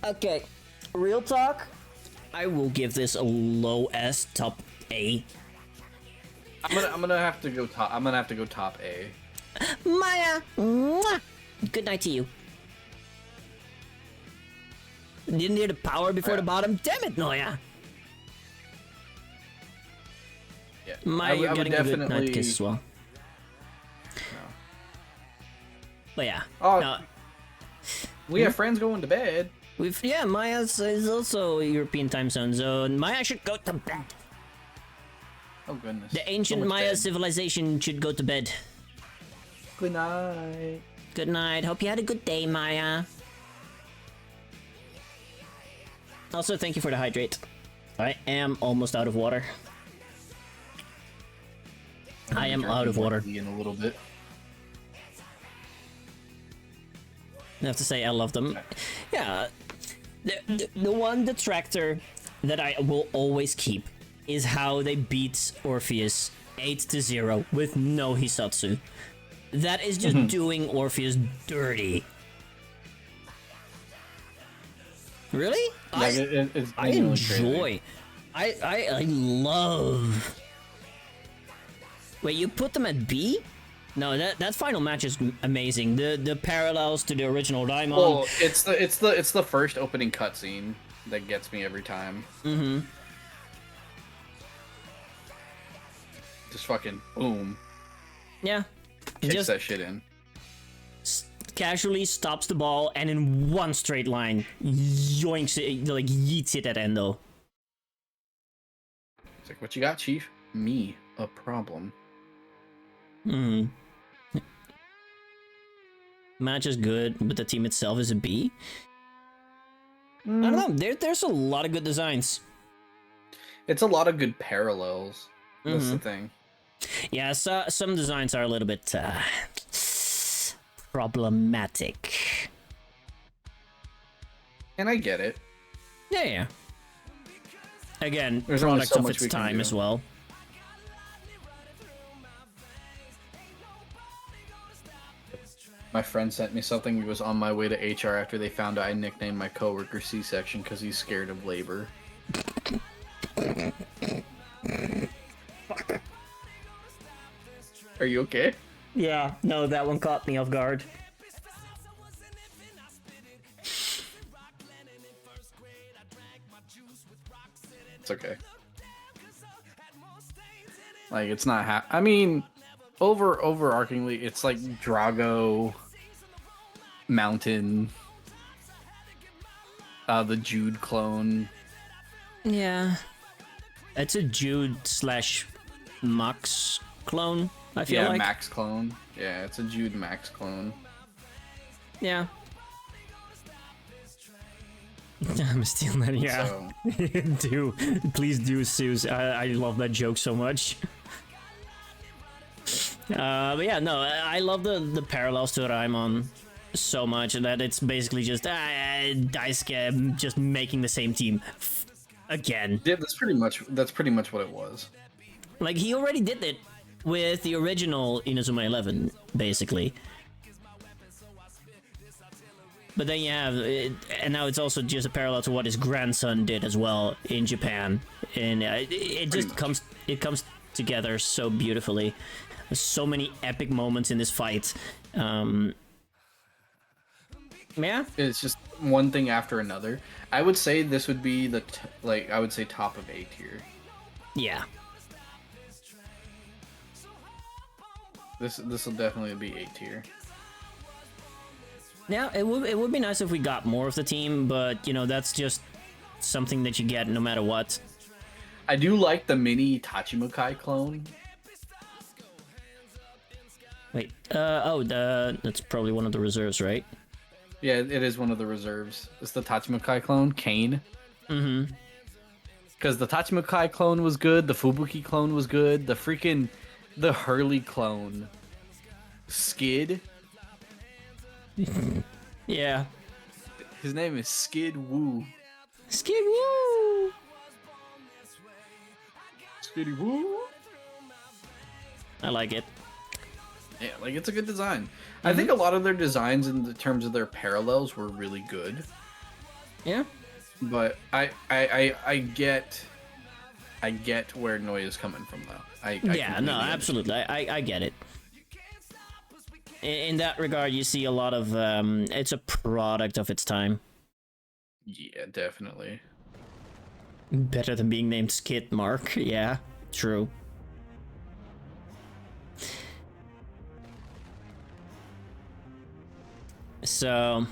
Okay, real talk. I will give this a low S, top A. I'm gonna have to go top. I'm gonna have to go top A. Maya, mwah. Good night to you. Didn't hear the power before the bottom. Damn it, Noya. Yeah, Maya, you're getting a good night kiss as well. No. But yeah. Oh, no. we have friends going to bed. Maya is also European time zone, so Maya should go to bed. Oh goodness. The ancient Maya civilization should go to bed. Good night. Good night. Hope you had a good day, Maya. Also, thank you for the hydrate. I am almost out of water. I am out of water. In a little bit. I have to say, I love them. Yeah, the one detractor that I will always keep is how they beat Orpheus 8-0 with no Hisatsu. That is just doing Orpheus dirty. Really? Like, I enjoy. I love. Wait, you put them at B? No, that final match is amazing. The parallels to the original Daimon. Well, it's the first opening cutscene that gets me every time. Mm-hmm. Just fucking boom. Yeah. Kicks Just that shit in. Casually stops the ball and in one straight line yoinks it, like yeets it at Endo. It's like, what you got, Chief? Me, a problem. Hmm. Match is good, but the team itself is a B. I don't know. There's a lot of good designs. It's a lot of good parallels. That's the thing. Yeah, so, some designs are a little bit problematic. And I get it. Yeah. Again, There's only product so of much its we can time do. as well. My friend sent me something. He was on my way to HR after they found out I nicknamed my coworker C-section because he's scared of labor. Are you okay? Yeah, no, that one caught me off guard. It's okay. Like, it's not I mean, overarchingly, it's like Drago, Mountain, the Jude clone. Yeah. It's a Jude / Max clone, I feel like. Max clone. Yeah, it's a Jude Max clone. Yeah. I'm stealing that, yeah. So, Please do, Suze. I love that joke so much. But yeah, no, I love the parallels to Raimon so much that it's basically just Daisuke just making the same team again. yeah, that's pretty much what it was. Like, he already did it with the original Inazuma 11, basically. But then you have, and now it's also just a parallel to what his grandson did as well in Japan, and it just comes together so beautifully. There's so many epic moments in this fight. Yeah, It's just one thing after another. I would say this would be I would say top of A tier. yeah. This will definitely be A tier. Yeah, it would be nice if we got more of the team, but you know, that's just something that you get no matter what. I do like the mini Tachimukai clone. Wait, that's probably one of the reserves, right? Yeah, it is one of the reserves. It's the Tachimukai clone, Kane. Mm-hmm. Because the Tachimukai clone was good, the Fubuki clone was good, the Hurley clone, Skid. Yeah. His name is Skid Woo. Skid Woo! Skiddy Woo. I like it. Yeah, like, it's a good design. I think a lot of their designs in the terms of their parallels were really good. Yeah. But I get I get where Noi is coming from, though. I yeah, no, absolutely. I get it. In that regard, you see a lot of it's a product of its time. Yeah, definitely. Better than being named Skid Mark. Yeah, true. So,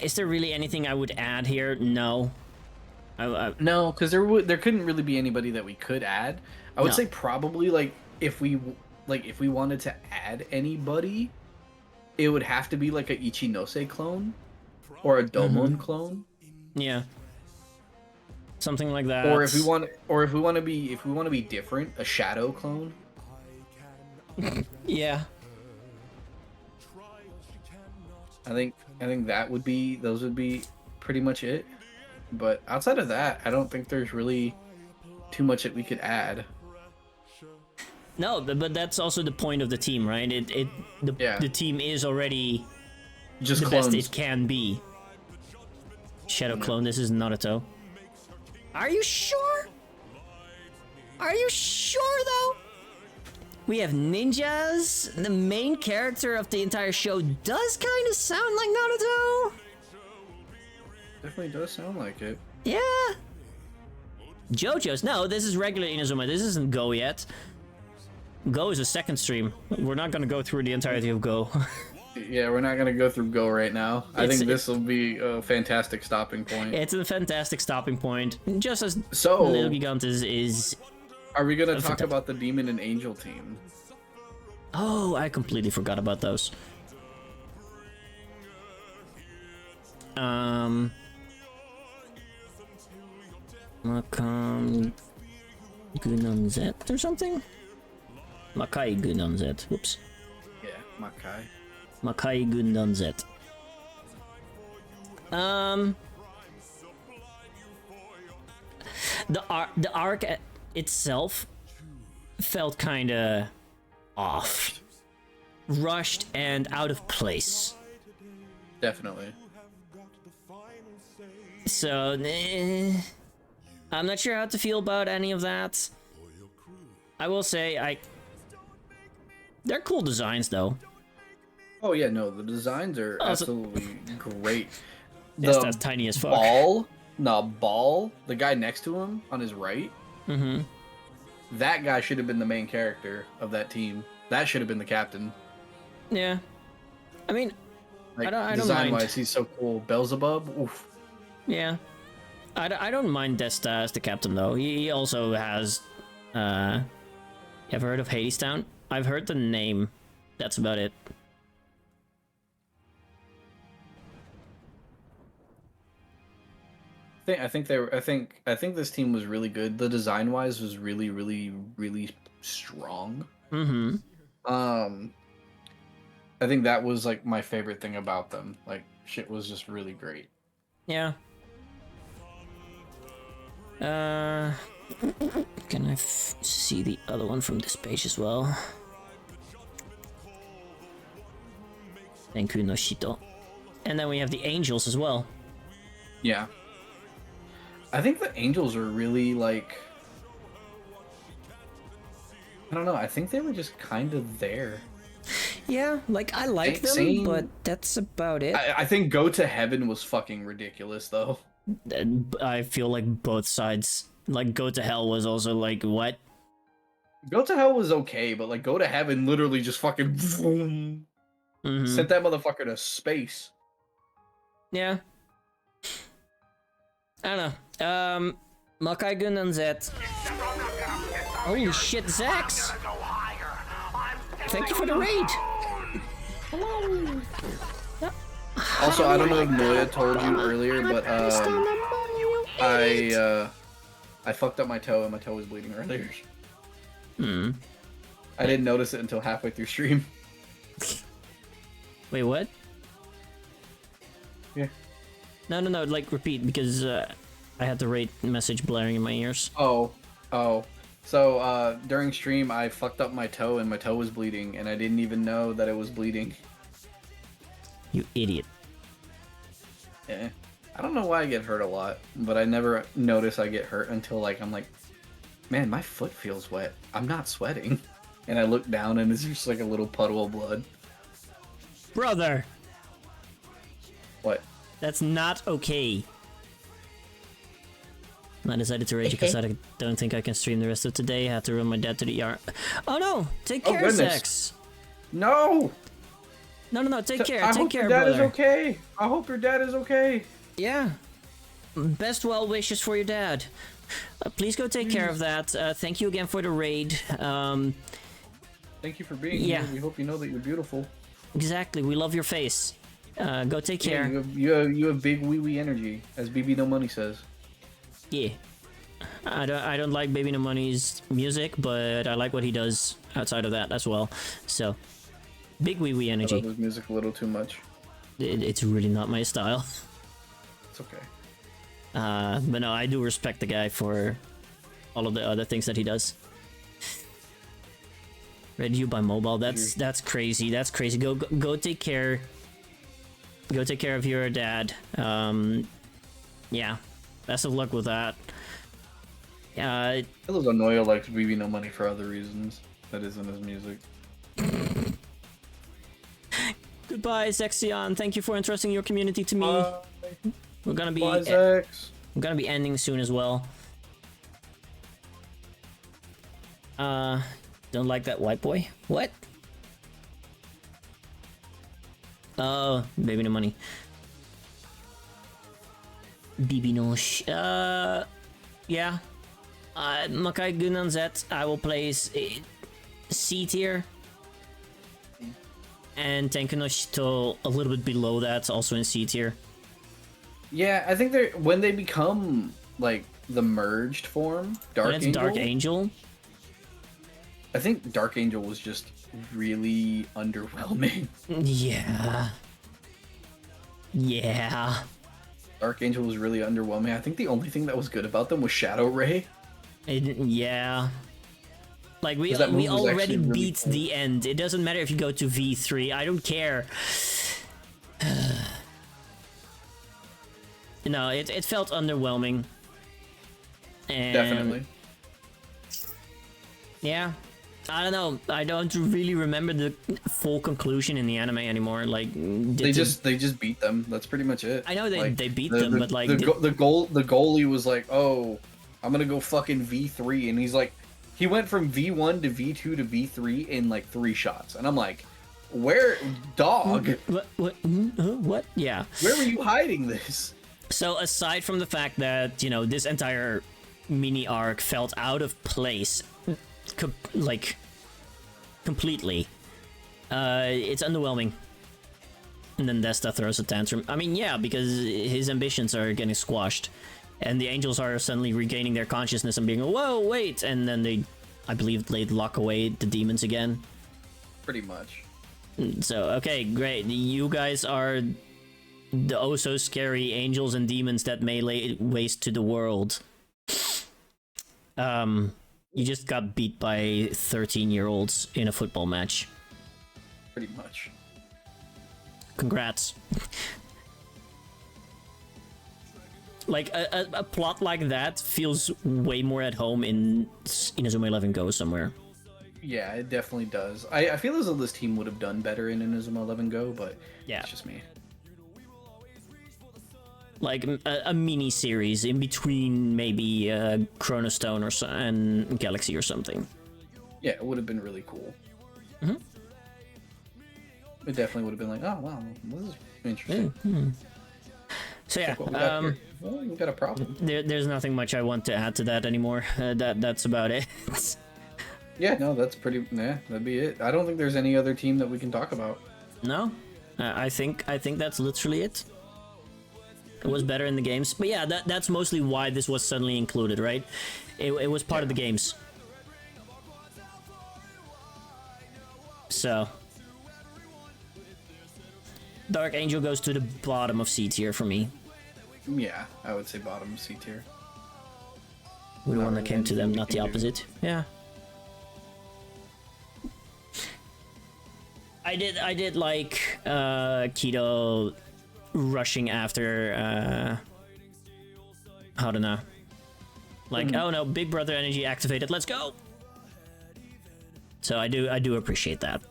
is there really anything I would add here? No. No, because there couldn't really be anybody that we could add. I would say probably like if we wanted to add anybody, it would have to be like a Ichinose clone or a Domon clone. Yeah. Something like that. Or if we want to be different, a Shadow clone. Yeah. I think those would be pretty much it. But outside of that, I don't think there's really too much that we could add. No, but that's also the point of the team, right? The team is already just the clones. best it can be. Shadow clone, this is Naruto. Are you sure? Are you sure, though? We have ninjas. The main character of the entire show does kind of sound like Naruto. Definitely does sound like it. Yeah. JoJo's. No, this is regular Inazuma. This isn't Go yet. Go is a second stream. We're not going to go through the entirety of Go. Yeah, we're not going to go through Go right now. I think this will be a fantastic stopping point. It's a fantastic stopping point. Just as so, Little Gigant is... Are we going to talk about the Demon and Angel team? Oh, I completely forgot about those. Makam Gunan Z or something? Makai Gunan Z. Whoops. Yeah, Makai. Makai Gunan Z. The arc itself felt kinda off. Rushed and out of place. Definitely. So, I'm not sure how to feel about any of that. I will say, they're cool designs, though. Oh yeah, no, the designs are absolutely great. That's tiny as fuck. Ball, the guy next to him on his right. Mm-hmm. That guy should have been the main character of that team. That should have been the captain. Yeah. I mean, like, I don't mind. Design-wise, he's so cool. Beelzebub, oof. Yeah. I don't mind Desta as the captain, though. He also has... you ever heard of Hadestown? I've heard the name. That's about it. I think this team was really good. The design-wise was really, really, really strong. Mm-hmm. I think that was like my favorite thing about them. Like, shit was just really great. Yeah. Can I see the other one from this page as well? Tenku no Shito. And then we have the angels as well. Yeah. I think the angels are really like... I don't know, I think they were just kind of there. Yeah, like, I like them, but that's about it. I think Go to Heaven was fucking ridiculous, though. I feel like both sides. Like, Go to Hell was also like, what? Go to Hell was okay, but like Go to Heaven literally just fucking boom, sent that motherfucker to space. Yeah. I don't know. Makai Gunan Z. Holy shit, Zax! Thank you for the raid! Hello! Also, I don't know if Noya told you earlier, but I fucked up my toe and my toe was bleeding earlier. I didn't notice it until halfway through stream. Wait, what? Yeah. No, like, repeat, because I had the raid message blaring in my ears. Oh. So, during stream, I fucked up my toe and my toe was bleeding, and I didn't even know that it was bleeding. You idiot. Yeah. I don't know why I get hurt a lot, but I never notice I get hurt until like I'm like, man, my foot feels wet. I'm not sweating. And I look down and it's just like a little puddle of blood. Brother! What? That's not okay. I decided to rage because I don't think I can stream the rest of today. I have to run my dad to the ER. Oh no! Take care, Sex! No! No, take care, I take hope care, your dad brother. is okay. I hope your dad is okay. Yeah. Best well wishes for your dad. Please go take care of that. Thank you again for the raid. Thank you for being here. We hope you know that you're beautiful. Exactly. We love your face. Go take care. You have big wee wee energy, as BB No Money says. Yeah. I don't like Baby No Money's music, but I like what he does outside of that as well. So, big wee wee energy. I love his music a little too much. It's really not my style. It's okay. But no, I do respect the guy for all of the other things that he does. Read you by mobile. That's crazy. That's crazy. Go take care. Go take care of your dad. Yeah. Best of luck with that. I love Noya likes BB No Money for other reasons. That isn't his music. Goodbye, Zexion. Thank you for entrusting your community to me. We're gonna be I'm gonna be ending soon as well. Don't like that white boy. What? Oh, Baby No Money. BB No yeah. Makai Gunan Z, I will place C tier. And Tenkunoshito a little bit below that, also in C tier. Yeah, I think when they become like the merged form, Dark Angel. I think Dark Angel was just really underwhelming. Yeah. Yeah. Dark Angel was really underwhelming. I think the only thing that was good about them was Shadow Ray. Yeah. Like, we already beat the end. It doesn't matter if you go to V3. I don't care. No, it felt underwhelming. And definitely. Yeah. I don't know. I don't really remember the full conclusion in the anime anymore. Like, they just beat them. That's pretty much it. I know they beat them, but like the goalie was like, "Oh, I'm gonna go fucking V3," and he's like, he went from V1 to V2 to V3 in like 3 shots, and I'm like, "Where, dog? What? Yeah. Where were you hiding this?" So aside from the fact that, you know, this entire mini arc felt out of place, completely, it's underwhelming. And then Desta throws a tantrum. I mean, yeah, because his ambitions are getting squashed, and the angels are suddenly regaining their consciousness and being, whoa, wait, and then I believe they lock away the demons again. Pretty much. So, okay, great. You guys are the oh so scary angels and demons that may lay waste to the world. You just got beat by 13-year-olds in a football match. Pretty much. Congrats. Like, a plot like that feels way more at home in Inazuma 11 Go somewhere. Yeah, it definitely does. I feel as though this team would have done better in Inazuma 11 Go, but yeah, it's just me. Like a mini series in between maybe Chronostone and Galaxy or something. Yeah, it would have been really cool. Mm-hmm. It definitely would have been like, oh wow, this is interesting. Mm-hmm. So yeah, well, we got a problem. There's nothing much I want to add to that anymore. That's about it. Yeah, no, that's pretty. Yeah, that'd be it. I don't think there's any other team that we can talk about. No, I think that's literally it. It was better in the games, but yeah, that's mostly why this was suddenly included, right? It was part of the games. So, Dark Angel goes to the bottom of C tier for me. Yeah, I would say bottom of C tier. We're the one that came to them, not the opposite. Yeah. I did like Kido rushing after how to know. Like, oh no, Big Brother energy activated. Let's go. So I do appreciate that.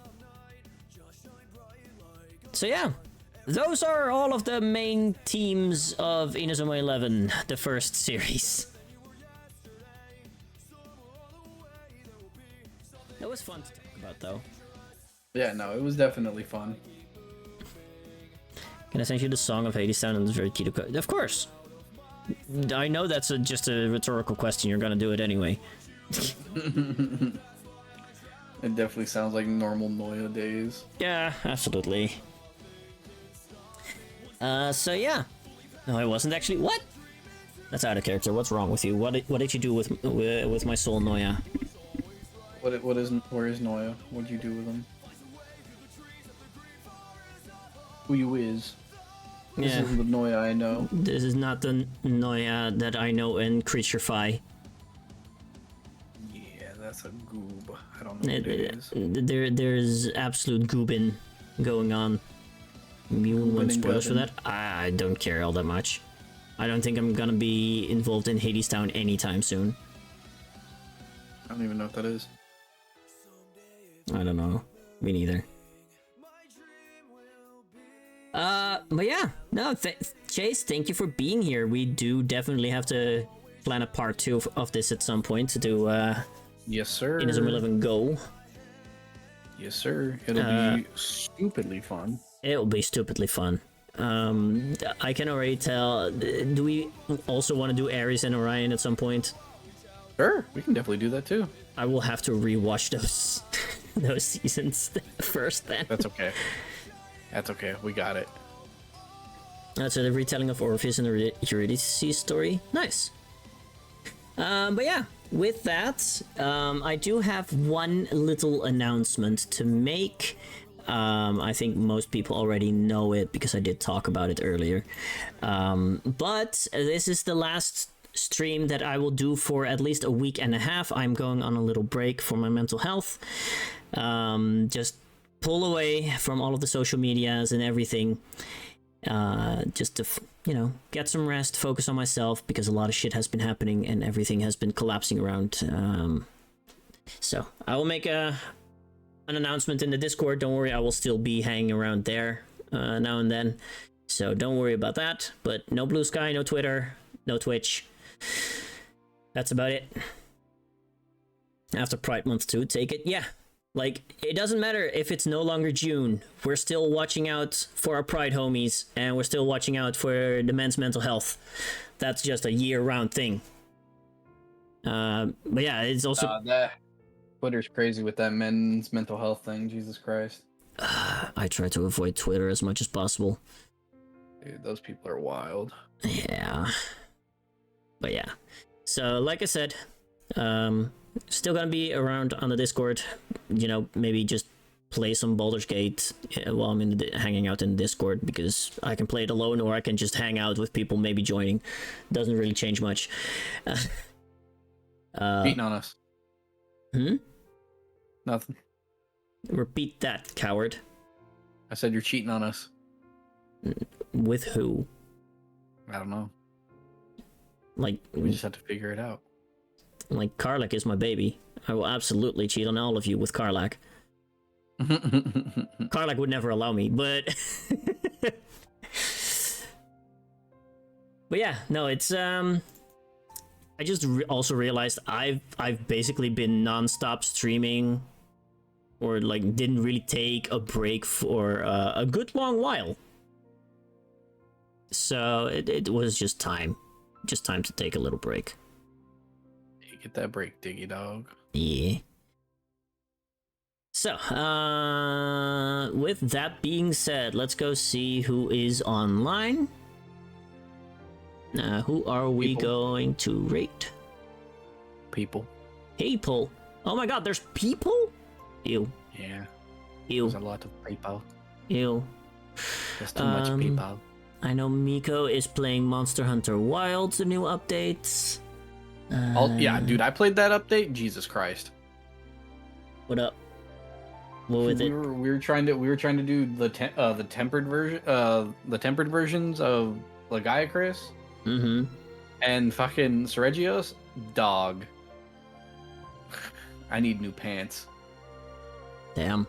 So yeah, those are all of the main teams of Inazuma 11, the first series. That was fun to talk about, though. Yeah, no, it was definitely fun. Can I send you the song of Hades Town and the very cute? Of course. I know that's just a rhetorical question. You're gonna do it anyway. It definitely sounds like normal Noya days. Yeah, absolutely. So yeah. No, it wasn't actually. What? That's out of character. What's wrong with you? What did you do with my soul, Noya? Where is Noya? What did you do with him? Who you is? This isn't the Noya I know. This is not the Noya that I know in Creaturefy. Yeah, that's a goob. I don't know what it is. There's absolute goobin going on. You want spoilers for that? I don't care all that much. I don't think I'm gonna be involved in Hades Town anytime soon. I don't even know what that is. I don't know. Me neither. But yeah, no, Chase, thank you for being here. We do definitely have to plan a part 2 of this at some point to do, yes, sir. Inazuma 11 Go. Yes, sir. It'll be stupidly fun. It'll be stupidly fun. I can already tell. Do we also want to do Ares and Orion at some point? Sure, we can definitely do that too. I will have to rewatch those those seasons first then. That's okay. That's okay. We got it. So the retelling of Orpheus and the Eurydice story. Nice. But yeah, with that, I do have one little announcement to make. I think most people already know it because I did talk about it earlier. But this is the last stream that I will do for at least a week and a half. I'm going on a little break for my mental health. Just pull away from all of the social medias and everything. Just to, get some rest, focus on myself, because a lot of shit has been happening and everything has been collapsing around. So I will make an announcement in the Discord. Don't worry, I will still be hanging around there now and then. So don't worry about that. But no Blue Sky, no Twitter, no Twitch. That's about it. After Pride Month 2, take it. Yeah. Like, it doesn't matter if it's no longer June. We're still watching out for our Pride homies, and we're still watching out for the men's mental health. That's just a year-round thing. But yeah, it's also... that Twitter's crazy with that men's mental health thing, Jesus Christ. I try to avoid Twitter as much as possible. Dude, those people are wild. Yeah. But yeah. So, like I said, still gonna be around on the Discord. Maybe just play some Baldur's Gate while I'm hanging out in the Discord, because I can play it alone or I can just hang out with people maybe joining. Doesn't really change much. Beating on us. Nothing. Repeat that, coward. I said you're cheating on us. With who? I don't know. Like, we just have to figure it out. Like, Karlak is my baby. I will absolutely cheat on all of you with Karlak. Karlak would never allow me, but... But yeah, no, it's, I just also realized I've basically been non-stop streaming, or, like, didn't really take a break for a good long while. So, it was just time. Just time to take a little break. Get that break, Diggy Dog. Yeah. So, with that being said, let's go see who is online. Who are we going to rate? People. People. Oh my god, there's people? Ew. Yeah. Ew. There's a lot of people. Ew. There's too much people. I know Miko is playing Monster Hunter Wilds, the new updates. Yeah, dude, I played that update. Jesus Christ. What up? What with it? We were trying to do the tempered version, the tempered versions of Lagiacrus. Mm-hmm. And fucking Sergio's dog. I need new pants. Damn.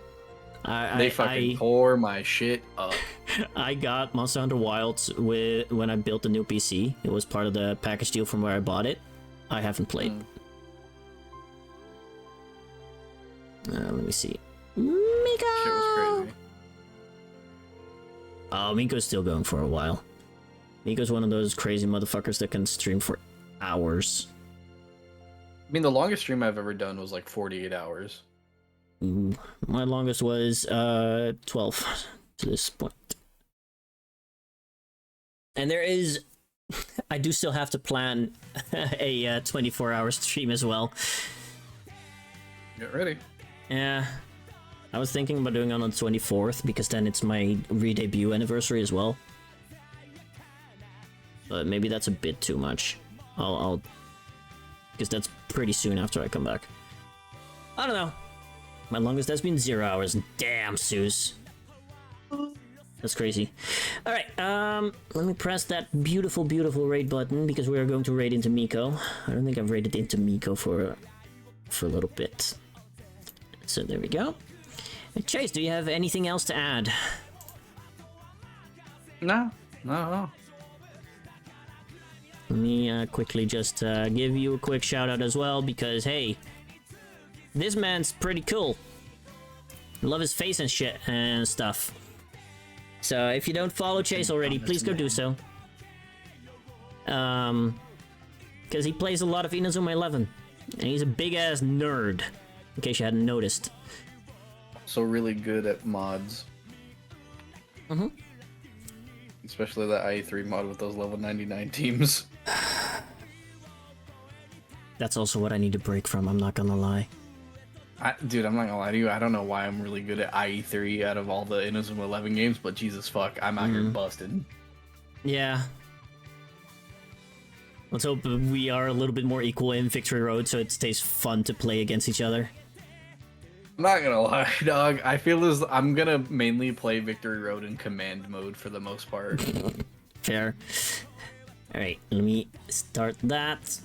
They fucking tore my shit up. I got Monster Hunter Wilds when I built the new PC. It was part of the package deal from where I bought it. I haven't played. Let me see. Miko! Shit was crazy. Oh, Miko's still going for a while. Miko's one of those crazy motherfuckers that can stream for hours. I mean, the longest stream I've ever done was like 48 hours. Ooh, my longest was 12 to this point. And there is... I do still have to plan a 24-hour stream as well. Get ready. Yeah. I was thinking about doing it on the 24th, because then it's my re-debut anniversary as well. But maybe that's a bit too much. I'll because that's pretty soon after I come back. I don't know. My longest has been 0 hours. Damn, Zeus. That's crazy. Alright, let me press that beautiful, beautiful raid button, because we are going to raid into Miko. I don't think I've raided into Miko for a little bit. So there we go. Chase, do you have anything else to add? No. Let me quickly just give you a quick shout out as well, because hey, this man's pretty cool. Love his face and shit and stuff. So if you don't follow Chase already, please go do so. Because he plays a lot of Inazuma 11, and he's a big ass nerd. In case you hadn't noticed. So really good at mods. Especially that IE3 mod with those level 99 teams. That's also what I need to break from, I'm not gonna lie. Dude, I'm not gonna lie to you. I don't know why I'm really good at IE3 out of all the Inazuma 11 games, but Jesus fuck, I'm out here busted. Yeah. Let's hope we are a little bit more equal in Victory Road, so it stays fun to play against each other. I'm not gonna lie, dog. I feel as I'm gonna mainly play Victory Road in command mode for the most part. Fair. Alright, let me start that.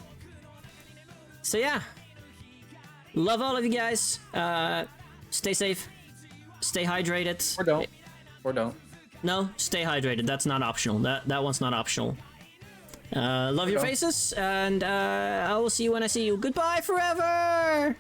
So yeah. Love all of you guys. Stay safe. Stay hydrated. Or don't. Or don't. No, stay hydrated. That's not optional. That one's not optional. Love your faces, and I will see you when I see you. Goodbye forever!